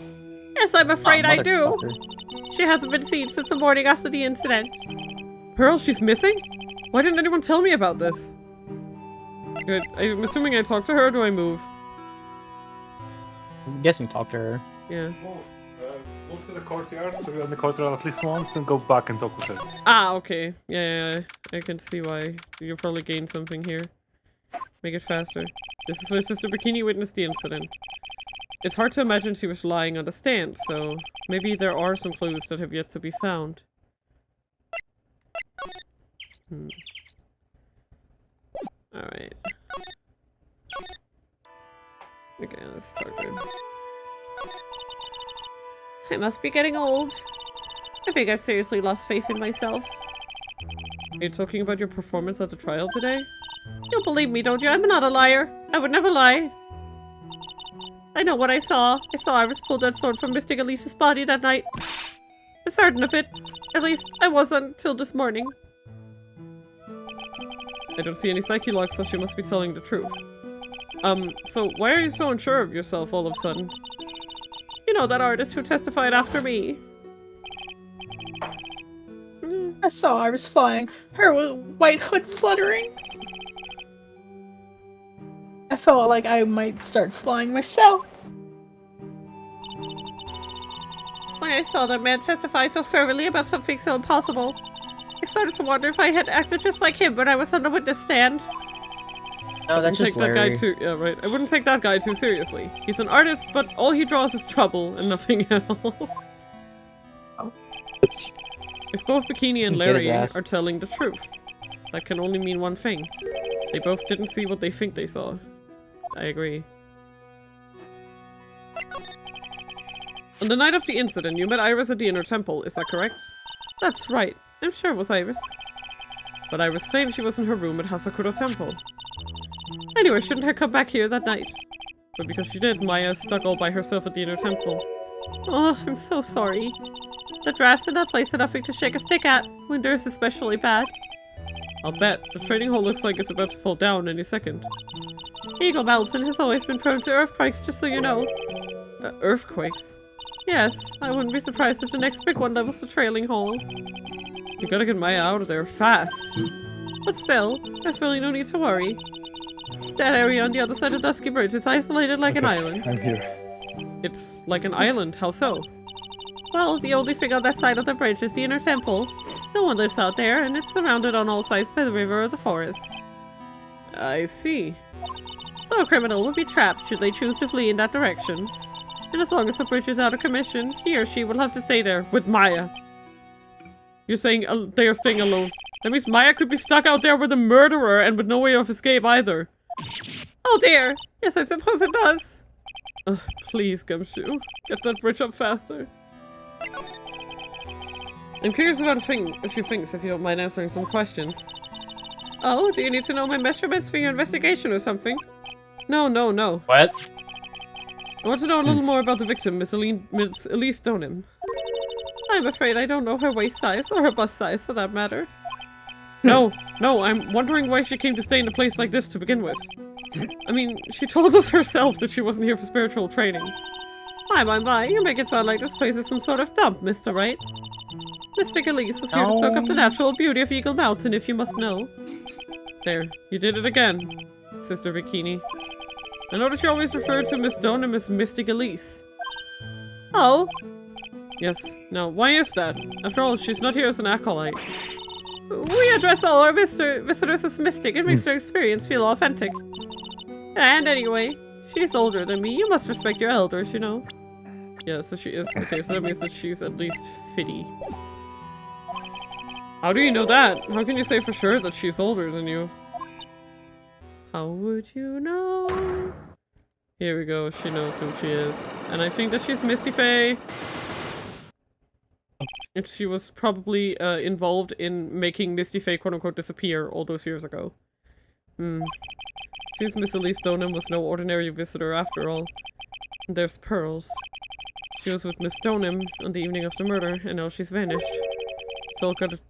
Yes, I'm afraid I do. Motherfucker. She hasn't been seen since the morning after the incident. Pearl, she's missing? Why didn't anyone tell me about this? Good. I'm assuming I talk to her, or do I move? I'm guessing talk to her. Yeah. Move to the courtyard, so you're on the courtyard at least once, then go back and talk with her. Ah, okay. Yeah. I can see why. You'll probably gain something here. Make it faster. This is where Sister Bikini witnessed the incident. It's hard to imagine she was lying on the stand, so maybe there are some clues that have yet to be found. Alright. Okay, let's start good. I must be getting old. I think I seriously lost faith in myself. Are you talking about your performance at the trial today? You believe me, don't you? I'm not a liar. I would never lie. I know what I saw. I saw Iris pull that sword from Mystic Elise's body that night. I'm certain of it. At least, I wasn't until this morning. I don't see any psyche logs, so she must be telling the truth. So why are you so unsure of yourself all of a sudden? You know that artist who testified after me. I saw Iris flying, her white hood fluttering. I felt like I might start flying myself. When I saw that man testify so fervently about something so impossible, I started to wonder if I had acted just like him when I was on the witness stand. No, that's Take just that guy Larry. too. Yeah, right. I wouldn't take that guy too seriously. He's an artist, but all he draws is trouble and nothing else. If both Bikini and Get his Larry ass. are telling the truth, that can only mean one thing. They both didn't see what they think they saw. I agree. On the night of the incident, you met Iris at the inner temple, is that correct? That's right. I'm sure it was Iris. But Iris claimed she was in her room at Hasakura Temple. Anyway, shouldn't have come back here that night. But because she did, Maya is stuck all by herself at the inner temple. Oh, I'm so sorry. The drafts in that place are nothing to shake a stick at. Winter is especially bad. I'll bet. The training hall looks like it's about to fall down any second. Eagle Mountain has always been prone to earthquakes, just so you know. Earthquakes? Yes, I wouldn't be surprised if the next big one levels the trailing hole. You gotta get Maya out of there fast. But still, there's really no need to worry. That area on the other side of Dusky Bridge is isolated like an island. I'm here. It's like an island. How so? Well, the only thing on that side of the bridge is the inner temple. No one lives out there, and it's surrounded on all sides by the river or the forest. I see. So a criminal would be trapped should they choose to flee in that direction. And as long as the bridge is out of commission, he or she will have to stay there with Maya. You're saying they are staying alone. That means Maya could be stuck out there with a murderer and with no way of escape either. Oh dear! Yes, I suppose it does. Please, Gumshoe. Get that bridge up faster. I'm curious about a few things, if you don't mind answering some questions. Oh, do you need to know my measurements for your investigation or something? No. What? I want to know a little more about the victim, Miss Elise Donham. I'm afraid I don't know her waist size, or her bust size for that matter. No, I'm wondering why she came to stay in a place like this to begin with. I mean, she told us herself that she wasn't here for spiritual training. My, you make it sound like this place is some sort of dump, Mr. Right? Mystic Elise was here to soak up the natural beauty of Eagle Mountain, if you must know. There, you did it again, Sister Bikini. I noticed you always referred to Miss Donham as Mystic Elise. Oh? Yes. Now, why is that? After all, she's not here as an acolyte. We address all our visitors as mystic. It makes their experience feel authentic. And anyway, she's older than me. You must respect your elders, you know. Yeah, so she is. Okay, so that means that she's at least 50. How do you know that? How can you say for sure that she's older than you? How would you know? Here we go, she knows who she is. And I think that she's Misty Faye. And she was probably involved in making Misty Faye quote-unquote disappear all those years ago. Seems Miss Elise Donham was no ordinary visitor after all. And there's Pearls. She was with Miss Donham on the evening of the murder, and now she's vanished.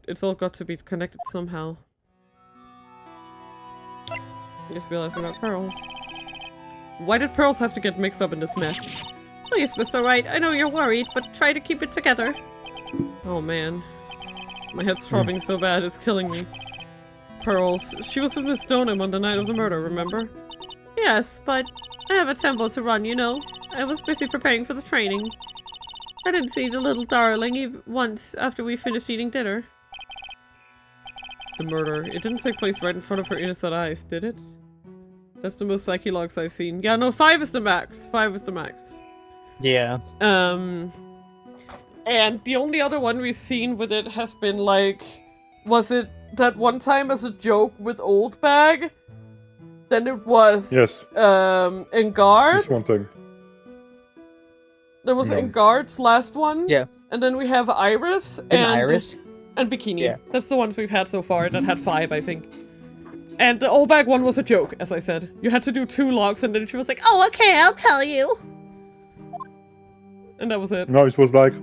It's all got to be connected somehow. I just realized about Pearl. Why did Pearls have to get mixed up in this mess? Please, Mr. Wright, I know you're worried, but try to keep it together. Oh man. My head's throbbing so bad, it's killing me. Pearls. She was with Miss Donham on the night of the murder, remember? Yes, but I have a temple to run, you know. I was busy preparing for the training. I didn't see the little darling even once after we finished eating dinner. The murder. It didn't take place right in front of her innocent eyes, did it? That's the most psyche logs I've seen. Yeah, no, 5 is the max. 5 is the max. Yeah. And the only other one we've seen with it has been like... Was it that one time as a joke with Old Bag? Then it was... Yes. Engard? Just one thing. There was No. Engard's last one. Yeah. And then we have Iris. And Iris? And Bikini. Yeah. That's the ones we've had so far that had 5, I think. And the Old Bag one was a joke, as I said. You had to do 2 logs and then she was like, Oh, okay, I'll tell you. and that was it. No, it was like,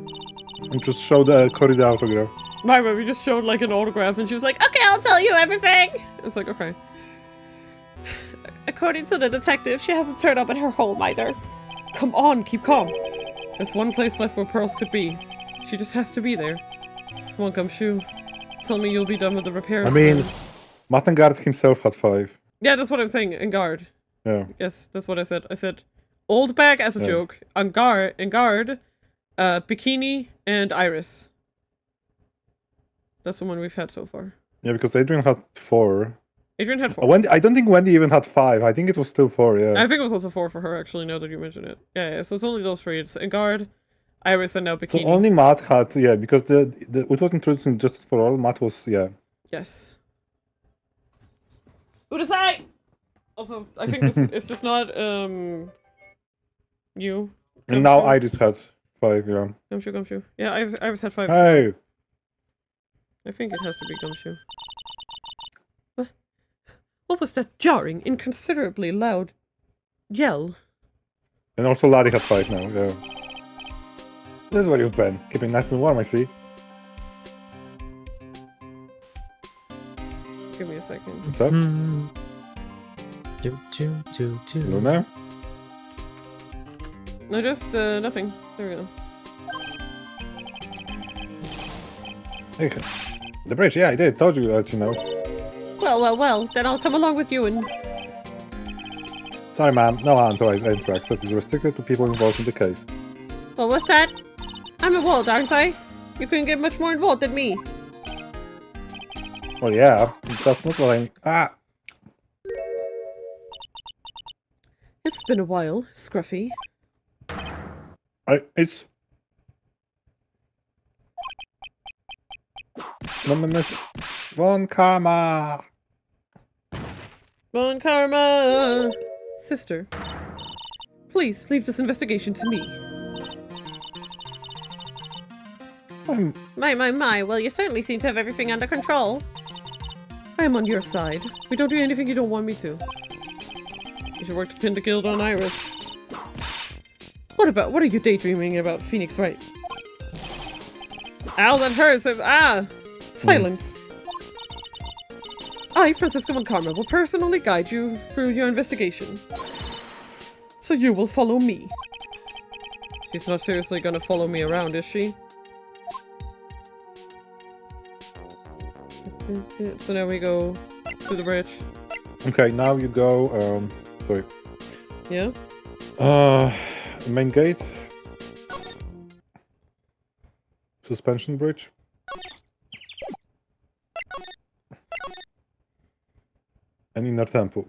just show the Cory the autograph. Right, we just showed like an autograph and she was like, Okay, I'll tell you everything. it's like, okay. According to the detective, she hasn't turned up at her home either. Come on, keep calm. There's one place left where Pearls could be. She just has to be there. Come on, Gumshoe. Tell me you'll be done with the repairs I mean, soon. Matengard himself had 5. Yeah, that's what I'm saying. Engard. Yeah. Yes, that's what I said. I said Old Bag as a Yeah. joke. Engard, Bikini, and Iris. That's the one we've had so far. Yeah, because Adrian had 4. Adrian had 4. Wendy, I don't think Wendy even had 5. I think it was still 4, yeah. I think it was also 4 for her, actually, now that you mention it. Yeah, so it's only those 3. It's Engard, Iris, and now So Bikini. only Matt had, yeah, because it was introduced in Justice for All. Matt was, yeah. Yes. Udasai! Also, I think it's just not, you. And now Iris had 5, yeah. Gumshoe. Yeah, Iris had 5. Hey! I think it has to be Gumshoe. What was that jarring, inconsiderably loud yell? And also Larry had 5 now, yeah. This is where you've been. Keeping nice and warm, I see. Give me a second. What's up? Luna? No, just nothing. There we go. Hey, the bridge, yeah, I did. Told you that, you know. Well, then I'll come along with you and... Sorry, ma'am. No unauthorized entry access is restricted to people involved in the case. Well, what's that? I'm involved, aren't I? You couldn't get much more involved than me. Well, yeah, that's not what I'm... Ah! It's been a while, Scruffy. It's... Luminous... Von Karma! Bon Karma! Sister, please leave this investigation to me. My, well, you certainly seem to have everything under control. I am on your side. We don't do anything you don't want me to. You should work to pin the guild on Iris. What are you daydreaming about, Phoenix Wright? Ow, that hurts! Silence! I, Francisco Von Karma, will personally guide you through your investigation. So you will follow me. She's not seriously gonna follow me around, is she? So now we go to the bridge. Okay, now you go, sorry. Yeah? Main gate. Suspension bridge. And inner temple.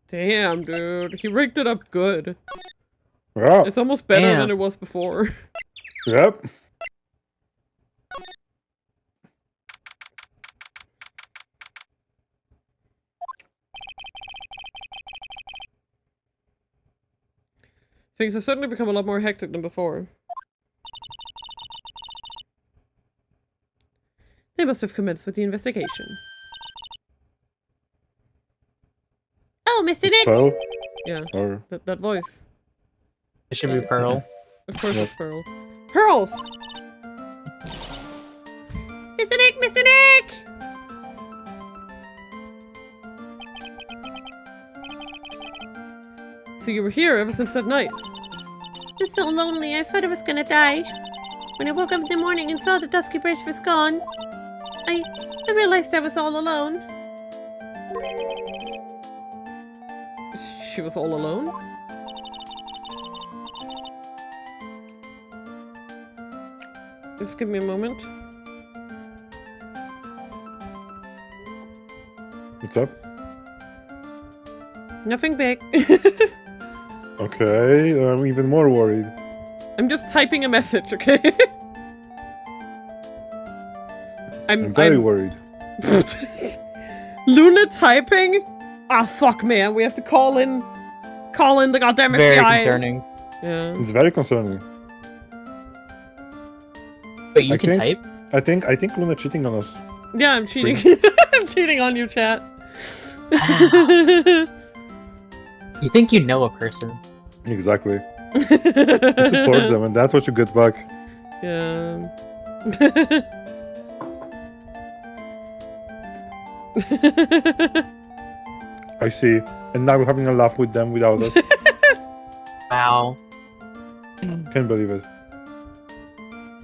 Damn, dude. He rigged it up good. Yeah. It's almost better than it was before. Yep. Things have certainly become a lot more hectic than before. They must have commenced with the investigation. Oh, Mr. Nick! Pearl? Yeah, Or... that voice. It should be Pearl. Of course Yep. it's Pearl. Pearls! Mr. Nick! Mr. Nick! So you were here ever since that night? Just so lonely, I thought I was gonna die. When I woke up in the morning and saw the dusky bridge was gone, I realized I was all alone. She was all alone? Just give me a moment. What's up? Nothing big. Okay, I'm even more worried. I'm just typing a message, okay? I'm very worried. Luna typing? Ah, fuck, man. We have to call in the goddamn Very FBI. concerning. Yeah. It's very concerning. But you I can think- type? I think Luna cheating on us. Yeah, I'm cheating. I'm cheating on you, chat. You think you know a person. Exactly. You support them, and that's what you get back. Yeah. I see. And now we're having a laugh with them without us. Wow. Can't believe it.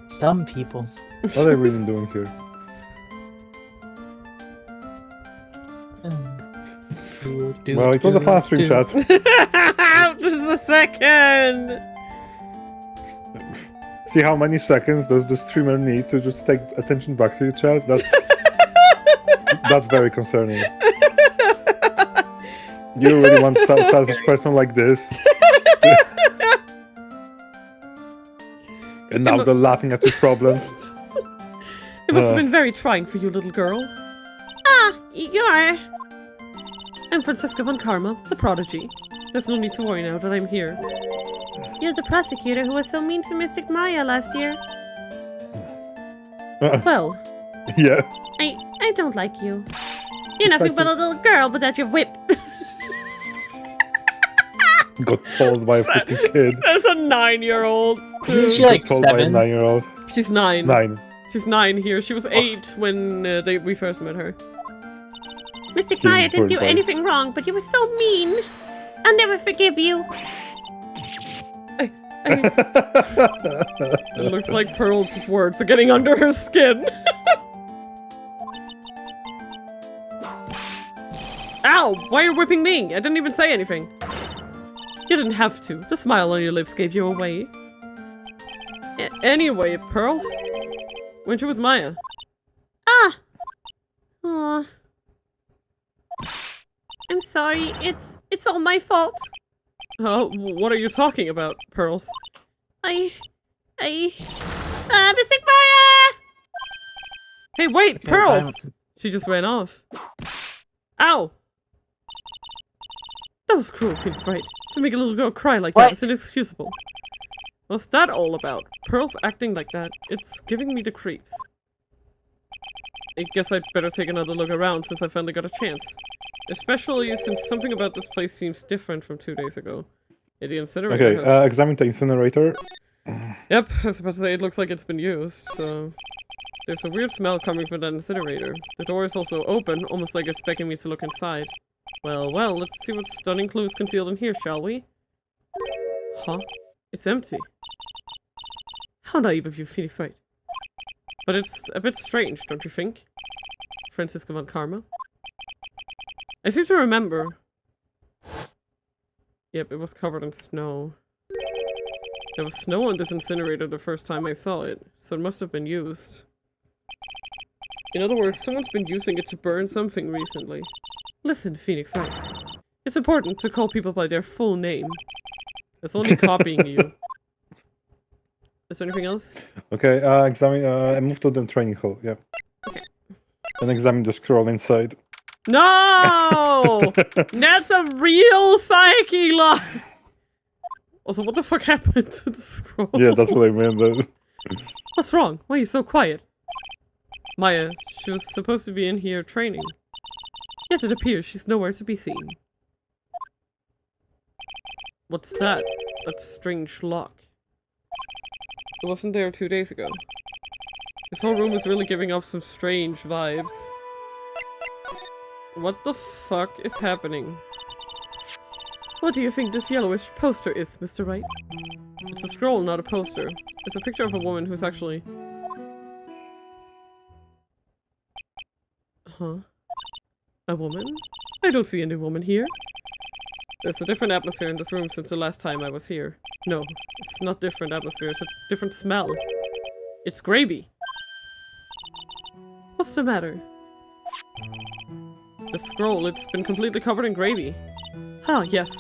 Some people. What are they really doing here? Well, it was a fast stream chat. Just a second. See how many seconds does the streamer need to just take attention back to your chat? That's very concerning. You really want a selfish person like this? And now they're laughing at your problems. It must have been very trying for you, little girl. Ah, you're... I'm Francisca Von Karma, the prodigy. There's no need to worry now that I'm here. You're the prosecutor who was so mean to Mystic Maya last year. Well, Yeah. I don't like you. You're nothing but a little girl without your whip. Got told by a freaking kid. that's a 9-year-old. Isn't she like Told by a 7? 9-year-old. She's 9. 9. She's 9 here. She was 8 when we first met her. Mr. Maya didn't do 14.5. anything wrong, but you were so mean. I'll never forgive you. It looks like Pearl's words are getting under her skin. Ow! Why are you whipping me? I didn't even say anything. You didn't have to. The smile on your lips gave you away. Anyway, Pearls? Weren't you with Maya? Ah! Aw. I'm sorry, it's all my fault. What are you talking about, Pearls? Mystic Maya! Hey, wait, Okay, Pearls! She just ran off. Ow! That was cruel, Phoenix, right? To make a little girl cry like that is inexcusable. What's that all about? Pearl's acting like that. It's giving me the creeps. I guess I'd better take another look around since I finally got a chance. Especially since something about this place seems different from 2 days ago. Yeah, the incinerator Okay, has... examine the incinerator. Yep, I was about to say it looks like it's been used, so... There's a weird smell coming from that incinerator. The door is also open, almost like it's begging me to look inside. Well, let's see what stunning clues concealed in here, shall we? Huh? It's empty. How naive of you, Phoenix Wright. But it's a bit strange, don't you think? Francisca von Karma? I seem to remember. Yep, it was covered in snow. There was snow on this incinerator the first time I saw it, so it must have been used. In other words, someone's been using it to burn something recently. Listen, Phoenix Wright. It's important to call people by their full name. It's only copying you. Is there anything else? Okay, examine. Move to the training hall. Yeah. Okay. And examine the scroll inside. No! That's a real psyche lock! Also, what the fuck happened to the scroll? Yeah, that's what I meant. What's wrong? Why are you so quiet? Maya, she was supposed to be in here training. Yet it appears she's nowhere to be seen. What's that? That strange lock. It wasn't there 2 days ago. This whole room is really giving off some strange vibes. What the fuck is happening? What do you think this yellowish poster is, Mr. Wright? It's a scroll, not a poster. It's a picture of a woman who's actually... Huh? A woman? I don't see any woman here. There's a different atmosphere in this room since the last time I was here. No, it's not different atmosphere, it's a different smell. It's gravy. What's the matter? The scroll, it's been completely covered in gravy. Ah, yes.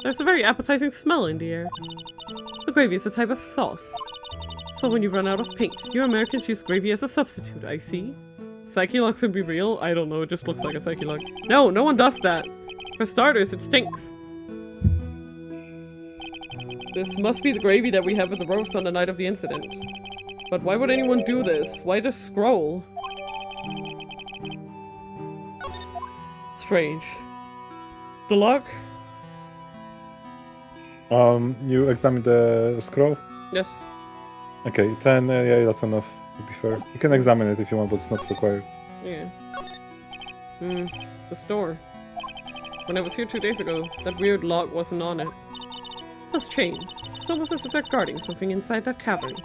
There's a very appetizing smell in the air. The gravy is a type of sauce. So when you run out of paint, you Americans use gravy as a substitute, I see. Psyche locks can be real? I don't know, it just looks like a psyche lock. No, no one does that. For starters, it stinks. This must be the gravy that we have at the roast on the night of the incident. But why would anyone do this? Why the scroll? Strange. The lock? You examine the scroll? Yes. Okay, 10, yeah, that's enough, to be fair. You can examine it if you want, but it's not required. Yeah. The store. When I was here 2 days ago, that weird lock wasn't on it. Those chains. It's almost as if they're guarding something inside that cavern.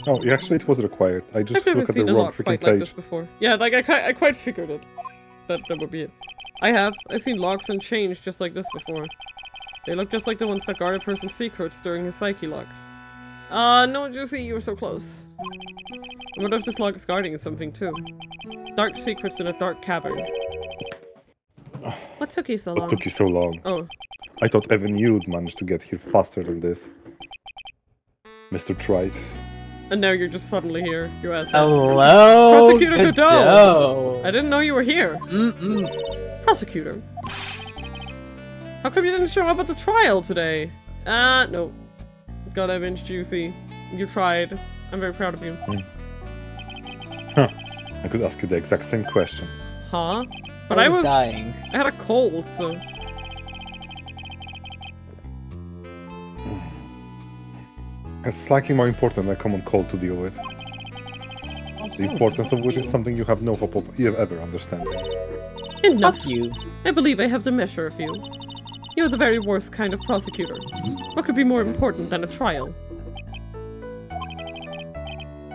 Oh, actually it was required. I just I've never look at the seen a wrong lock freaking quite like page. this before. Yeah, like I quite figured it. That would be it. I've seen locks and chains just like this before. They look just like the ones that guard a person's secrets during his psyche lock. No, Juicy, you were so close. I wonder if this lock is guarding something too. Dark secrets in a dark cavern. What took you so long? What took you so long? Oh. I thought even you'd manage to get here faster than this. Mr. Trite. And now you're just suddenly here, you asshole. Hello, Prosecutor Godot! I didn't know you were here. Prosecutor. How come you didn't show up at the trial today? No. God, I binged Juicy. You tried. I'm very proud of you. Huh. I could ask you the exact same question. Huh? But I was dying. I had a cold, so... It's slightly more important than a common cold to deal with. The importance of which is something you have no hope of ever understanding. Enough. Fuck you. I believe I have the measure of you. You're the very worst kind of prosecutor. What could be more important than a trial?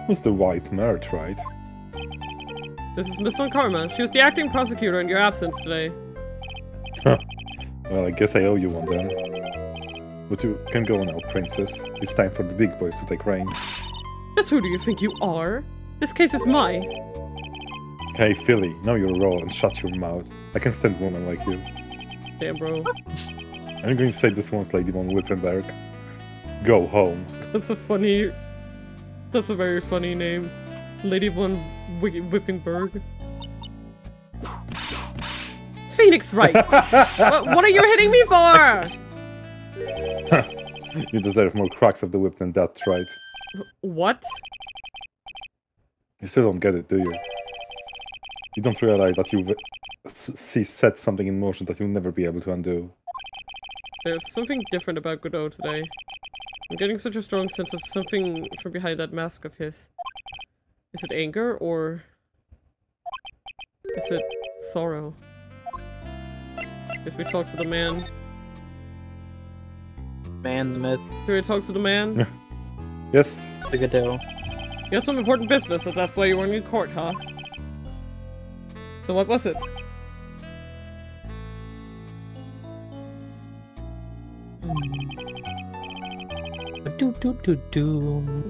Who's the white mare tried? This is Miss Von Karma. She was the acting prosecutor in your absence today. Well, I guess I owe you one then. But you can go now, princess. It's time for the big boys to take reign. Just who do you think you are? This case is mine. Hey, Philly, know your role and shut your mouth. I can stand women like you. Damn, bro. I'm going to say this once, Lady von Wippenberg. Go home. That's a very funny name. Lady von Wippenberg. Phoenix Wright! What are you hitting me for? You deserve more cracks of the whip than that, right? What? You still don't get it, do you? You don't realize that you've set something in motion that you'll never be able to undo. There's something different about Godot today. I'm getting such a strong sense of something from behind that mask of his. Is it anger, or is it sorrow? Guess we talk to the man. Man, the myth, Can we talk to the man? Yes? the Godot. You have some important business, and that's why you weren't in court, huh? So what was it?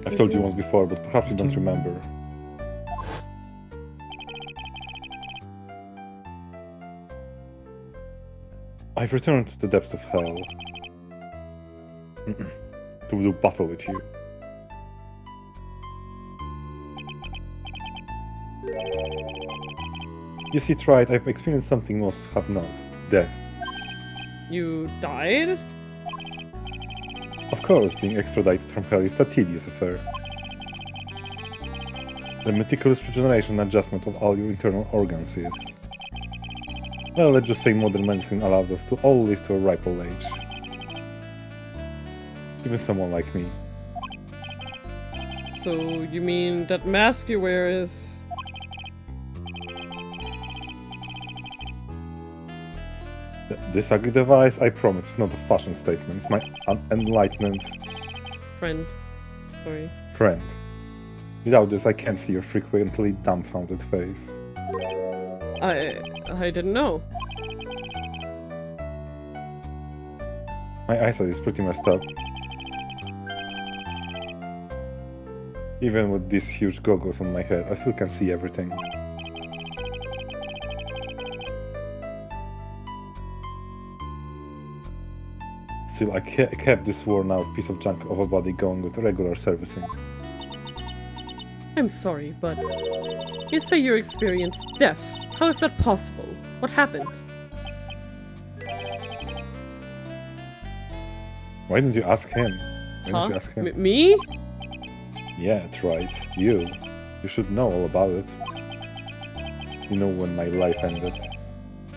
I've told you once before, but perhaps you don't remember. I've returned to the depths of hell. To do battle with you. You see, Tried, I've experienced something most have not. Death. You died? Of course, being extradited from hell is a tedious affair. The meticulous regeneration and adjustment of all your internal organs is... Well, let's just say modern medicine allows us to all live to a ripe old age. Even someone like me. So you mean that mask you wear is... This ugly device, I promise, is not a fashion statement. It's my enlightenment friend. Sorry. friend. Without this, I can't see your frequently dumbfounded face. I didn't know. My eyesight is pretty messed up. Even with these huge goggles on my head, I still can see everything. Still, I kept this worn-out piece of junk of a body going with regular servicing. I'm sorry, but... You say you experienced death. How is that possible? What happened? Why didn't you ask him? Why didn't you ask him? Me? Yeah, that's right. You. You should know all about it. You know when my life ended.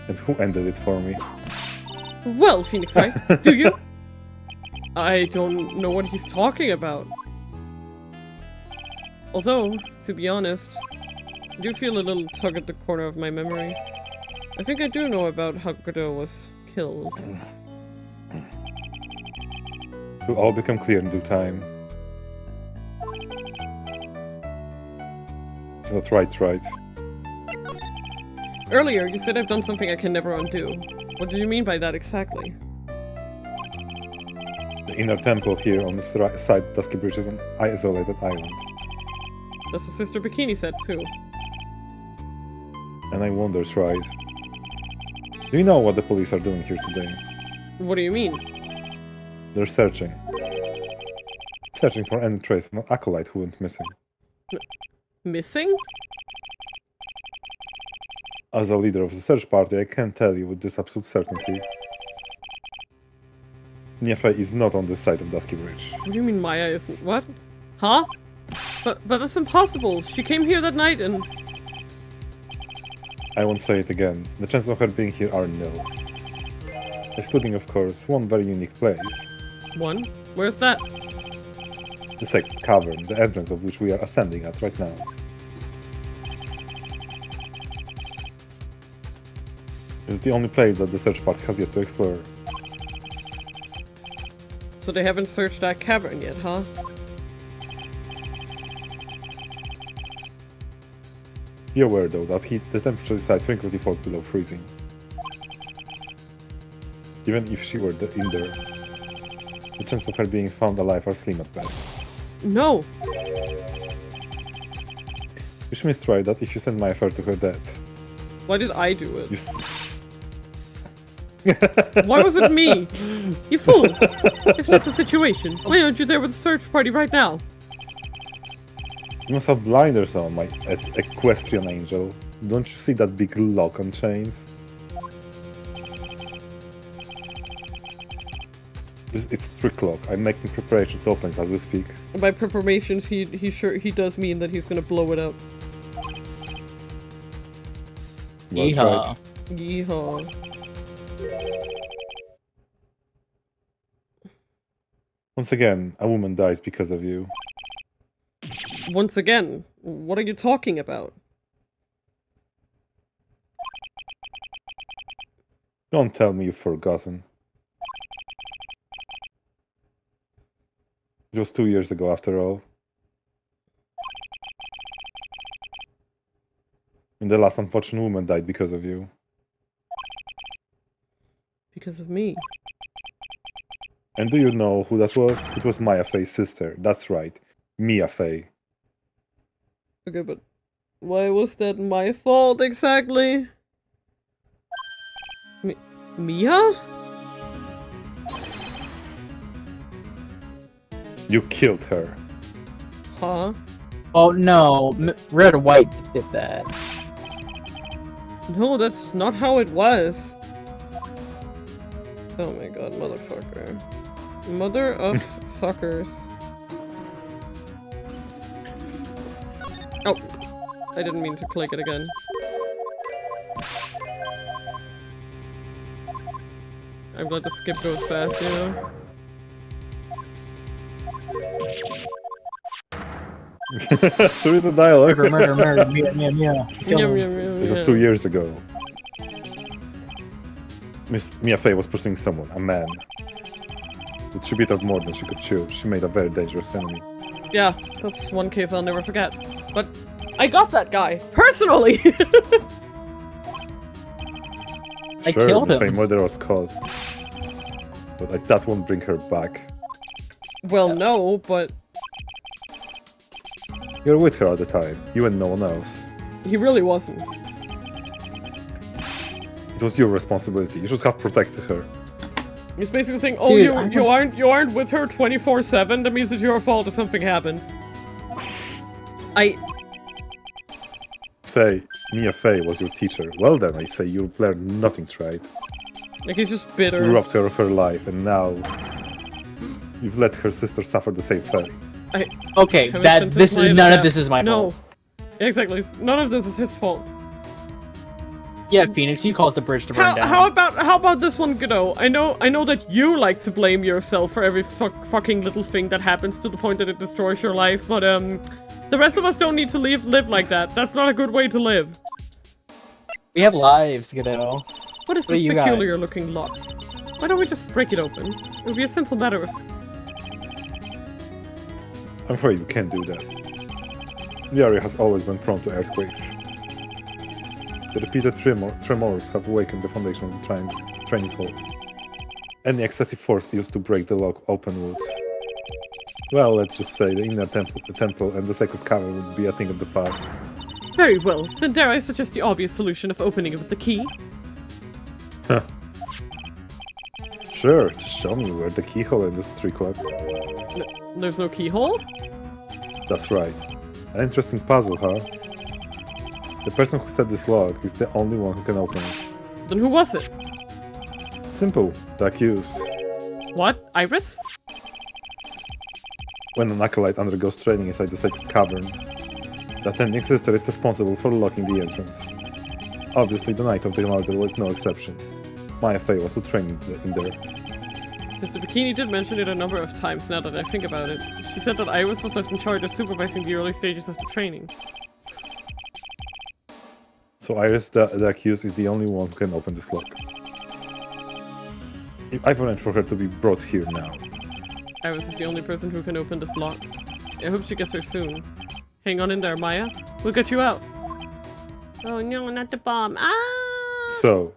And who ended it for me. Well, Phoenix Wright, do you? I don't know what he's talking about. Although, to be honest, I do feel a little tug at the corner of my memory. I think I do know about how Godot was killed. It will all become clear in due time. Is that right? Earlier, you said I've done something I can never undo. What do you mean by that exactly? The inner temple here on this side of Dusky Bridge is an isolated island. That's what Sister Bikini said too. And I wonder, right? Do you know what the police are doing here today? What do you mean? They're searching. Searching for any trace of an acolyte who went missing. Missing? As a leader of the search party, I can tell you with this absolute certainty. Niefe is not on this side of Dusky Bridge. What do you mean Maya isn't? What? Huh? But it's impossible. She came here that night and... I won't say it again. The chances of her being here are nil. Excluding, of course, one very unique place. One? Where's that? The sacred cavern, the entrance of which we are ascending at right now. It's the only place that the search party has yet to explore. So they haven't searched that cavern yet, huh? Be aware though that the temperature inside frequently falls below freezing. Even if she were in there, the chances of her being found alive are slim at best. No! Wish me try that if you send my affair to her death. Why did I do it? You Why was it me? You fool! If that's the situation, why aren't you there with the search party right now? You must have blinders on, my equestrian angel. Don't you see that big lock on chains? It's trick lock. I'm making preparation to open it as we speak. By preparations, he does mean that he's gonna blow it up. Well Yeehaw. tried. Yeehaw. Once again, a woman dies because of you. Once again, what are you talking about? Don't tell me you've forgotten. It was 2 years ago, after all. And the last unfortunate woman died because of you. Because of me. And do you know who that was? It was Maya Fey's sister. That's right. Mia Fey. Okay, but why was that my fault exactly? Mia? You killed her. Huh? Oh no, Red or White did that. No, that's not how it was. Oh my god, motherfucker. Mother of fuckers. Oh, I didn't mean to click it again. I'm glad the skip goes fast, you know? Sure is a dialogue. Murder, meow. It was 2 years ago. Miss Mia Fey was pursuing someone, a man. With she bit off more than she could chew. She made a very dangerous enemy. Yeah, that's one case I'll never forget. But I got that guy, personally! I Sure, killed Miss him. Fey murder was called. But that won't bring her back. Well, no, but You're with her all the time, you and no one else. he really wasn't. It was your responsibility. You should have protected her. He's basically saying, oh, Dude, you aren't with her 24/7, that means it's your fault if something happens. Say, Mia Fey was your teacher. Well then, I say you've learned nothing, right? Like, he's just You bitter. robbed her of her life, and now you've let her sister suffer the same fate. Okay, Have I sentenced this is my none death? of this is my No. fault. Exactly. None of this is his fault. Yeah, Phoenix, you caused the bridge to burn down. How about this one, Godot? I know that you like to blame yourself for every fucking little thing that happens to the point that it destroys your life, but the rest of us don't need to live like that. That's not a good way to live. We have lives, Godot. What is What this do you got? peculiar looking lock? Why don't we just break it open? It would be a simple matter of... I'm afraid you can't do that. The area has always been prone to earthquakes. The repeated tremors have awakened the foundation of the training hall. Any excessive force used to break the lock open would... Well, let's just say the inner temple and the sacred cavern would be a thing of the past. Very well, then dare I suggest the obvious solution of opening it with the key? Sure, just show me where the keyhole in this trick lock. There's no keyhole? That's right. An interesting puzzle, huh? The person who set this lock is the only one who can open it. Then who was it? Simple, the accused. What? Iris? When an acolyte undergoes training inside the sacred cavern, the attending sister is responsible for locking the entrance. Obviously, the night of the murder was no exception. Maya Fey was to train in there. Sister Bikini did mention it a number of times now that I think about it. She said that Iris was left in charge of supervising the early stages of the training. So Iris, the accused, is the only one who can open this lock. I've arranged for her to be brought here now. Iris is the only person who can open this lock. I hope she gets her soon. Hang on in there, Maya. We'll get you out. Oh no, not the bomb. Ah! So,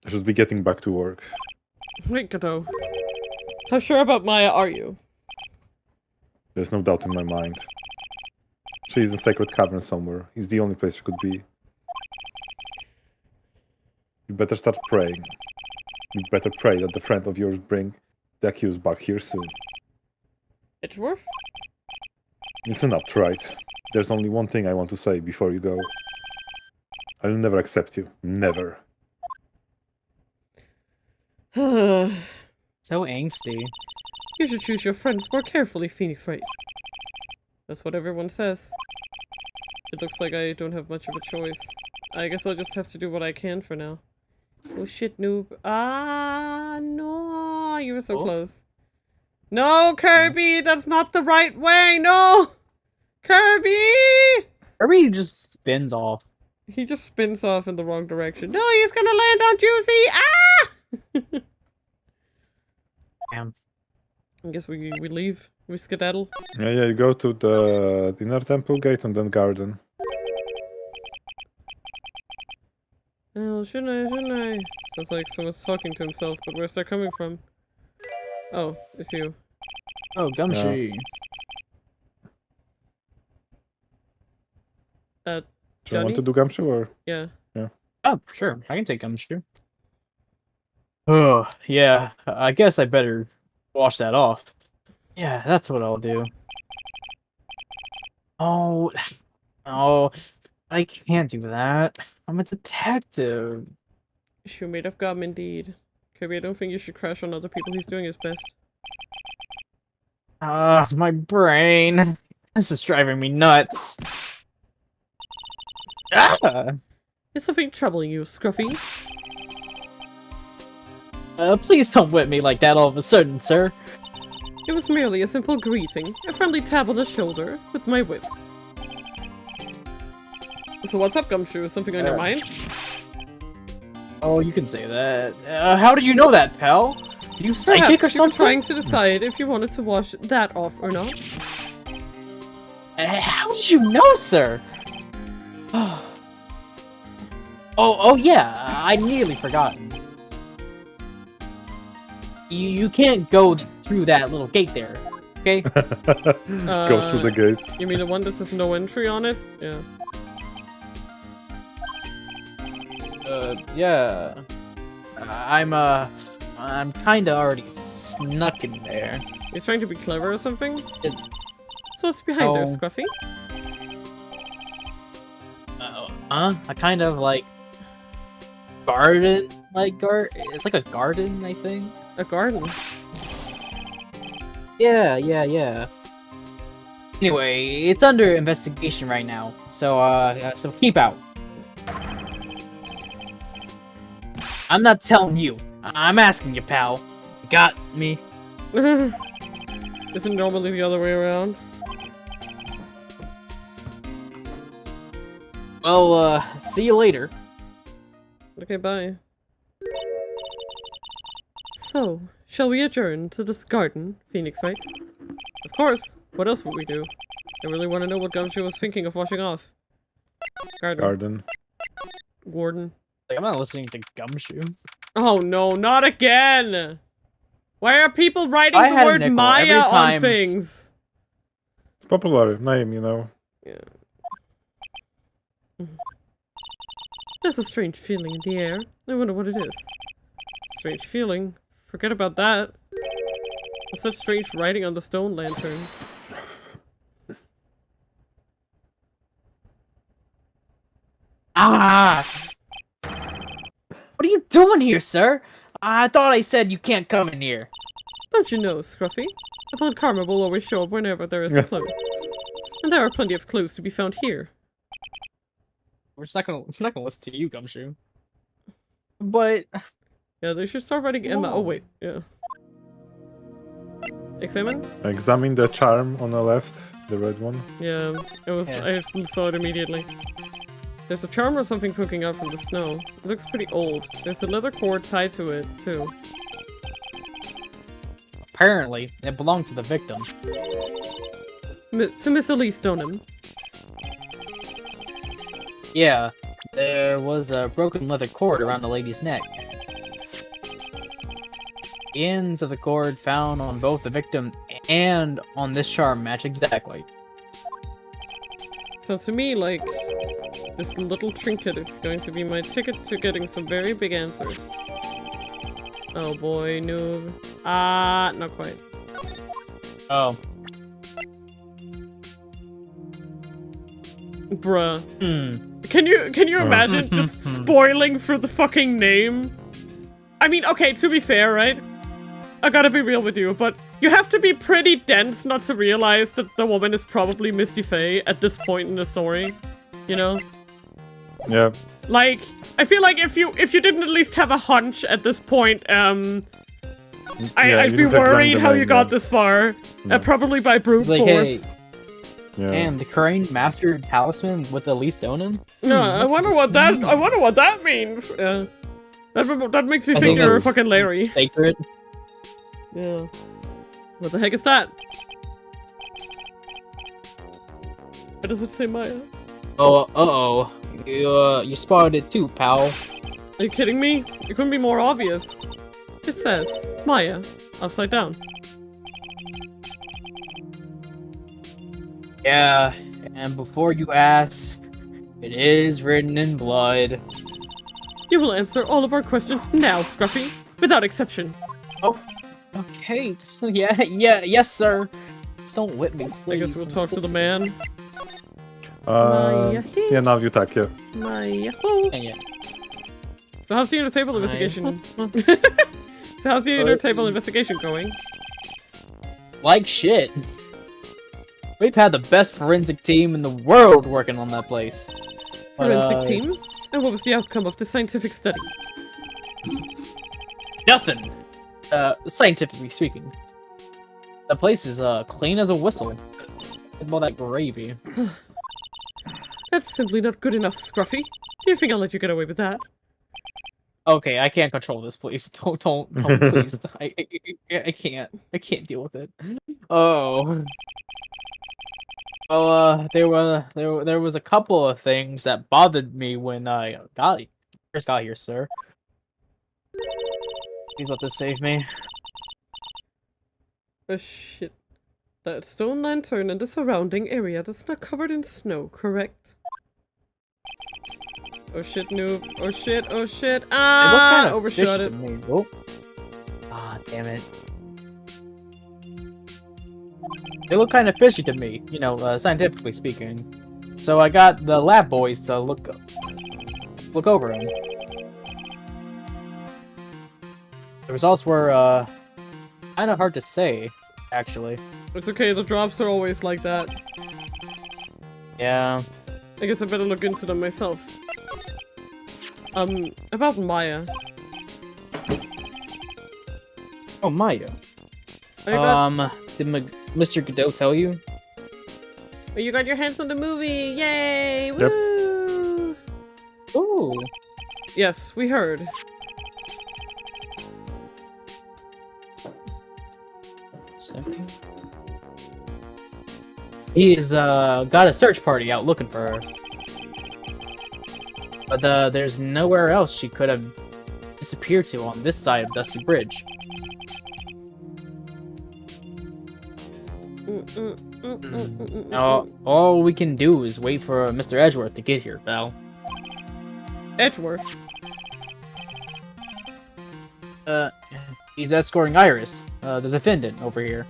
I should be getting back to work. Wait, Gato. How sure about Maya are you? There's no doubt in my mind. She's in Sacred Cavern somewhere. It's the only place she could be. You better start praying. You better pray that the friend of yours bring the accused back here soon. Edgeworth? Listen up, Trite. There's only one thing I want to say before you go. I'll never accept you. Never. You So angsty. should choose your friends more carefully, Phoenix Wright. That's what everyone says. It looks like I don't have much of a choice. I guess I'll just have to do what I can for now. Oh shit, noob. Ah, no. You were so close. No, Kirby! That's not the right way! No! Kirby! Kirby just spins off. He just spins off in the wrong direction. No, he's gonna land on Juicy! Ah! Damn. I guess we leave. We skedaddle. Yeah, you go to the inner temple gate and then garden. Oh, shouldn't I? Sounds like someone's talking to himself, but where's that coming from? Oh, it's you. Oh, Gumshoe. Do you Johnny? want to do Gumshoe or? Yeah. Oh, sure. I can take Gumshoe. Oh, yeah. I guess I better wash that off. Yeah, that's what I'll do. Oh, I can't do that. I'm a detective. Shoe made of gum, indeed. Kirby, I don't think you should crash on other people. He's doing his best. My brain. This is driving me nuts. Ah! Is something troubling you, Scruffy? Please don't whip me like that all of a sudden, sir. It was merely a simple greeting, a friendly tap on the shoulder with my whip. So what's up, Gumshoe? Is something on your mind? Oh, you can say that. How did you know that, pal? Are you psychic Perhaps or you were something? trying to decide if you wanted to wash that off or not. How did you know, sir? Oh yeah, I nearly forgotten. You can't go through that little gate there, okay? Go through the gate. You mean the one that says no entry on it? Yeah. Yeah. I'm kinda already snuck in there. He's trying to be clever or something? It- So what's behind there, Oh. Scruffy? A kind of like garden, it's like a garden, I think. A garden. Yeah. Anyway, it's under investigation right now, so keep out. I'm not telling you. I'm asking you, pal. You got me? Isn't normally the other way around? Well, see you later. Okay, bye. So, shall we adjourn to this garden, Phoenix, right? Of course. What else would we do? I really want to know what Gumshoe was thinking of washing off. Garden. Gordon. Like, I'm not listening to Gumshoe. Oh no, not again! Why are people writing I the had a word nickel Maya every on time. things? Popular name, you know. Yeah. There's a strange feeling in the air. I wonder what it is. Strange feeling? Forget about that. What's such strange writing on the stone lantern? Ah! What are you doing here, sir? I thought I said you can't come in here. Don't you know, Scruffy? I thought karma will always show up whenever there is a clue. And there are plenty of clues to be found here. We're not gonna listen to you, Gumshoe. But Yeah, they should start writing Emma. Oh wait, yeah. Examine? Examine the charm on the left, the red one. Yeah, it was. Yeah. I saw it immediately. There's a charm or something poking out from the snow. It looks pretty old. There's a leather cord tied to it, too. Apparently, it belonged to the victim. To Miss Elise Donham. Yeah, there was a broken leather cord around the lady's neck. The ends of the cord found on both the victim and on this charm match exactly. Sounds to me like this little trinket is going to be my ticket to getting some very big answers. Oh boy, noob. Not quite. Oh. Bruh. Hmm. Can you imagine just spoiling for the fucking name? I mean, okay, to be fair, right? I gotta be real with you, but you have to be pretty dense not to realize that the woman is probably Misty Faye at this point in the story. You know? Yeah. Like, I feel like if you didn't at least have a hunch at this point, I'd be worried how you got this far. Probably by brute It's like, force. hey, Yeah. damn, the Crane Master Talisman with Elise Donham? No, I wonder what that means. Yeah. That makes me I think think you're that's fucking Larry. Sacred? Yeah. What the heck is that? Why does it say Maya? Oh, uh-oh. You spotted it too, pal. Are you kidding me? It couldn't be more obvious. It says Maya, upside down. Yeah, and before you ask, it is written in blood. You will answer all of our questions now, Scruffy, without exception. Oh, okay. Yes, sir. Just don't whip me, I please. guess we'll I'm talk to the sitting. man. Yeah, now you talk, yeah. Maya. Yeah. So how's the inner table investigation? So how's the inner table investigation going? Like shit. We've had the best forensic team in the world working on that place. But, Forensic team? it's And what was the outcome of the scientific study? Nothing. Scientifically speaking. The place is clean as a whistle. With all that gravy. That's simply not good enough, Scruffy. Do you think I'll let you get away with that? Okay, I can't control this, please. Don't, please. I can't deal with it. Oh. Well, there was a couple of things that bothered me when I first got here, sir. Please let this save me. Oh shit. That stone lantern and the surrounding area that's not covered in snow, correct? Oh shit, noob. Oh shit, oh shit. Ah! It looked Overshot fishy it. to me. Oh. Ah, damn it. They look kind of fishy to me, you know, scientifically speaking. So I got the lab boys to look over them. The results were, kind of hard to say, actually. It's okay, the drops are always like that. Yeah. I guess I better look into them myself. About Maya. Oh, Maya. Did Mr. Godot tell you? Oh, you got your hands on the movie! Yay! Yep. Woo! Ooh. Yes, we heard. Second. He's got a search party out looking for her. But there's nowhere else she could have disappeared to on this side of Dusty Bridge. Now, all we can do is wait for Mr. Edgeworth to get here, pal. Edgeworth. He's escorting Iris, the defendant, over here.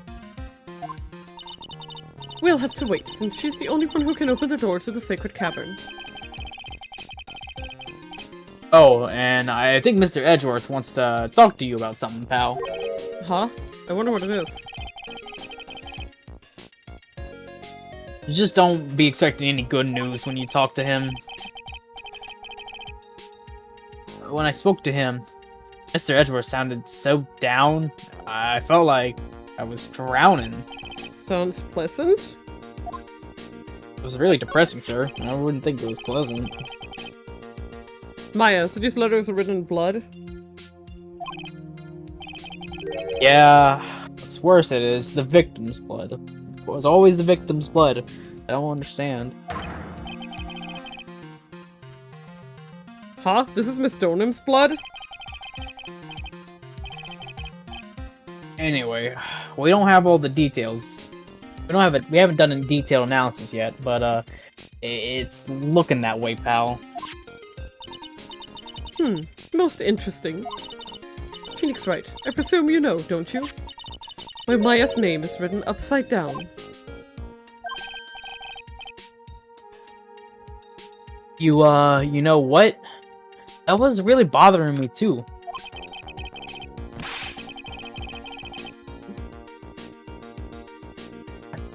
We'll have to wait, since she's the only one who can open the door to the sacred cavern. Oh, and I think Mr. Edgeworth wants to talk to you about something, pal. Huh? I wonder what it is. Just don't be expecting any good news when you talk to him. When I spoke to him, Mr. Edgeworth sounded so down. I felt like I was drowning. Sounds pleasant. It was really depressing, sir. I wouldn't think it was pleasant. Maya, so these letters are written in blood? Yeah, what's worse, it is the victim's blood. It was always the victim's blood. I don't understand. Huh? This is Miss Donham's blood? Anyway, we don't have all the details. We don't have it. We haven't done a detailed analysis yet, but it's looking that way, pal. Most interesting. Phoenix Wright, I presume you know, don't you? Why Maya's name is written upside down. You know what? That was really bothering me too.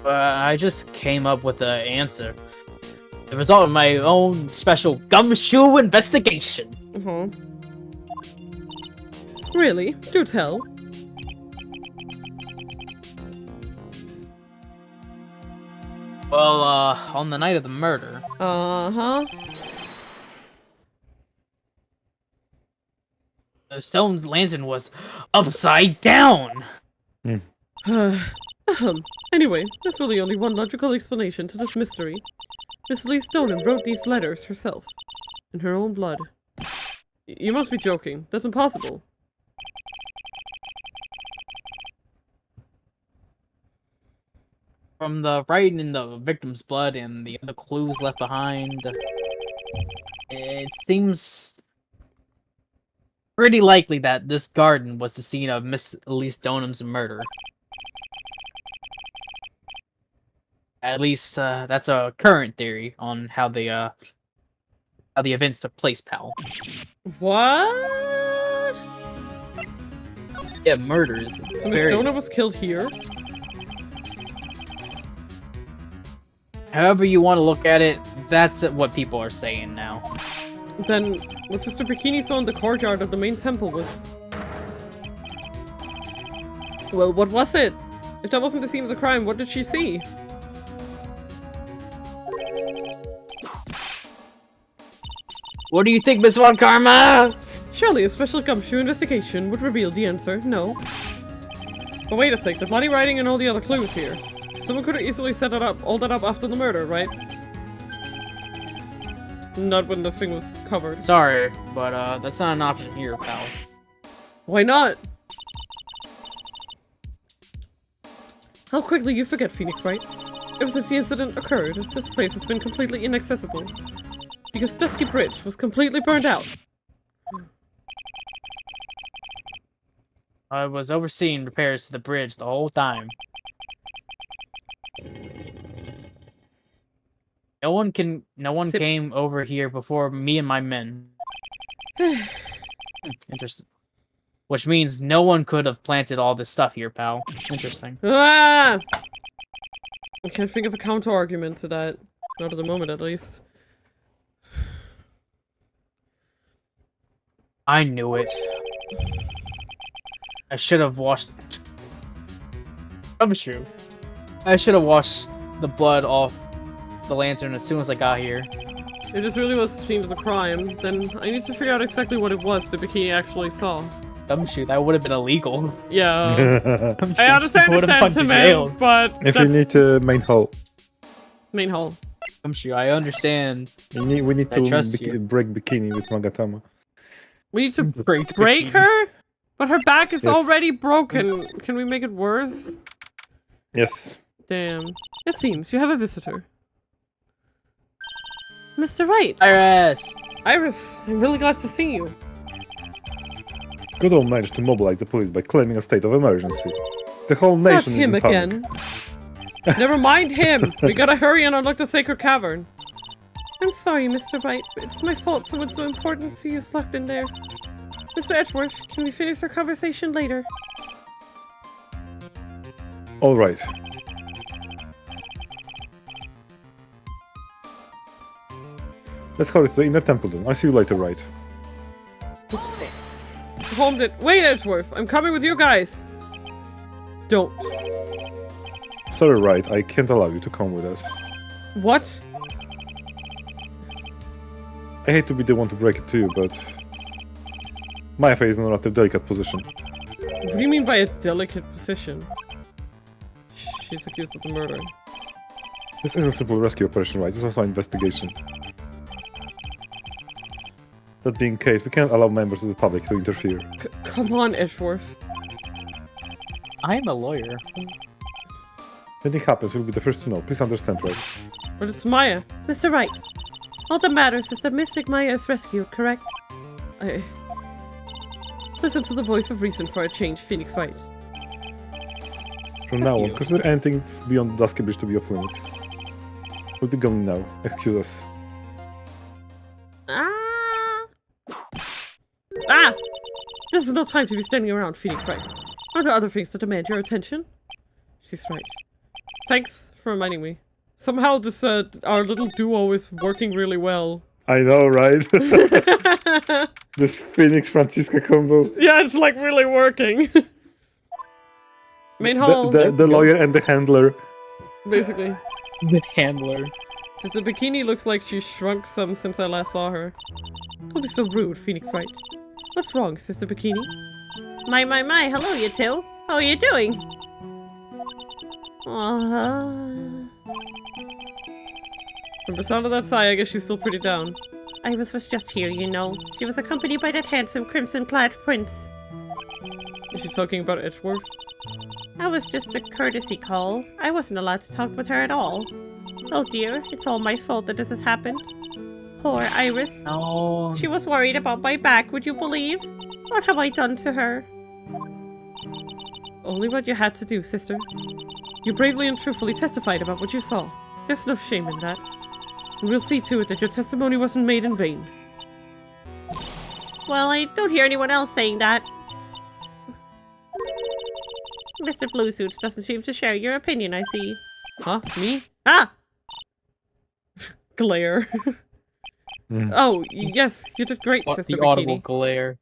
I just came up with the answer. The result of my own special gumshoe investigation. Really? Do tell. Well, on the night of the murder, the stone's lantern was upside down. Anyway, there's really only one logical explanation to this mystery. Miss Lee Stoneham wrote these letters herself, in her own blood. You must be joking. That's impossible. From the writing in the victim's blood and the other clues left behind, it seems pretty likely that this garden was the scene of Miss Lee Stoneham's murder. At least, that's a current theory on how the events took place, pal. What? Yeah, murders. So Miss Stoneham was killed here? However you want to look at it, that's what people are saying now. Then, what Sister Bikini saw in the courtyard of the main temple was... Well, what was it? If that wasn't the scene of the crime, what did she see? What do you think, Miss Von Karma? Surely a special gumshoe investigation would reveal the answer, no? But wait a sec, the bloody writing and all the other clues here. Someone could have easily set it up, all that up after the murder, right? Not when the thing was covered. Sorry, but that's not an option here, pal. Why not? How quickly you forget, Phoenix Wright. Ever since the incident occurred, this place has been completely inaccessible. Because Dusky Bridge was completely burned out. I was overseeing repairs to the bridge the whole time. No one came over here before me and my men. Interesting. Which means no one could have planted all this stuff here, pal. Interesting. Ah! I can't think of a counter-argument to that. Not at the moment, at least. I knew it. I should have washed... Gumshoe. I should have washed the blood off the lantern as soon as I got here. If this really was the scene of the crime, then I need to figure out exactly what it was the bikini actually saw. Gumshoe, that would have been illegal. Yeah. I understand the sentiment, but if you need to main hall. Main hall. Gumshoe, I understand. We need to you. break bikini with Magatama. We need to break bikini. her? But her back is Yes. already broken. Can we make it worse? Yes. Damn. It seems you have a visitor. Mr. Wright. Iris! Iris, I'm really glad to see you. Goodall managed to mobilize the police by claiming a state of emergency. The whole Not nation is him in panic. again. Never mind him. We gotta hurry and unlock the sacred cavern. I'm sorry, Mr. Wright, but it's my fault someone so important to you is locked in there. Mr. Edgeworth, can we finish our conversation later? All right. Let's hurry to the inner temple then. I'll see you later, right? home that- Wait, Edgeworth! I'm coming with you guys! Don't. Sorry, right, I can't allow you to come with us. What? I hate to be the one to break it to you, but... Maya is in a rather delicate position. What do you mean by a delicate position? She's accused of the murder. This isn't a simple rescue operation, right? It's also an investigation. That being the case, we can't allow members of the public to interfere. Come on, Edgeworth. I'm a lawyer. If anything happens, we'll be the first to know. Please understand, right? But it's Maya. Mr. Wright, all that matters is that Mystic Maya is rescued, correct? I... Listen to the voice of reason for a change, Phoenix Wright. From now on, consider anything beyond the Dusky Bridge to be off limits. We'll be going now. Excuse us. Ah! This is no time to be standing around, Phoenix Wright. Are there other things that demand your attention? She's right. Thanks for reminding me. Somehow this, our little duo is working really well. I know, right? This Phoenix Francisca combo. Yeah, it's like really working. Main hall. The lawyer and the handler. Basically. The handler. Sister Bikini looks like she shrunk some since I last saw her. Don't be so rude, Phoenix Wright. What's wrong, Sister Bikini? My, hello you two. How are you doing? From the sound of that sigh, I guess she's still pretty down. Iris was just here, you know. She was accompanied by that handsome crimson-clad prince. Is she talking about Edgeworth? That was just a courtesy call. I wasn't allowed to talk with her at all. Oh dear, it's all my fault that this has happened. Poor Iris. No. She was worried about my back, would you believe? What have I done to her? Only what you had to do, sister. You bravely and truthfully testified about what you saw. There's no shame in that. And we'll see to it that your testimony wasn't made in vain. Well, I don't hear anyone else saying that. Mr. Bluesuits doesn't seem to share your opinion, I see. Huh? Me? Ah! Glare. Oh, yes, you did great, What, Sister the Bikini. audible glare.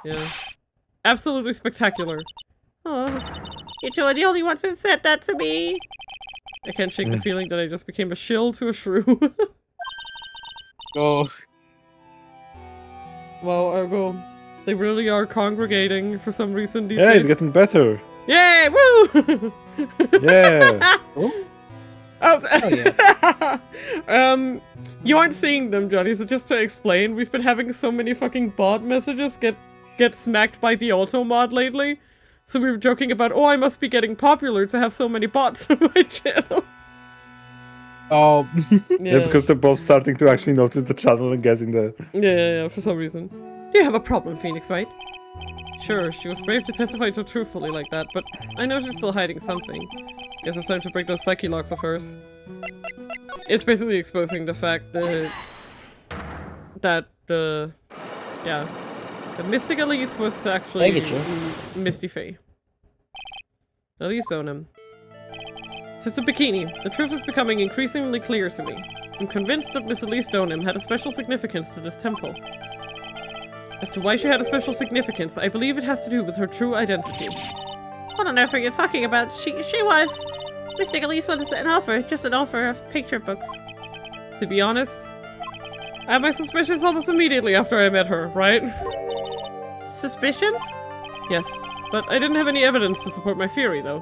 Yeah. Absolutely spectacular. Oh, you two are the only ones who said that to me. I can't shake the feeling that I just became a shill to a shrew. Oh. Wow, Argo. They really are congregating for some reason these Yeah, days. it's getting better. Yay! Woo! Yeah. Oh, yeah. You aren't seeing them, Johnny, so just to explain, we've been having so many fucking bot messages get smacked by the auto mod lately. So we were joking about, oh, I must be getting popular to have so many bots on my channel. Oh. Yeah, because they're both starting to actually notice the channel and getting the... Yeah, for some reason. Do you have a problem, Phoenix, right? Sure, she was brave to testify so truthfully like that, but I know she's still hiding something. Guess it's time to break those psyche locks of hers. It's basically exposing the fact that... the Mystic Elise was actually Misty Faye. Elise Donham. Sister Bikini, the truth is becoming increasingly clear to me. I'm convinced that Miss Elise Donham had a special significance to this temple. As to why she had a special significance, I believe it has to do with her true identity. What on earth are you talking about? She was... Mystic Elise was just an offer of picture books. To be honest, I had my suspicions almost immediately after I met her, right? Suspicions? Yes, but I didn't have any evidence to support my theory, though.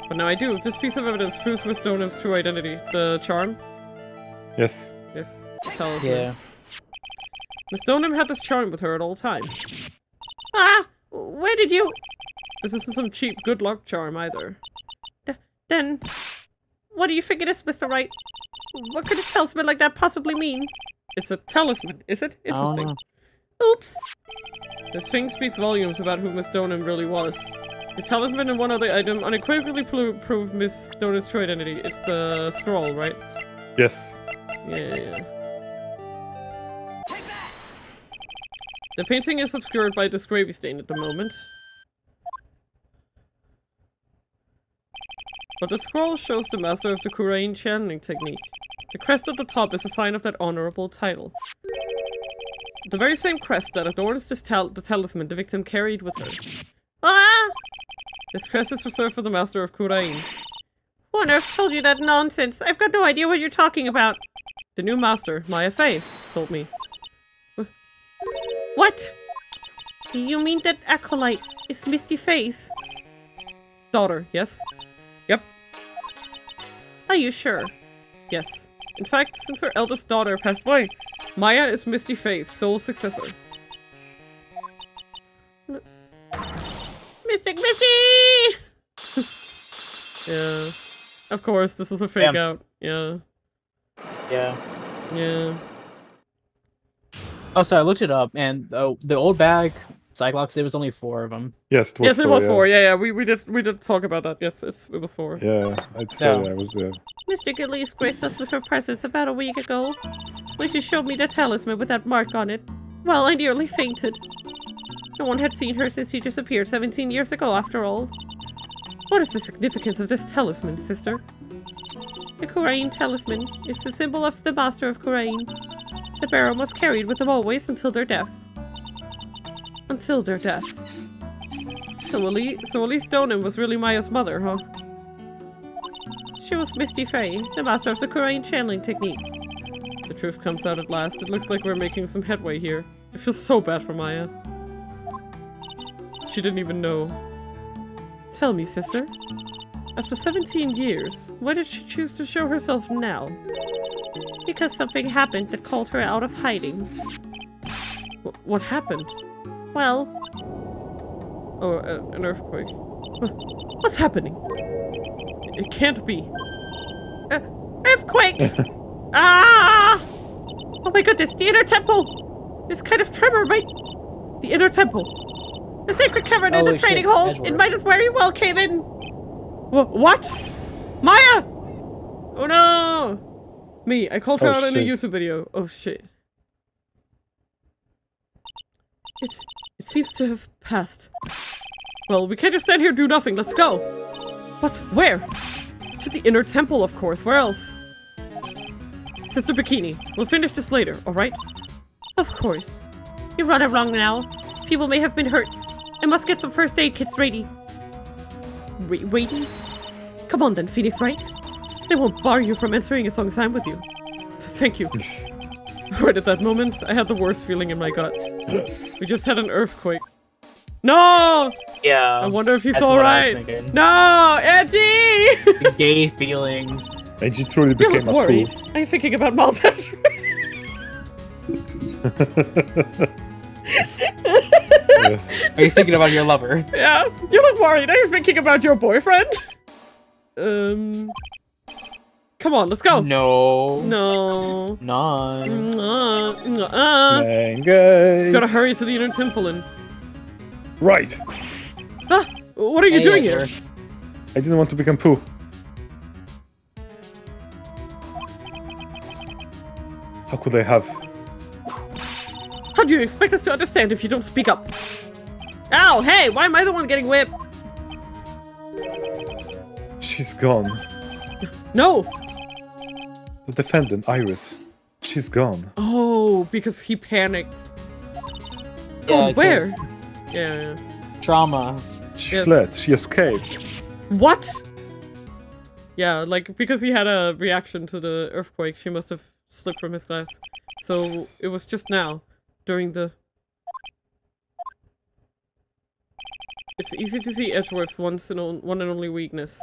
But now I do. This piece of evidence proves Miss Donham's true identity. The charm? Yes. Yes. Tell us. Yeah. Miss Donham had this charm with her at all times. Ah! Where did you... This isn't some cheap good luck charm, either. Then... What do you think it is, Mr. Wright? What could a talisman like that possibly mean? It's a talisman, is it? Interesting. Oops. This thing speaks volumes about who Miss Donham really was. This talisman and one other item unequivocally prove Miss Donham's true identity. It's the scroll, right? Yes. Yeah. The painting is obscured by this gravy stain at the moment. But the scroll shows the master of the Kurain channeling technique. The crest at the top is a sign of that honorable title. The very same crest that adorns this the talisman the victim carried with her. Ah! This crest is reserved for the master of Kurain. Who on earth told you that nonsense? I've got no idea what you're talking about. The new master, Maya Fey, told me. What? You mean that acolyte is Misty Face? Daughter, yes? Yep, Are you sure? yes. In fact, since her eldest daughter passed away, Maya is Misty Faye's sole successor. Mystic Missy! Yeah. Of course, this is a fake out. Yeah. Yeah. Yeah. Oh, so I looked it up, and the old bag, Cyclops, it was only 4 of them. Yes, it was Yes, four. it was yeah. 4. Yeah, yeah. We did talk about that. Yes, it was 4. Yeah, I'd say Yeah. I was there. Mystic Elise graced us with her presence about a week ago, when she showed me the talisman with that mark on it. Well, I nearly fainted. No one had seen her since she disappeared 17 years ago, after all. What is the significance of this talisman, sister? The Kurain talisman is the symbol of the master of Kurain. The bearer was carried with them always until their death. Until their death. So Elise Donan was really Maya's mother, huh? She was Misty Faye, the master of the Kurain channeling technique. The truth comes out at last. It looks like we're making some headway here. It feels so bad for Maya. She didn't even know. Tell me, sister. After 17 years, why did she choose to show herself now? Because something happened that called her out of hiding. What happened? Well, Oh, an earthquake. What's happening? It can't be. earthquake! Ah! Oh my goodness, the inner temple! This kind of tremor might... The inner temple. The sacred cavern in Holy the training shit, hole! Edgeworth. It might as very well cave in! What? Maya! Oh no! Me, I called her Oh, out in a shit. YouTube video. Oh shit. It seems to have passed. Well, we can't just stand here and do nothing. Let's go. But where? To the inner temple, of course. Where else? Sister Bikini, we'll finish this later, alright? Of course. You're running wrong now. People may have been hurt. I must get some first aid kits ready. Ready? Come on then, Phoenix, right? They won't bar you from entering as long as I'm with you. Thank you. Right at that moment, I had the worst feeling in my gut. We just had an earthquake. No! Yeah. I wonder if he's that's what I was alright. thinking. No! Edgy! Gay feelings. And she truly You became look a worried. fool. Are you thinking about Miles Ashford? Are you thinking about your lover? Yeah. You look worried. Are you thinking about your boyfriend? Come on, let's go. No. No. None. Mango. Gotta hurry to the inner temple and... Right. Ah! What are you Hey, doing here? Edgeworth. I didn't want to become poo. How could I have? How do you expect us to understand if you don't speak up? Ow! Hey! Why am I the one getting whipped? She's gone. No! The defendant, Iris. She's gone. Oh, because he panicked. Yeah, Oh, where? 'cause Yeah. Trauma. She Yes. fled. She escaped. What? Yeah, like, because he had a reaction to the earthquake, she must have slipped from his glass. So, it was just now, during the... It's easy to see Edgeworth's one and only weakness.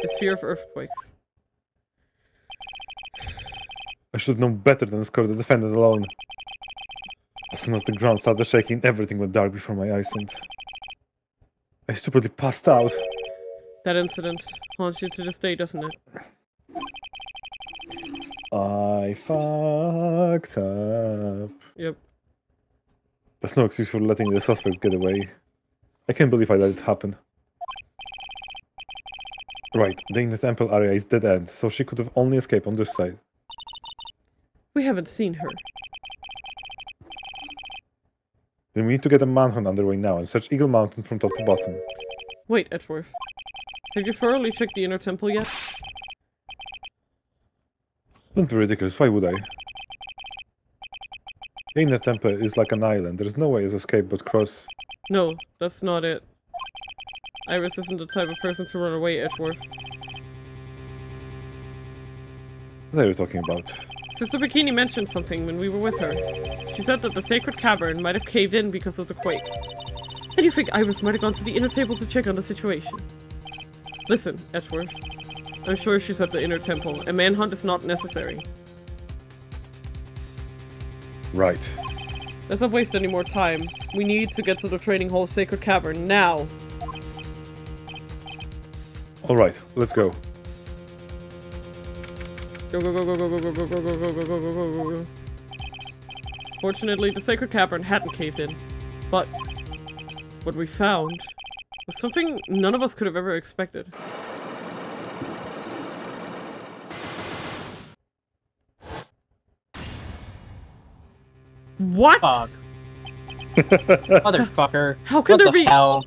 His fear of earthquakes. I should have known better than escort the defendant alone. As soon as the ground started shaking, everything went dark before my eyes and... I stupidly passed out. That incident haunts you to this day, doesn't it? I fucked up. Yep. There's no excuse for letting the suspects get away. I can't believe I let it happen. Right, the inner temple area is dead end, so she could have only escaped on this side. We haven't seen her. Then we need to get a manhunt underway now and search Eagle Mountain from top to bottom. Wait, Edgeworth. Have you thoroughly checked the inner temple yet? Don't be ridiculous, why would I? The inner temple is like an island. There's no way to escape but cross. No, that's not it. Iris isn't the type of person to run away, Edgeworth. What are you talking about? Sister Bikini mentioned something when we were with her. She said that the sacred cavern might have caved in because of the quake. And you think Iris might have gone to the inner temple to check on the situation? Listen, Edgeworth. I'm sure she's at the inner temple. A manhunt is not necessary. Right. Let's not waste any more time. We need to get to the training hall sacred cavern now. Alright, let's go. Go, go, go, go, go, go, go, go, go, go, go, go, go, go, go, go. Fortunately, the sacred cavern hadn't caved in. But what we found was something none of us could have ever expected. What? Fuck. Motherfucker. How can What there the be hell?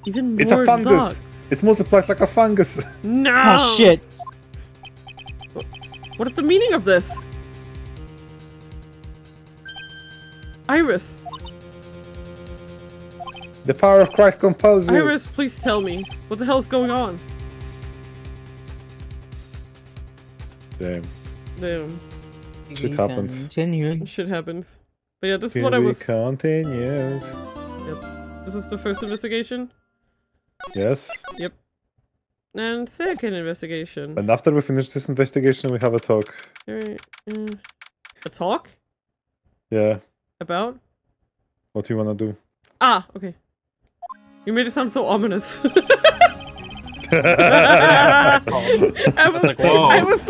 even more It's a fungus! logs? It multiplies like a fungus! No! Oh shit. What is the meaning of this? Iris! The power of Christ compels you! Iris, please tell me. What the hell is going on? Damn. Damn. Shit happens. Continue. Shit happens. But yeah, this is Here what I we was... continue. Yep. This is the first investigation. Yes. Yep. And second investigation. And after we finish this investigation, we have a talk. Alright. A talk? Yeah. About? What do you wanna do? Ah, okay. You made it sound so ominous. That's like, whoa. I was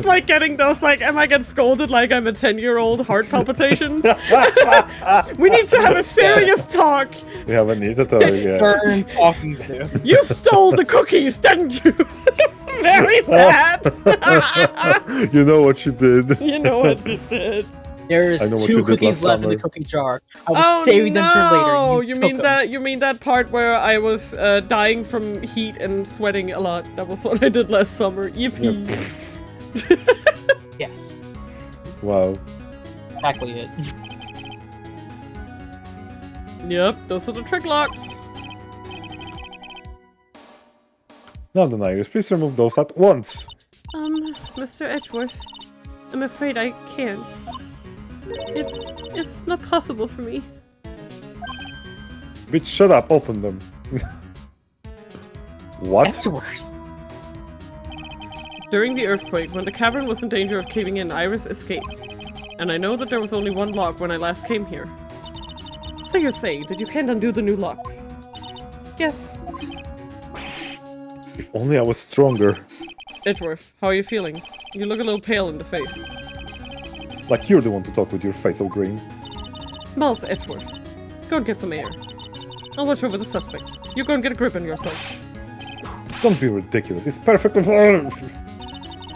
like getting those like, am I getting scolded like I'm a 10-year-old heart palpitations? We need to have a serious talk. We haven't needed to talk This yet. stern talking to. You stole the cookies, didn't you? It's very bad. You know what you did. You know what you did. There's I know what 2 you did cookies last left in the summer. cookie jar. I was saving them for later. No! and You took mean them. that? You mean that part where I was dying from heat and sweating a lot? That was what I did last summer. Yippee! Yes. Wow. Exactly it. Yep, those are the trick locks. Now then, Iris, please remove those at once. Mr. Edgeworth, I'm afraid I can't. It's not possible for me. Bitch, shut up. Open them. What? Edgeworth. During the earthquake, when the cavern was in danger of caving in, Iris escaped. And I know that there was only one lock when I last came here. So you say that you can't undo the new locks? Yes. If only I was stronger. Edgeworth, how are you feeling? You look a little pale in the face. Like you're the one to talk with your face all green. Miles Edgeworth, go and get some air. I'll watch over the suspect. You go and get a grip on yourself. Don't be ridiculous. It's perfectly fine.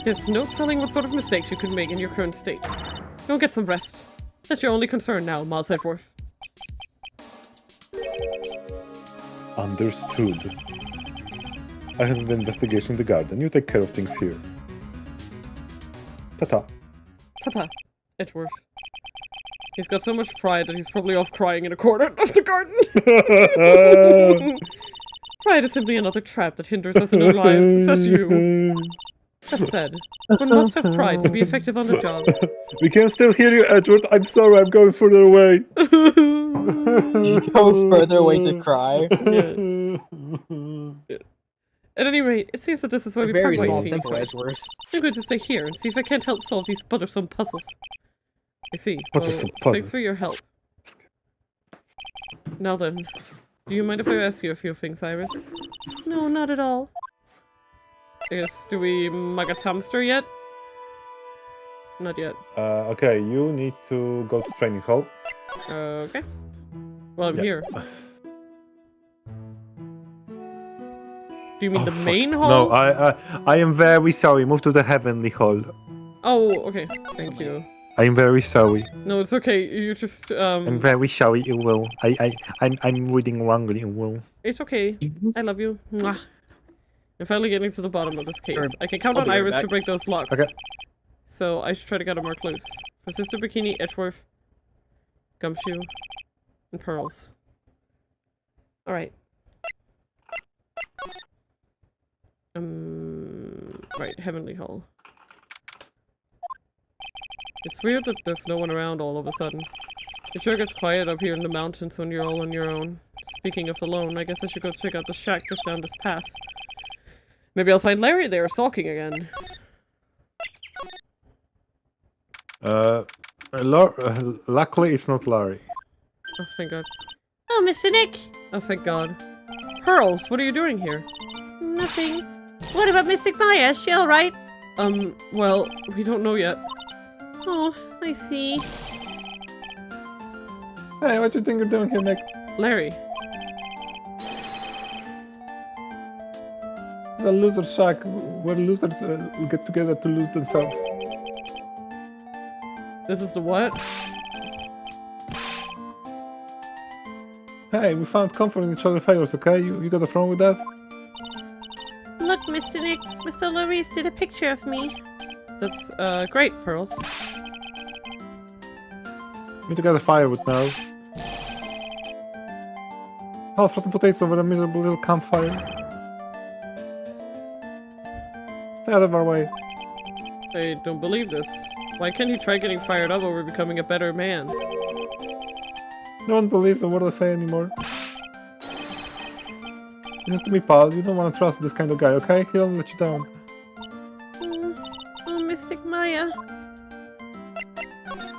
There's no telling what sort of mistakes you could make in your current state. Go and get some rest. That's your only concern now, Miles Edgeworth. Understood. I have the investigation in the garden. You take care of things here. Ta-ta. Ta-ta, Edgeworth. He's got so much pride that he's probably off crying in a corner of the garden. Pride is simply another trap that hinders us in our lives, such as you. That said, one must have pride to be effective on the job. We can still hear you, Edward. I'm sorry, I'm going further away. He goes further away to cry. Yeah. At any rate, it seems that this is where we Very part small ways. simple Edgeworth. I'm going to stay here and see if I can't help solve these bothersome puzzles. I see. Bothersome Well, puzzles. thanks for your help. Now then, do you mind if I ask you a few things, Iris? No, not at all. I guess, do we mug a hamster yet? Not yet. Okay, you need to go to training hall. Okay. Well, I'm Yeah. here. Do you mean Oh, the fuck. main hall? No, I am very sorry. Move to the heavenly hall. Oh, okay. Thank you. I am very sorry. No, it's okay. You just, I'm very sorry. You will. I'm reading wrongly. You will. It's okay. I love you. Mwah. I'm finally getting to the bottom of this case. Sure. I can count I'll on be right Iris to back. break those locks. Okay. So I should try to get a mark loose. For Sister Bikini, Edgeworth. Gumshoe, and Pearls. Alright. Right, Heavenly Hall. It's weird that there's no one around all of a sudden. It sure gets quiet up here in the mountains when you're all on your own. Speaking of alone, I guess I should go check out the shack just down this path. Maybe I'll find Larry there sulking again. Luckily it's not Larry. Oh, thank God. Oh, Mr. Nick. Oh, thank God. Pearls, what are you doing here? Nothing. What about Mystic Maya? Is she alright? Well, we don't know yet. Oh, I see. Hey, what you think you're doing here, Nick? Larry. The loser shack where losers get together to lose themselves. This is the what? Hey, we found comfort in each other's failures, okay? You got a problem with that? Look, Mr. Nick. Mr. Larice did a picture of me. That's, great, Pearls. We need to get a firewood now. Half rotten potatoes over a miserable little campfire. Stay out of our way. I don't believe this. Why can't he try getting fired up over becoming a better man? No one believes in what I say anymore. Listen to me, pal. You don't want to trust this kind of guy, okay? He'll let you down. Oh, Mystic Maya.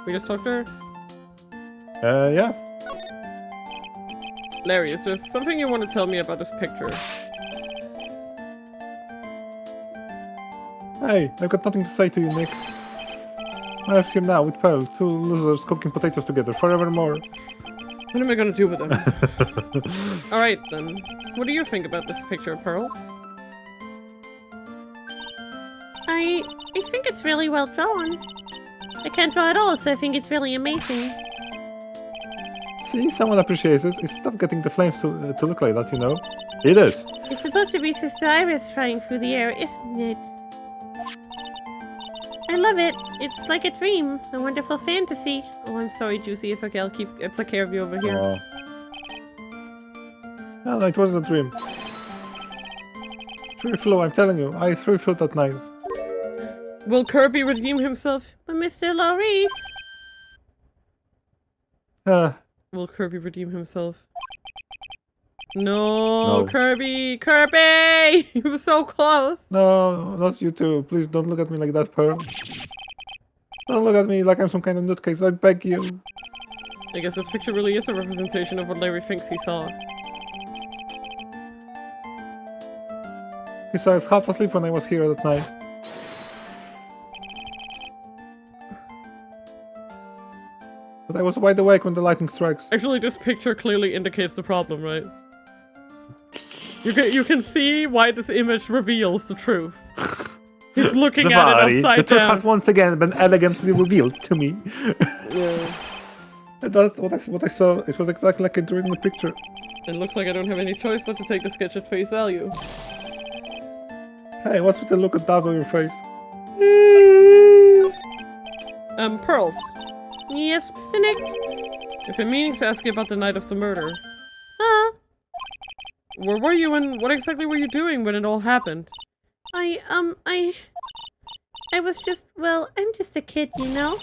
We just talked to her? Yeah. Larry, is there something you want to tell me about this picture? Hey, I've got nothing to say to you, Nick. I have here now with Pearl, two losers cooking potatoes together forevermore. What am I gonna do with them? Alright then. What do you think about this picture of Pearls? I think it's really well drawn. I can't draw at all, so I think it's really amazing. See, someone appreciates it. It's tough getting the flames to look like that, you know? It is. It's supposed to be Sister Iris flying through the air, isn't it? I love it. It's like a dream, a wonderful fantasy. Oh, I'm sorry, Juicy. It's okay. I'll take care of you over here. Oh. No, it wasn't a dream. True flew, I'm telling you. I threw flew that night. Will Kirby redeem himself? But Mr. Larice... Will Kirby redeem himself? No, No. Kirby! Kirby! He was so close! No, not you too. Please don't look at me like that, Pearl. Don't look at me like I'm some kind of nutcase. I beg you. I guess this picture really is a representation of what Larry thinks he saw. He saw I was half asleep when I was here that night. But I was wide awake when the lightning strikes. Actually, this picture clearly indicates the problem, right? You can see why this image reveals the truth. He's looking at it upside the truth down. has once again been elegantly revealed to me. Yeah. And that's what I saw. It was exactly like I drew in the picture. It looks like I don't have any choice but to take the sketch at face value. Hey, what's with the look of doubt on your face? Pearls. Yes, Mr. Nick? I've been meaning to ask you about the night of the murder. Huh? Where were you and what exactly were you doing when it all happened? I was just, well, I'm just a kid, you know?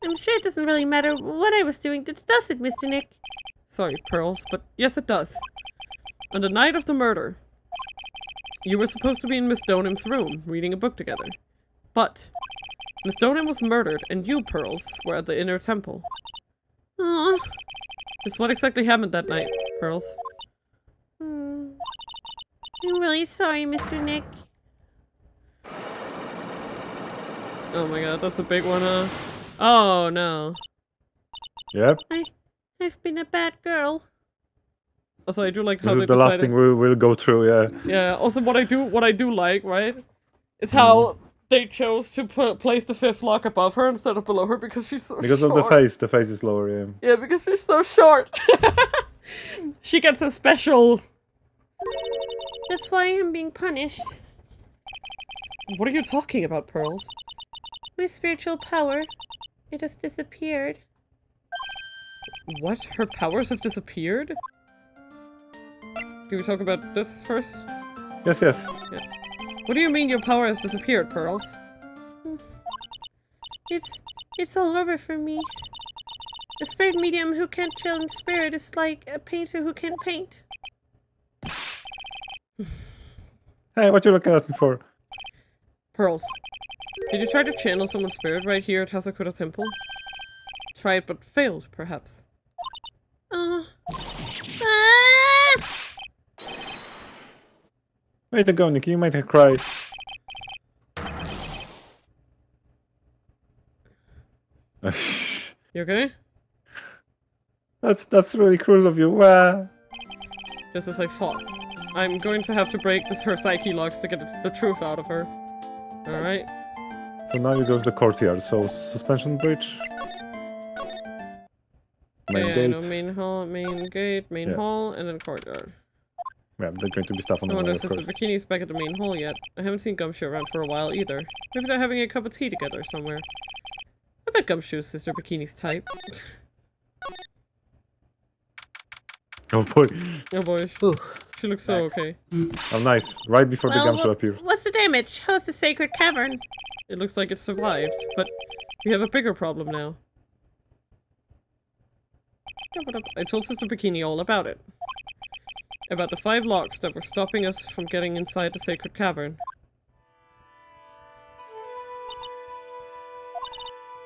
I'm sure it doesn't really matter what I was doing, does it, Mr. Nick? Sorry, Pearls, but yes it does. On the night of the murder, you were supposed to be in Miss Donham's room, reading a book together. But Miss Donham was murdered, and you, Pearls, were at the inner temple. Aw. Just what exactly happened that night, Pearls? I'm really sorry, Mr. Nick. Oh my god, that's a big one, huh? Oh no. Yep. I've been a bad girl. Also, I do like how This they is the last decided... thing we'll go through, yeah. Yeah, also what I do like, right? Is how they chose to place the fifth lock above her instead of below her because she's so Because short. of the face is lower, yeah. Yeah, because she's so short. She gets a special... That's why I'm being punished. What are you talking about, Pearls? My spiritual power. It has disappeared. What? Her powers have disappeared? Can we talk about this first? Yes, yes. Yeah. What do you mean your power has disappeared, Pearls? It's all over for me. A spirit medium who can't chill in spirit is like a painter who can't paint. Hey, what you looking at me for? Pearls. Did you try to channel someone's spirit right here at Hasakura Temple? Try it, but failed, perhaps. Ah! Way to go, Nikki. You might have cried. You okay? That's really cruel of you. Just as I thought. I'm going to have to break her psyche locks to get the truth out of her. Alright? So now you go to the courtyard. So suspension bridge. Main yeah, gate. no, main hall, main gate, main hall, and then courtyard. Yeah, there's going to be stuff on the No way, wonder of Sister course. Bikini's back at the main hall yet. I haven't seen Gumshoe around for a while either. Maybe they're having a cup of tea together somewhere. I bet Gumshoe's Sister Bikini's type. Oh boy. Oh boy, she looks so okay. Oh nice. Right before the gumshoe appears. What's the damage? How's the sacred cavern? It looks like it survived, but we have a bigger problem now. I told Sister Bikini all about it. About the 5 locks that were stopping us from getting inside the sacred cavern.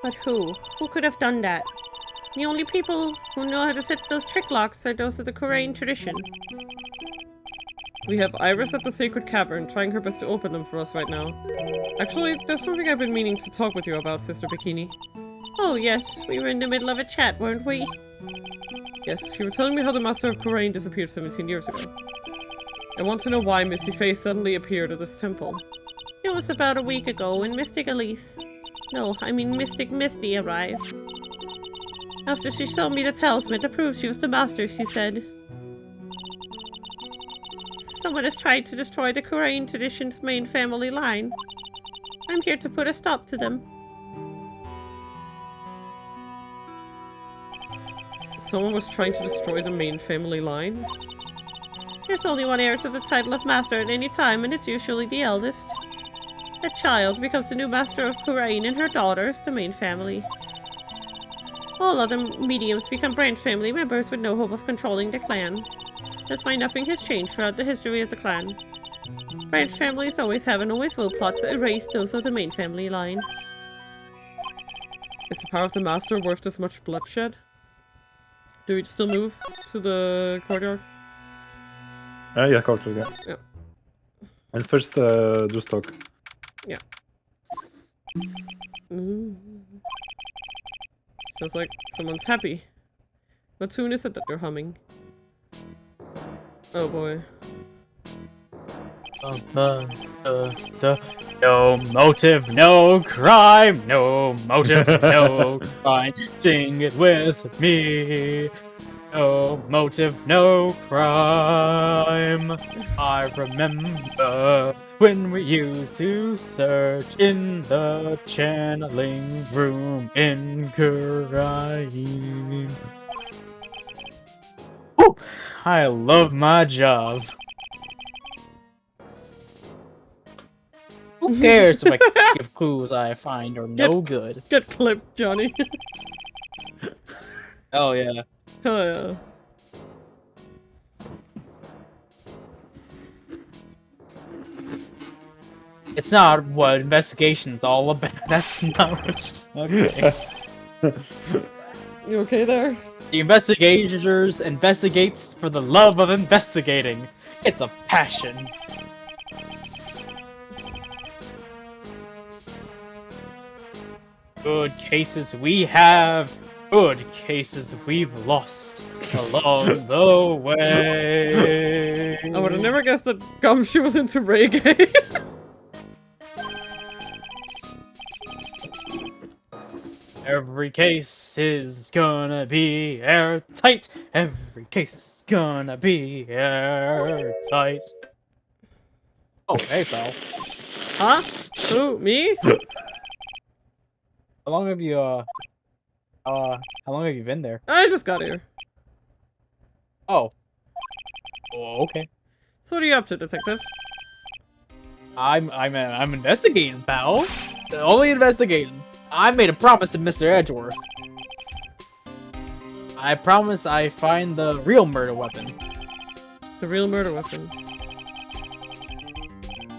But who? Who could have done that? The only people who know how to set those trick locks are those of the Korean tradition. We have Iris at the sacred cavern, trying her best to open them for us right now. Actually, there's something I've been meaning to talk with you about, Sister Bikini. Oh yes, we were in the middle of a chat, weren't we? Yes, you were telling me how the Master of Korean disappeared 17 years ago. I want to know why Misty Face suddenly appeared at this temple. It was about a week ago when Mystic Elise... No, I mean Mystic Misty arrived. After she showed me the talisman to prove she was the master, she said... Someone has tried to destroy the Korean tradition's main family line. I'm here to put a stop to them. Someone was trying to destroy the main family line? There's only one heir to the title of master at any time, and it's usually the eldest. A child becomes the new master of Korean, and her daughter is the main family. All other mediums become branch family members with no hope of controlling the clan. That's why nothing has changed throughout the history of the clan. Branch families always have and always will plot to erase those of the main family line. Is the power of the master worth this much bloodshed? Do we still move to the courtyard? Yeah, courtyard, yeah. And first, just talk. Yeah. Sounds like someone's happy. What tune is it that you're humming? Oh boy. No motive, no crime. No motive, no crime. Sing it with me. No motive, no crime. I remember when we used to search in the channeling room in Korean. Woo! I love my job. Who cares if I give clues I find are no good? Get clipped, Johnny. Oh yeah. Oh yeah. It's not what investigation's all about. That's not what... Okay. You okay there? The investigators investigates for the love of investigating. It's a passion. Good cases we have, good cases we've lost along the way. I would have never guessed that Gumshoe was into reggae. Every case is gonna be airtight. Every case is gonna be airtight. Oh, hey, pal. Huh? Who? Me? How long have you, How long have you been there? I just got here. Oh. Oh, okay. So what are you up to, detective? I'm investigating, pal. Only investigating. I made a promise to Mr. Edgeworth. I promise I find the real murder weapon. The real murder weapon.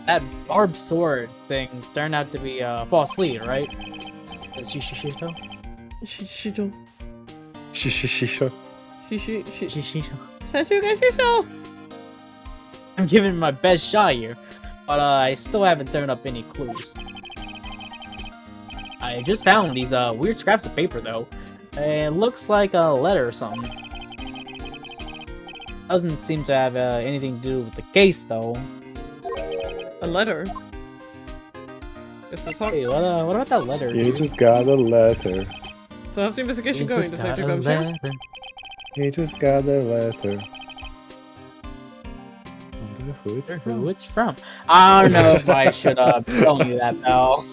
That barbed sword thing turned out to be a false lead, right? Shishito? Shisho. Shisho. Shishito. Shisho. I'm giving it my best shot here, but I still haven't turned up any clues. I just found these weird scraps of paper though. It looks like a letter or something. Doesn't seem to have anything to do with the case though. A letter? Guess we'll talk. Hey, what about that letter? You dude? just got a letter. So how's the investigation You going, just Detective got a Gumshoe? letter. You just got a letter. Wonder who it's Who from. it's from. I don't know if I should be telling you that, pal.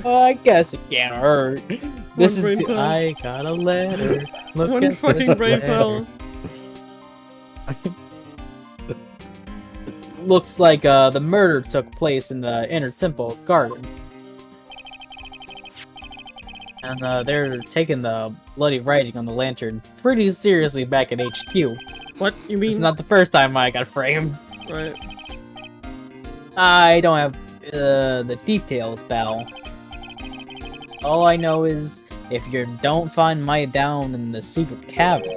Well, I guess it can't hurt. This brain is cell. I got a letter. Look One at fucking this brain letter. cell. Looks like the murder took place in the inner temple garden. And they're taking the bloody writing on the lantern pretty seriously back at HQ. What? You mean? This is not the first time I got framed. Right. I don't have the details, pal. All I know is if you don't find Maya down in the secret cavern,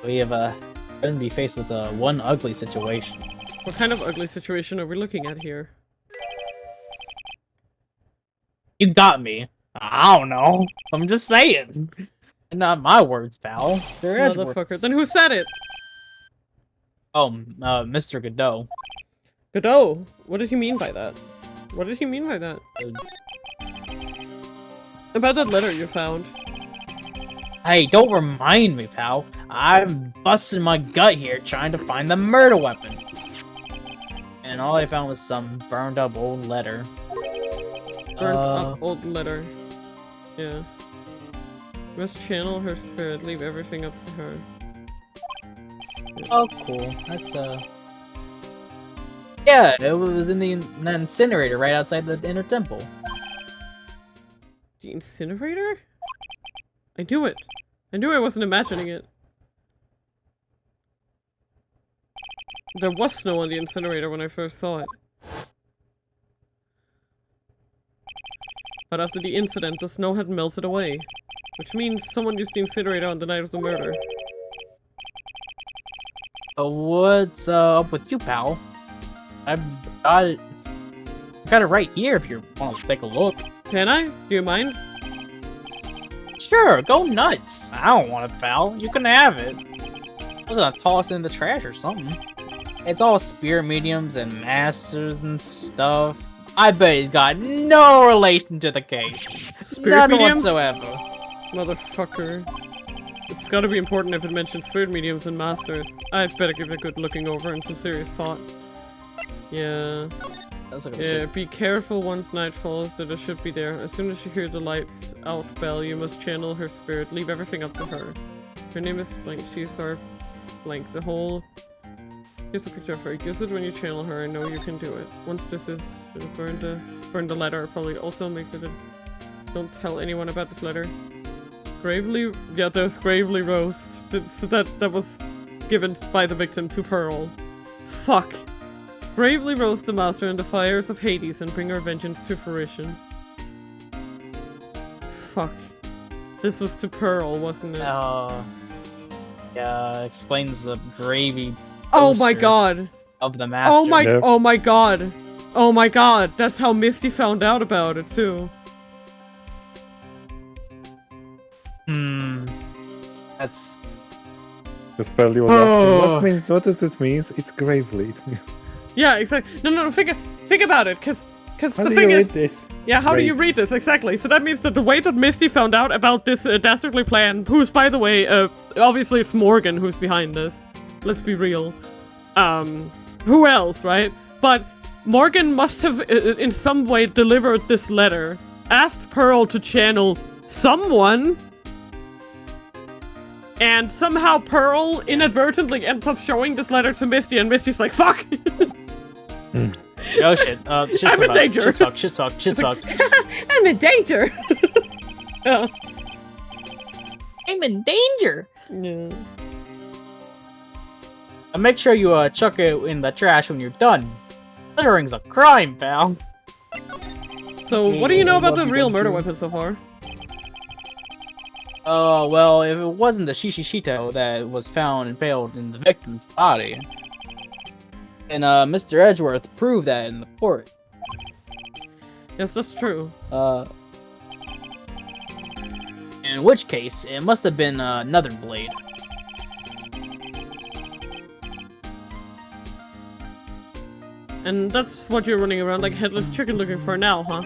we have going to be faced with one ugly situation. What kind of ugly situation are we looking at here? You got me. I don't know. I'm just saying. Not my words, pal. They're Motherfucker. Edgeworth's. Then who said it? Oh, Mr. Godot. Godot. What did he mean by that? What did he mean by that? About that letter you found. Hey, don't remind me, pal. I'm busting my gut here trying to find the murder weapon. And all I found was some burned up old letter. Burned up old letter. Yeah. Must channel her spirit, leave everything up to her. Oh, cool. That's, yeah, it was in the incinerator right outside the inner temple. The incinerator? I knew it. I knew I wasn't imagining it. There was snow on the incinerator when I first saw it. But after the incident, the snow had melted away. Which means someone used the incinerator on the night of the murder. What's up with you, pal? I've got it. I got it right here if you want to take a look. Can I? Do you mind? Sure, go nuts. I don't want it, pal. You can have it. I was gonna toss it in the trash or something. It's all spirit mediums and masters and stuff. I bet he's got no relation to the case. Spirit None mediums? whatsoever. Motherfucker. It's gotta be important if it mentions spirit mediums and masters. I'd better give it a good looking over and some serious thought. Yeah. That's like Yeah, be careful once night falls that it should be there. As soon as you hear the lights out bell, you must channel her spirit. Leave everything up to her. Her name is blank. She's our blank. The whole... Here's a picture of her. Use it when you channel her. I know you can do it. Once this is... burn the letter. Probably also make it a... Don't tell anyone about this letter. Gravely... Yeah, there's Gravely Roast. So that was given by the victim to Pearl. Fuck. Bravely roast the master in the fires of Hades and bring our vengeance to fruition. Fuck. This was to Pearl, wasn't it? Yeah, explains the gravy Oh my poster god! of the master. Oh my- Yeah. Oh my god! Oh my god! That's how Misty found out about it too. That's... Because Pearly was asking, what does this mean? It's gravely. Yeah, exactly. No, think about it, cause How the do thing you is... read this? Yeah, how do you Grave. read this? Exactly. So that means that the way that Misty found out about this dastardly plan, who's, by the way, obviously it's Morgan who's behind this. Let's be real. Who else, right? But Morgan must have, in some way, delivered this letter, asked Pearl to channel someone, and somehow Pearl inadvertently ends up showing this letter to Misty, and Misty's like, fuck! Oh shit. Shit's I'm in danger. Shit's fucked. Shit's fucked. Shit's fucked. I'm in danger! Yeah. I'm in danger. Yeah. And make sure you chuck it in the trash when you're done. Littering's a crime, pal. So, what do you know about the Love you, real love murder you. weapon so far? Oh, well, if it wasn't the Shishishito that was found impaled in the victim's body, then Mr. Edgeworth proved that in the court. Yes, that's true. In which case, it must have been another blade. And that's what you're running around like headless chicken looking for now, huh?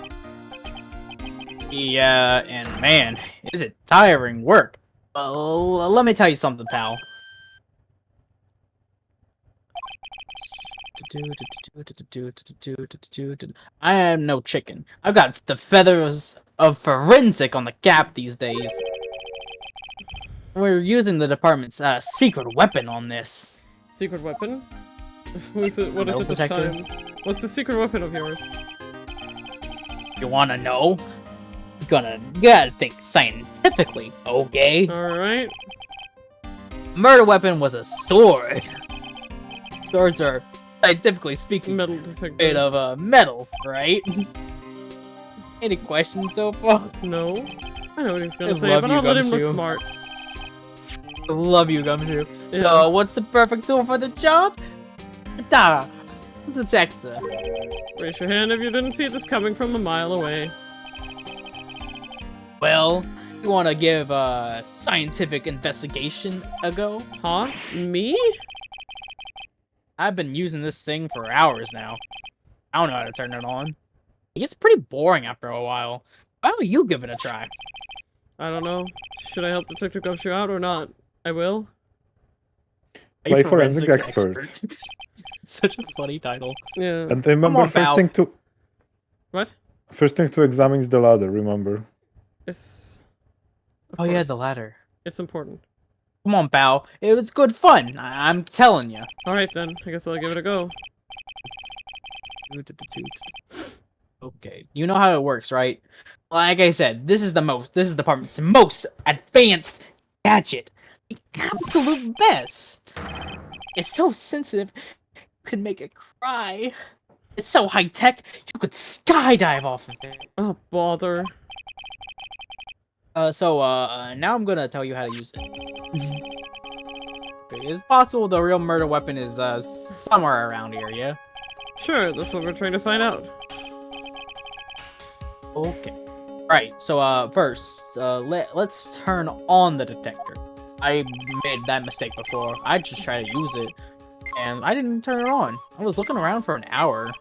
Yeah, and man, is it tiring work. Let me tell you something, pal. I am no chicken. I've got the feathers of forensic on the cap these days. We're using the department's secret weapon on this. Secret weapon? What is it Metal this detector? time? What's the secret weapon of yours? You wanna know? You gotta think scientifically, okay? Alright. Murder weapon was a sword. Swords are, scientifically speaking, Metal detector. made of metal, right? Any questions so far? No. I know what he's gonna I say, love but you, I'll let him look Gumshoe. smart. I love you, Gumshoe. Yeah. So, what's the perfect tool for the job? Da, detector. Raise your hand if you didn't see this coming from a mile away. Well, you wanna give a scientific investigation a go? Huh? Me? I've been using this thing for hours now. I don't know how to turn it on. It gets pretty boring after a while. Why don't you give it a try? I don't know. Should I help Detective Gumshoe out or not? I will. A Play forensic forensics expert. Such a funny title. Yeah. And remember, on, pal. What? first thing to examine is the ladder. Remember. It's... of Oh yeah, course. the ladder. It's important. Come on, pal. It was good fun. I'm telling you. Alright then, I guess I'll give it a go. Okay, you know how it works, right? Like I said, this is the department's most advanced gadget. The absolute best. It's so sensitive, you could make it cry. It's so high tech, you could skydive off of it. Oh, bother. Now I'm gonna tell you how to use it. Okay, it's possible the real murder weapon is somewhere around here, yeah? Sure, that's what we're trying to find out. Okay. Right, so first, let's turn on the detector. I made that mistake before. I just tried to use it, and I didn't turn it on. I was looking around for an hour.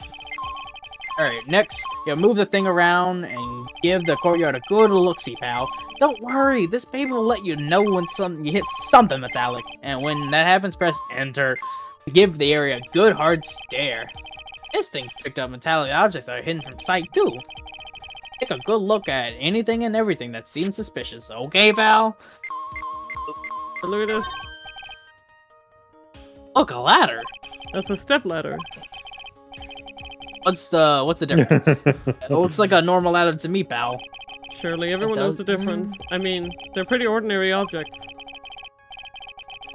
Alright, next, you move the thing around and give the courtyard a good look-see, pal. Don't worry, this paper will let you know when you hit something metallic. And when that happens, press enter. Give the area a good hard stare. This thing's picked up metallic objects that are hidden from sight, too. Take a good look at anything and everything that seems suspicious, okay, pal? Look at this. Look, a ladder. That's a step ladder. What's the difference? It looks like a normal ladder to me, pal. Surely everyone knows the difference. I mean, they're pretty ordinary objects.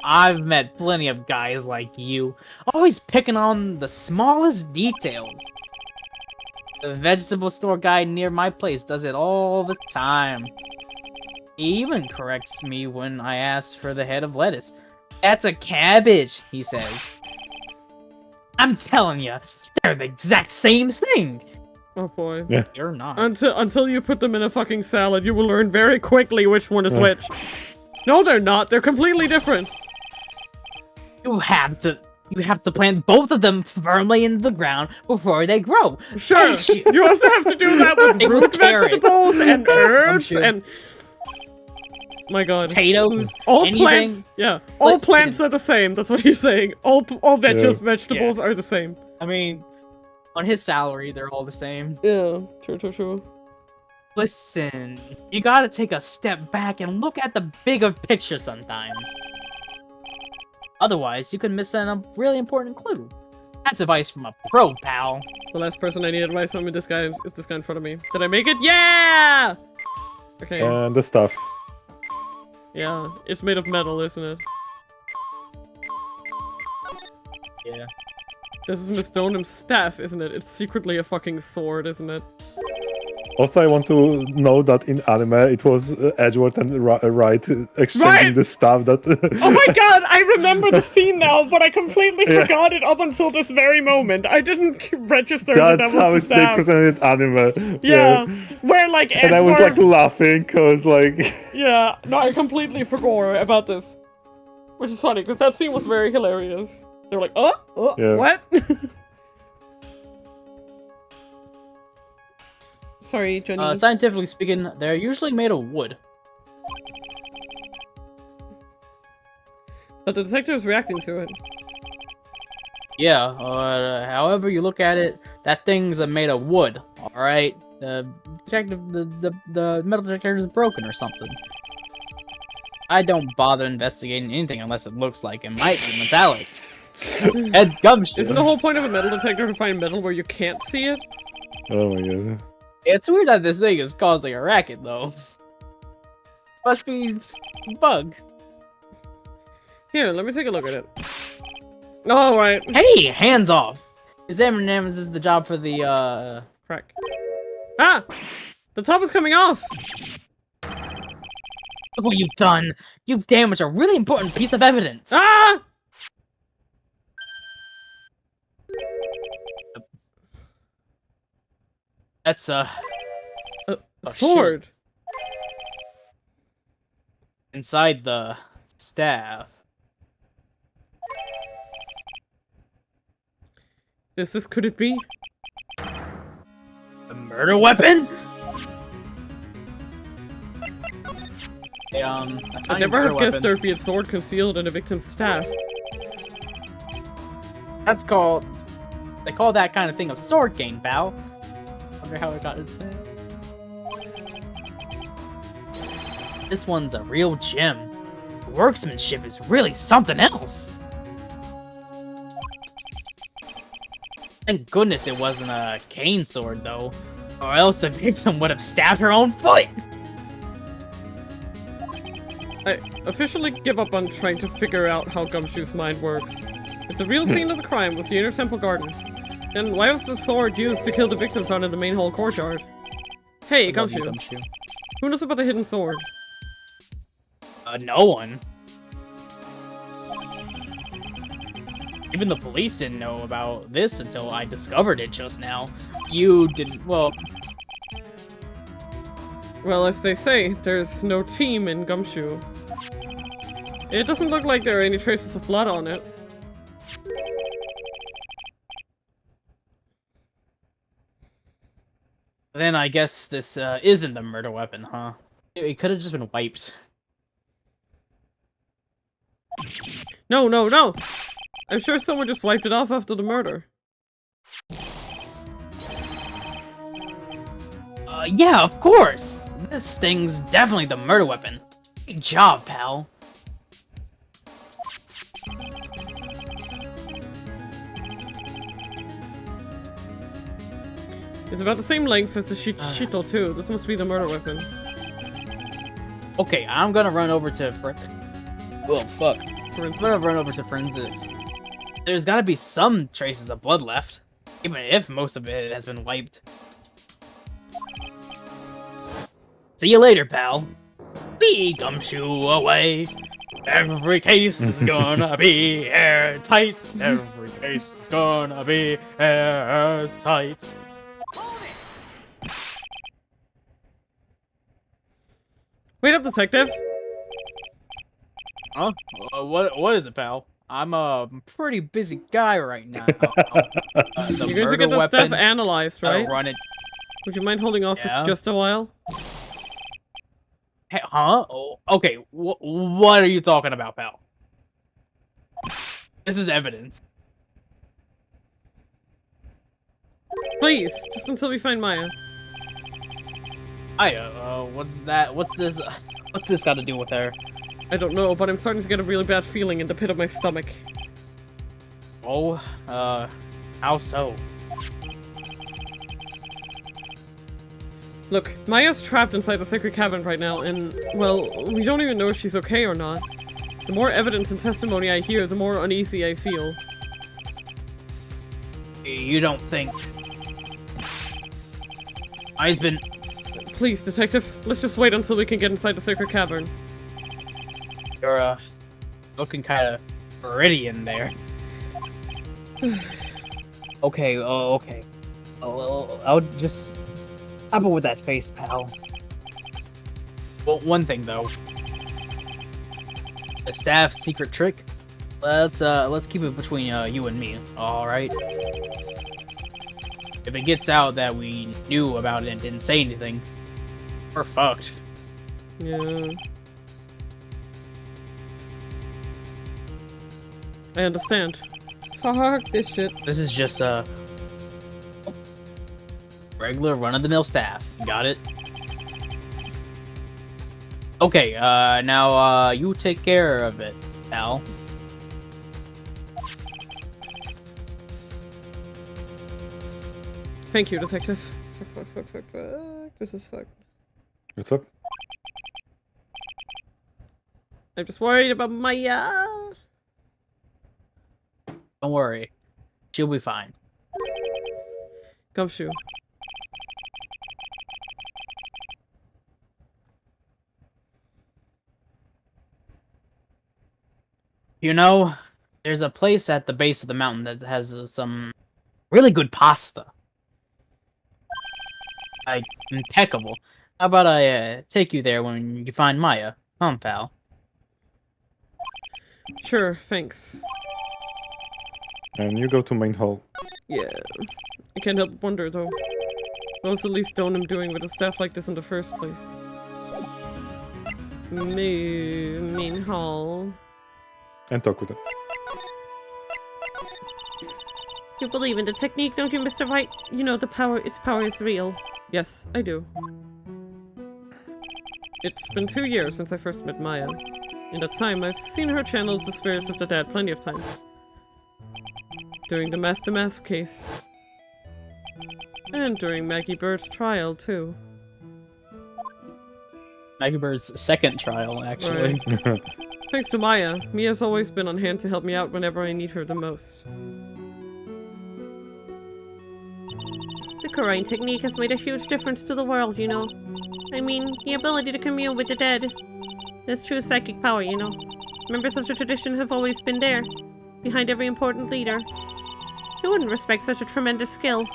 I've met plenty of guys like you, always picking on the smallest details. The vegetable store guy near my place does it all the time. He even corrects me when I ask for the head of lettuce. That's a cabbage, he says. I'm telling you, they're the exact same thing. Oh boy. Yeah. You're not. Until you put them in a fucking salad, you will learn very quickly which one is which. No, they're not. They're completely different. You have to plant both of them firmly into the ground before they grow. Sure. You also have to do that with Same with root carrot. vegetables and herbs sure. and... My god. Potatoes, All anything. plants, yeah. All Let's plants are the same. That's what he's saying. All vegetables Yeah. are the same. I mean, on his salary, they're all the same. Yeah. True. Listen, you gotta take a step back and look at the bigger picture sometimes. Otherwise, you could miss a really important clue. That's advice from a pro, pal. The last person I need advice from is this guy in front of me. Did I make it? Yeah! Okay. And the stuff. Yeah, it's made of metal, isn't it? Yeah. This is Miss Donham's staff, isn't it? It's secretly a fucking sword, isn't it? Also, I want to know that in anime it was Edgeworth and Wright exchanging the stuff that... Oh my god, I remember the scene now, but I completely forgot it up until this very moment. I didn't register that That's was how the they staff. presented anime. Yeah, where like And I was like Edward... laughing, cause like... Yeah, no, I completely forgot about this. Which is funny, because that scene was very hilarious. They were like, Yeah. what? Sorry, Johnny. Scientifically speaking, they're usually made of wood. But the detector is reacting to it. Yeah, however you look at it, that thing's made of wood, alright? The metal detector is broken or something. I don't bother investigating anything unless it looks like it might be metallic. Head gumshoe. Isn't the whole point of a metal detector to find metal where you can't see it? Oh my god. It's weird that this thing is causing a racket, though. Must be a bug. Here, let me take a look at it. Oh, right. Hey, hands off! Examiners is the job for the, Crack. Ah! The top is coming off! Look what you've done! You've damaged a really important piece of evidence! Ah! That's, A oh, sword! shit. Inside the staff. Could it be? A murder weapon? Hey, I'd never have guessed there'd be a sword concealed in a victim's staff. That's called... They call that kind of thing a sword game, pal. Wonder how it got its name. This one's a real gem. The workmanship is really something else. Thank goodness it wasn't a cane sword, though. Or else the victim would have stabbed her own foot! I officially give up on trying to figure out how Gumshoe's mind works. If the real scene of the crime was the inner temple garden, then why was the sword used to kill the victim found in the main hall courtyard? Hey, Gumshoe. Who knows about the hidden sword? No one. Even the police didn't know about this until I discovered it just now. You didn't, well... Well, as they say, there's no team in Gumshoe. It doesn't look like there are any traces of blood on it. Then I guess this isn't the murder weapon, huh? It could have just been wiped. No, no, no! I'm sure someone just wiped it off after the murder. Yeah, of course! This thing's definitely the murder weapon. Good job, pal. It's about the same length as the Shito too. This must be the murder weapon. Okay, I'm gonna run over to oh, fuck. I'm gonna run over to forensics. There's gotta be some traces of blood left. Even if most of it has been wiped. See you later, pal. Be Gumshoe away. Every case is gonna be airtight. Every case is gonna be airtight. Wait up, detective! Huh? What is it, pal? I'm a pretty busy guy right now. You're going to get the stuff analyzed, right? Run it. Would you mind holding off for just a while? Hey, huh? Oh, okay, what are you talking about, pal? This is evidence. Please, just until we find Maya. What's that? What's this? What's this got to do with her? I don't know, but I'm starting to get a really bad feeling in the pit of my stomach. Oh, how so? Look, Maya's trapped inside the sacred cavern right now, and, well, we don't even know if she's okay or not. The more evidence and testimony I hear, the more uneasy I feel. You don't think... I've been... Please, Detective, let's just wait until we can get inside the sacred cavern. You're, looking kinda pretty in there. Okay, okay. I'll just... How about with that face, pal? Well, one thing, though. The staff's secret trick? Let's keep it between, you and me, alright? If it gets out that we knew about it and didn't say anything, we're fucked. Yeah. I understand. Fuck this shit. This is just, regular run-of-the-mill staff. Got it? Okay, now, you take care of it, pal. Thank you, Detective. Fuck. This is fucked. What's up? I'm just worried about Maya. Don't worry. She'll be fine. Gumshoe. You know, there's a place at the base of the mountain that has some really good pasta. Like, impeccable. How about I take you there when you find Maya? Huh, pal? Sure, thanks. And you go to main hall. Yeah. I can't help but wonder, though. What's at least known him doing with a staff like this in the first place? Main hall. And talk with it. You believe in the technique, don't you, Mr. White? You know its power is real. Yes, I do. It's been 2 years since I first met Maya. In that time, I've seen her channel the spirits of the dead plenty of times. During the mask case. And during Maggie Bird's trial, too. Maggie Bird's second trial, actually. Right. Thanks to Maya, Mia's always been on hand to help me out whenever I need her the most. The Korean technique has made a huge difference to the world, you know. I mean, the ability to commune with the dead. That's true psychic power, you know. Members of the tradition have always been there, behind every important leader. Who wouldn't respect such a tremendous skill?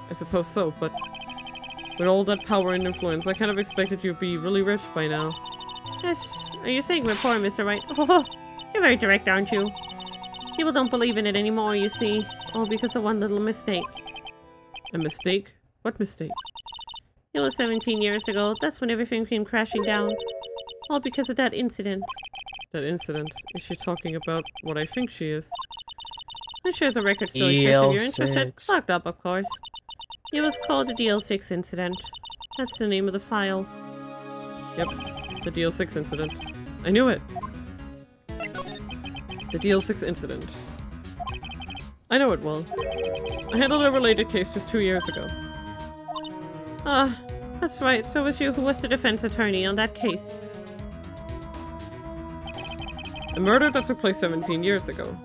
I suppose so, but with all that power and influence, I kind of expected you'd be really rich by now. Yes, are you saying we're poor, Mr. White? Oh, you're very direct, aren't you? People don't believe in it anymore, you see. All because of one little mistake. A mistake? What mistake? It was 17 years ago. That's when everything came crashing down. All because of that incident. That incident? Is she talking about what I think she is? I'm sure the record still exists if you're interested. EL6. Locked up, of course. It was called the DL6 incident. That's the name of the file. Yep, the DL6 incident. I knew it! The DL6 incident. I know it well. I handled a related case just 2 years ago. Ah, that's right. So it was you who was the defense attorney on that case. A murder that took place 17 years ago.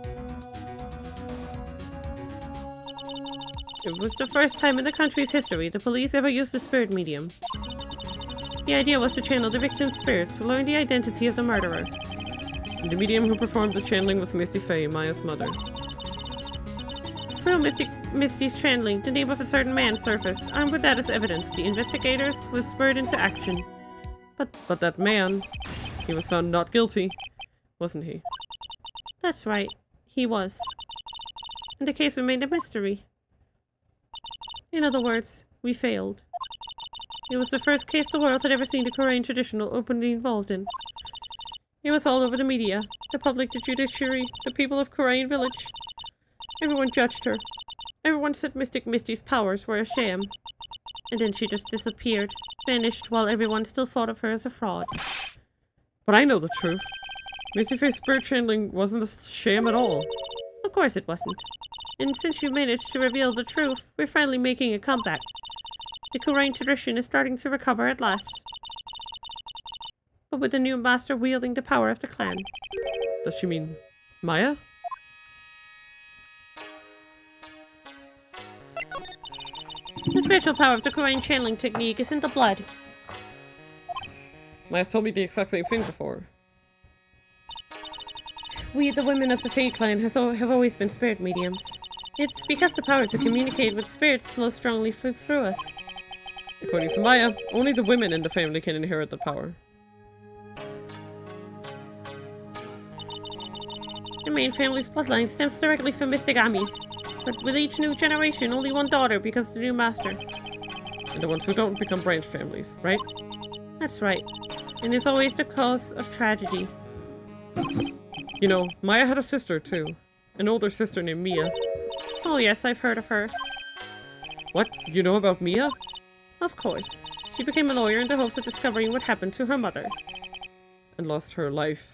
It was the first time in the country's history the police ever used a spirit medium. The idea was to channel the victim's spirits to learn the identity of the murderer. And the medium who performed the channeling was Misty Faye, Maya's mother. Through Misty's channeling, the name of a certain man surfaced. Armed with that as evidence, the investigators were spurred into action. But that man, he was found not guilty, wasn't he? That's right, he was. And the case remained a mystery. In other words, we failed. It was the first case the world had ever seen the Korean traditional openly involved in. It was all over the media, the public, the judiciary, the people of Korean village. Everyone judged her. Everyone said Mystic Misty's powers were a sham. And then she just disappeared. vanished while everyone still thought of her as a fraud. But I know the truth. Misty Faye's spirit channeling wasn't a sham at all. Of course it wasn't. And since you managed to reveal the truth, we're finally making a comeback. The Kurain tradition is starting to recover at last. But with the new master wielding the power of the clan. Does she mean Maya? The spiritual power of the Kurain channeling technique is in the blood. Maya's told me the exact same thing before. We, the women of the Fae clan, have always been spirit mediums. It's because the power to communicate with spirits flows strongly through us. According to Maya, only the women in the family can inherit the power. The main family's bloodline stems directly from Mystic Ami. But with each new generation, only one daughter becomes the new master. And the ones who don't become branch families, right? That's right. And it's always the cause of tragedy. You know, Maya had a sister too. An older sister named Mia. Oh yes, I've heard of her. What? You know about Mia? Of course. She became a lawyer in the hopes of discovering what happened to her mother. And lost her life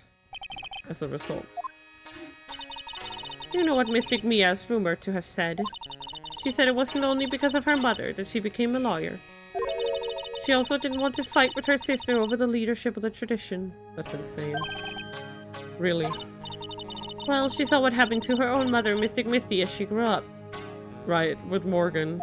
as a result. You know what Mystic Mia is rumored to have said. She said it wasn't only because of her mother that she became a lawyer. She also didn't want to fight with her sister over the leadership of the tradition. That's insane. Really? Well, she saw what happened to her own mother, Mystic Misty, as she grew up. Right, with Morgan.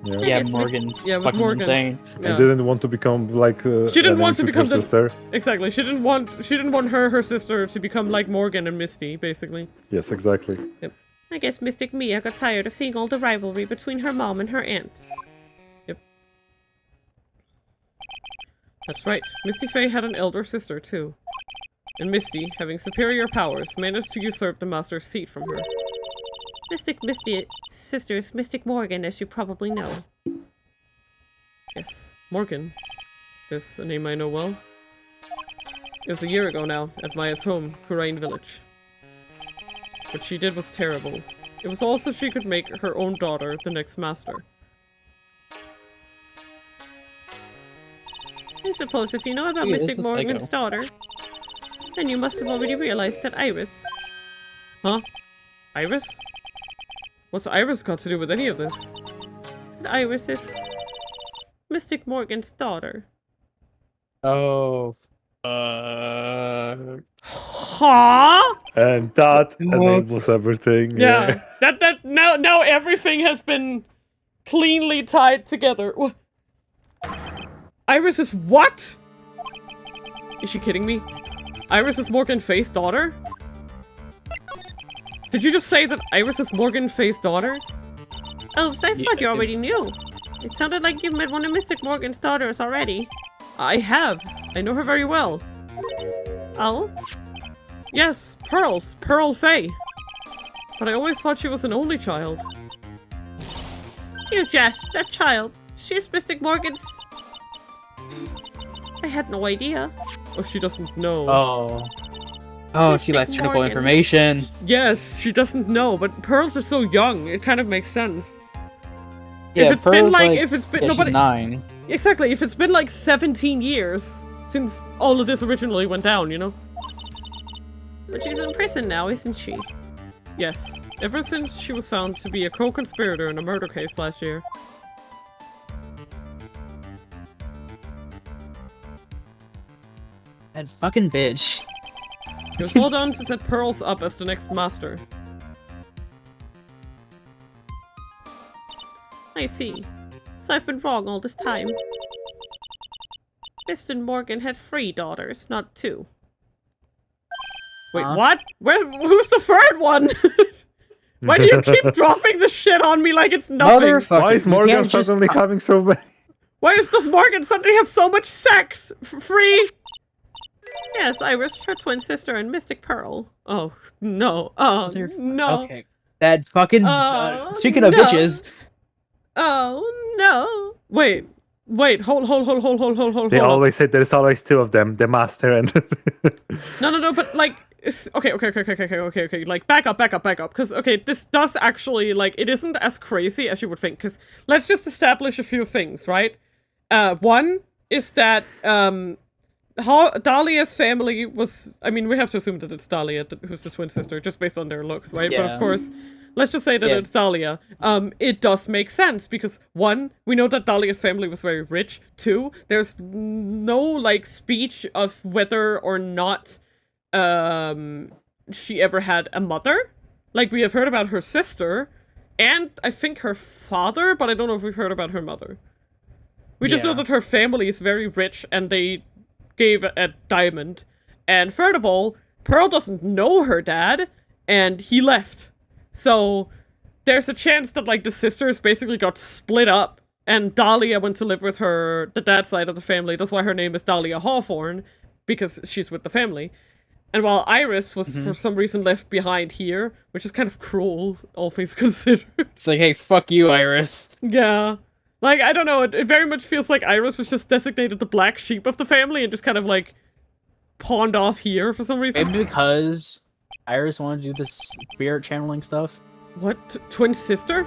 Yeah, Yeah, guess Morgan's yeah, with fucking Morgan. insane. I Yeah. didn't want to become like. She didn't want to become her the sister. Exactly. She didn't want her sister to become like Morgan and Misty, basically. Yes, exactly. I guess Mystic Mia got tired of seeing all the rivalry between her mom and her aunt. That's right. Misty Faye had an elder sister too. And Misty, having superior powers, managed to usurp the master's seat from her. Mystic Misty's sister is Mystic Morgan, as you probably know. Yes, Morgan. Is a name I know well. It was a year ago now, at Maya's home, Kurain village. What she did was terrible. It was all so she could make her own daughter the next master. I suppose if you know about Yeah, this Mystic is psycho. Morgan's daughter, then you must have already realized that Iris... Huh? Iris? What's Iris got to do with any of this? Iris is... Mystic Morgan's daughter. Oh. Huh? And that enables everything. Yeah. That now everything has been cleanly tied together. Iris is what? Is she kidding me? Iris is Morgan Faye's daughter? Did you just say that Iris is Morgan Faye's daughter? Oh, so I thought you already knew. It sounded like you met one of Mystic Morgan's daughters already. I have. I know her very well. Oh? Yes, Pearl Faye. But I always thought she was an only child. You jest. That child. She's Mystic Morgan's... I had no idea. Oh, she doesn't know. Oh. Oh, she lacks critical Morgan. information. Yes, she doesn't know, but Pearl's are so young, it kind of makes sense. Yeah, if it's been Pearl's like, if it's been, yeah, no, she's but 9. exactly, if it's been like 17 years since all of this originally went down, you know? But she's in prison now, isn't she? Yes, ever since she was found to be a co-conspirator in a murder case last year. That fucking bitch. It was all done to set Pearls up as the next master. I see. So I've been wrong all this time. Kristen Morgan had 3 daughters, not 2. Wait, Huh? what? Who's the third one? Why do you keep dropping the shit on me like it's nothing? Motherfucker, Why is you Morgan can't just- suddenly having so many? Why does Morgan suddenly have so much sex? Free? Yes, Iris, her twin sister, and Mystic Pearl. Oh, no. Oh, Motherf- no. Okay. That fucking... Oh, speaking of no. bitches... Oh, no. Wait, hold. They hold on. always say there's always 2 of them, the master and. No, but like, okay. Like, back up. Because, okay, this does actually, like, it isn't as crazy as you would think. Because let's just establish a few things, right? One is that Dahlia's family was. I mean, we have to assume that it's Dahlia who's the twin sister, just based on their looks, right? But of Yeah. course, let's just say that it's Dahlia. It does make sense because one, we know that Dahlia's family was very rich. Two, there's no like speech of whether or not she ever had a mother. Like, we have heard about her sister, and I think her father, but I don't know if we've heard about her mother. We just know that her family is very rich, and they gave a diamond. And third of all, Pearl doesn't know her dad, and he left. So, there's a chance that, like, the sisters basically got split up, and Dahlia went to live with the dad's side of the family. That's why her name is Dahlia Hawthorne, because she's with the family. And while Iris was, for some reason, left behind here, which is kind of cruel, all things considered. It's like, hey, fuck you, Iris. Yeah. Like, I don't know, it very much feels like Iris was just designated the black sheep of the family and just kind of, like, pawned off here for some reason. Maybe because Iris wanted to do this spirit channeling stuff. What? Twin sister?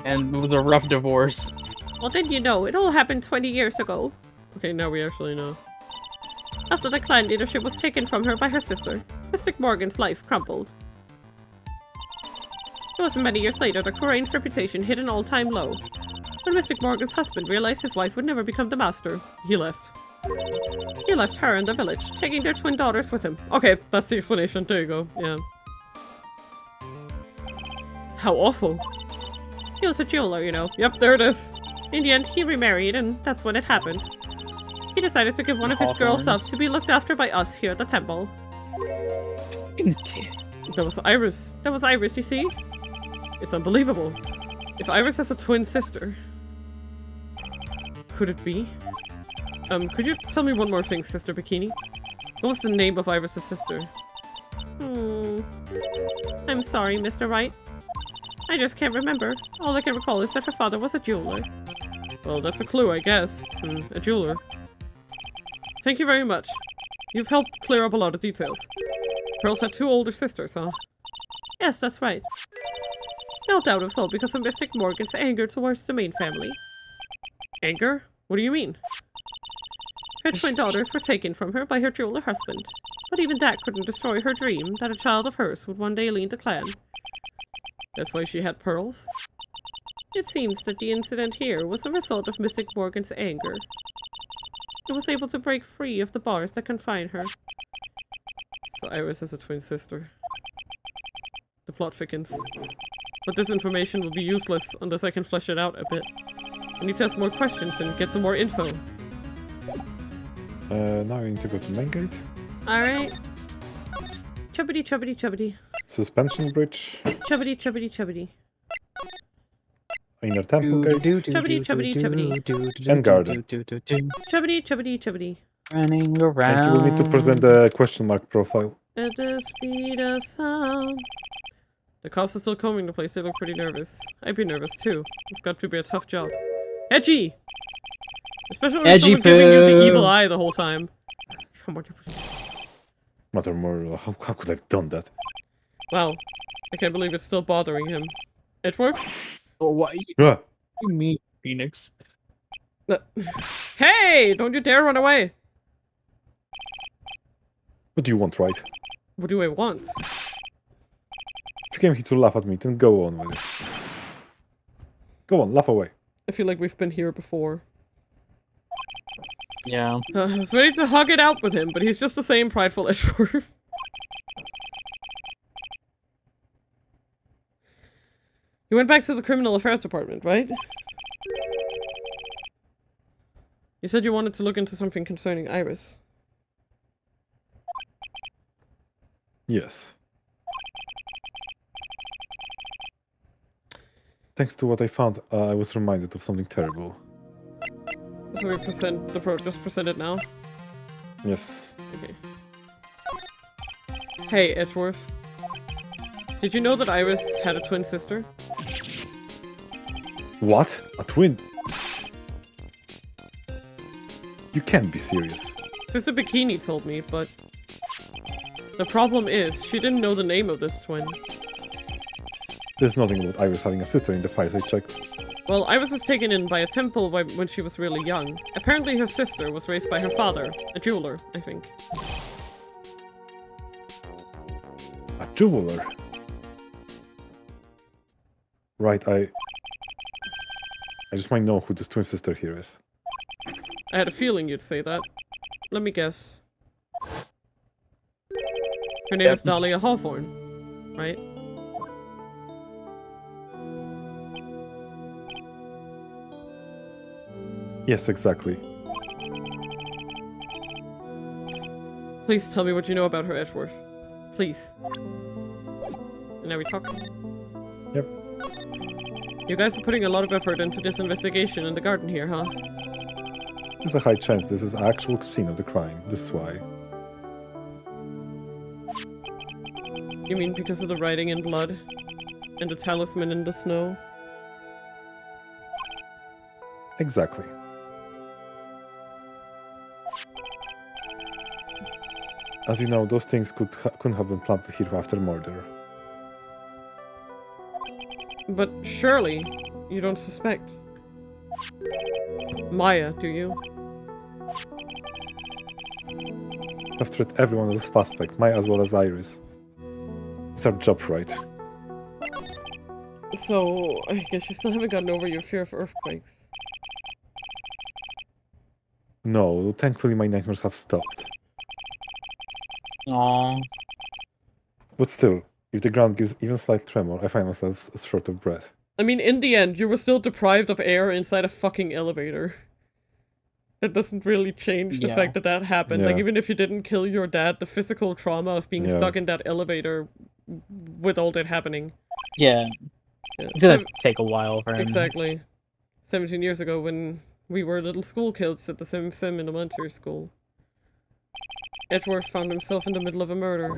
And it was a rough divorce. Well, then you know, it all happened 20 years ago. Okay, now we actually know. After the clan leadership was taken from her by her sister, Mystic Morgan's life crumbled. It wasn't many years later that Coraine's reputation hit an all-time low. When Mystic Morgan's husband realized his wife would never become the master, he left. He left her in the village, taking their twin daughters with him. Okay, that's the explanation. There you go. Yeah. How awful. He was a jeweler, you know. Yep, there it is. In the end, he remarried, and that's when it happened. He decided to give one of his girls up to be looked after by us here at the temple. That was Iris. That was Iris, you see? It's unbelievable. If Iris has a twin sister, could it be? Could you tell me one more thing, Sister Bikini? What was the name of Iris' sister? I'm sorry, Mr. Wright. I just can't remember. All I can recall is that her father was a jeweler. Well, that's a clue, I guess. A jeweler. Thank you very much. You've helped clear up a lot of details. Pearl's had two older sisters, huh? Yes, that's right. No doubt it was all because of Mystic Morgan's anger towards the main family. Anger? What do you mean? Her twin daughters were taken from her by her jeweler husband. But even that couldn't destroy her dream that a child of hers would one day lead the clan. That's why she had pearls? It seems that the incident here was a result of Mystic Morgan's anger. It was able to break free of the bars that confine her. So Iris has a twin sister. The plot thickens. But this information will be useless unless I can flesh it out a bit. I need to ask more questions and get some more info. Now we need to go to main gate. Alright. Chubbity, chubbity, chubbity. Suspension bridge. Chubbity, chubbity, chubbity. Inner temple gate. Chubbity, chubbity, chubbity. And garden. Chubbity, chubbity, chubbity. Running around. And you will need to present the question mark profile. At the speed of sound. The cops are still combing the place. They look pretty nervous. I'd be nervous too. It's got to be a tough job. Edgy! Especially when Edgy someone giving you the poo. evil eye the whole time. Matter more, how could I have done that? Wow. I can't believe it's still bothering him. Edgeworth? Oh, what Ah, you mean, Phoenix? Hey! Don't you dare run away! what do you want, right? What do I want? If you came here to laugh at me, then go on with it. Go on, laugh away. I feel like we've been here before. Yeah. I was ready to hug it out with him, but he's just the same prideful Edgeworth. You went back to the criminal affairs department, right? You said you wanted to look into something concerning Iris. Yes. Thanks to what I found, I was reminded of something terrible. So we present the just present it now? Yes. Okay. Hey, Edgeworth. Did you know that Iris had a twin sister? What? A twin? You can't be serious. Sister Bikini told me, but... The problem is, she didn't know the name of this twin. There's nothing about Iris having a sister in the files I checked. Well, Iris was taken in by a temple when she was really young. Apparently her sister was raised by her father, a jeweler, I think. A jeweler? Right, I just might know who this twin sister here is. I had a feeling you'd say that. Let me guess. Her name is Dahlia Hawthorne, right? Yes, exactly. Please tell me what you know about her, Edgeworth. Please. And now we talk. Yep. You guys are putting a lot of effort into this investigation in the garden here, huh? There's a high chance this is the actual scene of the crime. This is why. You mean because of the writing in blood? And the talisman in the snow? Exactly. As you know, those things couldn't have been planted here after murder. But surely, you don't suspect Maya, do you? I've treated everyone as a suspect, Maya as well as Iris. It's our job, right? So, I guess you still haven't gotten over your fear of earthquakes. No, thankfully my nightmares have stopped. Aww. But still, if the ground gives even slight tremor, I find myself short of breath. I mean, in the end, you were still deprived of air inside a fucking elevator. That doesn't really change the fact that that happened. Yeah. Like, even if you didn't kill your dad, the physical trauma of being stuck in that elevator with all that happening. Yeah. It's gonna take a while for him. Exactly. 17 years ago when we were little school kids at the Sim Elementary School. Edgeworth found himself in the middle of a murder.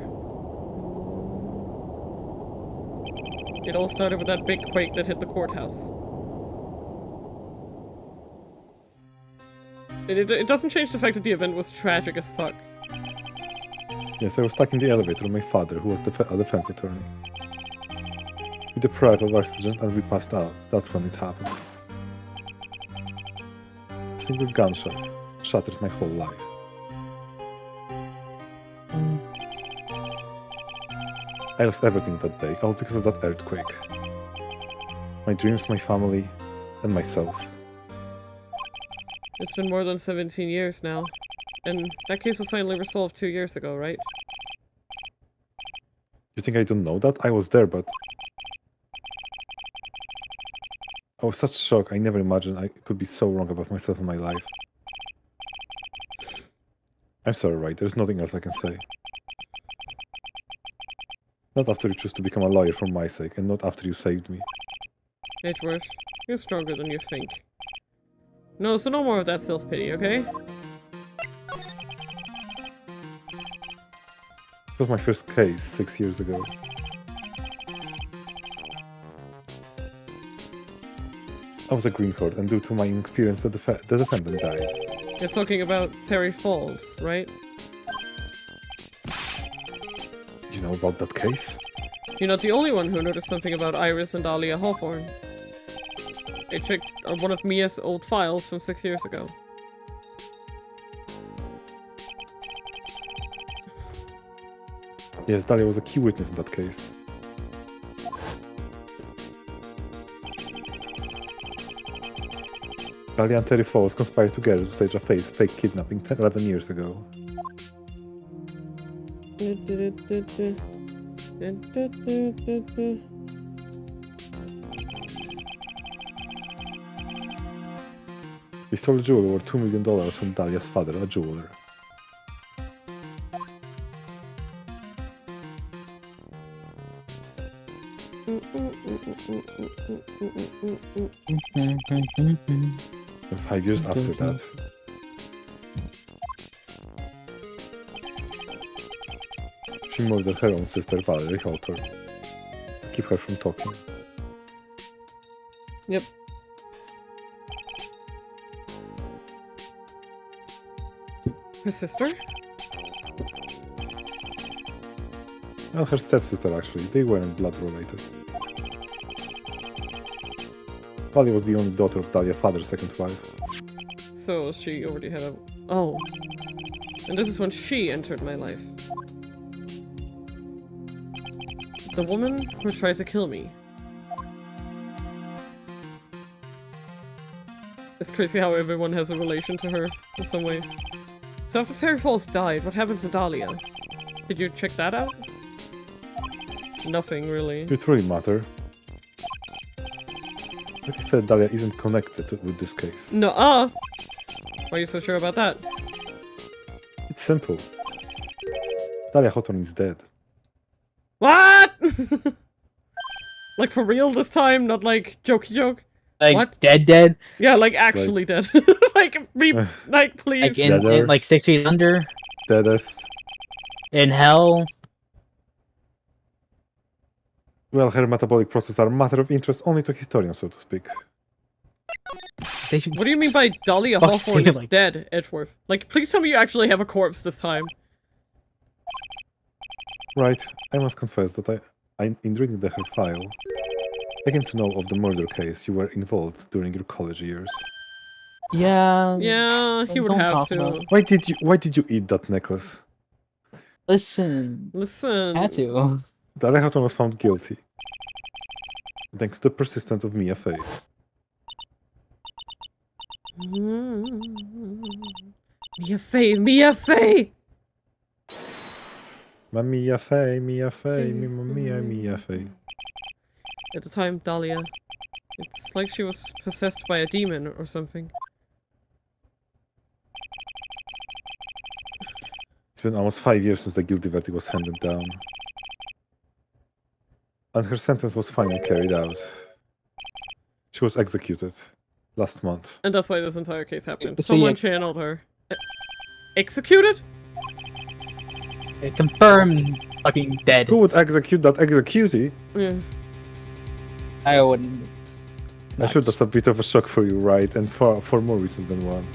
It all started with that big quake that hit the courthouse. It doesn't change the fact that the event was tragic as fuck. Yes, I was stuck in the elevator with my father, who was a defense attorney. We deprived of oxygen and we passed out. That's when it happened. A single gunshot shattered my whole life. I lost everything that day, all because of that earthquake. My dreams, my family, and myself. It's been more than 17 years now. And that case was finally resolved 2 years ago, right? You think I don't know that? I was there, but... I was such shock, I never imagined I could be so wrong about myself and my life. I'm sorry, right? There's nothing else I can say. Not after you choose to become a lawyer for my sake, and not after you saved me. Edgeworth, you're stronger than you think. No, so no more of that self-pity, okay? It was my first case 6 years ago. I was a green card, and due to my inexperience, the defendant died. You're talking about Terry Falls, right? You know about that case? You're not the only one who noticed something about Iris and Dahlia Hawthorne. I checked one of Mia's old files from 6 years ago. Yes, Dahlia was a key witness in that case. Dahlia and Terry Falls conspired together to stage a fake kidnapping 11 years ago. We stole a jewel worth $2 million from Dahlia's father, a jeweler. And 5 years after that, she murdered her own sister Valerie Hawthorne to keep her from talking. Yep. Her sister? Well, her stepsister actually, they weren't blood related. Dahlia was the only daughter of Dahlia's father's second wife. So she already had a... Oh. And this is when she entered my life. The woman who tried to kill me. It's crazy how everyone has a relation to her in some way. So after Terry Falls died, what happened to Dahlia? Did you check that out? Nothing, really. It really matter. Like I said, Dahlia isn't connected with this case. Nuh-uh! Why are you so sure about that? It's simple. Dahlia Hawthorne is dead. What? Like for real this time, not like jokey joke? Like, What? dead? Yeah, like actually dead. Like, like please. Like, in like 6 feet under? Deadest. In hell? Well, her metabolic processes are a matter of interest only to historians, so to speak. What do you mean by Dahlia Fuck, Hawthorne say, is like- dead, Edgeworth? Like, please tell me you actually have a corpse this time. Right, I must confess that in reading her file, I came to know of the murder case you were involved during your college years. Yeah. Yeah, he would Don't have talk to. about it. Why did you eat that necklace? Listen. Listen. Had to. Dahlia Hawthorne was found guilty. Thanks to the persistence of Mia Fey. Mia Fey, Mia Fey! Ma Mia Fey, Mia Fey, Mia Fey. At the time, Dahlia. It's like she was possessed by a demon or something. It's been almost 5 years since the guilty verdict was handed down. And her sentence was finally carried out. She was executed last month. And that's why this entire case happened. So, Someone yeah. channeled her. Executed? Confirmed fucking dead. Who would execute that executee? Yeah. I wouldn't. I'm sure that's a bit of a shock for you, right? And for more reasons than one.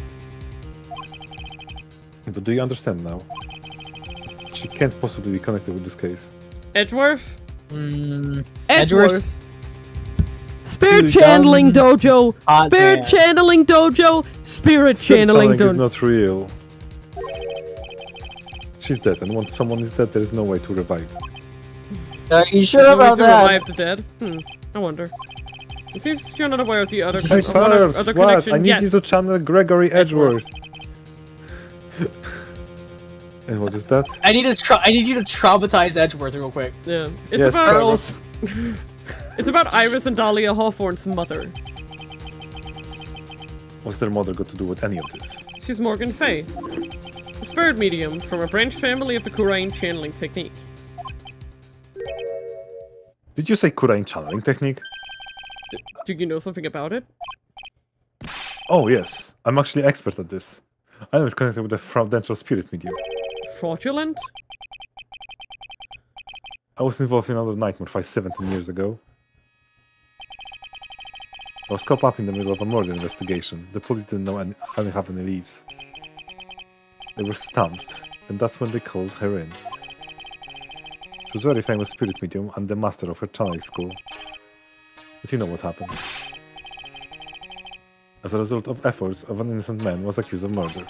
But do you understand now? She can't possibly be connected with this case. Edgeworth? Edgeworth? Spirit Dude, channeling dojo! Hot Spirit damn. channeling dojo! Spirit channeling Channeling is dojo! not real. She's dead, and once someone is dead, there is no way to revive. Are you Is sure there a way about to that? revive the dead? I wonder. It seems you're not aware of the other, Hey, Purse, other what? connection I need yet. you to channel Gregory Edgeworth. And what is that? I need you to traumatize Edgeworth real quick. Yeah. It's Yes, about Girls. it's about Iris and Dahlia Hawthorne's mother. What's their mother got to do with any of this? She's Morgan Fay, a spirit medium from a branch family of the Kurain channeling technique. Did you say Kurain channeling technique? Do you know something about it? Oh yes, I'm actually expert at this. I was connected with a fraudulent spirit medium. Fraudulent? I was involved in another nightmare fight 17 years ago. I was caught up in the middle of a murder investigation. The police didn't know hadn't have any leads. They were stumped, and that's when they called her in. She was a very famous spirit medium and the master of her channeling school. But you know what happened. As a result of efforts of an innocent man was accused of murder.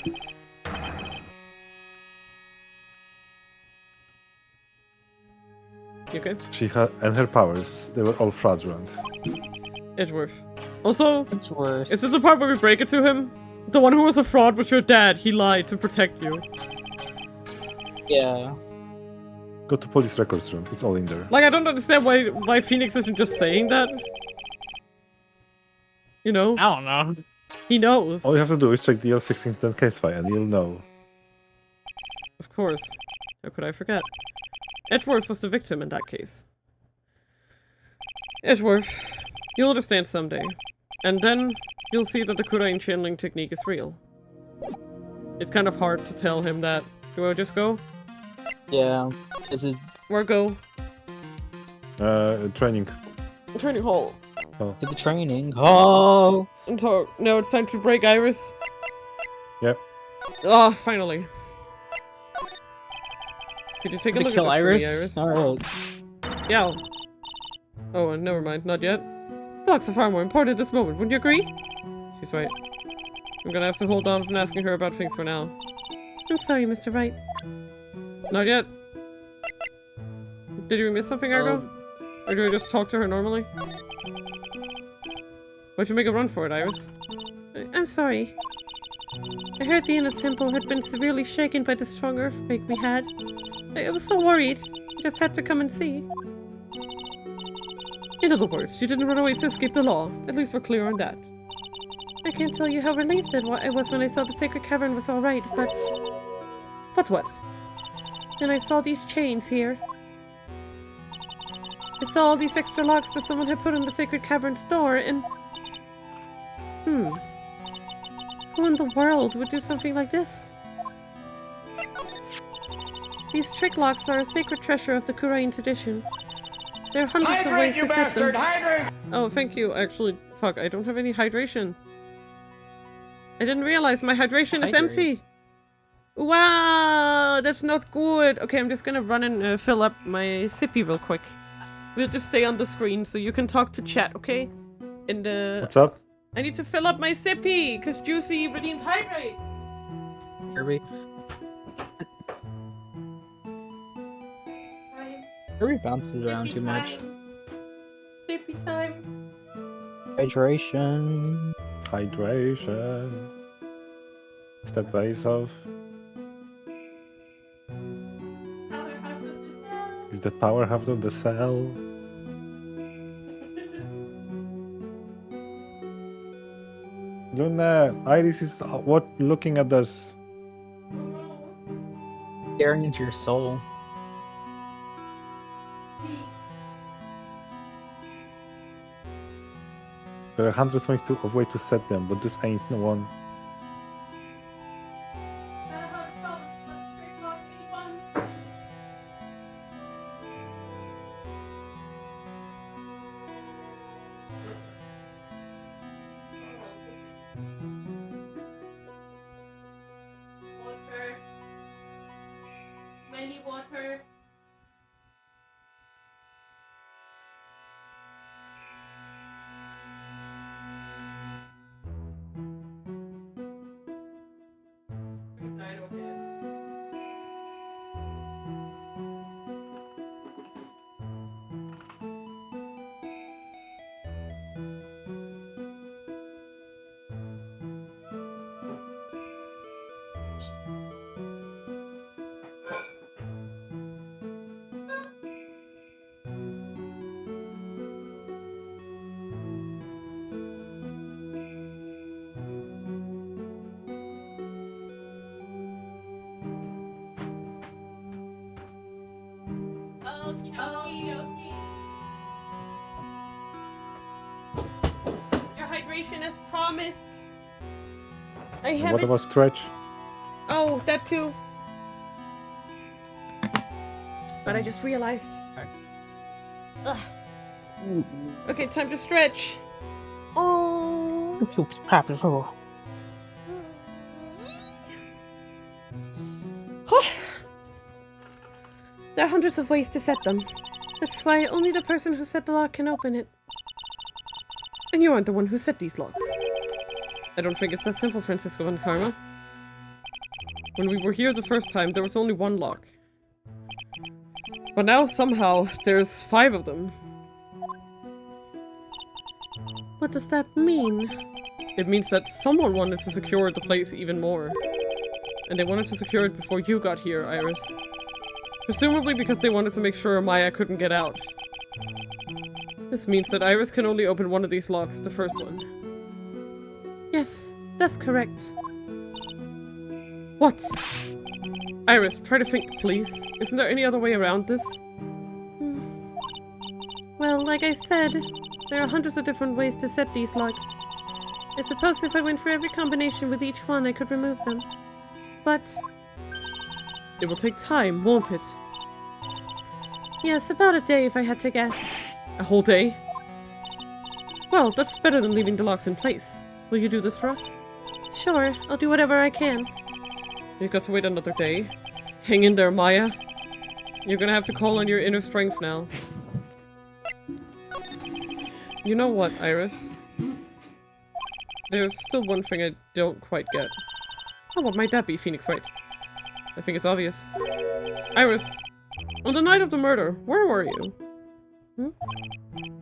You okay? She had and her powers, they were all fraudulent. Edgeworth. Also, Edgeworth. is this the part where we break it to him? The one who was a fraud was your dad. He lied to protect you. Yeah. Go to police records room, it's all in there. Like, I don't understand why Phoenix isn't just saying that. You know? I don't know. He knows. All you have to do is check the L6 incident case file and you'll know. Of course. How could I forget? Edgeworth was the victim in that case. Edgeworth, you'll understand someday. And then, you'll see that the Kurain channeling technique is real. It's kind of hard to tell him that. Do I just go? Yeah. This is Where go? Training. Training hall. to the training hall. And so, now it's time to break Iris? Yep. Oh, finally. Could you take a To look kill at this Iris? for me, Iris? Alright. Yeah. Oh, never mind. Not yet. Locks are far more important at this moment, wouldn't you agree? She's right. I'm gonna have to hold on from asking her about things for now. I'm sorry, Mr. Wright. Not yet. Did we miss something, Argo? Or do I just talk to her normally? Why'd you make a run for it, Iris? I'm sorry. I heard the inner temple had been severely shaken by the strong earthquake we had. I was so worried. I just had to come and see. In other words, you didn't run away to escape the law. At least we're clear on that. I can't tell you how relieved I was when I saw the sacred cavern was alright, but... But what? Then I saw these chains here. I saw all these extra locks that someone had put on the sacred cavern's door, and... Who in the world would do something like this? These trick locks are a sacred treasure of the Kurain tradition. There are hundreds of ways to set them. Hydrate! Oh, thank you. Actually, fuck, I don't have any hydration. I didn't realize my hydration is empty. Wow, that's not good. Okay, I'm just gonna run and fill up my sippy real quick. We'll just stay on the screen so you can talk to chat, okay? And What's up? I need to fill up my sippy because Juicy redeemed hydrate. Kirby. Kirby bounces around too much. Sippy time. Hydration. Hydration. It's the base of. Is the powerhouse of the cell. Luna, Iris is what looking at us. Staring into your soul. There are hundreds of ways to set them, but this ain't no one. Water. Your hydration as promised. I And have what it. about stretch? Oh, that too. But I just realized. Ugh. Okay, time to stretch. There are hundreds of ways to set them. That's why only the person who set the lock can open it. And you aren't the one who set these locks. I don't think it's that simple, Francisco and Karma. When we were here the first time, there was only one lock. But now, somehow, there's 5 of them. What does that mean? It means that someone wanted to secure the place even more. And they wanted to secure it before you got here, Iris. Presumably because they wanted to make sure Maya couldn't get out. This means that Iris can only open one of these locks, the first one. Yes, that's correct. What? Iris, try to think, please. Isn't there any other way around this? Well, like I said, there are hundreds of different ways to set these locks. I suppose if I went for every combination with each one, I could remove them. But... it will take time, won't it? yes, about a day if I had to guess. A whole day? Well, that's better than leaving the locks in place. Will you do this for us? Sure, I'll do whatever I can. You've got to wait another day. Hang in there, Maya. You're gonna have to call on your inner strength now. You know what, Iris? There's still one thing I don't quite get. Oh, what might that be, Phoenix Wright? I think it's obvious. Iris, on the night of the murder, where were you?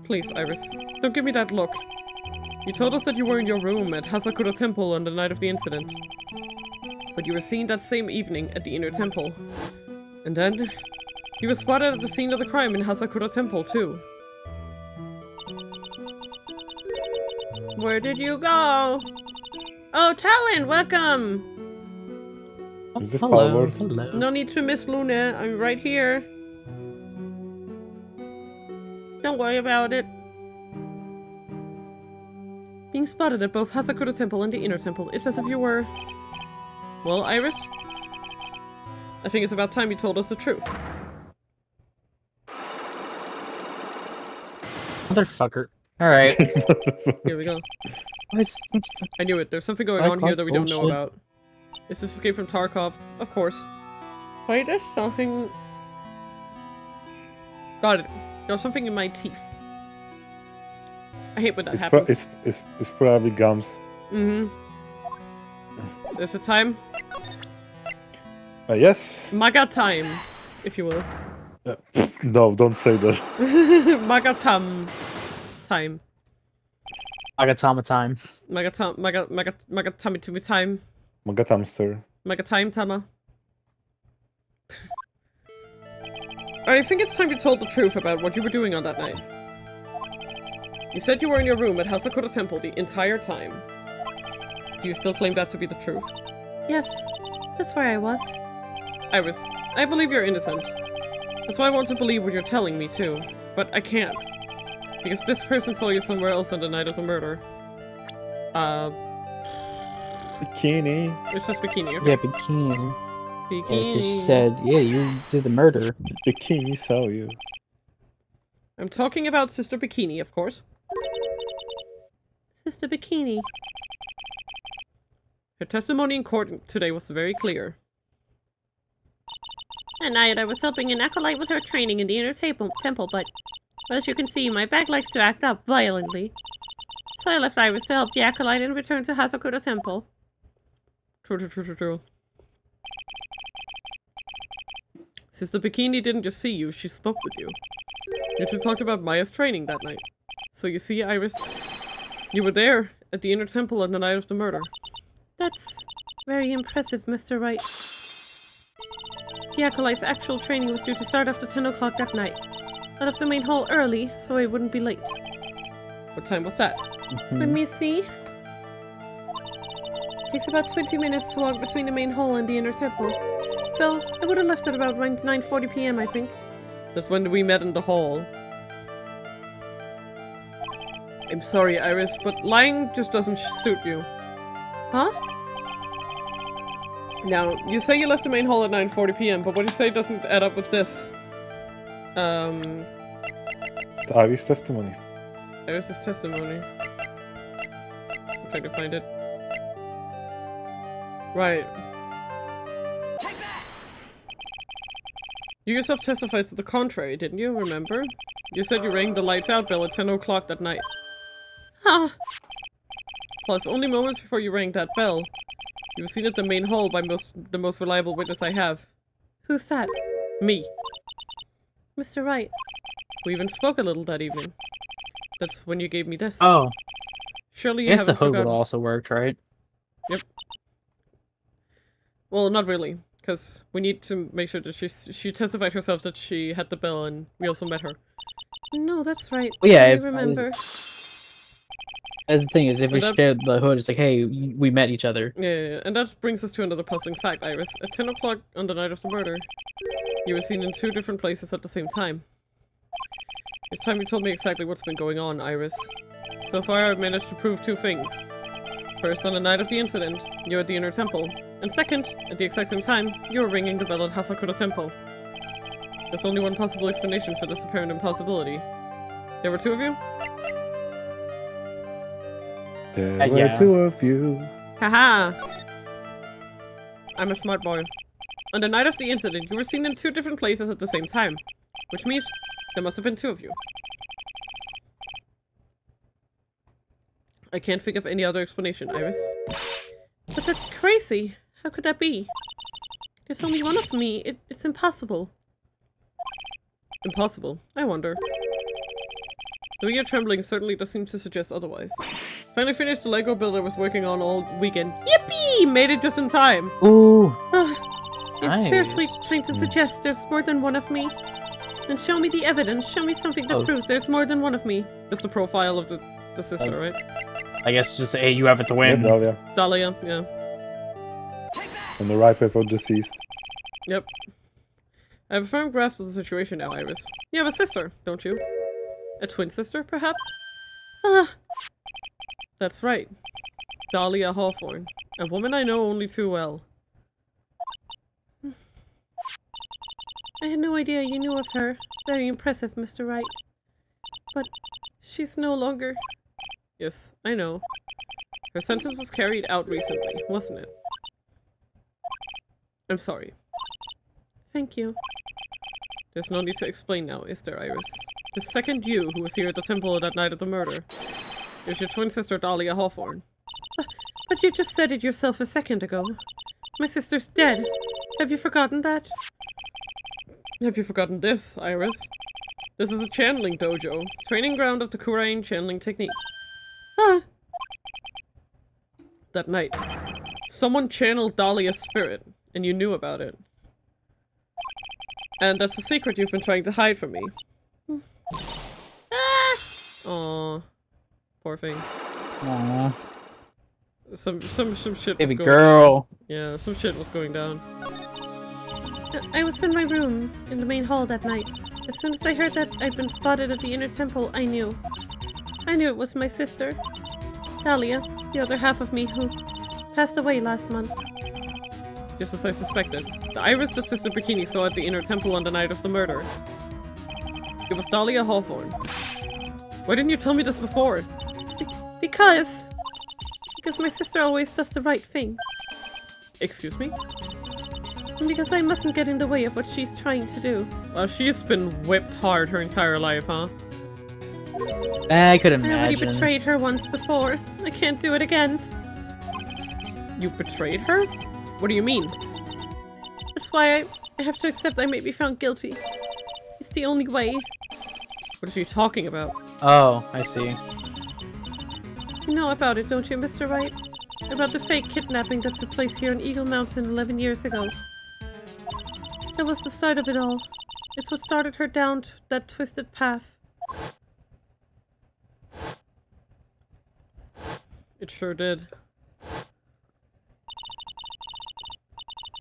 Please, Iris, don't give me that look. You told us that you were in your room at Hasakura Temple on the night of the incident. But you were seen that same evening at the Inner Temple. And then, you were spotted at the scene of the crime in Hasakura Temple, too. Where did you go? Oh, Talon, welcome! Is this Hello, power? hello. No need to miss Lune, I'm right here. Don't worry about it. Being spotted at both Hasakura Temple and the Inner Temple, it's as if you were... Well, Iris? I think it's about time you told us the truth. Motherfucker. Alright. Here we go. Why is- I knew it. There's something going on here that we don't know Bullshit. about. Is this escape from Tarkov? Of course. Wait, there's something... Got it. There's something in my teeth. I hate when that happens. It's probably gums. Mm-hmm. There's a time. Yes. Maga time, if you will. No, don't say that. Magatam time. Agatama time. Magatami to me time. Magatamster. Magatime tama. I think it's time you told the truth about what you were doing on that night. You said you were in your room at Hasakura Temple the entire time. Do you still claim that to be the truth? Yes, that's where I was. Iris, I believe you're innocent. That's why I want to believe what you're telling me too. But I can't. Because this person saw you somewhere else on the night of the murder. Bikini. It's just Bikini, okay? Yeah, bikini. Bikini. Because she said, yeah, you did the murder. Bikini saw you. I'm talking about Sister Bikini, of course. Sister Bikini. Her testimony in court today was very clear. At night, I was helping an acolyte with her training in the Inner Temple, but as you can see, my bag likes to act up violently. So I left Iris to help the acolyte and returned to Hasakura Temple. True. Sister Bikini didn't just see you, she spoke with you. You two talked about Maya's training that night. So you see, Iris, you were there at the Inner Temple on the night of the murder. That's very impressive, Mr. Wright. The acolyte's actual training was due to start after 10 o'clock that night. I left the main hall early, so I wouldn't be late. What time was that? Let me see. It takes about 20 minutes to walk between the main hall and the Inner Temple. So, I would have left at about 9:40 p.m., I think. That's when we met in the hall. I'm sorry, Iris, but lying just doesn't suit you. Huh? Now, you say you left the main hall at 9:40 p.m., but what you say doesn't add up with this. The Iris testimony. Iris' testimony. I'm trying to find it. Right. You yourself testified to the contrary, didn't you? Remember? You said you rang the lights out bell at 10 o'clock that night. Huh. Plus, only moments before you rang that bell, you were seen at the main hall by the most reliable witness I have. Who's that? Me. Mr. Wright. We even spoke a little that evening. That's when you gave me this. Oh, Surely I you guess the haven't hood would forgotten. also worked, right? Yep. Well, not really, because we need to make sure that she testified herself that she had the bell, and we also met her. No, that's right. Well, yeah, I if I was- remember. And the thing is, if we Well, that- shared the hood, it's like, hey, we met each other. Yeah, and that brings us to another puzzling fact, Iris. At 10 o'clock on the night of the murder, you were seen in 2 different places at the same time. It's time you told me exactly what's been going on, Iris. So far, I've managed to prove 2 things. First, on the night of the incident, you were at the Inner Temple. And second, at the exact same time, you were ringing the bell at Hasakura Temple. There's only one possible explanation for this apparent impossibility. There were 2 of you? There were yeah. 2 of you. Haha! I'm a smart boy. On the night of the incident, you were seen in 2 different places at the same time. Which means there must have been 2 of you. I can't think of any other explanation, Iris. But that's crazy. How could that be? There's only one of me. It's impossible. Impossible? I wonder. The way you're trembling certainly does seem to suggest otherwise. Finally finished the Lego build I was working on all weekend. Yippee! Made it just in time. Ooh. You're Nice. seriously trying to suggest there's more than one of me? Then show me the evidence. Show me something that proves there's more than one of me. Just a profile of the sister, right? I guess just hey, you have it to win. Yeah, Dahlia. Dahlia, yeah. On the right way for deceased. Yep. I have a firm grasp of the situation now, Iris. You have a sister, don't you? A twin sister, perhaps? Ah! That's right. Dahlia Hawthorne. A woman I know only too well. I had no idea you knew of her. Very impressive, Mr. Wright. But she's no longer... Yes, I know. Her sentence was carried out recently, wasn't it? I'm sorry. Thank you. There's no need to explain now, is there, Iris? The second you who was here at the temple that night of the murder is your twin sister, Dahlia Hawthorne. But you just said it yourself a second ago. My sister's dead. Have you forgotten that? Have you forgotten this, Iris? This is a channeling dojo, training ground of the Kurain channeling technique. Ah! That night, someone channeled Dahlia's spirit, and you knew about it. And that's the secret you've been trying to hide from me. Ah! Aww. Poor thing. Aww. Some shit Baby was going girl. Yeah, some shit was going down. I was in my room in the main hall that night. As soon as I heard that I'd been spotted at the inner temple, I knew. I knew it was my sister, Dahlia, the other half of me who passed away last month. Just as I suspected. The Iris that Sister Bikini saw at the inner temple on the night of the murder. It was Dahlia Hawthorne. Why didn't you tell me this before? Because my sister always does the right thing. Excuse me? And because I mustn't get in the way of what she's trying to do. Well, she's been whipped hard her entire life, huh? I could I already imagine. betrayed her once before. I can't do it again. You betrayed her? What do you mean? That's why I have to accept I may be found guilty. It's the only way. What are you talking about? Oh, I see. You know about it, don't you, Mr. Wright? About the fake kidnapping that took place here on Eagle Mountain 11 years ago. That was the start of it all. It's what started her down that twisted path. It sure did.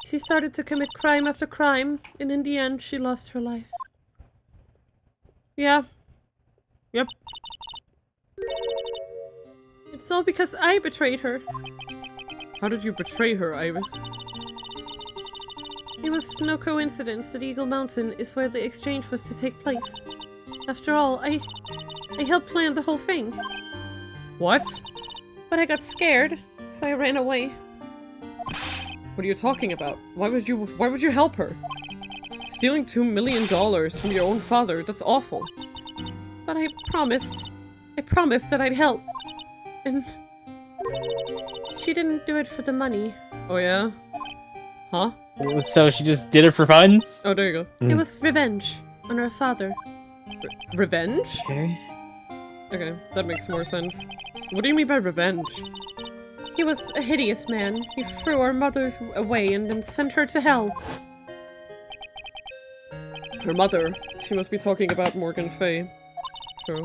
She started to commit crime after crime, and in the end, she lost her life. Yeah. Yep. It's all because I betrayed her. How did you betray her, Iris? It was no coincidence that Eagle Mountain is where the exchange was to take place. After all, I helped plan the whole thing. What? But I got scared, so I ran away. What are you talking about? Why would you help her? Stealing $2 million from your own father, that's awful. But I promised that I'd help. And she didn't do it for the money. Oh yeah? Huh? So she just did it for fun? Oh, there you go. It was revenge on her father. Revenge? Okay. Okay, that makes more sense. What do you mean by revenge? He was a hideous man. He threw our mother away and then sent her to hell. Her mother. She must be talking about Morgan Fay. True.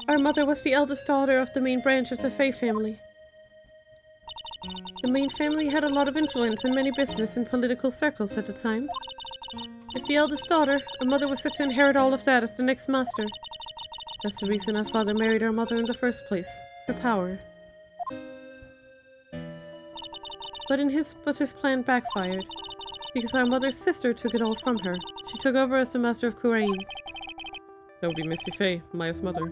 Our mother was the eldest daughter of the main branch of the Fay family. The main family had a lot of influence in many business and political circles at the time. As the eldest daughter, our mother was set to inherit all of that as the next master. That's the reason our father married our mother in the first place, for power. But his plan backfired, because our mother's sister took it all from her. She took over as the master of Kurain. That would be Misty Fay, Maya's mother.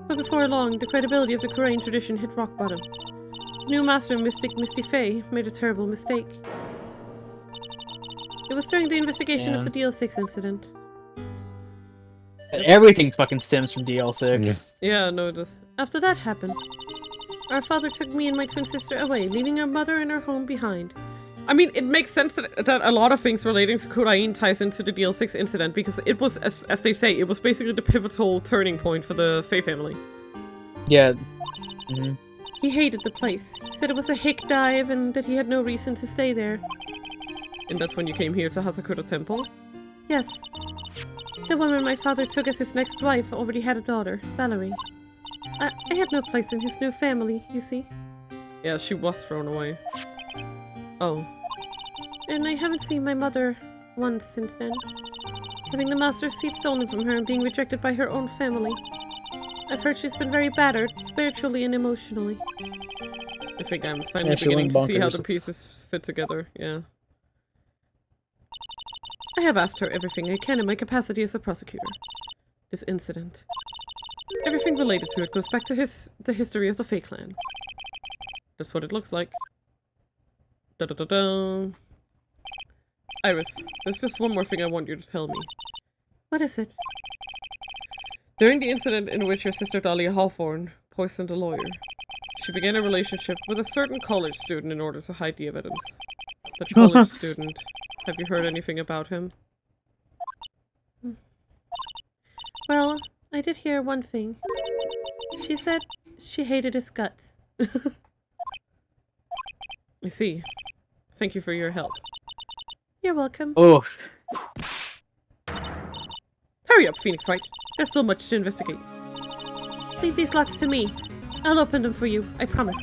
But before long, the credibility of the Kurain tradition hit rock bottom. The new master, Mystic Misty Fay, made a terrible mistake. It was during the investigation of the DL6 incident. Everything fucking stems from DL6. Yeah, no, it does. After that happened, our father took me and my twin sister away, leaving our mother and our home behind. I mean, it makes sense that a lot of things relating to Kurain ties into the DL6 incident, because it was, as they say, it was basically the pivotal turning point for the Faye family. Yeah. He hated the place. He said it was a hick dive and that he had no reason to stay there. And that's when you came here to Hasakura Temple? Yes. The woman my father took as his next wife already had a daughter, Valerie. I had no place in his new family, you see. Yeah, she was thrown away. Oh. And I haven't seen my mother once since then. Having the master's seat stolen from her and being rejected by her own family. I've heard she's been very battered, spiritually and emotionally. I think I'm finally she beginning went to see how bonkers. the pieces fit together, yeah. I have asked her everything I can in my capacity as a prosecutor. This incident. Everything related to it goes back to the history of the Fae clan. That's what it looks like. Da-da-da-da. Iris, there's just one more thing I want you to tell me. What is it? During the incident in which your sister Dahlia Hawthorne poisoned a lawyer, she began a relationship with a certain college student in order to hide the evidence. That college student, have you heard anything about him? Well, I did hear one thing. She said she hated his guts. I see. Thank you for your help. You're welcome. Oh, Hurry up, Phoenix Wright. There's still much to investigate. Leave these locks to me. I'll open them for you, I promise.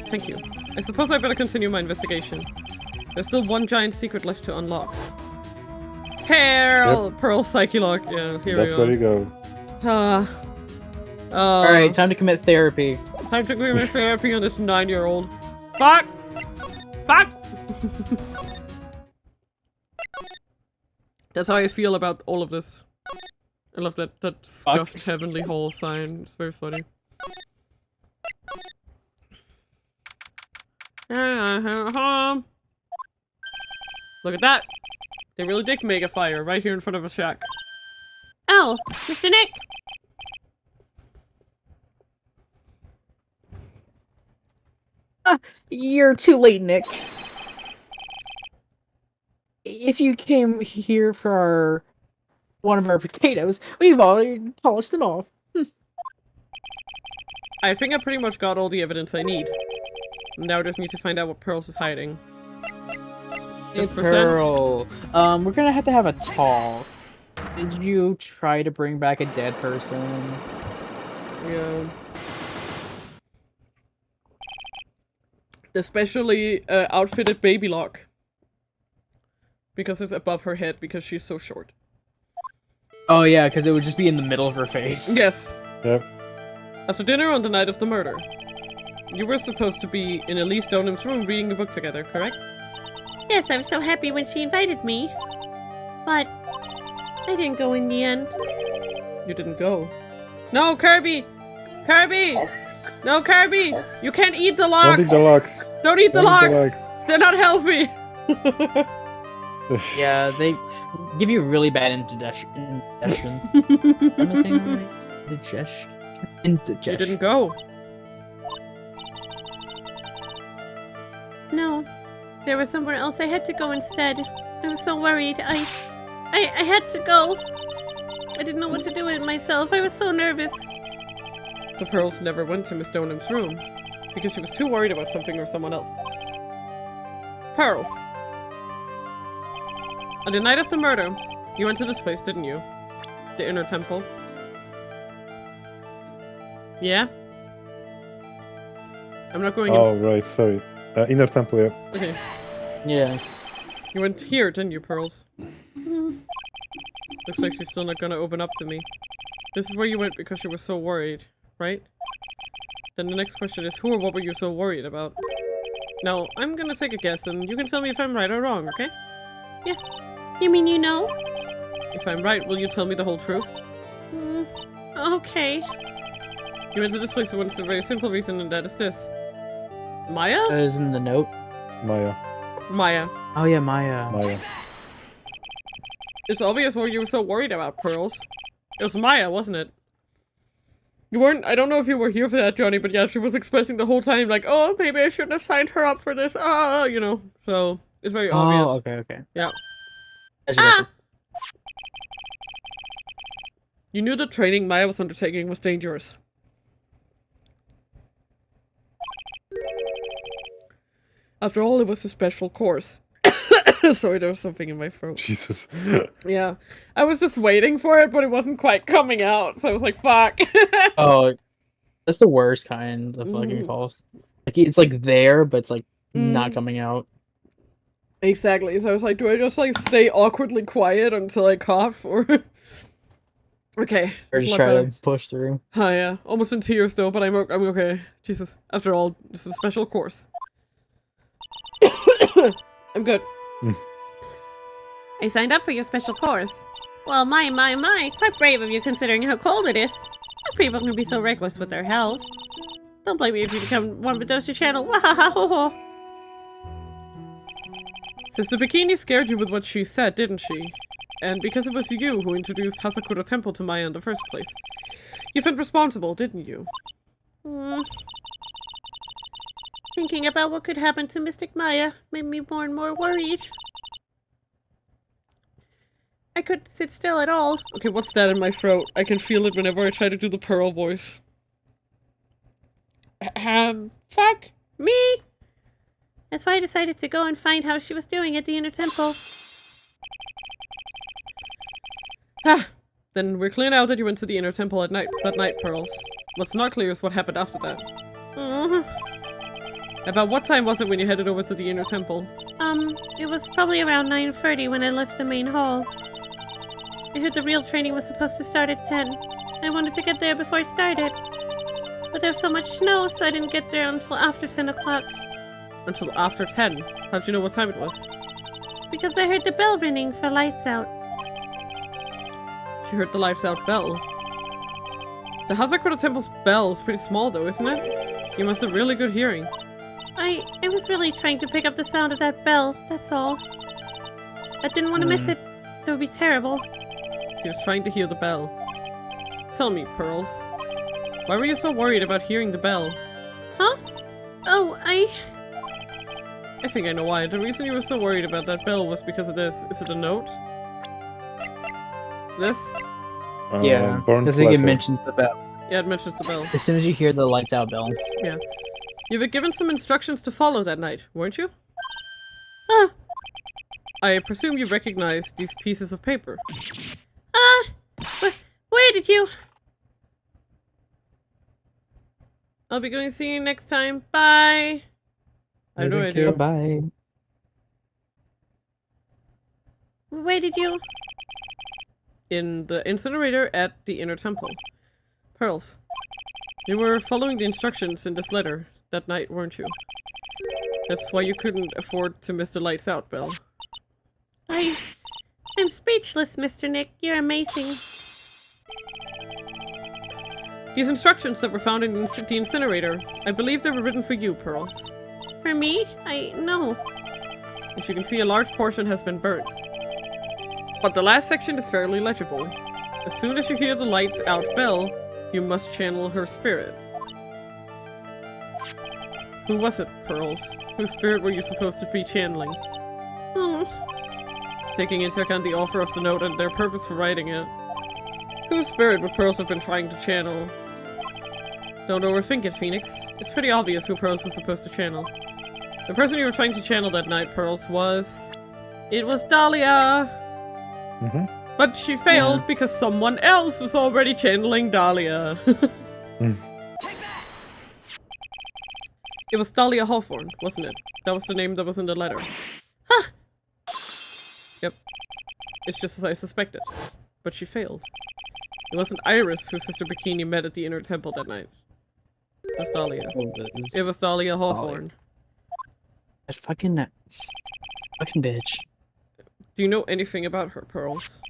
Thank you. I suppose I better continue my investigation. There's still one giant secret left to unlock. Pearl Psyche Lock. Yeah, here That's we where go. you go. alright, time to commit therapy. Time to give me therapy on this 9-year-old. Fuck! Fuck! That's how I feel about all of this. I love that scuffed heavenly hall sign. It's very funny. Look at that! They really did make a fire right here in front of a shack. Oh, Mr. Nick! You're too late, Nick. If you came here for one of our potatoes, we've already polished them off. I think I pretty much got all the evidence I need. Now I just need to find out what Pearls is hiding. Hey, 10%? Pearl. We're gonna have to have a talk. Did you try to bring back a dead person? Yeah. Especially outfitted baby lock. Because it's above her head because she's so short. Oh yeah, because it would just be in the middle of her face. Yes. Yep. After dinner on the night of the murder, you were supposed to be in Elise Donham's room reading a book together, correct? Yes, I was so happy when she invited me. But I didn't go in the end. You didn't go. No, Kirby! Kirby! No, Kirby! You can't eat the locks! Don't eat the locks. Don't eat the Don't eat locks! They're not healthy! Yeah, they give you really bad indigestion. Am I saying that right? Indigestion. You didn't go. No, there was somewhere else I had to go instead. I was so worried. I had to go. I didn't know what to do with myself. I was so nervous. So Pearls never went to Miss Donham's room because she was too worried about something or someone else. Pearls. On the night of the murder, you went to this place, didn't you? The Inner Temple. Yeah? I'm not going Oh, right, sorry. Inner Temple, yeah. Okay. Yeah. You went here, didn't you, Pearls? Looks like she's still not gonna open up to me. This is where you went because you were so worried, right? Then the next question is, who or what were you so worried about? Now, I'm gonna take a guess, and you can tell me if I'm right or wrong, okay? Yeah. You mean you know? If I'm right, will you tell me the whole truth? Okay. You went to this place for one very simple reason, and that is this. Maya? That is in the note. Maya. Maya. Oh yeah, Maya. Maya. It's obvious what you were so worried about, Pearls. It was Maya, wasn't it? You weren't- I don't know if you were here for that, Johnny, but yeah, she was expressing the whole time, like, oh, maybe I shouldn't have signed her up for this, you know. So, it's very obvious. Oh, okay. Yeah. Gotcha. You knew the training Maya was undertaking was dangerous. After all, it was a special course. Sorry, there was something in my throat. Jesus. Yeah. I was just waiting for it, but it wasn't quite coming out, so I was like, fuck. Oh, that's the worst kind of fucking calls. Like, it's like there, but it's like not coming out. Exactly. So I was like, do I just like stay awkwardly quiet until I cough, or... Okay. Or just try to push through. Oh yeah. Almost in tears though, but I'm okay. Jesus. After all, this is a special course. I'm good. I signed up for your special course. Well, my, quite brave of you considering how cold it is. How people can be so reckless with their health. Don't blame me if you become one with those to channel. Wahahaho. Sister Bikini scared you with what she said, didn't she? And because it was you who introduced Hasakura Temple to Maya in the first place. You felt responsible, didn't you? Thinking about what could happen to Mystic Maya made me more and more worried. I couldn't sit still at all. Okay, what's that in my throat? I can feel it whenever I try to do the Pearl voice. Fuck me! That's why I decided to go and find how she was doing at the Inner Temple. Then we're clear now that you went to the Inner Temple at night, that night, Pearls. What's not clear is what happened after that. About what time was it when you headed over to the Inner Temple? It was probably around 9:30 when I left the main hall. I heard the real training was supposed to start at 10. I wanted to get there before it started. But there was so much snow, so I didn't get there until after 10 o'clock. Until after 10? How'd you know what time it was? Because I heard the bell ringing for lights out. She heard the lights out bell. The Hasakura Temple's bell is pretty small though, isn't it? You must have really good hearing. I was really trying to pick up the sound of that bell, that's all. I didn't want to miss it. That would be terrible. She was trying to hear the bell. Tell me, Pearls. Why were you so worried about hearing the bell? Huh? Oh, I think I know why. The reason you were so worried about that bell was because of this. Is it a note? This? Yeah, because it mentions the bell. Yeah, it mentions the bell. As soon as you hear the lights out bell. Yeah. You were given some instructions to follow that night, weren't you? I presume you recognize these pieces of paper. Where did you? I'll be going to see you next time. Bye! I have no idea. Bye. Where did you? In the incinerator at the Inner Temple. Pearls. You were following the instructions in this letter that night, weren't you? That's why you couldn't afford to miss the lights out bell. I'm speechless, Mr. Nick. You're amazing. These instructions that were found in the incinerator, I believe they were written for you, Pearls. For me? No. As you can see, a large portion has been burnt. But the last section is fairly legible. As soon as you hear the lights out bell, you must channel her spirit. Who was it, Pearls? Whose spirit were you supposed to be channeling? Taking into account the offer of the note and their purpose for writing it. Whose spirit would Pearls have been trying to channel? Don't overthink it, Phoenix. It's pretty obvious who Pearls was supposed to channel. The person you were trying to channel that night, Pearls, was... It was Dahlia! But she failed because someone else was already channeling Dahlia. It was Dahlia Hawthorne, wasn't it? That was the name that was in the letter. Yep. It's just as I suspected. But she failed. It wasn't Iris who Sister Bikini met at the Inner Temple that night. It was Dahlia. It was Dahlia Hawthorne. That fucking bitch. Do you know anything about her, Pearls?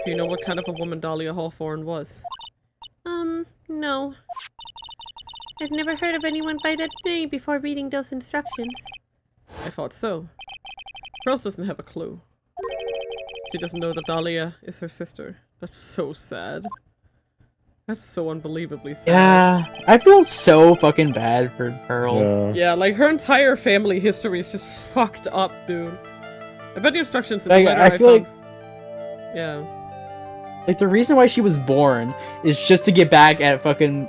Do you know what kind of a woman Dahlia Hawthorne was? No. I've never heard of anyone by that name before reading those instructions. I thought so. Pearls doesn't have a clue. She doesn't know that Dahlia is her sister. That's so sad. That's so unbelievably sad. Yeah, I feel so fucking bad for Pearl. Yeah. Yeah, like her entire family history is just fucked up, dude. I bet the instructions in Like, the letter I feel found... like Yeah. like the reason why she was born is just to get back at fucking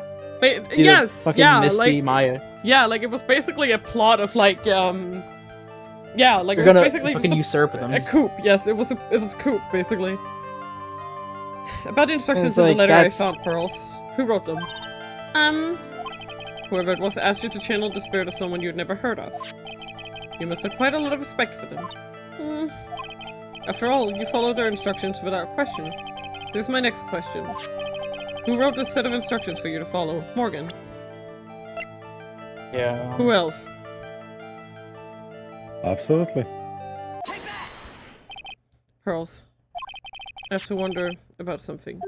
Yes, fucking yeah, Misty like, Maya. yeah, like it was basically a plot of like, yeah, like You're it was gonna basically fucking just usurp them. a coup. Yes, it was a coup, basically. About the instructions It's in like, the letter that's- I found, Pearls. Who wrote them? Whoever it was asked you to channel the spirit of someone you'd never heard of. You must have quite a lot of respect for them. After all, you followed their instructions without question. Here's my next question. Who wrote this set of instructions for you to follow? Morgan. Yeah. Who else? Absolutely. Pearls. I have to wonder about something.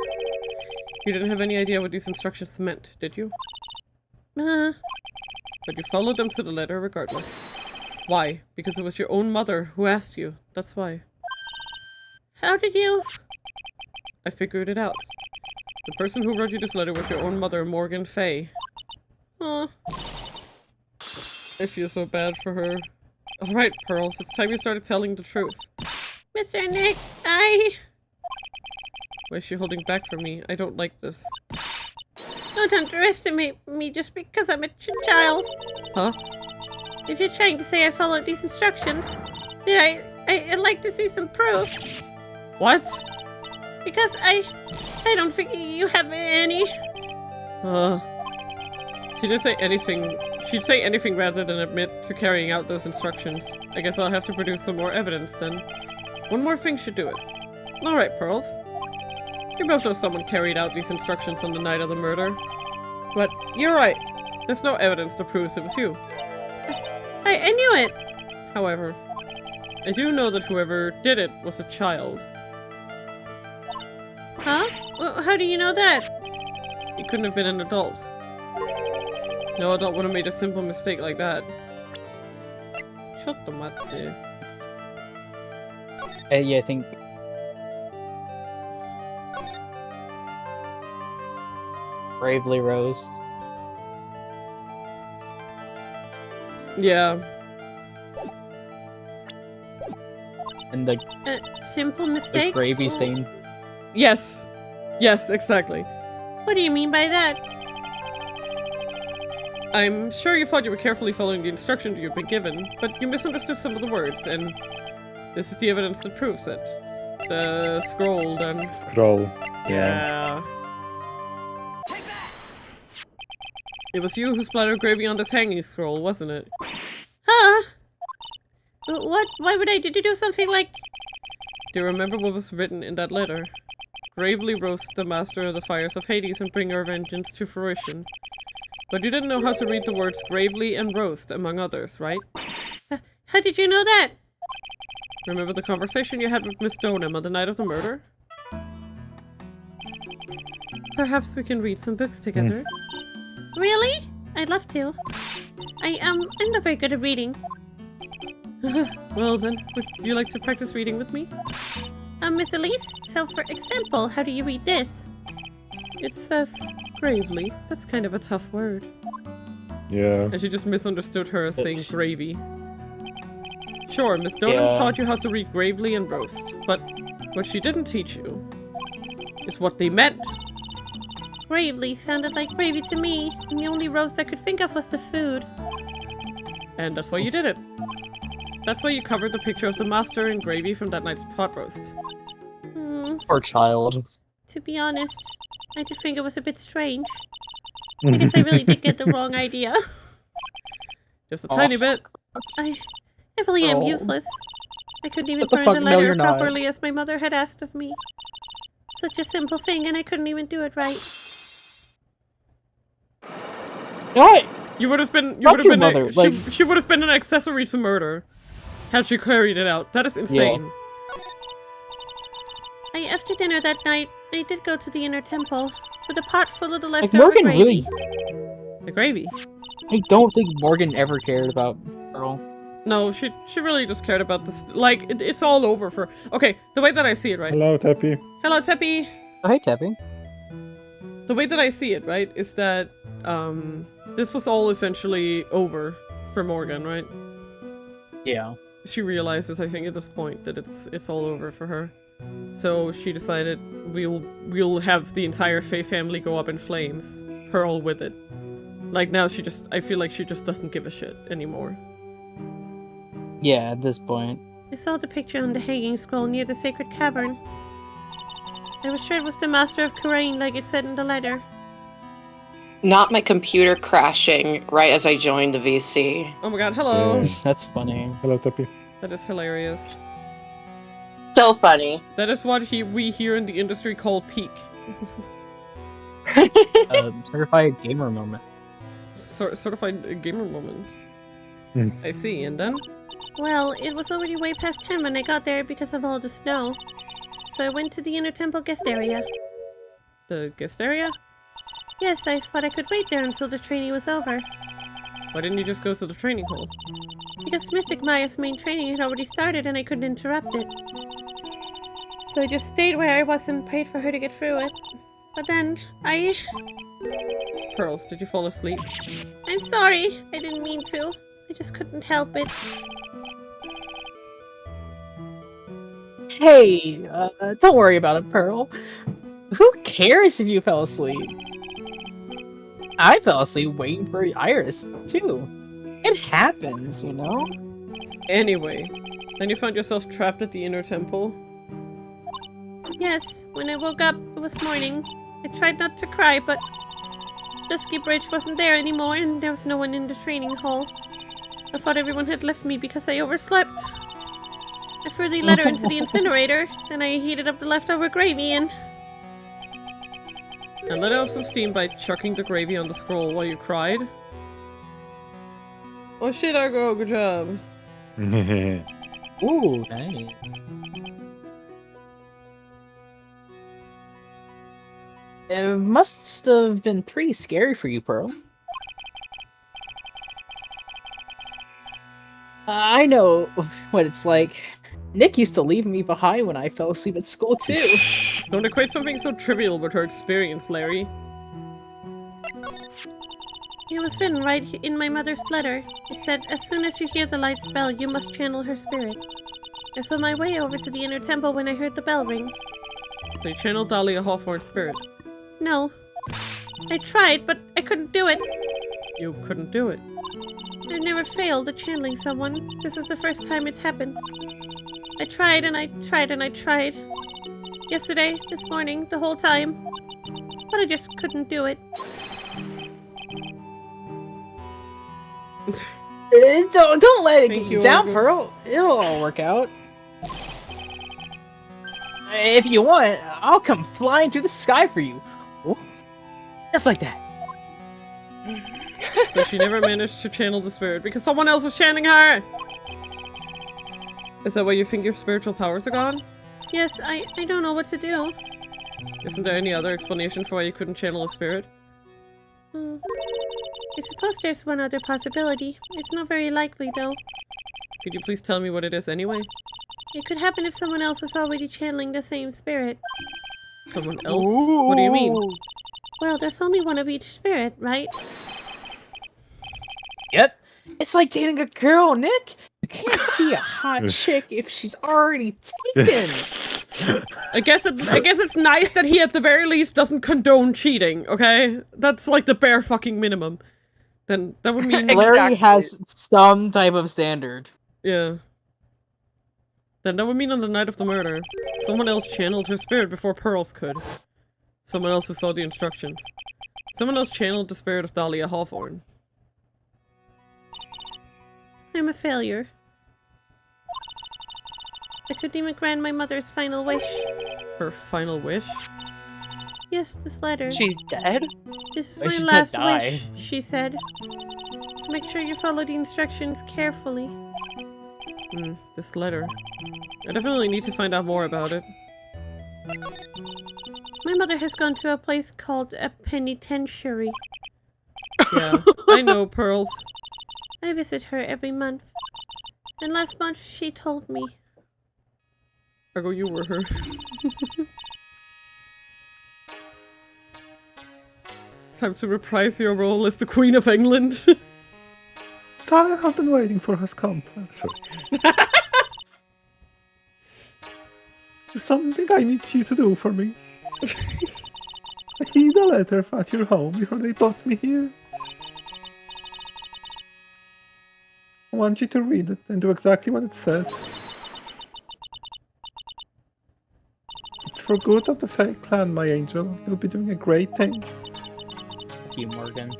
You didn't have any idea what these instructions meant, did you? But you followed them to the letter regardless. Why? Because it was your own mother who asked you. That's why. How did you? I figured it out. The person who wrote you this letter was your own mother, Morgan Fay. I feel so bad for her. Alright, Pearls, it's time you started telling the truth. Mr. Nick, Why is she holding back from me? I don't like this. Don't underestimate me just because I'm a child. Huh? If you're trying to say I followed these instructions, then I'd like to see some proof. What? Because I don't think you have any. She didn't say anything. She'd say anything rather than admit to carrying out those instructions. I guess I'll have to produce some more evidence then. One more thing should do it. Alright, Pearls. You both know someone carried out these instructions on the night of the murder. But you're right. There's no evidence to prove it was you. I knew it. However, I do know that whoever did it was a child. Huh? Well, how do you know that? He couldn't have been an adult. No adult would have made a simple mistake like that. Shut the matte. Yeah, I think. Bravely roast. Yeah. And the A simple mistake? gravy stain. Yes. Yes, exactly. What do you mean by that? I'm sure you thought you were carefully following the instructions you've been given, but you misunderstood some of the words, and this is the evidence that proves it. The scroll, then. Scroll. Yeah. It was you who splattered gravy on this hanging scroll, wasn't it? Huh? What? Why would I do something like... Do you remember what was written in that letter? Gravely roast the master of the fires of Hades and bring our vengeance to fruition. But you didn't know how to read the words gravely and roast, among others, right? How did you know that? Remember the conversation you had with Miss Donham on the night of the murder? Perhaps we can read some books together. Really? I'd love to. I'm not very good at reading. Well then, would you like to practice reading with me? Miss Elise, so for example, how do you read this? It says gravely. That's kind of a tough word. Yeah. And she just misunderstood her as saying gravy. Sure, Miss Donham Yeah. taught you how to read gravely and roast, but what she didn't teach you is what they meant. Gravely sounded like gravy to me, and the only roast I could think of was the food. And that's why you did it. That's why you covered the picture of the master in gravy from that night's pot roast. Poor child. To be honest, I just think it was a bit strange. I guess I really did get the wrong idea. Just a tiny bit. I really am Oh. useless. I couldn't even What the turn fuck? the No, letter you're not. properly as my mother had asked of me. Such a simple thing, and I couldn't even do it right. What? You would have been. You Fuck would have your been. mother, like- She would have been an accessory to murder, had she carried it out. That is insane. After dinner that night, I did go to the inner temple with a pot full of the Like leftover Morgan gravy. really. The gravy. I don't think Morgan ever cared about Pearl. No, she really just cared about this. Like, it's all over for... Okay, the way that I see it, right? Hello, Teppy. Hello, Teppy. Oh, hey, Teppy. The way that I see it, right, is that, this was all essentially over for Morgan, right? Yeah. She realizes, I think, at this point, that it's all over for her. So she decided we'll have the entire Faye family go up in flames. Pearl with it. Like, now I feel like she just doesn't give a shit anymore. Yeah, at this point. I saw the picture on the hanging scroll near the sacred cavern. I was sure it was the Master of Kurain, like it said in the letter. Not my computer crashing right as I joined the VC. Oh my god, hello! Yeah. That's funny. Hello, Teppy. That is hilarious. So funny. That is what we here in the industry call peak. Certified gamer moment. Certified gamer moment. Hmm. I see, and then? Well, it was already way past 10 when I got there because of all the snow. So I went to the inner temple guest area. The guest area? Yes, I thought I could wait there until the training was over. Why didn't you just go to the training hall? Because Mystic Maya's main training had already started and I couldn't interrupt it. So I just stayed where I was and prayed for her to get through it. But then, Pearls, did you fall asleep? I'm sorry, I didn't mean to. I just couldn't help it. Hey, don't worry about it, Pearl. Who cares if you fell asleep? I fell asleep waiting for Iris, too. It happens, you know? Anyway, then you found yourself trapped at the inner temple? Yes, when I woke up, it was morning. I tried not to cry, but Dusky Bridge wasn't there anymore and there was no one in the training hall. I thought everyone had left me because I overslept. I threw the letter into the incinerator, then I heated up the leftover gravy and let off some steam by chucking the gravy on the scroll while you cried? Oh shit, Argo, good job. Ooh, nice. It must have been pretty scary for you, Pearl. I know what it's like. Nick used to leave me behind when I fell asleep at school, too. Don't equate something so trivial with her experience, Larry. it was written right in my mother's letter. It said, as soon as you hear the light's bell, you must channel her spirit. I saw my way over to the inner temple when I heard the bell ring. So you channeled Dahlia Hawthorne's spirit? No. I tried, but I couldn't do it. You couldn't do it? I've never failed at channeling someone. This is the first time it's happened. I tried and I tried and I tried. Yesterday, this morning, the whole time. But I just couldn't do it. Don't let it Thank get you you, down, Olga. Pearl. It'll all work out. If you want, I'll come flying through the sky for you. Ooh. Just like that. So she never managed to channel the spirit because someone else was channeling her! Is that why you think your spiritual powers are gone? Yes, I don't know what to do. Isn't there any other explanation for why you couldn't channel a spirit? I suppose there's one other possibility. It's not very likely, though. Could you please tell me what it is anyway? It could happen if someone else was already channeling the same spirit. Someone else? What do you mean? Well, there's only one of each spirit, right? Yep. It's like dating a girl, Nick. You can't see a hot chick if she's already taken. I guess it's nice that he at the very least doesn't condone cheating, okay? That's like the bare fucking minimum. Then that would mean Larry has some type of standard. yeah. Then that would mean on the night of the murder, someone else channeled her spirit before Pearls could. Someone else who saw the instructions. Someone else channeled the spirit of Dahlia Hawthorne. I'm a failure. I couldn't even grant my mother's final wish. Her final wish? Yes, this letter. She's dead? This is Oh, my she's gonna last die. wish, she said. So make sure you follow the instructions carefully. This letter. I definitely need to find out more about it. My mother has gone to a place called a penitentiary. Yeah, I know, Pearls. I visit her every month. And last month she told me. Ergo, you were her. Time to reprise your role as the Queen of England. I have been waiting for his come. Sorry. There's something I need you to do for me. I hid a letter at your home before they brought me here. I want you to read it and do exactly what it says. It's for good of the Fae clan, my angel. You'll be doing a great thing. Fuck you, Morgan.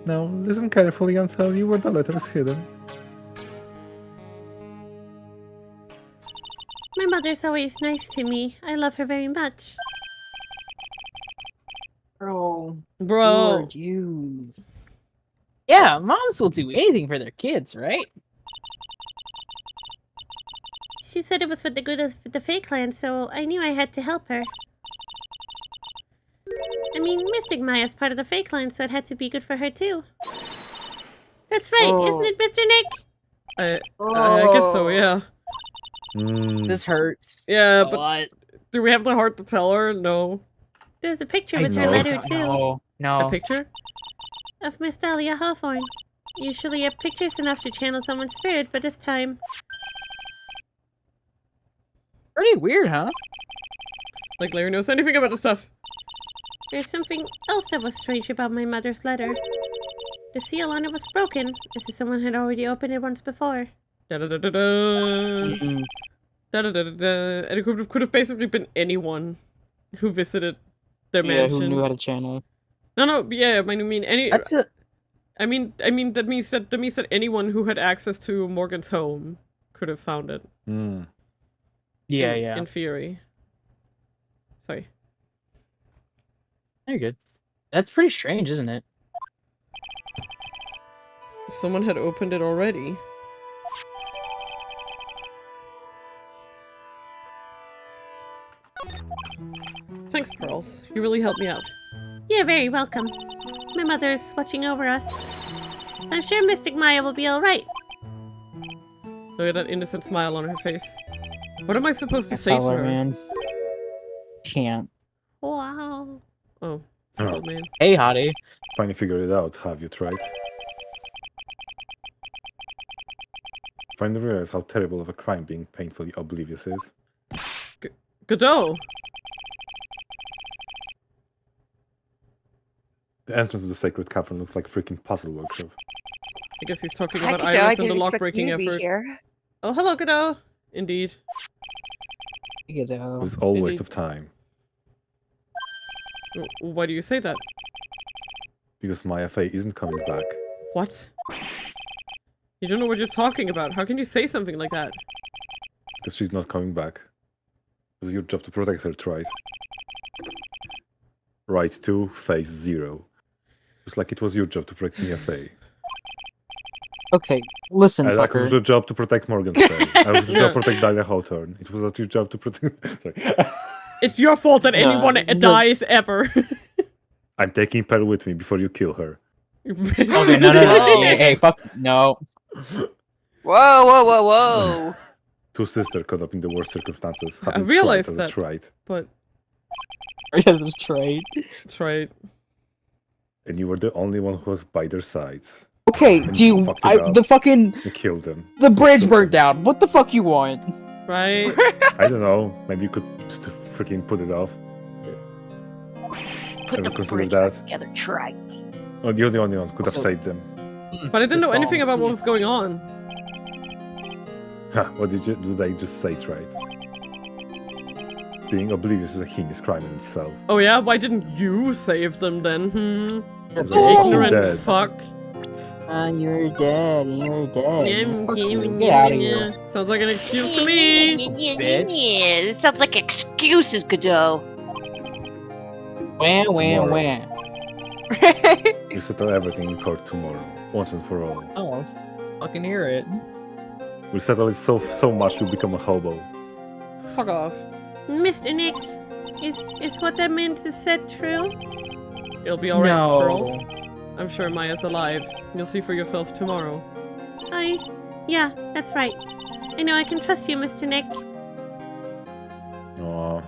Now, listen carefully and tell you where the letter is hidden. My mother's always nice to me. I love her very much. Bro. Bro. Jews. Yeah, moms will do anything for their kids, right? She said it was for the good of the Fae clan, so I knew I had to help her. I mean, Mystic Maya's part of the Fae clan, so it had to be good for her too. That's right, isn't it, Mr. Nick? I guess so, yeah. This hurts. Yeah, but do we have the heart to tell her? No. There's a picture with her letter too. No. A picture? Of Miss Dahlia Hawthorne. Usually a picture's enough to channel someone's spirit, but this time... Pretty weird, huh? Like Larry knows anything about the stuff. There's something else that was strange about my mother's letter. The seal on it was broken, as if someone had already opened it once before. Da-da-da-da-da. Da-da-da-da-da. And it could have basically been anyone who visited their mansion. Who knew how to channel. No, yeah, I mean any... That's it. I mean that means that anyone who had access to Morgan's home could have found it. Yeah, In theory. Sorry. You're good. That's pretty strange, isn't it? Someone had opened it already. Thanks, Pearls. You really helped me out. You're very welcome. My mother's watching over us. I'm sure Mystic Maya will be alright. Look at that innocent smile on her face. What am I supposed to say to her? Man. Can't. Wow. Oh, that's old man. Hey, hottie. Trying to figure it out, have you tried? Finally realize how terrible of a crime being painfully oblivious is. Godot! The entrance to the sacred cavern looks like a freaking puzzle workshop. I guess he's talking Hi, about Godot. I Iris and the didn't expect lock-breaking you to be effort. here. Oh, hello, Godot! Indeed. It's all a waste of time. Why do you say that? Because Maya Faye isn't coming back. What? You don't know what you're talking about. How can you say something like that? Because she's not coming back. It's your job to protect her, tried. Right 2, phase 0. Just like it was your job to protect Mia Faye. Okay, listen, It fucker. was your job to protect Morgan Faye. It was your job to protect Dahlia Hawthorne. It was not your job to protect... Sorry. It's your fault that anyone dies ever. I'm taking Pearl with me before you kill her. Okay, no. Hey, fuck. No. Whoa. Two sisters caught up in the worst circumstances. I realized that. That's right. But... That's right. That's right. And you were the only one who was by their sides. Okay, And do you... fucked it up. the fucking... You killed them. The bridge burnt down. What the fuck you want? Right? I don't know. Maybe you could freaking put it off. Put the Ever consider bridge that? back together, trite. Oh, you're the only one who could have Also- saved them. But I didn't The know anything song. about what was going on. Huh, what did they just say, right? Being oblivious is a heinous crime in itself. Oh yeah? Why didn't you save them then? Because You you're ignorant dead. fuck. You're dead. You're dead. Fuck you. Get out of here. Sounds like an excuse to me. Bitch. It sounds like excuses, Godot. Wham. You settle everything in court tomorrow, once and for all. I won't fucking hear it. We'll settle it so much you'll become a hobo. Fuck off. Mr. Nick, is what that man just said true? It'll be alright, No. girls. I'm sure Maya's alive. You'll see for yourself tomorrow. I Yeah, that's right. I know I can trust you, Mr. Nick. Aw,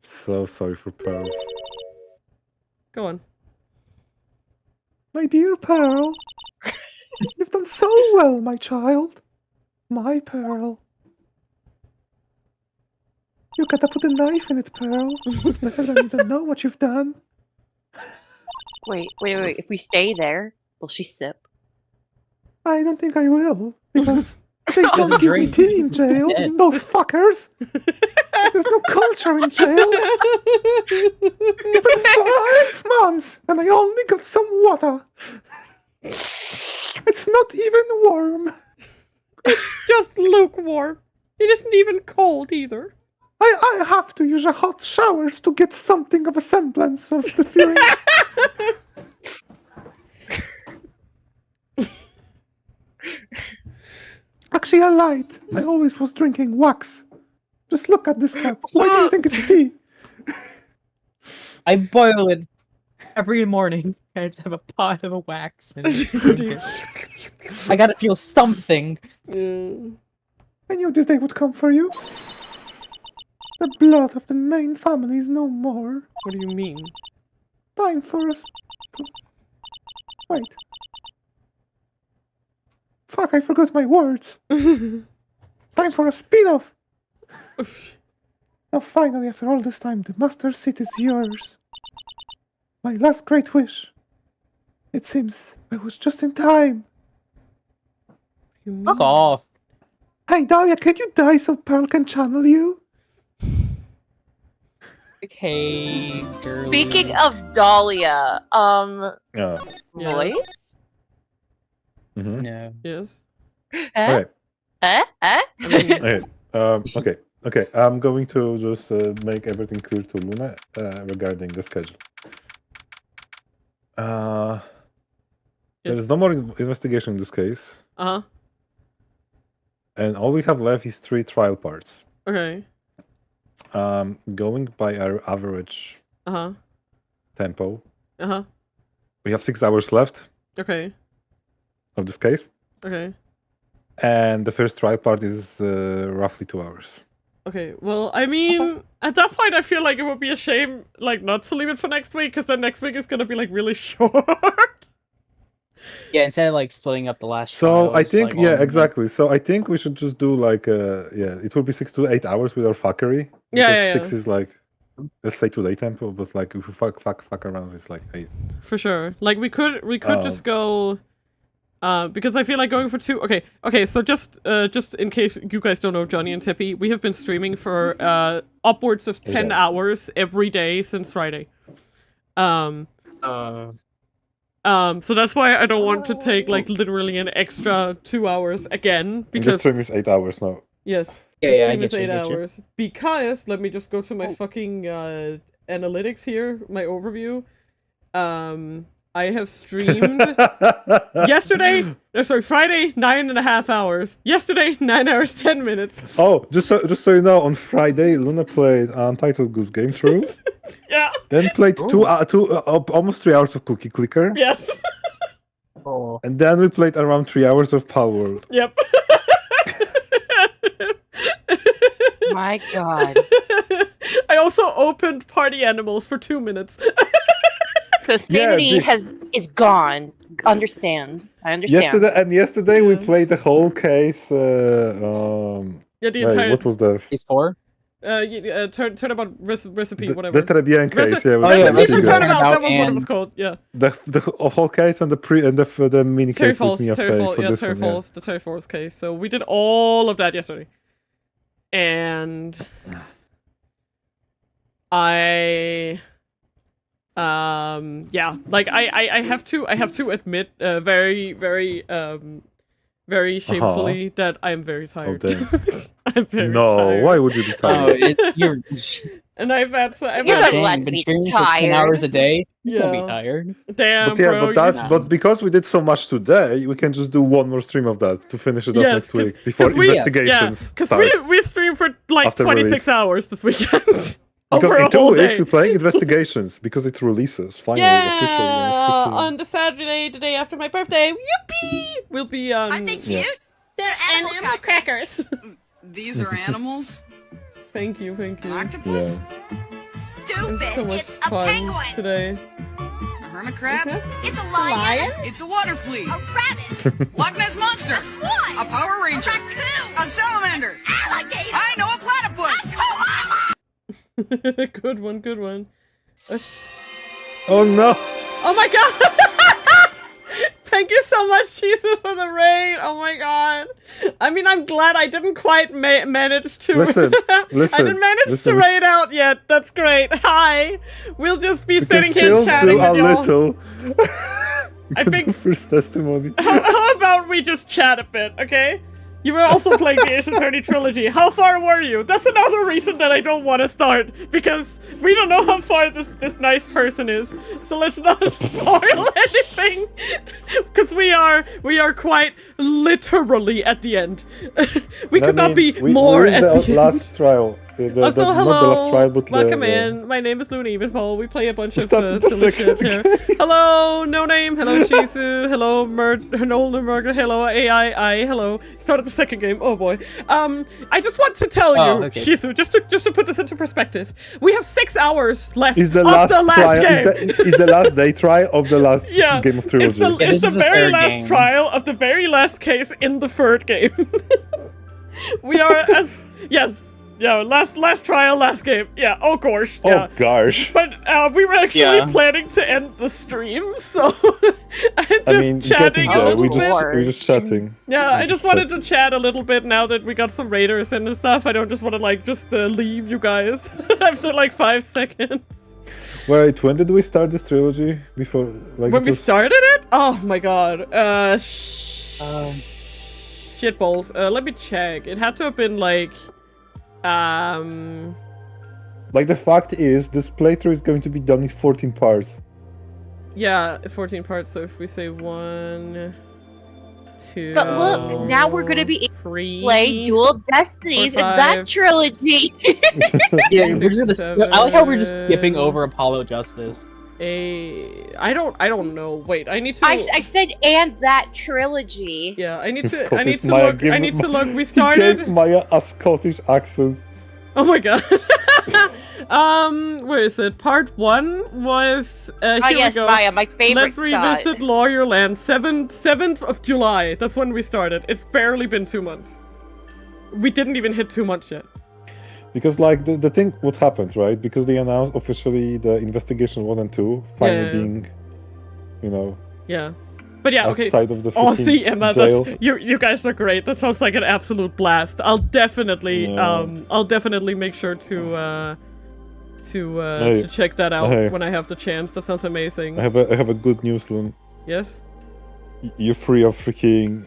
so sorry for Pearls. Go on. My dear Pearl, you've done so well, my child. My Pearl. You gotta put a knife in it, Pearl. Because I don't know what you've done. Wait. If we stay there, will she sip? I don't think I will, because they Doesn't don't give me drink. tea in jail, Dead. those fuckers. There's no culture in jail. It's been 5 months, and I only got some water. It's not even warm. Just lukewarm. It isn't even cold either. I have to use a hot showers to get something of a semblance of the feeling. Actually, I lied. I always was drinking wax. Just look at this cup. Why do you think it's tea? I boil it every morning. I have a pot of a wax. And I gotta feel something. I knew this day would come for you. The blood of the main family is no more. What do you mean? Time for us. Wait. Fuck, I forgot my words. Time for a spin-off. Now finally, after all this time, the Master Seat is yours. My last great wish. It seems I was just in time. Fuck off. Hey Dahlia, can you die so Pearl can channel you? Okay, girly. Speaking of Dahlia, Yeah. voice? Mm-hmm. No. Yes. Eh? Okay. Eh? Okay. Okay. I'm going to just make everything clear to Luna regarding the schedule. There's no more investigation in this case, Uh-huh. and all we have left is 3 trial parts. Okay. Going by our average Uh-huh. tempo, Uh-huh. we have 6 hours left Okay. of this case, Okay. and the first trial part is roughly 2 hours. Okay. Well, I mean, at that point, I feel like it would be a shame, like, not to leave it for next week, because then next week is gonna be, like, really short. Yeah, instead of like splitting up the last. So I trials, think, like, all yeah, in one. exactly. So I think we should just do like, yeah, it will be 6 to 8 hours with our fuckery. Yeah, Because yeah, 6 is like, let's say today tempo, but like if we fuck around, it's like 8. For sure. Like, we could just go, because I feel like going for 2. Okay. So just in case you guys don't know Johnny and Tippy, we have been streaming for upwards of 10 hours every day since Friday. So that's why I don't want to take like literally an extra 2 hours again And because the stream is 8 hours now. yes, Yeah, the yeah, I stream is get you, 8 I get you. hours because let me just go to my fucking analytics here, my overview. I have streamed Friday 9.5 hours. Yesterday 9 hours 10 minutes. Oh, just so you know, on Friday, Luna played Untitled Goose Game through. Yeah. Then played almost 3 hours of Cookie Clicker. Yes. Oh. And then we played around 3 hours of Pal World. Yep. My god. I also opened Party Animals for 2 minutes. So sanity is gone. Understand. I understand. Yesterday we played the whole case. Yeah, the entire. What was the? Case 4? Turnabout recipe, whatever. The Trebian case, yeah. Recipe Turnabout Turnabout, that was what it and- was called, yeah. The whole case and the mini Terry case Falls, with Mia Terry Fey Falls, for yeah, this Terry one, yeah. Falls, the Terry Falls case. So we did all of that yesterday. And yeah, like I have to admit very shamefully that I'm very tired. damn. I'm very No, tired. why would you be Oh, tired? you're. And I've had You're not Dang, letting been me streaming for tired. 10 hours a day. You won't be Yeah. tired. Damn, But yeah, bro. but because we did so much today, we can just do one more stream of that to finish it off next week before investigations because starts. we've streamed for like After 26 release. hours this weekend. Because Over in a 2 whole weeks day. we're playing investigations because it releases finally Yeah, officially. on the Saturday, the day after my birthday. Yippee! We'll be Aren't they cute? They're animal crackers. These are animals. Thank you. An octopus? Stupid. It's so much It's a fun penguin. today. A hermit crab? It's a lion. It's a water flea. A rabbit. Loch Ness monster. A swan. A Power Ranger. A raccoon. A salamander. Alligator. I know a platypus. A koala. Good one. Oh no! Oh my god! Thank you so much, Shizu, for the raid. Oh my god. I mean, I'm glad I didn't quite manage to... Listen. I didn't manage to raid out yet. That's great. Hi. We'll just be sitting here chatting with y'all. Little. I think... First testimony. How about we just chat a bit, okay? You were also playing the Ace Attorney trilogy. How far were you? That's another reason that I don't want to start, because we don't know how far this nice person is. So let's not spoil anything, because we are quite literally at the end. We could not be more at the end. Last trial. Also, hello, not the last trial, but welcome in. My name is Lune Evenfall. We play a bunch of Stop silly shit here. Hello, no name. Hello, Shizu. Hello, Nolan Murger. Hello, AI. Hello. Started the second game. Oh boy. I just want to tell you, Shizu, just to put this into perspective. We have 6 hours left of the last game. Is the last day trial of the last game of trilogy? It's the very last trial of the very last case in the third game. We are Yeah, last trial, last game. Yeah, oh gosh. Yeah. Oh gosh. But we were actually planning to end the stream, so chatting a little bit. We're just chatting. Yeah, I just wanted to chat a little bit now that we got some raiders and stuff. I don't just want to leave you guys after like 5 seconds. Wait, when did we start this trilogy? Before, like, when we started it? Oh my god. Shitballs. Let me check. It had to have been like. Like, the fact is, this playthrough is going to be done in 14 parts. Yeah, 14 parts, so if we say 1, 2... But look, now we're gonna be able to play Dual Destinies in 4, 5, that trilogy! Yeah, we're just I like how we're just skipping over Apollo Justice. I don't know. Wait, I need to... I said, and that trilogy. Yeah, I need to look. We started... Gave Maya a Scottish accent. Oh my god. Where is it? Part 1 was... here yes, we go. Maya, my favorite Let's revisit Lawyer Land. 7th of July. That's when we started. It's barely been 2 months. We didn't even hit 2 months yet. Because, like, the thing, what happened, right? Because they announced officially the investigation 1 and 2 finally being, you know... Yeah. But yeah, okay. Outside of the see, Emma, jail. You guys are great. That sounds like an absolute blast. I'll definitely, make sure to check that out when I have the chance. That sounds amazing. I have a good news, Lune. Yes? You're free of freaking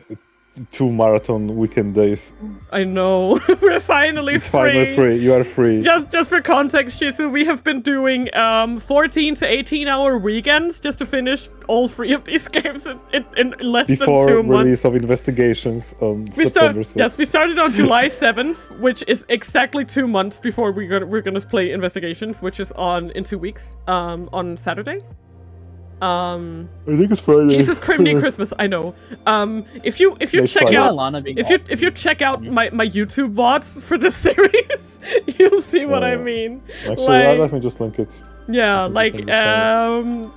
2 marathon weekend days. I know. We're finally It's finally free. You are free. Just for context, Shizu, we have been doing 14 to 18-hour weekends just to finish all 3 of these games in less than 2 months. Before release of investigations on September 6th. Yes, we started on July 7th, which is exactly 2 months before we're gonna play investigations, which is in 2 weeks. On Saturday. I think it's Friday. Jesus Christmas, I know. If you check out if you check out my YouTube VODs for this series, you'll see what I mean. Actually, let me just link it. Yeah, like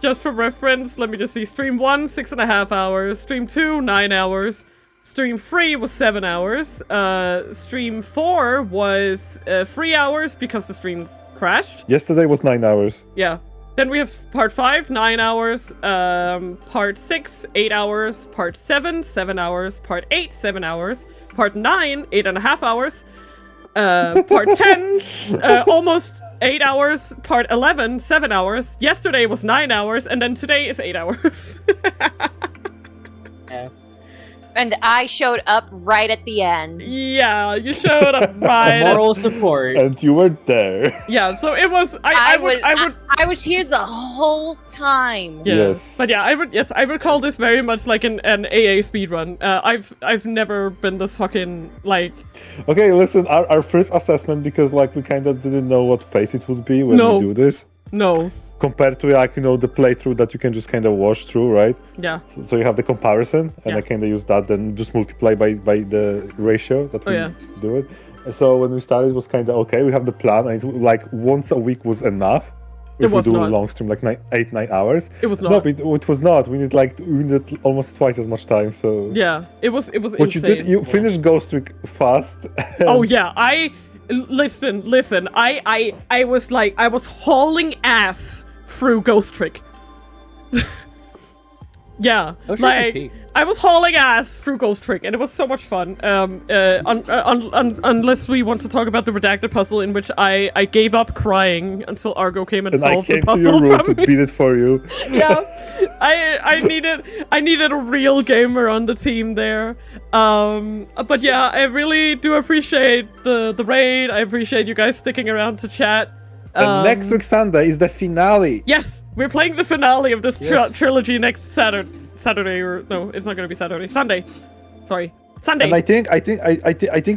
just for reference, let me just see. Stream 1, 6.5 hours. Stream 2, 9 hours. Stream 3 was 7 hours. Stream 4 was 3 hours because the stream crashed. Yesterday was 9 hours. Yeah. Then we have part 5, 9 hours, part 6, 8 hours, part 7, 7 hours, part 8, 7 hours, part 9, 8.5 hours, part 10, almost 8 hours, part 11, 7 hours, yesterday was 9 hours, and then today is 8 hours. And I showed up right at the end. Yeah, you showed up right. Moral support. And you were there. Yeah, so it was. I was here the whole time. Yeah. Yes. But yeah, I would call this very much like an AA speedrun. I've never been this fucking like. Okay, listen. Our first assessment, because like we kind of didn't know what pace it would be when we do this. No. compared to like the playthrough that you can just kind of wash through, right? Yeah. So you have the comparison, and Yeah. I kind of use that, then just multiply by the ratio that we do it. And so when we started, it was kind of okay. We have the plan, and like once a week was enough. It If was we do not. a long stream, like 9 hours. It was No, not. it was not. We needed almost twice as much time. So Yeah, it was what insane. you did, you finished Ghost Trick fast. Oh yeah, listen. I was hauling ass through Ghost Trick. Yeah, Ghost Trick is peak. I was hauling ass through Ghost Trick, and it was so much fun. Unless we want to talk about the redacted puzzle, in which I gave up crying until Argo came and And I solved came the to your puzzle room for to me. beat it for you. Yeah, I needed a real gamer on the team there. But yeah, I really do appreciate the raid. I appreciate you guys sticking around to chat. And next week Sunday is the finale. Yes, we're playing the finale of this Yes. trilogy next Saturday, or no, it's not going to be Saturday. Sunday. Sorry, Sunday. And I think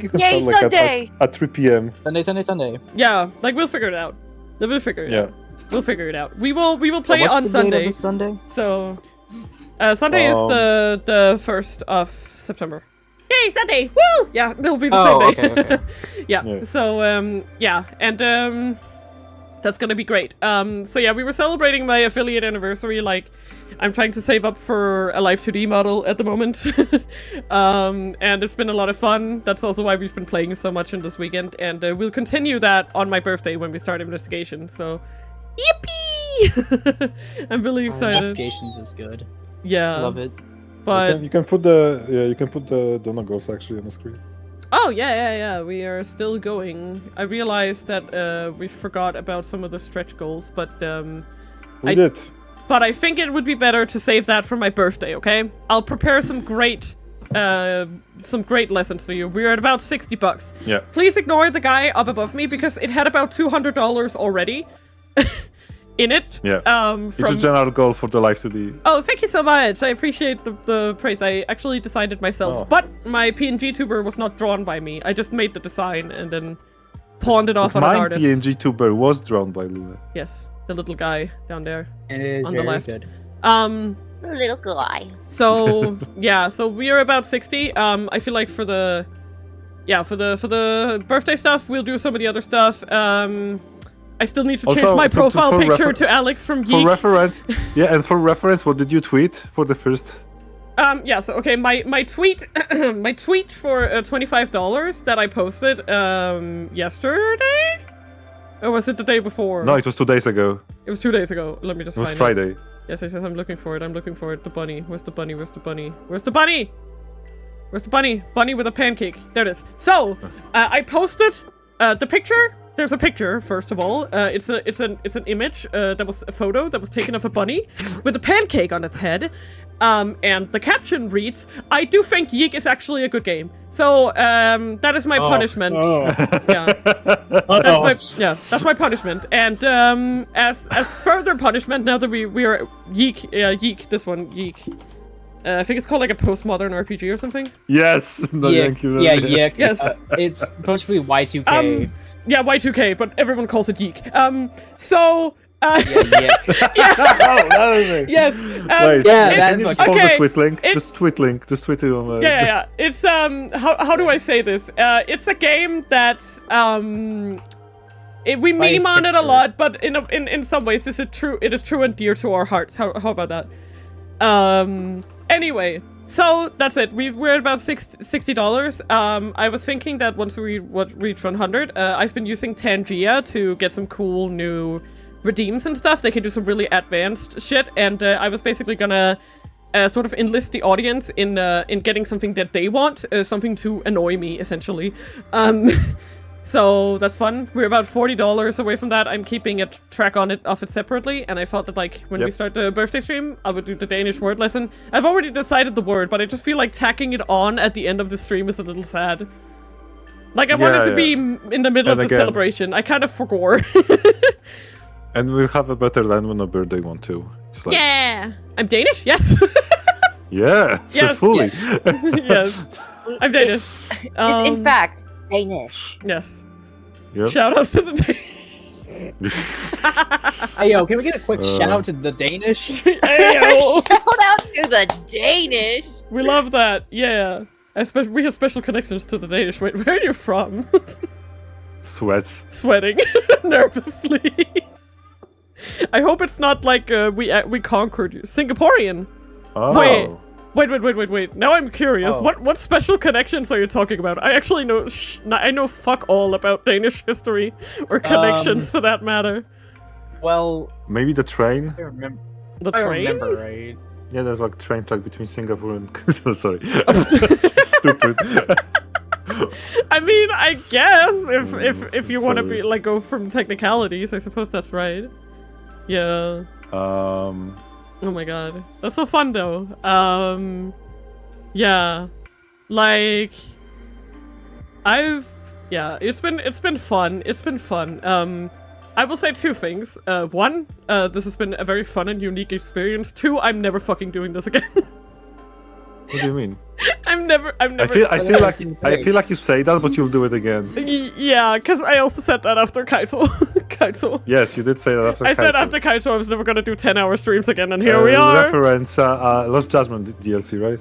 you can Yay, start like Sunday! at 3 p.m. Sunday. Yeah, like we'll figure it out. We'll figure it Yeah. out. We'll figure it out. We will play What's it on the Sunday. date of this Sunday? So, Sunday is the 1st of September. Yay, Sunday! Woo! Yeah, it'll be the same day. Okay. Yeah. Yeah. So, yeah, and that's gonna be great. So yeah, we were celebrating my affiliate anniversary. Like, I'm trying to save up for a Live 2D model at the moment. And it's been a lot of fun. That's also why we've been playing so much in this weekend. And we'll continue that on my birthday when we start investigation. So, yippee! I'm really excited. Investigations is good. Yeah. Love it. But You can put the donut goals actually on the screen. oh yeah, we are still going. I realized that we forgot about some of the stretch goals, but We did. But I think it would be better to save that for my birthday, okay? I'll prepare some great lessons for you. We're at about $60. Yeah. Please ignore the guy up above me because it had about $200 already in it. Yeah. It's a From general goal for the Live 2D. oh, thank you so much. I appreciate the praise. I actually designed it myself, Oh. but my PNG tuber was not drawn by me. I just made the design and then pawned it off on an My artist. PNG tuber was drawn by Lune. Yes, the little guy down there. It is On the very left. good. Little guy. So yeah, so we are about 60. I feel like for the birthday stuff, we'll do some of the other stuff. I still need to change Also, my profile for picture to Alex from For Geek. reference, yeah, and for reference, what did you tweet for the first? Yeah, so okay, my tweet my tweet for $25 that I posted yesterday? Or was it the day before? No, it was 2 days ago. It was 2 days ago. Let me just It was find Friday. it. Yes, I'm looking for it. I'm looking for it. The bunny. Where's the bunny? Where's the bunny? Where's the bunny? Where's the bunny? Bunny with a pancake. There it is. So, I posted the picture. There's a picture, first of all. It's an image that was a photo that was taken of a bunny with a pancake on its head. And the caption reads, "I do think Yeek is actually a good game." So, that is my punishment. That's my punishment. And as further punishment, now that we are Yeek, this one, Yeek. I think it's called like a postmodern RPG or something. Yes. No, thank you. Yeah. Yes. It's supposed to be Y2K. Yeah, Y2K, but everyone calls it Yeek. So. Yeah. Oh, that is it. Yes. Wait, yeah, can you that's just post okay, the tweet link? it's- Just tweet link. Just tweet it on the... Yeah. It's how do I say this? It's a game that we Play meme on it a hipster. lot, but in some ways it is true and dear to our hearts. How about that? Anyway, so that's it. We're at about $60. I was thinking that once we reach 100, I've been using Tangia to get some cool new redeems and stuff. They can do some really advanced shit, and I was basically gonna sort of enlist the audience in getting something that they want, something to annoy me, essentially. So that's fun. We're about $40 away from that. I'm keeping a track of it separately, and I thought that like when we start the birthday stream, I would do the Danish word lesson. I've already decided the word, but I just feel like tacking it on at the end of the stream is a little sad. Like I wanted to be in the middle of the celebration. I kind of forgot. And we have a better land when a birthday one too. It's like, Yeah, I'm Danish. Yes. Yeah. So Yes. fully. Yes, I'm Danish. Is in fact Danish. Yes. Yep. Shout outs to the Hey, yo, can we get a quick shout out to the Danish? Ayo! Shout out to the Danish. We love that. Yeah. We have special connections to the Danish. Wait, where are you from? Sweats. Sweating nervously. I hope it's not like we conquered you. Singaporean. Oh. Wait. Now I'm curious. Oh. What special connections are you talking about? I actually know. I know fuck all about Danish history or connections for that matter. Well, Maybe the train? I remember. The I train. remember right. Yeah, there's like train track between Singapore and... oh, sorry. Stupid. I mean, I guess if you want to Sorry. be like go from technicalities, I suppose that's right. Yeah. Oh my god, that's so fun though. Yeah, like it's been fun. It's been fun. I will say two things. One, this has been a very fun and unique experience. Two, I'm never fucking doing this again. What do you mean? I'm never. I feel like you say that, but you'll do it again. Yeah, because I also said that after Kaito. Kaito. Yes, you did say that after I said Kaito. after Kaito I was never gonna do 10-hour streams again, and here we are. Reference, Lost Judgment DLC, right?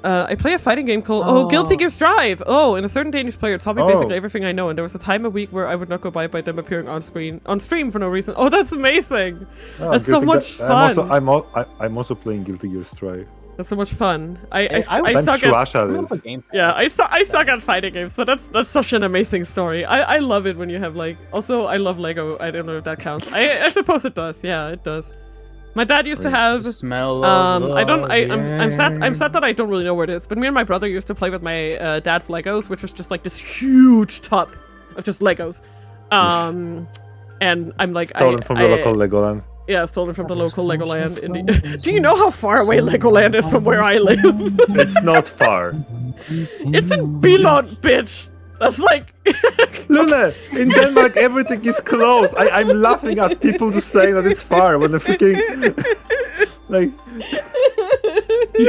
I play a fighting game called Guilty Gear Strive. Oh, and a certain Danish player taught me basically everything I know, and there was a time a week where I would not go by them appearing on stream for no reason. Oh, that's amazing! That's so much fun. I'm also playing Guilty Gear Strive. That's so much fun. I I'm suck trash at at it. yeah, I suck at fighting games, but that's such an amazing story. I love it when you have like. Also, I love Lego. I don't know if that counts. I suppose it does. Yeah, it does. My dad used to have Smell of I'm sad that I don't really know where it is, but me and my brother used to play with my dad's Legos, which was just like this huge tub of just Legos. And I'm like Stolen from the local Legoland. Yeah, stolen from the local Legoland. Do you know how far away Legoland is from where I live? It's not far. It's in Billund, bitch. That's like... Lune, in Denmark everything is close. I'm laughing at people just saying that it's far when the freaking... like...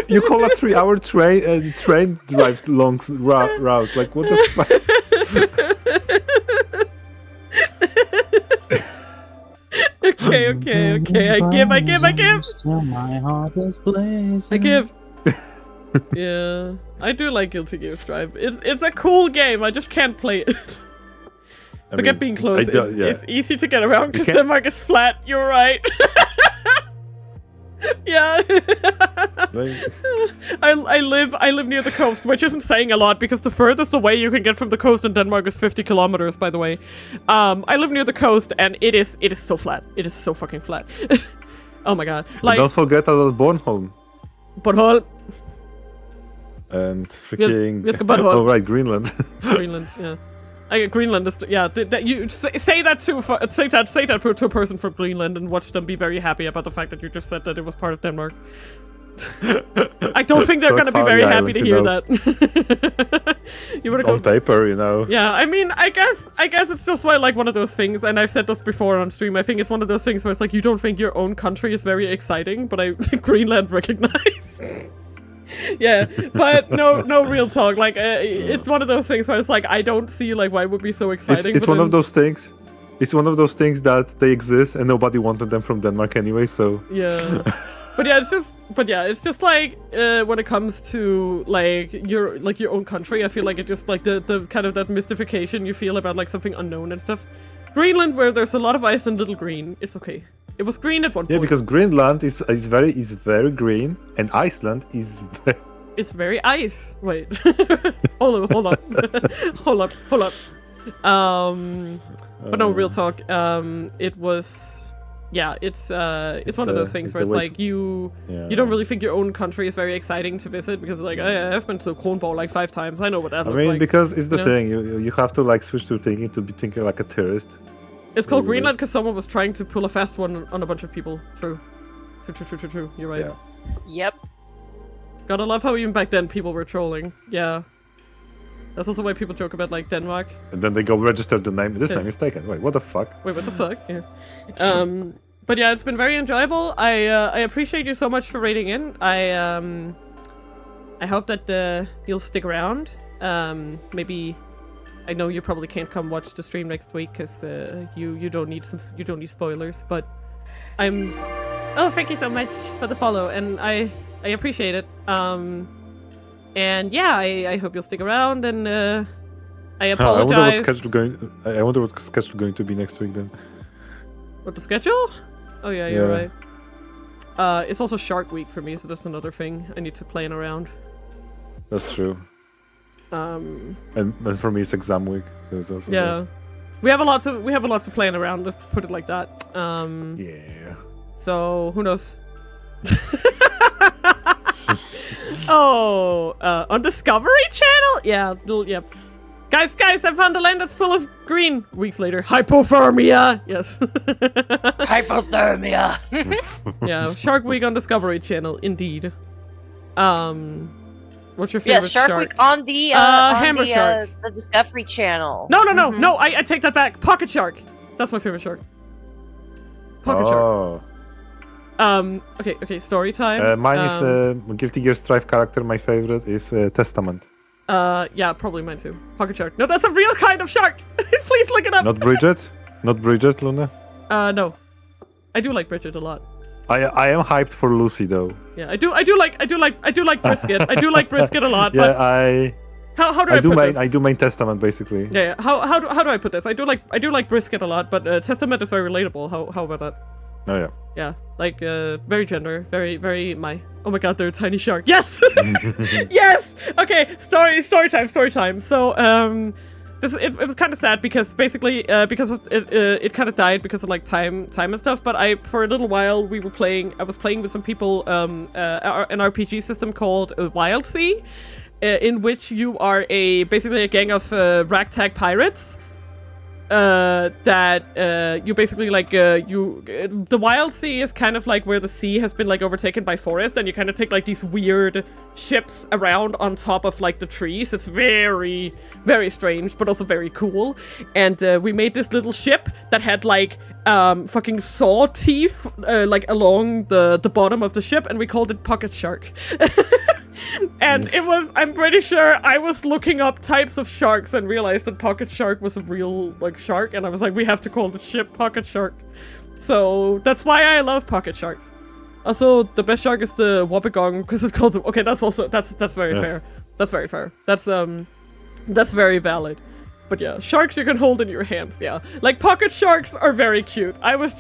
You call a 3-hour train drive long route. Like, what the fuck? Okay. I give. Still my heart is blazing. I give. Yeah, I do like Guilty Gear Strive. It's a cool game. I just can't play it. Forget being close. It's easy to get around because Denmark is flat. You're right. Yeah. I live near the coast, which isn't saying a lot because the furthest away you can get from the coast in Denmark is 50 kilometers, by the way. I live near the coast and it is so flat. It is so fucking flat. Oh my god. Like, don't forget about Bornholm. Bornholm. And freaking... Yes, Bornholm. Oh right, Greenland. Greenland, yeah. Greenland is you say that to a person from Greenland and watch them be very happy about the fact that you just said that it was part of Denmark. I don't think they're gonna be very happy to hear that. You wanna go on paper, you know. Yeah, I mean, I guess it's just like one of those things, and I've said this before on stream. I think it's one of those things where it's like you don't think your own country is very exciting, but Greenland recognize. Yeah, but no real talk. Like, it's one of those things where it's like I don't see like why it would be so exciting. It's one of those things. It's one of those things that they exist and nobody wanted them from Denmark anyway. So yeah, but yeah, it's just like when it comes to like your own country, I feel like it just like the kind of that mystification you feel about like something unknown and stuff. Greenland, where there's a lot of ice and little green, it's okay. It was green at one point. Yeah, because Greenland is very green, and Iceland is very... It's very ice. Wait, hold up. But no, real talk. It was, yeah. It's one of those things where it's like you don't really think your own country is very exciting to visit because like I've been to Cornwall like 5 times. I know what that looks like. I mean, because it's the thing. You have to like switch to thinking like a tourist. It's called Greenland because someone was trying to pull a fast one on a bunch of people. True. You're right. Yeah. Yep. Gotta love how even back then people were trolling. Yeah. That's also why people joke about like Denmark. And then they go register the name. This name is taken. Wait, what the fuck? Wait, what the fuck? Yeah. But yeah, it's been very enjoyable. I appreciate you so much for raiding in. I hope that you'll stick around. Maybe I know you probably can't come watch the stream next week because you don't need spoilers. But I'm. Oh, thank you so much for the follow, and I appreciate it. And yeah, I hope you'll stick around, and I apologize. I wonder what schedule going to be next week then. What, the schedule? Oh yeah, you're right. It's also Shark Week for me, so that's another thing I need to plan around. That's true. And for me, it's exam week. Yeah, we have a lot to plan around. Let's put it like that. Yeah. So who knows? Oh, on Discovery Channel? Yeah, yep. Guys, I found a land that's full of green. Weeks later, hypothermia. Yes. Hypothermia. Yeah, Shark Week on Discovery Channel, indeed. What's your favorite Shark shark? Week on the Hammer Shark. The Discovery Channel. No, I take that back. Pocket Shark. That's my favorite shark. Pocket Shark. Okay, story time. Mine is Guilty Gear Strive character. My favorite is Testament. Yeah, probably mine too. Pocket Shark. No, that's a real kind of shark. Please look it up. Not Bridget? Not Bridget, Luna? No. I do like Bridget a lot. I am hyped for Lucy though. Yeah, I do like Brisket. I do like Brisket a lot. Yeah, but how do I put this? I do main Testament basically. Yeah. How do I put this? I do like Brisket a lot, but Testament is very relatable. How about that? Oh yeah. Yeah, like very gender, very my. Oh my god, they're a tiny shark. Yes, yes. Okay, story time. So it was kind of sad because basically because it kind of died because of like time and stuff. But for a little while I was playing with some people an RPG system called Wild Sea, in which you are basically a gang of ragtag pirates. That you basically like the Wild Sea is kind of like where the sea has been like overtaken by forest, and you kind of take like these weird ships around on top of like the trees. It's very, very strange, but also very cool. And we made this little ship that had like fucking saw teeth like along the bottom of the ship, and we called it Pocket Shark. And I'm pretty sure I was looking up types of sharks and realized that Pocket Shark was a real like shark, and I was like, we have to call the ship Pocket Shark. So that's why I love Pocket Sharks. Also, the best shark is the Wobbegong because it's called. Okay, that's very fair. That's very fair. That's very valid. But yeah, sharks you can hold in your hands. Yeah, like pocket sharks are very cute. I was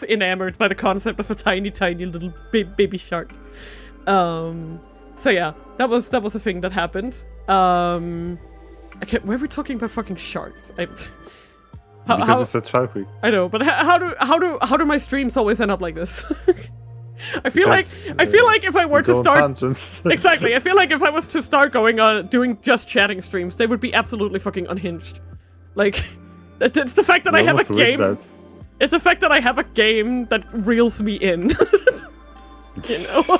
enamored by the concept of a tiny little baby shark. So yeah, that was a thing that happened. Why are we talking about fucking sharks? Because it's a Shark Week. I know, but how do my streams always end up like this? I feel like if I were to start exactly, I feel like if I was to start going on doing just chatting streams, they would be absolutely fucking unhinged. Like, it's the fact that I have a game. It's the fact that I have a game that reels me in. You know,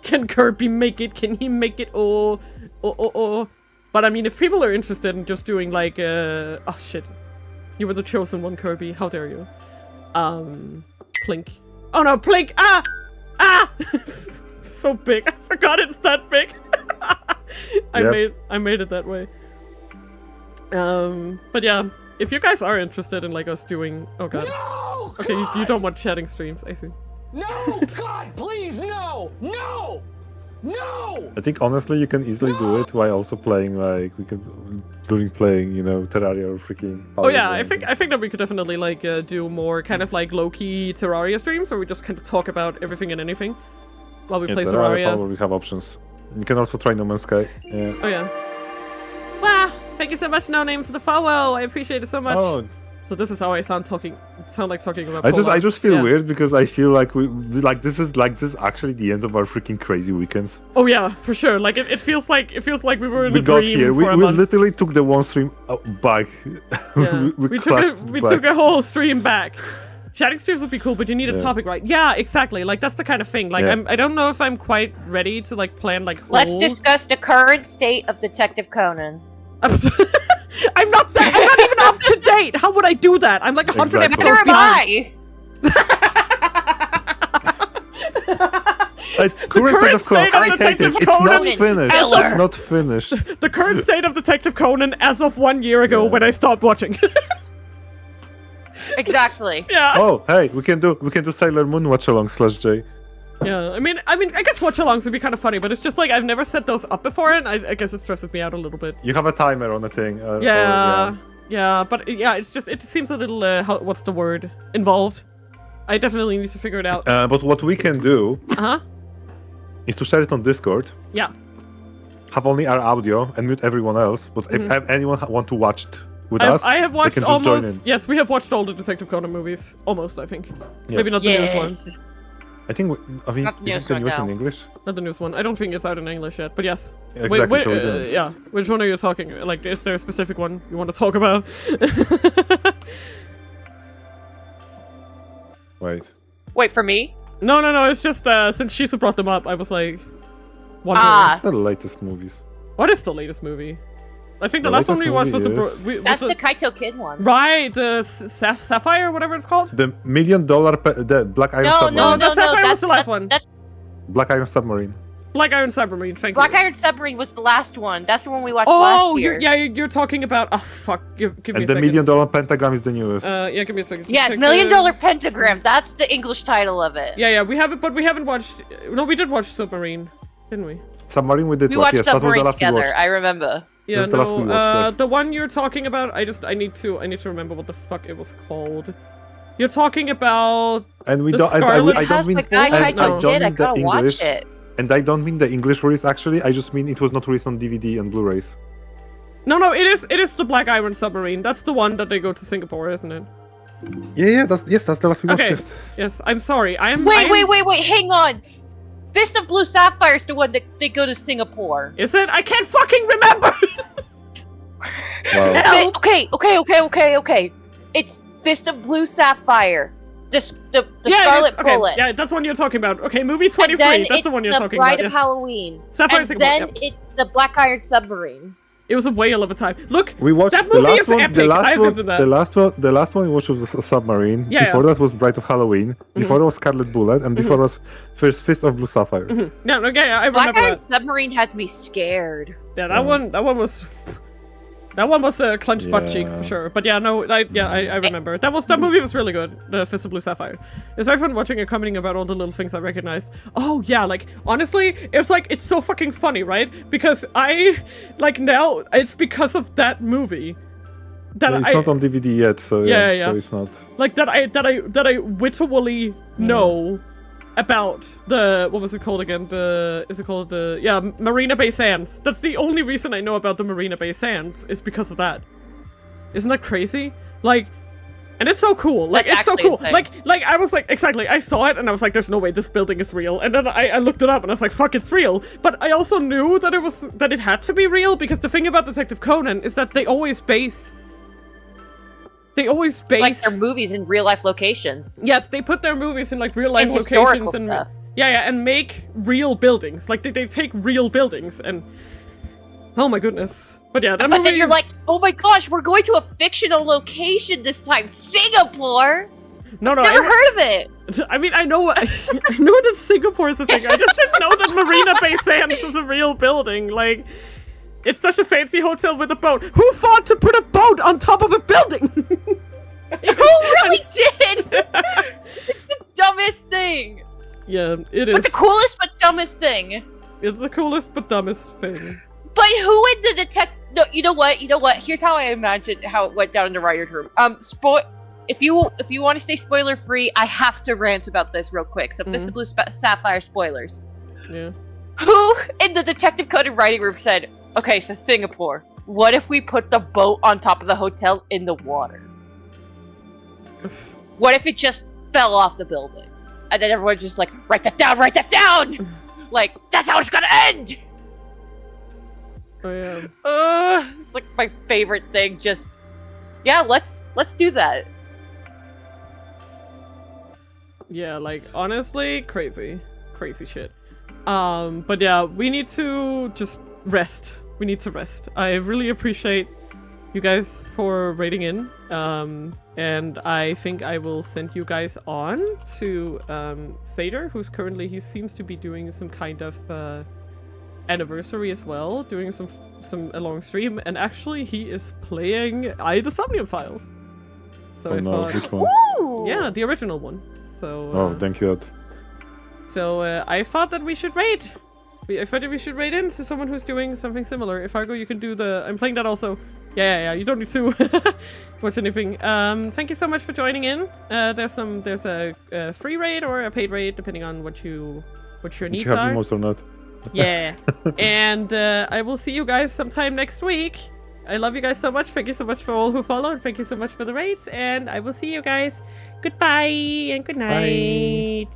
can Kirby make it? Can he make it? Oh. But I mean, if people are interested in just doing like, oh shit, you were the chosen one, Kirby. How dare you? Plink. Oh no, Plink! Ah! So big. I forgot it's that big. I made it that way. But yeah, if you guys are interested in like us doing, oh god. No! Okay, you don't want chatting streams, I see. No! God, please, no! No! No! I think honestly you can easily do it while also playing like playing, you know, Terraria or freaking. Oh yeah, I think that we could definitely like do more kind of like low-key Terraria streams where we just kind of talk about everything and anything while we play Terraria. We have options. You can also try No Man's Sky. Yeah. Oh yeah. Wow! Thank you so much, No Name, for the follow. I appreciate it so much. Oh. So this is how I sound like talking about. I just feel weird because I feel like we this is actually the end of our freaking crazy weekends. Oh yeah, for sure. Like it feels like we were in a dream. We got here. We literally took the one stream back. Yeah. we took a whole stream back. Chatting streams would be cool, but you need a topic, right? Yeah, exactly. Like that's the kind of thing. Like I don't know if I'm quite ready to like plan like. Let's discuss the current state of Detective Conan. I'm not even up to date. How would I do that? I'm like 100 episodes behind. Current state of Conan. I hate it. It's not Conan finished. killer. It's not finished. The current state of Detective Conan as of 1 year ago when I stopped watching. Exactly. Yeah. Oh, hey, we can do Sailor Moon watch along /J. Yeah, I mean, I guess watch-alongs would be kind of funny, but it's just like I've never set those up before, and I guess it stresses me out a little bit. You have a timer on the thing. Yeah, but yeah, it's just, it seems a little, what's the word? Involved. I definitely need to figure it out. But what we can do is to share it on Discord. Yeah. Have only our audio and mute everyone else. But if anyone want to watch it with us, I have watched they can just join in. Yes, we have watched all the Detective Conan movies. Almost, I think. Yes. Maybe not the newest one. I think, Not the is newest the one, newest no. in English? Not the newest one. I don't think it's out in English yet, but yes. Exactly, Wait, so we don't. yeah, which one are you talking? Like, is there a specific one you want to talk about? Wait, for me? No, it's just, since Shisa brought them up, I was like, wondering. The latest movies. What is the latest movie? I think the last one we latest watched was movie That's the Kaito Kid one. Right, the Sapphire, whatever it's called? The $1 million, the Black Iron Submarine. No, the Sapphire was the last one. Black Iron Submarine. Black Iron Submarine, thank you. Black Iron Submarine was the last one. That's the one we watched last year. You're talking about, oh fuck, give me And a the second. $1 million Pentagram is the newest. Yeah, give me a second. Yes, $1 Million Pentagram. That's the English title of it. Yeah, we haven't, but we haven't watched, no, we did watch Submarine, didn't we? Submarine we did We watch, watched yes, that was the Submarine last we together, watched. I remember. Yeah, That's the last we watched, yeah. the one you're talking about, I need to remember what the fuck it was called. You're talking about And we the don't, I don't mean, the guy and I Kaito don't Kid. I mean the gotta watch English, it. and I don't mean the English release actually, I just mean it was not released on DVD and Blu-rays. No, it is the Black Iron Submarine. That's the one that they go to Singapore, isn't it? Yeah, that's the last we watched. Okay. Yes, I'm sorry. Wait, hang on. Fist of Blue Sapphire is the one that they go to Singapore. Is it? I can't fucking remember! Wow. Okay. It's Fist of Blue Sapphire. The Scarlet Bullet. Yeah, that's the one you're talking about. Okay, movie 23. Then That's the one you're talking Bride about. of Halloween. Sapphire and Singapore, then it's the Black Iron Submarine. It was a whale of a time. Look, We watched that the movie last is one. epic. The last I one. lived in that. The last one we watched was a Submarine. Yeah, Before that was Bride of Halloween. Before that was Scarlet Bullet, and before was First Fist of Blue Sapphire. No, I remember Black Iron that. Submarine had me scared. Yeah, that one was clenched butt cheeks for sure. But yeah, no, I remember. That movie was really good. The Fist of Blue Sapphire. It's very fun watching it commenting about all the little things I recognized. Oh yeah, like honestly, it's so fucking funny, right? Because now it's because of that movie that It's not on DVD yet, so yeah. so it's not. Like that I wittingly know about the, what was it called again? Marina Bay Sands. That's the only reason I know about the Marina Bay Sands is because of that. Isn't that crazy? Like, and it's so cool. Like, That's it's so actually cool. insane. Like I was like, exactly. I saw it and I was like, there's no way this building is real. And then I looked it up and I was like, fuck, it's real. But I also knew that it had to be real because the thing about Detective Conan is that they always base like their movies in real life locations. Yes, they put their movies in like real life And locations historical and stuff. and make real buildings. Like they take real buildings and oh my goodness. But yeah, that But movie... then you're like, oh my gosh, we're going to a fictional location this time, Singapore. No, Never heard of it. I mean, I know that Singapore is a thing. I just didn't know that Marina Bay Sands is a real building. Like, it's such a fancy hotel with a boat. Who thought to put a boat on top of a building? Who really did? It's the dumbest thing. Yeah, it is. But the coolest but dumbest thing. It's the coolest but dumbest thing. But who in the No, you know what? Here's how I imagine how it went down in the writer's room. If you want to stay spoiler free, I have to rant about this real quick. So Fist of Blue Sapphire spoilers. Yeah. Who in the Detective Conan writing room said, okay, so Singapore, what if we put the boat on top of the hotel in the water? What if it just fell off the building? And then everyone's just like, write that down! Like, that's how it's gonna end! Oh yeah. It's like my favorite thing, just... Yeah, let's do that. Yeah, like, honestly, crazy shit. But yeah, we need to just rest. We need to rest. I really appreciate you guys for raiding in. And I think I will send you guys on to Seder, who's currently, he seems to be doing some kind of anniversary as well, doing a long stream, and actually he is playing the Somnium Files. So Oh I no, thought, which one? Ooh. yeah, the original one. So Oh, thank you. so I thought that we should raid. I thought that we should raid into someone who's doing something similar. If Argo, you can do the. I'm playing that also. Yeah. You don't need to watch anything. Thank you so much for joining in. There's a free raid or a paid raid depending on what your If needs you have are. emotes or not. Yeah. And I will see you guys sometime next week. I love you guys so much. Thank you so much for all who followed. Thank you so much for the raids. And I will see you guys. Goodbye and good night.